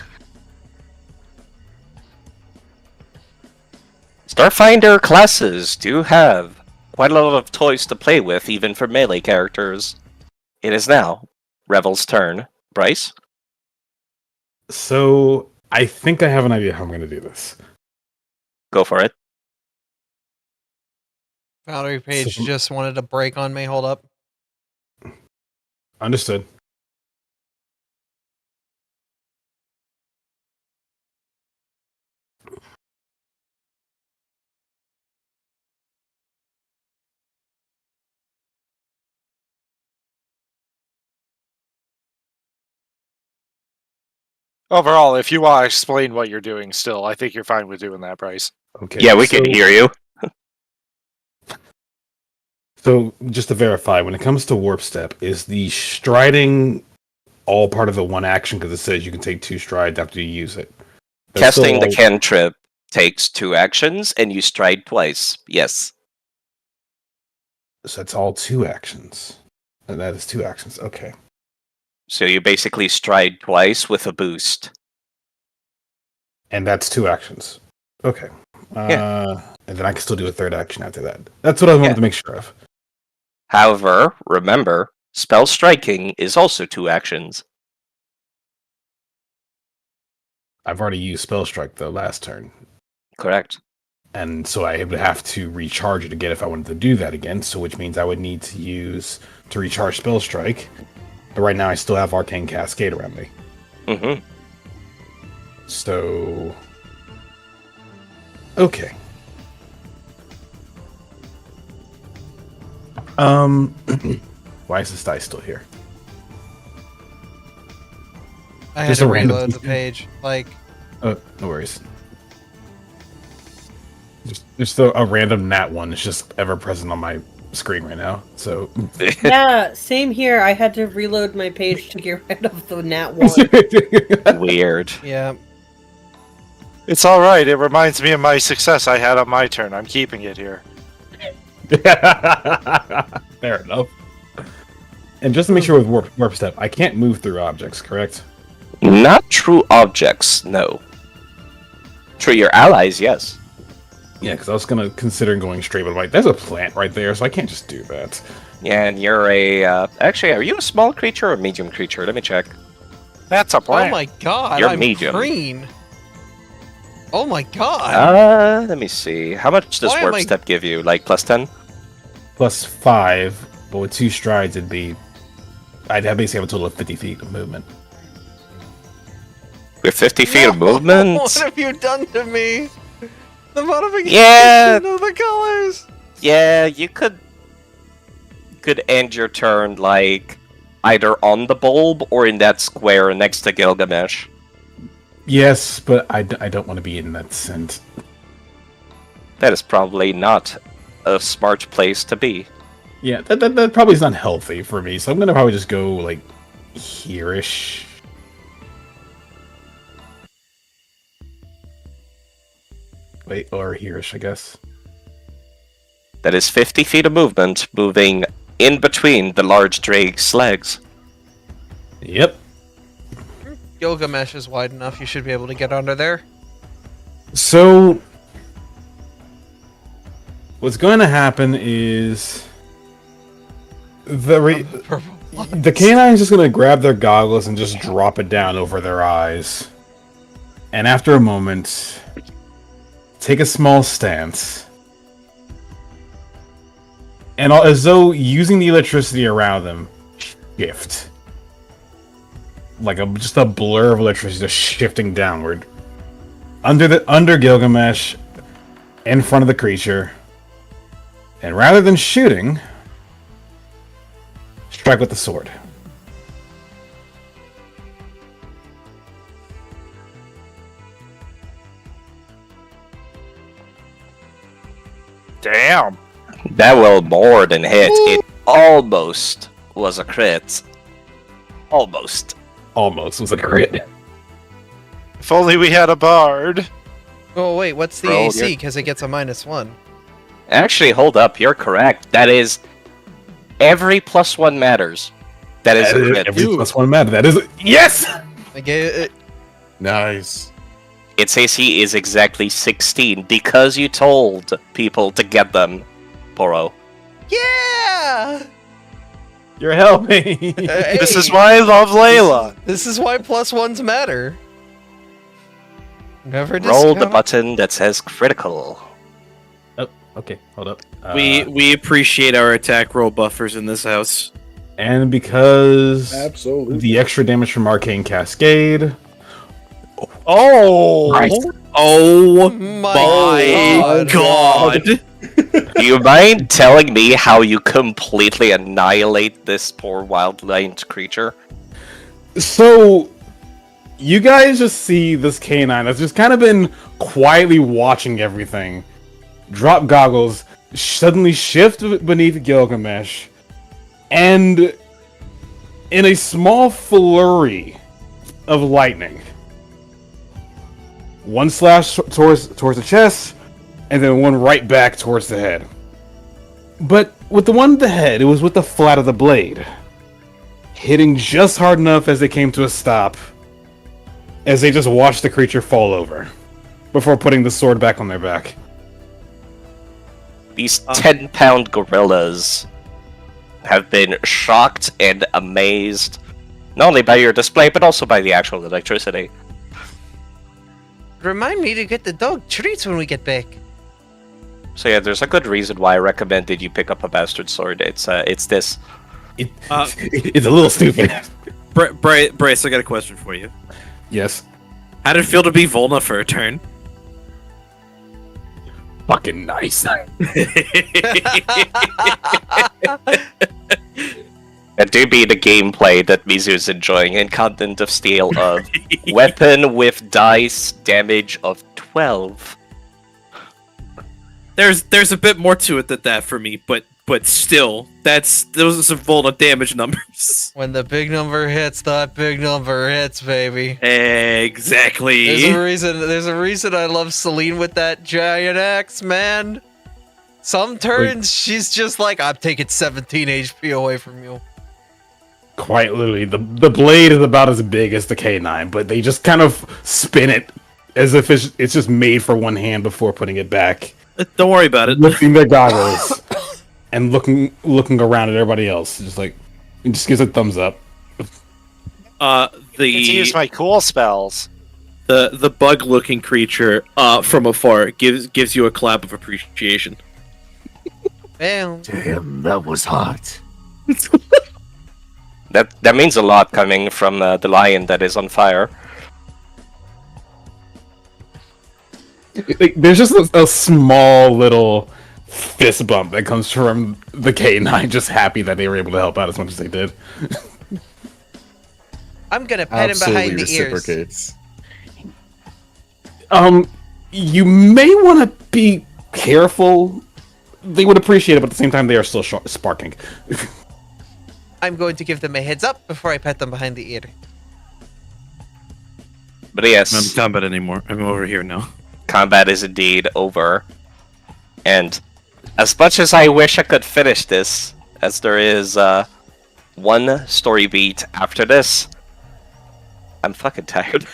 Starfinder classes do have quite a lot of toys to play with, even for melee characters. It is now Revel's turn. Bryce? So I think I have an idea how I'm going to do this. Go for it. Boundary page just wanted to break on me. Hold up. Understood. Overall, if you want to explain what you're doing still, I think you're fine with doing that, Bryce. Okay. Yeah, we can hear you. So, just to verify, when it comes to warp step, is the striding all part of the one action? Because it says you can take 2 strides after you use it. That's Casting the still cantrip takes 2 actions, and you stride twice. Yes. So that's all 2 actions. And that is 2 actions. Okay. So you basically stride twice with a boost. And that's 2 actions. Okay. Yeah. And then I can still do a 3rd action after that. That's what I wanted to make sure of. However, remember, spell striking is also 2 actions. I've already used Spell Strike, though, last turn. Correct. And so I would have to recharge it again if I wanted to do that again, so which means I would need to recharge Spell Strike. But right now I still have Arcane Cascade around me. Mm-hmm. So... Okay. Why is this die still here? I had Just to a random- reload the page. Like, Oh, no worries. Just a random nat one is just ever present on my screen right now. So Yeah, same here. I had to reload my page to get rid of the nat 1. Weird. yeah. It's alright, it reminds me of my success I had on my turn. I'm keeping it here. Fair enough. And just to make sure with warp step, I can't move through objects, correct? Not true objects, no. True your allies, yes. Yeah, because I was gonna consider going straight, but I'm like, there's a plant right there, so I can't just do that. Yeah, and you're a... actually, are you a small creature or a medium creature? Let me check. That's a plant. Oh my god, You're I'm medium. green. Oh my god. Let me see. How much does Why am warp I- step give you? Like plus 10? Plus 5, but with 2 strides, I'd basically have a total of 50 feet of movement. With 50 feet of movement? What have you done to me? The modification Yeah. of the colors. Yeah, you could end your turn like either on the bulb or in that square next to Gilgamesh. Yes, but I don't want to be in that scent. That is probably not a smart place to be. Yeah, that probably is not healthy for me, so I'm gonna probably just go like here-ish. Wait, or here-ish, I guess. That is 50 feet of movement, moving in between the large drake's legs. Yep. Gilgamesh is wide enough. You should be able to get under there. So, what's going to happen is the canine's just going to grab their goggles and just drop it down over their eyes. And after a moment, take a small stance. And as though using the electricity around them, shift. Like just a blur of electricity just shifting downward. Under Gilgamesh, in front of the creature. And rather than shooting, strike with the sword. Damn. That will more than hit. It almost was a crit. Almost. Almost was a crit. If only we had a bard. Oh wait, what's the Roll AC? your- Because it gets a -1. Actually, hold up. You're correct. That is every +1 matters. That is a crit. Every +1 matter. That is yes. I gave it. Nice. Its AC is exactly 16 because you told people to get them, Poro. Yeah. You're helping. This is why I love Layla. This is why +1s matter. Never Roll the discount. button that says critical. Okay, hold up. We appreciate our attack roll buffers in this house. And because Absolutely. the extra damage from Arcane Cascade. Oh! Christ. Oh my god! Do you mind telling me how you completely annihilate this poor wildland creature? So, you guys just see this canine that's just kind of been quietly watching everything. Drop goggles, suddenly shift beneath Gilgamesh, and in a small flurry of lightning, one slash towards the chest, and then one right back towards the head. But with the one at the head, it was with the flat of the blade, hitting just hard enough as they came to a stop, as they just watched the creature fall over, before putting the sword back on their back. These 10-pound gorillas have been shocked and amazed, not only by your display, but also by the actual electricity. Remind me to get the dog treats when we get back. So yeah, there's a good reason why I recommended you pick up a bastard sword. It's this. It's a little stupid. Bryce, I got a question for you. Yes. How did it feel to be Volna for a turn? Fucking nice. That do be the gameplay that Mizu's enjoying in Content of Steel of weapon with dice damage of 12. There's a bit more to it than that for me, but still, those are some Volna damage numbers. When the big number hits, that big number hits, baby. Exactly. There's a reason I love Celine with that giant axe, man. Some turns she's just like, I'm taking 17 HP away from you. Quite literally, the blade is about as big as the K9, but they just kind of spin it as if it's just made for one hand before putting it back. Don't worry about it. Lifting their goggles and looking around at everybody else, just like it just gives a thumbs up. It's use my cool spells. The bug-looking creature from afar gives you a clap of appreciation. Damn, that was hot. That means a lot coming from the lion that is on fire. There's just a small little fist bump that comes from the K9, just happy that they were able to help out as much as they did. I'm gonna pet him behind the ears. Reciprocates. You may want to be careful. They would appreciate it, but at the same time, they are still sparking. I'm going to give them a heads up before I pet them behind the ear. But yes, I'm not in combat anymore. I'm over here now. Combat is indeed over. And as much as I wish I could finish this, as there is one story beat after this, I'm fucking tired.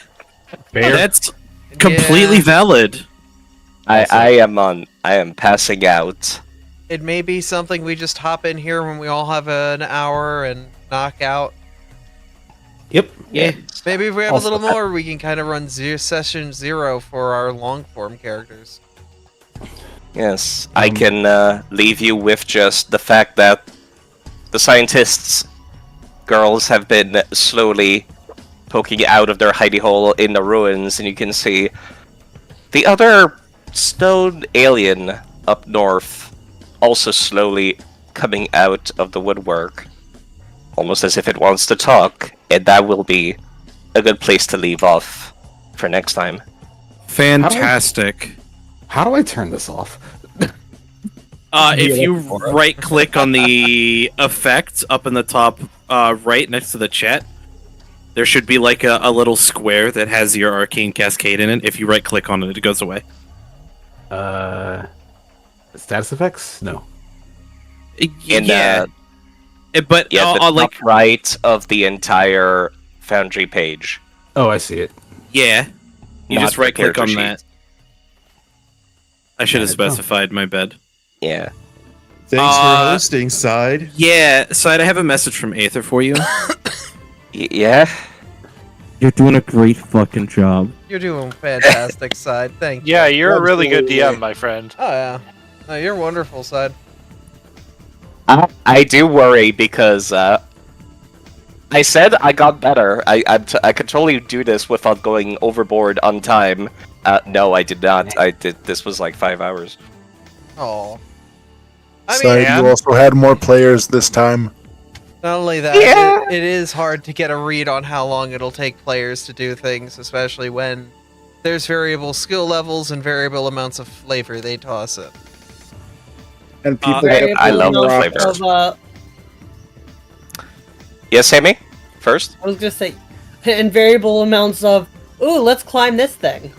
Fair. That's completely valid. I am passing out. It may be something we just hop in here when we all have an hour and knock out. Yep. Yeah. Maybe if we have a little more, we can kind of run session 0 for our long form characters. Yes, I can leave you with just the fact that the scientists' girls have been slowly poking out of their hidey hole in the ruins, and you can see the other stone alien up north also slowly coming out of the woodwork, almost as if it wants to talk, and that will be a good place to leave off for next time. Fantastic. How do I turn this off? If you right-click on the effect up in the top right next to the chat, there should be like a little square that has your arcane cascade in it. If you right-click on it, it goes away. Status effects? No. Yeah. But yeah, the like top right of the entire Foundry page. Oh, I see it. Yeah. You Not just the right-click character on sheet. that. I should have specified, my bad. Yeah. Thanks for hosting, Side. Yeah, Side, I have a message from Aether for you. Yeah? You're doing a great fucking job. You're doing fantastic, Side. Thank you. Yeah, you're a really good DM, my friend. Oh, yeah. You're wonderful, Side. I do worry because I said I got better. I could totally do this without going overboard on time. No, I did not. I did. This was like 5 hours. Oh. You also had more players this time. Not only that, it is hard to get a read on how long it'll take players to do things, especially when there's variable skill levels and variable amounts of flavor they toss in. And people I love the flavor. Yes, Sammy? First? I was just saying, and variable amounts of, ooh, let's climb this thing.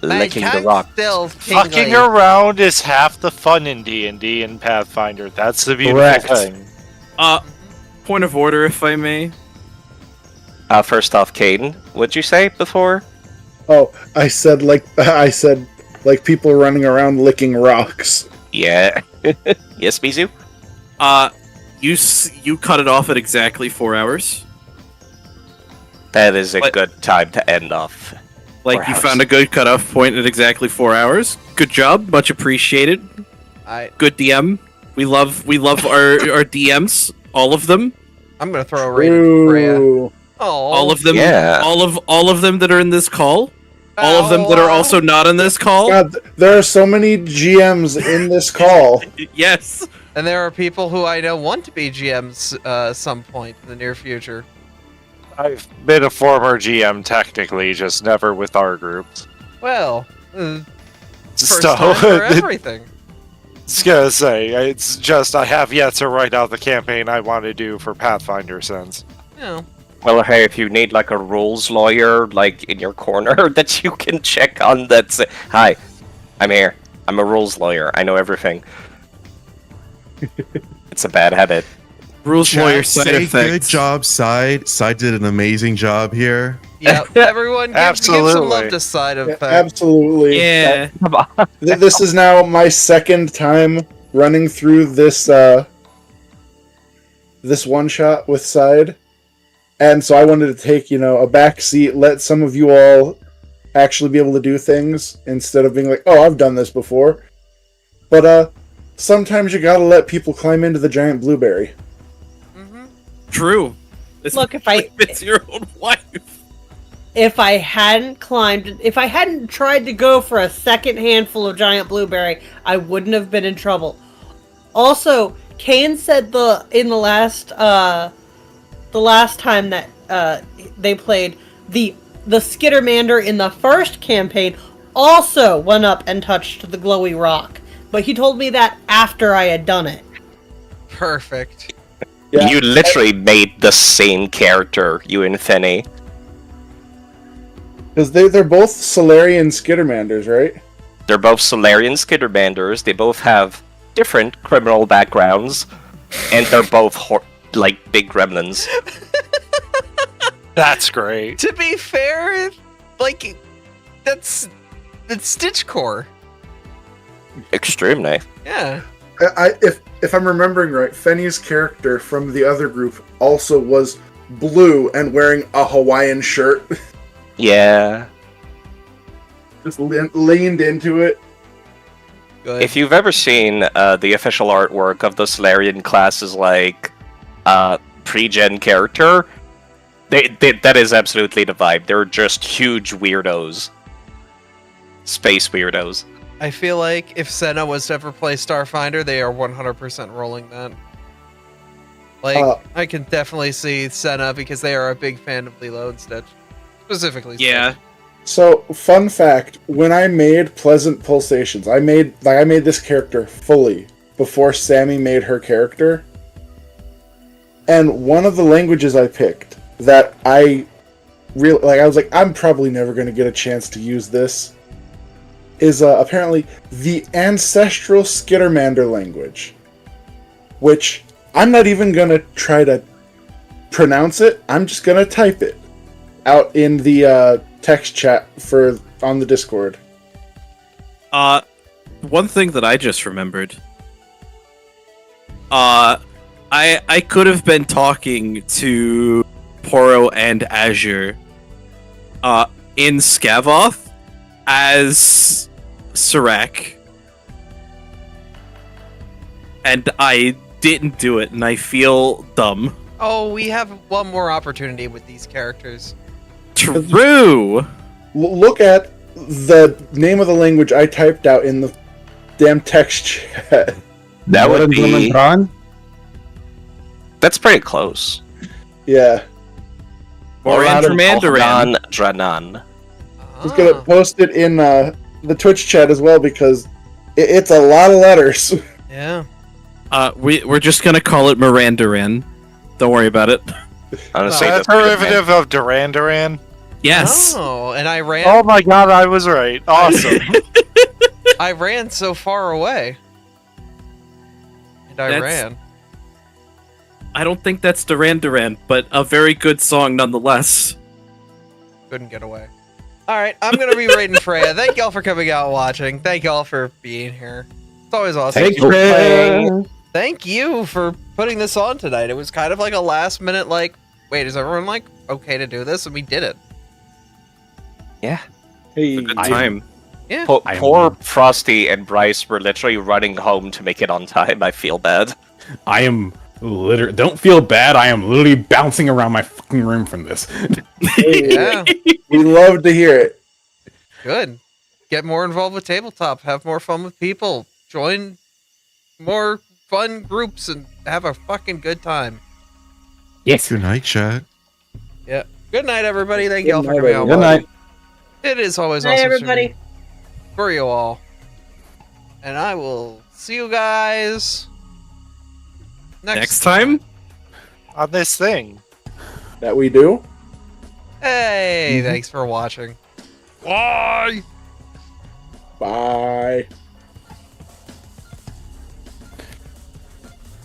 Licking the rock. Fucking around is half the fun in D&D and Pathfinder. That's the beautiful thing. Point of order, if I may. First off, Caden, what'd you say before? Oh, I said like people running around licking rocks. Yeah. Yes, Mizu? You cut it off at exactly 4 hours. That is a good time to end off. Like, you found a good cutoff point at exactly 4 hours. Good job, much appreciated. Good DM. We love our DMs, all of them. I'm gonna throw a rating for you. All of them. Yeah. All of them that are in this call. All of them that are also not in this call. God, there are so many GMs in this call. Yes. And there are people who I know want to be GMs some point in the near future. I've been a former GM technically, just never with our groups. Well, first time for everything. I was gonna say, it's just I have yet to write out the campaign I want to do for Pathfinder since. Yeah. Well, hey, if you need like a rules lawyer, like in your corner that you can check on, that's hi, I'm here. I'm a rules lawyer. I know everything. It's a bad habit. Rules lawyer side effects. Good job, Side. Side did an amazing job here. Yep. Everyone give some love to Side of Absolutely. Yeah. This is now my second time running through this this one shot with Side. And so I wanted to take, a back seat, let some of you all actually be able to do things instead of being like, oh, I've done this before. But sometimes you gotta let people climb into the giant blueberry. True. Look, it's your own wife. If I hadn't tried to go for a second handful of giant blueberry, I wouldn't have been in trouble. Also, Kane said in the last time that they played, the Skittermander in the first campaign also went up and touched the glowy rock. But he told me that after I had done it. Perfect. Yeah. You literally made the same character, you and Fenny. Because they're both Solarian Skittermanders, right? They're both Solarian Skittermanders. They both have different criminal backgrounds. And they're both big gremlins. That's great. To be fair, that's Stitchcore. Extremely. Yeah. If I'm remembering right, Fenny's character from the other group also was blue and wearing a Hawaiian shirt. Yeah. Just leaned into it. Good. If you've ever seen the official artwork of the Solarian class's pre-gen character, that is absolutely the vibe. They're just huge weirdos. Space weirdos. I feel like if Senna was to ever play Starfinder, they are 100% rolling that. I can definitely see Senna because they are a big fan of Lilo and Stitch. Specifically Stitch. Yeah. So, fun fact, when I made Pleasant Pulsations, I made this character fully before Sammy made her character. And one of the languages I picked that I was like, I'm probably never going to get a chance to use this, is apparently the ancestral Skittermander language, which I'm not even going to try to pronounce it. I'm just going to type it out in the text chat on the Discord. One thing that I just remembered. I could have been talking to Poro and Azure in Scavoth as Serac, and I didn't do it, and I feel dumb. Oh, we have one more opportunity with these characters. True! Look at the name of the language I typed out in the damn text chat. That would be... That's pretty close. Yeah. Moran Mandarin. Dranan. I was gonna post it in the Twitch chat as well because it's a lot of letters. Yeah. We're just gonna call it Mirandarin. Don't worry about it. Honestly, that's derivative of Duran Duran. Yes. Oh, and I ran. Oh my god, I was right. Awesome. I ran so far away. And I ran. I don't think that's Duran Duran, but a very good song nonetheless. Couldn't get away. Alright, I'm gonna be rating Freya. Thank y'all for coming out and watching. Thank y'all for being here. It's always awesome. Thank you for playing. Thank you for putting this on tonight. It was kind of like a last minute, like, wait, is everyone like okay to do this? And we did it. Yeah. Hey, good time. Yeah. Poor Frosty and Bryce were literally running home to make it on time. I feel bad. I am literally... Don't feel bad. I am literally bouncing around my fucking room from this. Yeah. We love to hear it. Good. Get more involved with tabletop. Have more fun with people. Join more fun groups and have a fucking good time. Yes. Good night, chat. Yeah. Good night, everybody. Thank y'all for night, coming out. Good night. It is always Hi, awesome everybody. for you all. And I will see you guys Next time? On this thing. That we do? Hey, thanks for watching. Bye! Bye.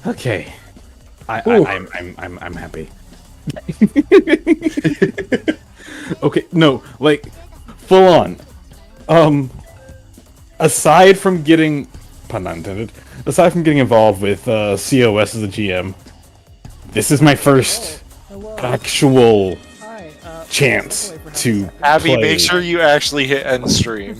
Okay. I'm happy. Okay, no, like full on. Aside from getting, pun not intended, aside from getting involved with COS as a GM, this is my first actual chance to Abby, play. make sure you actually hit end stream.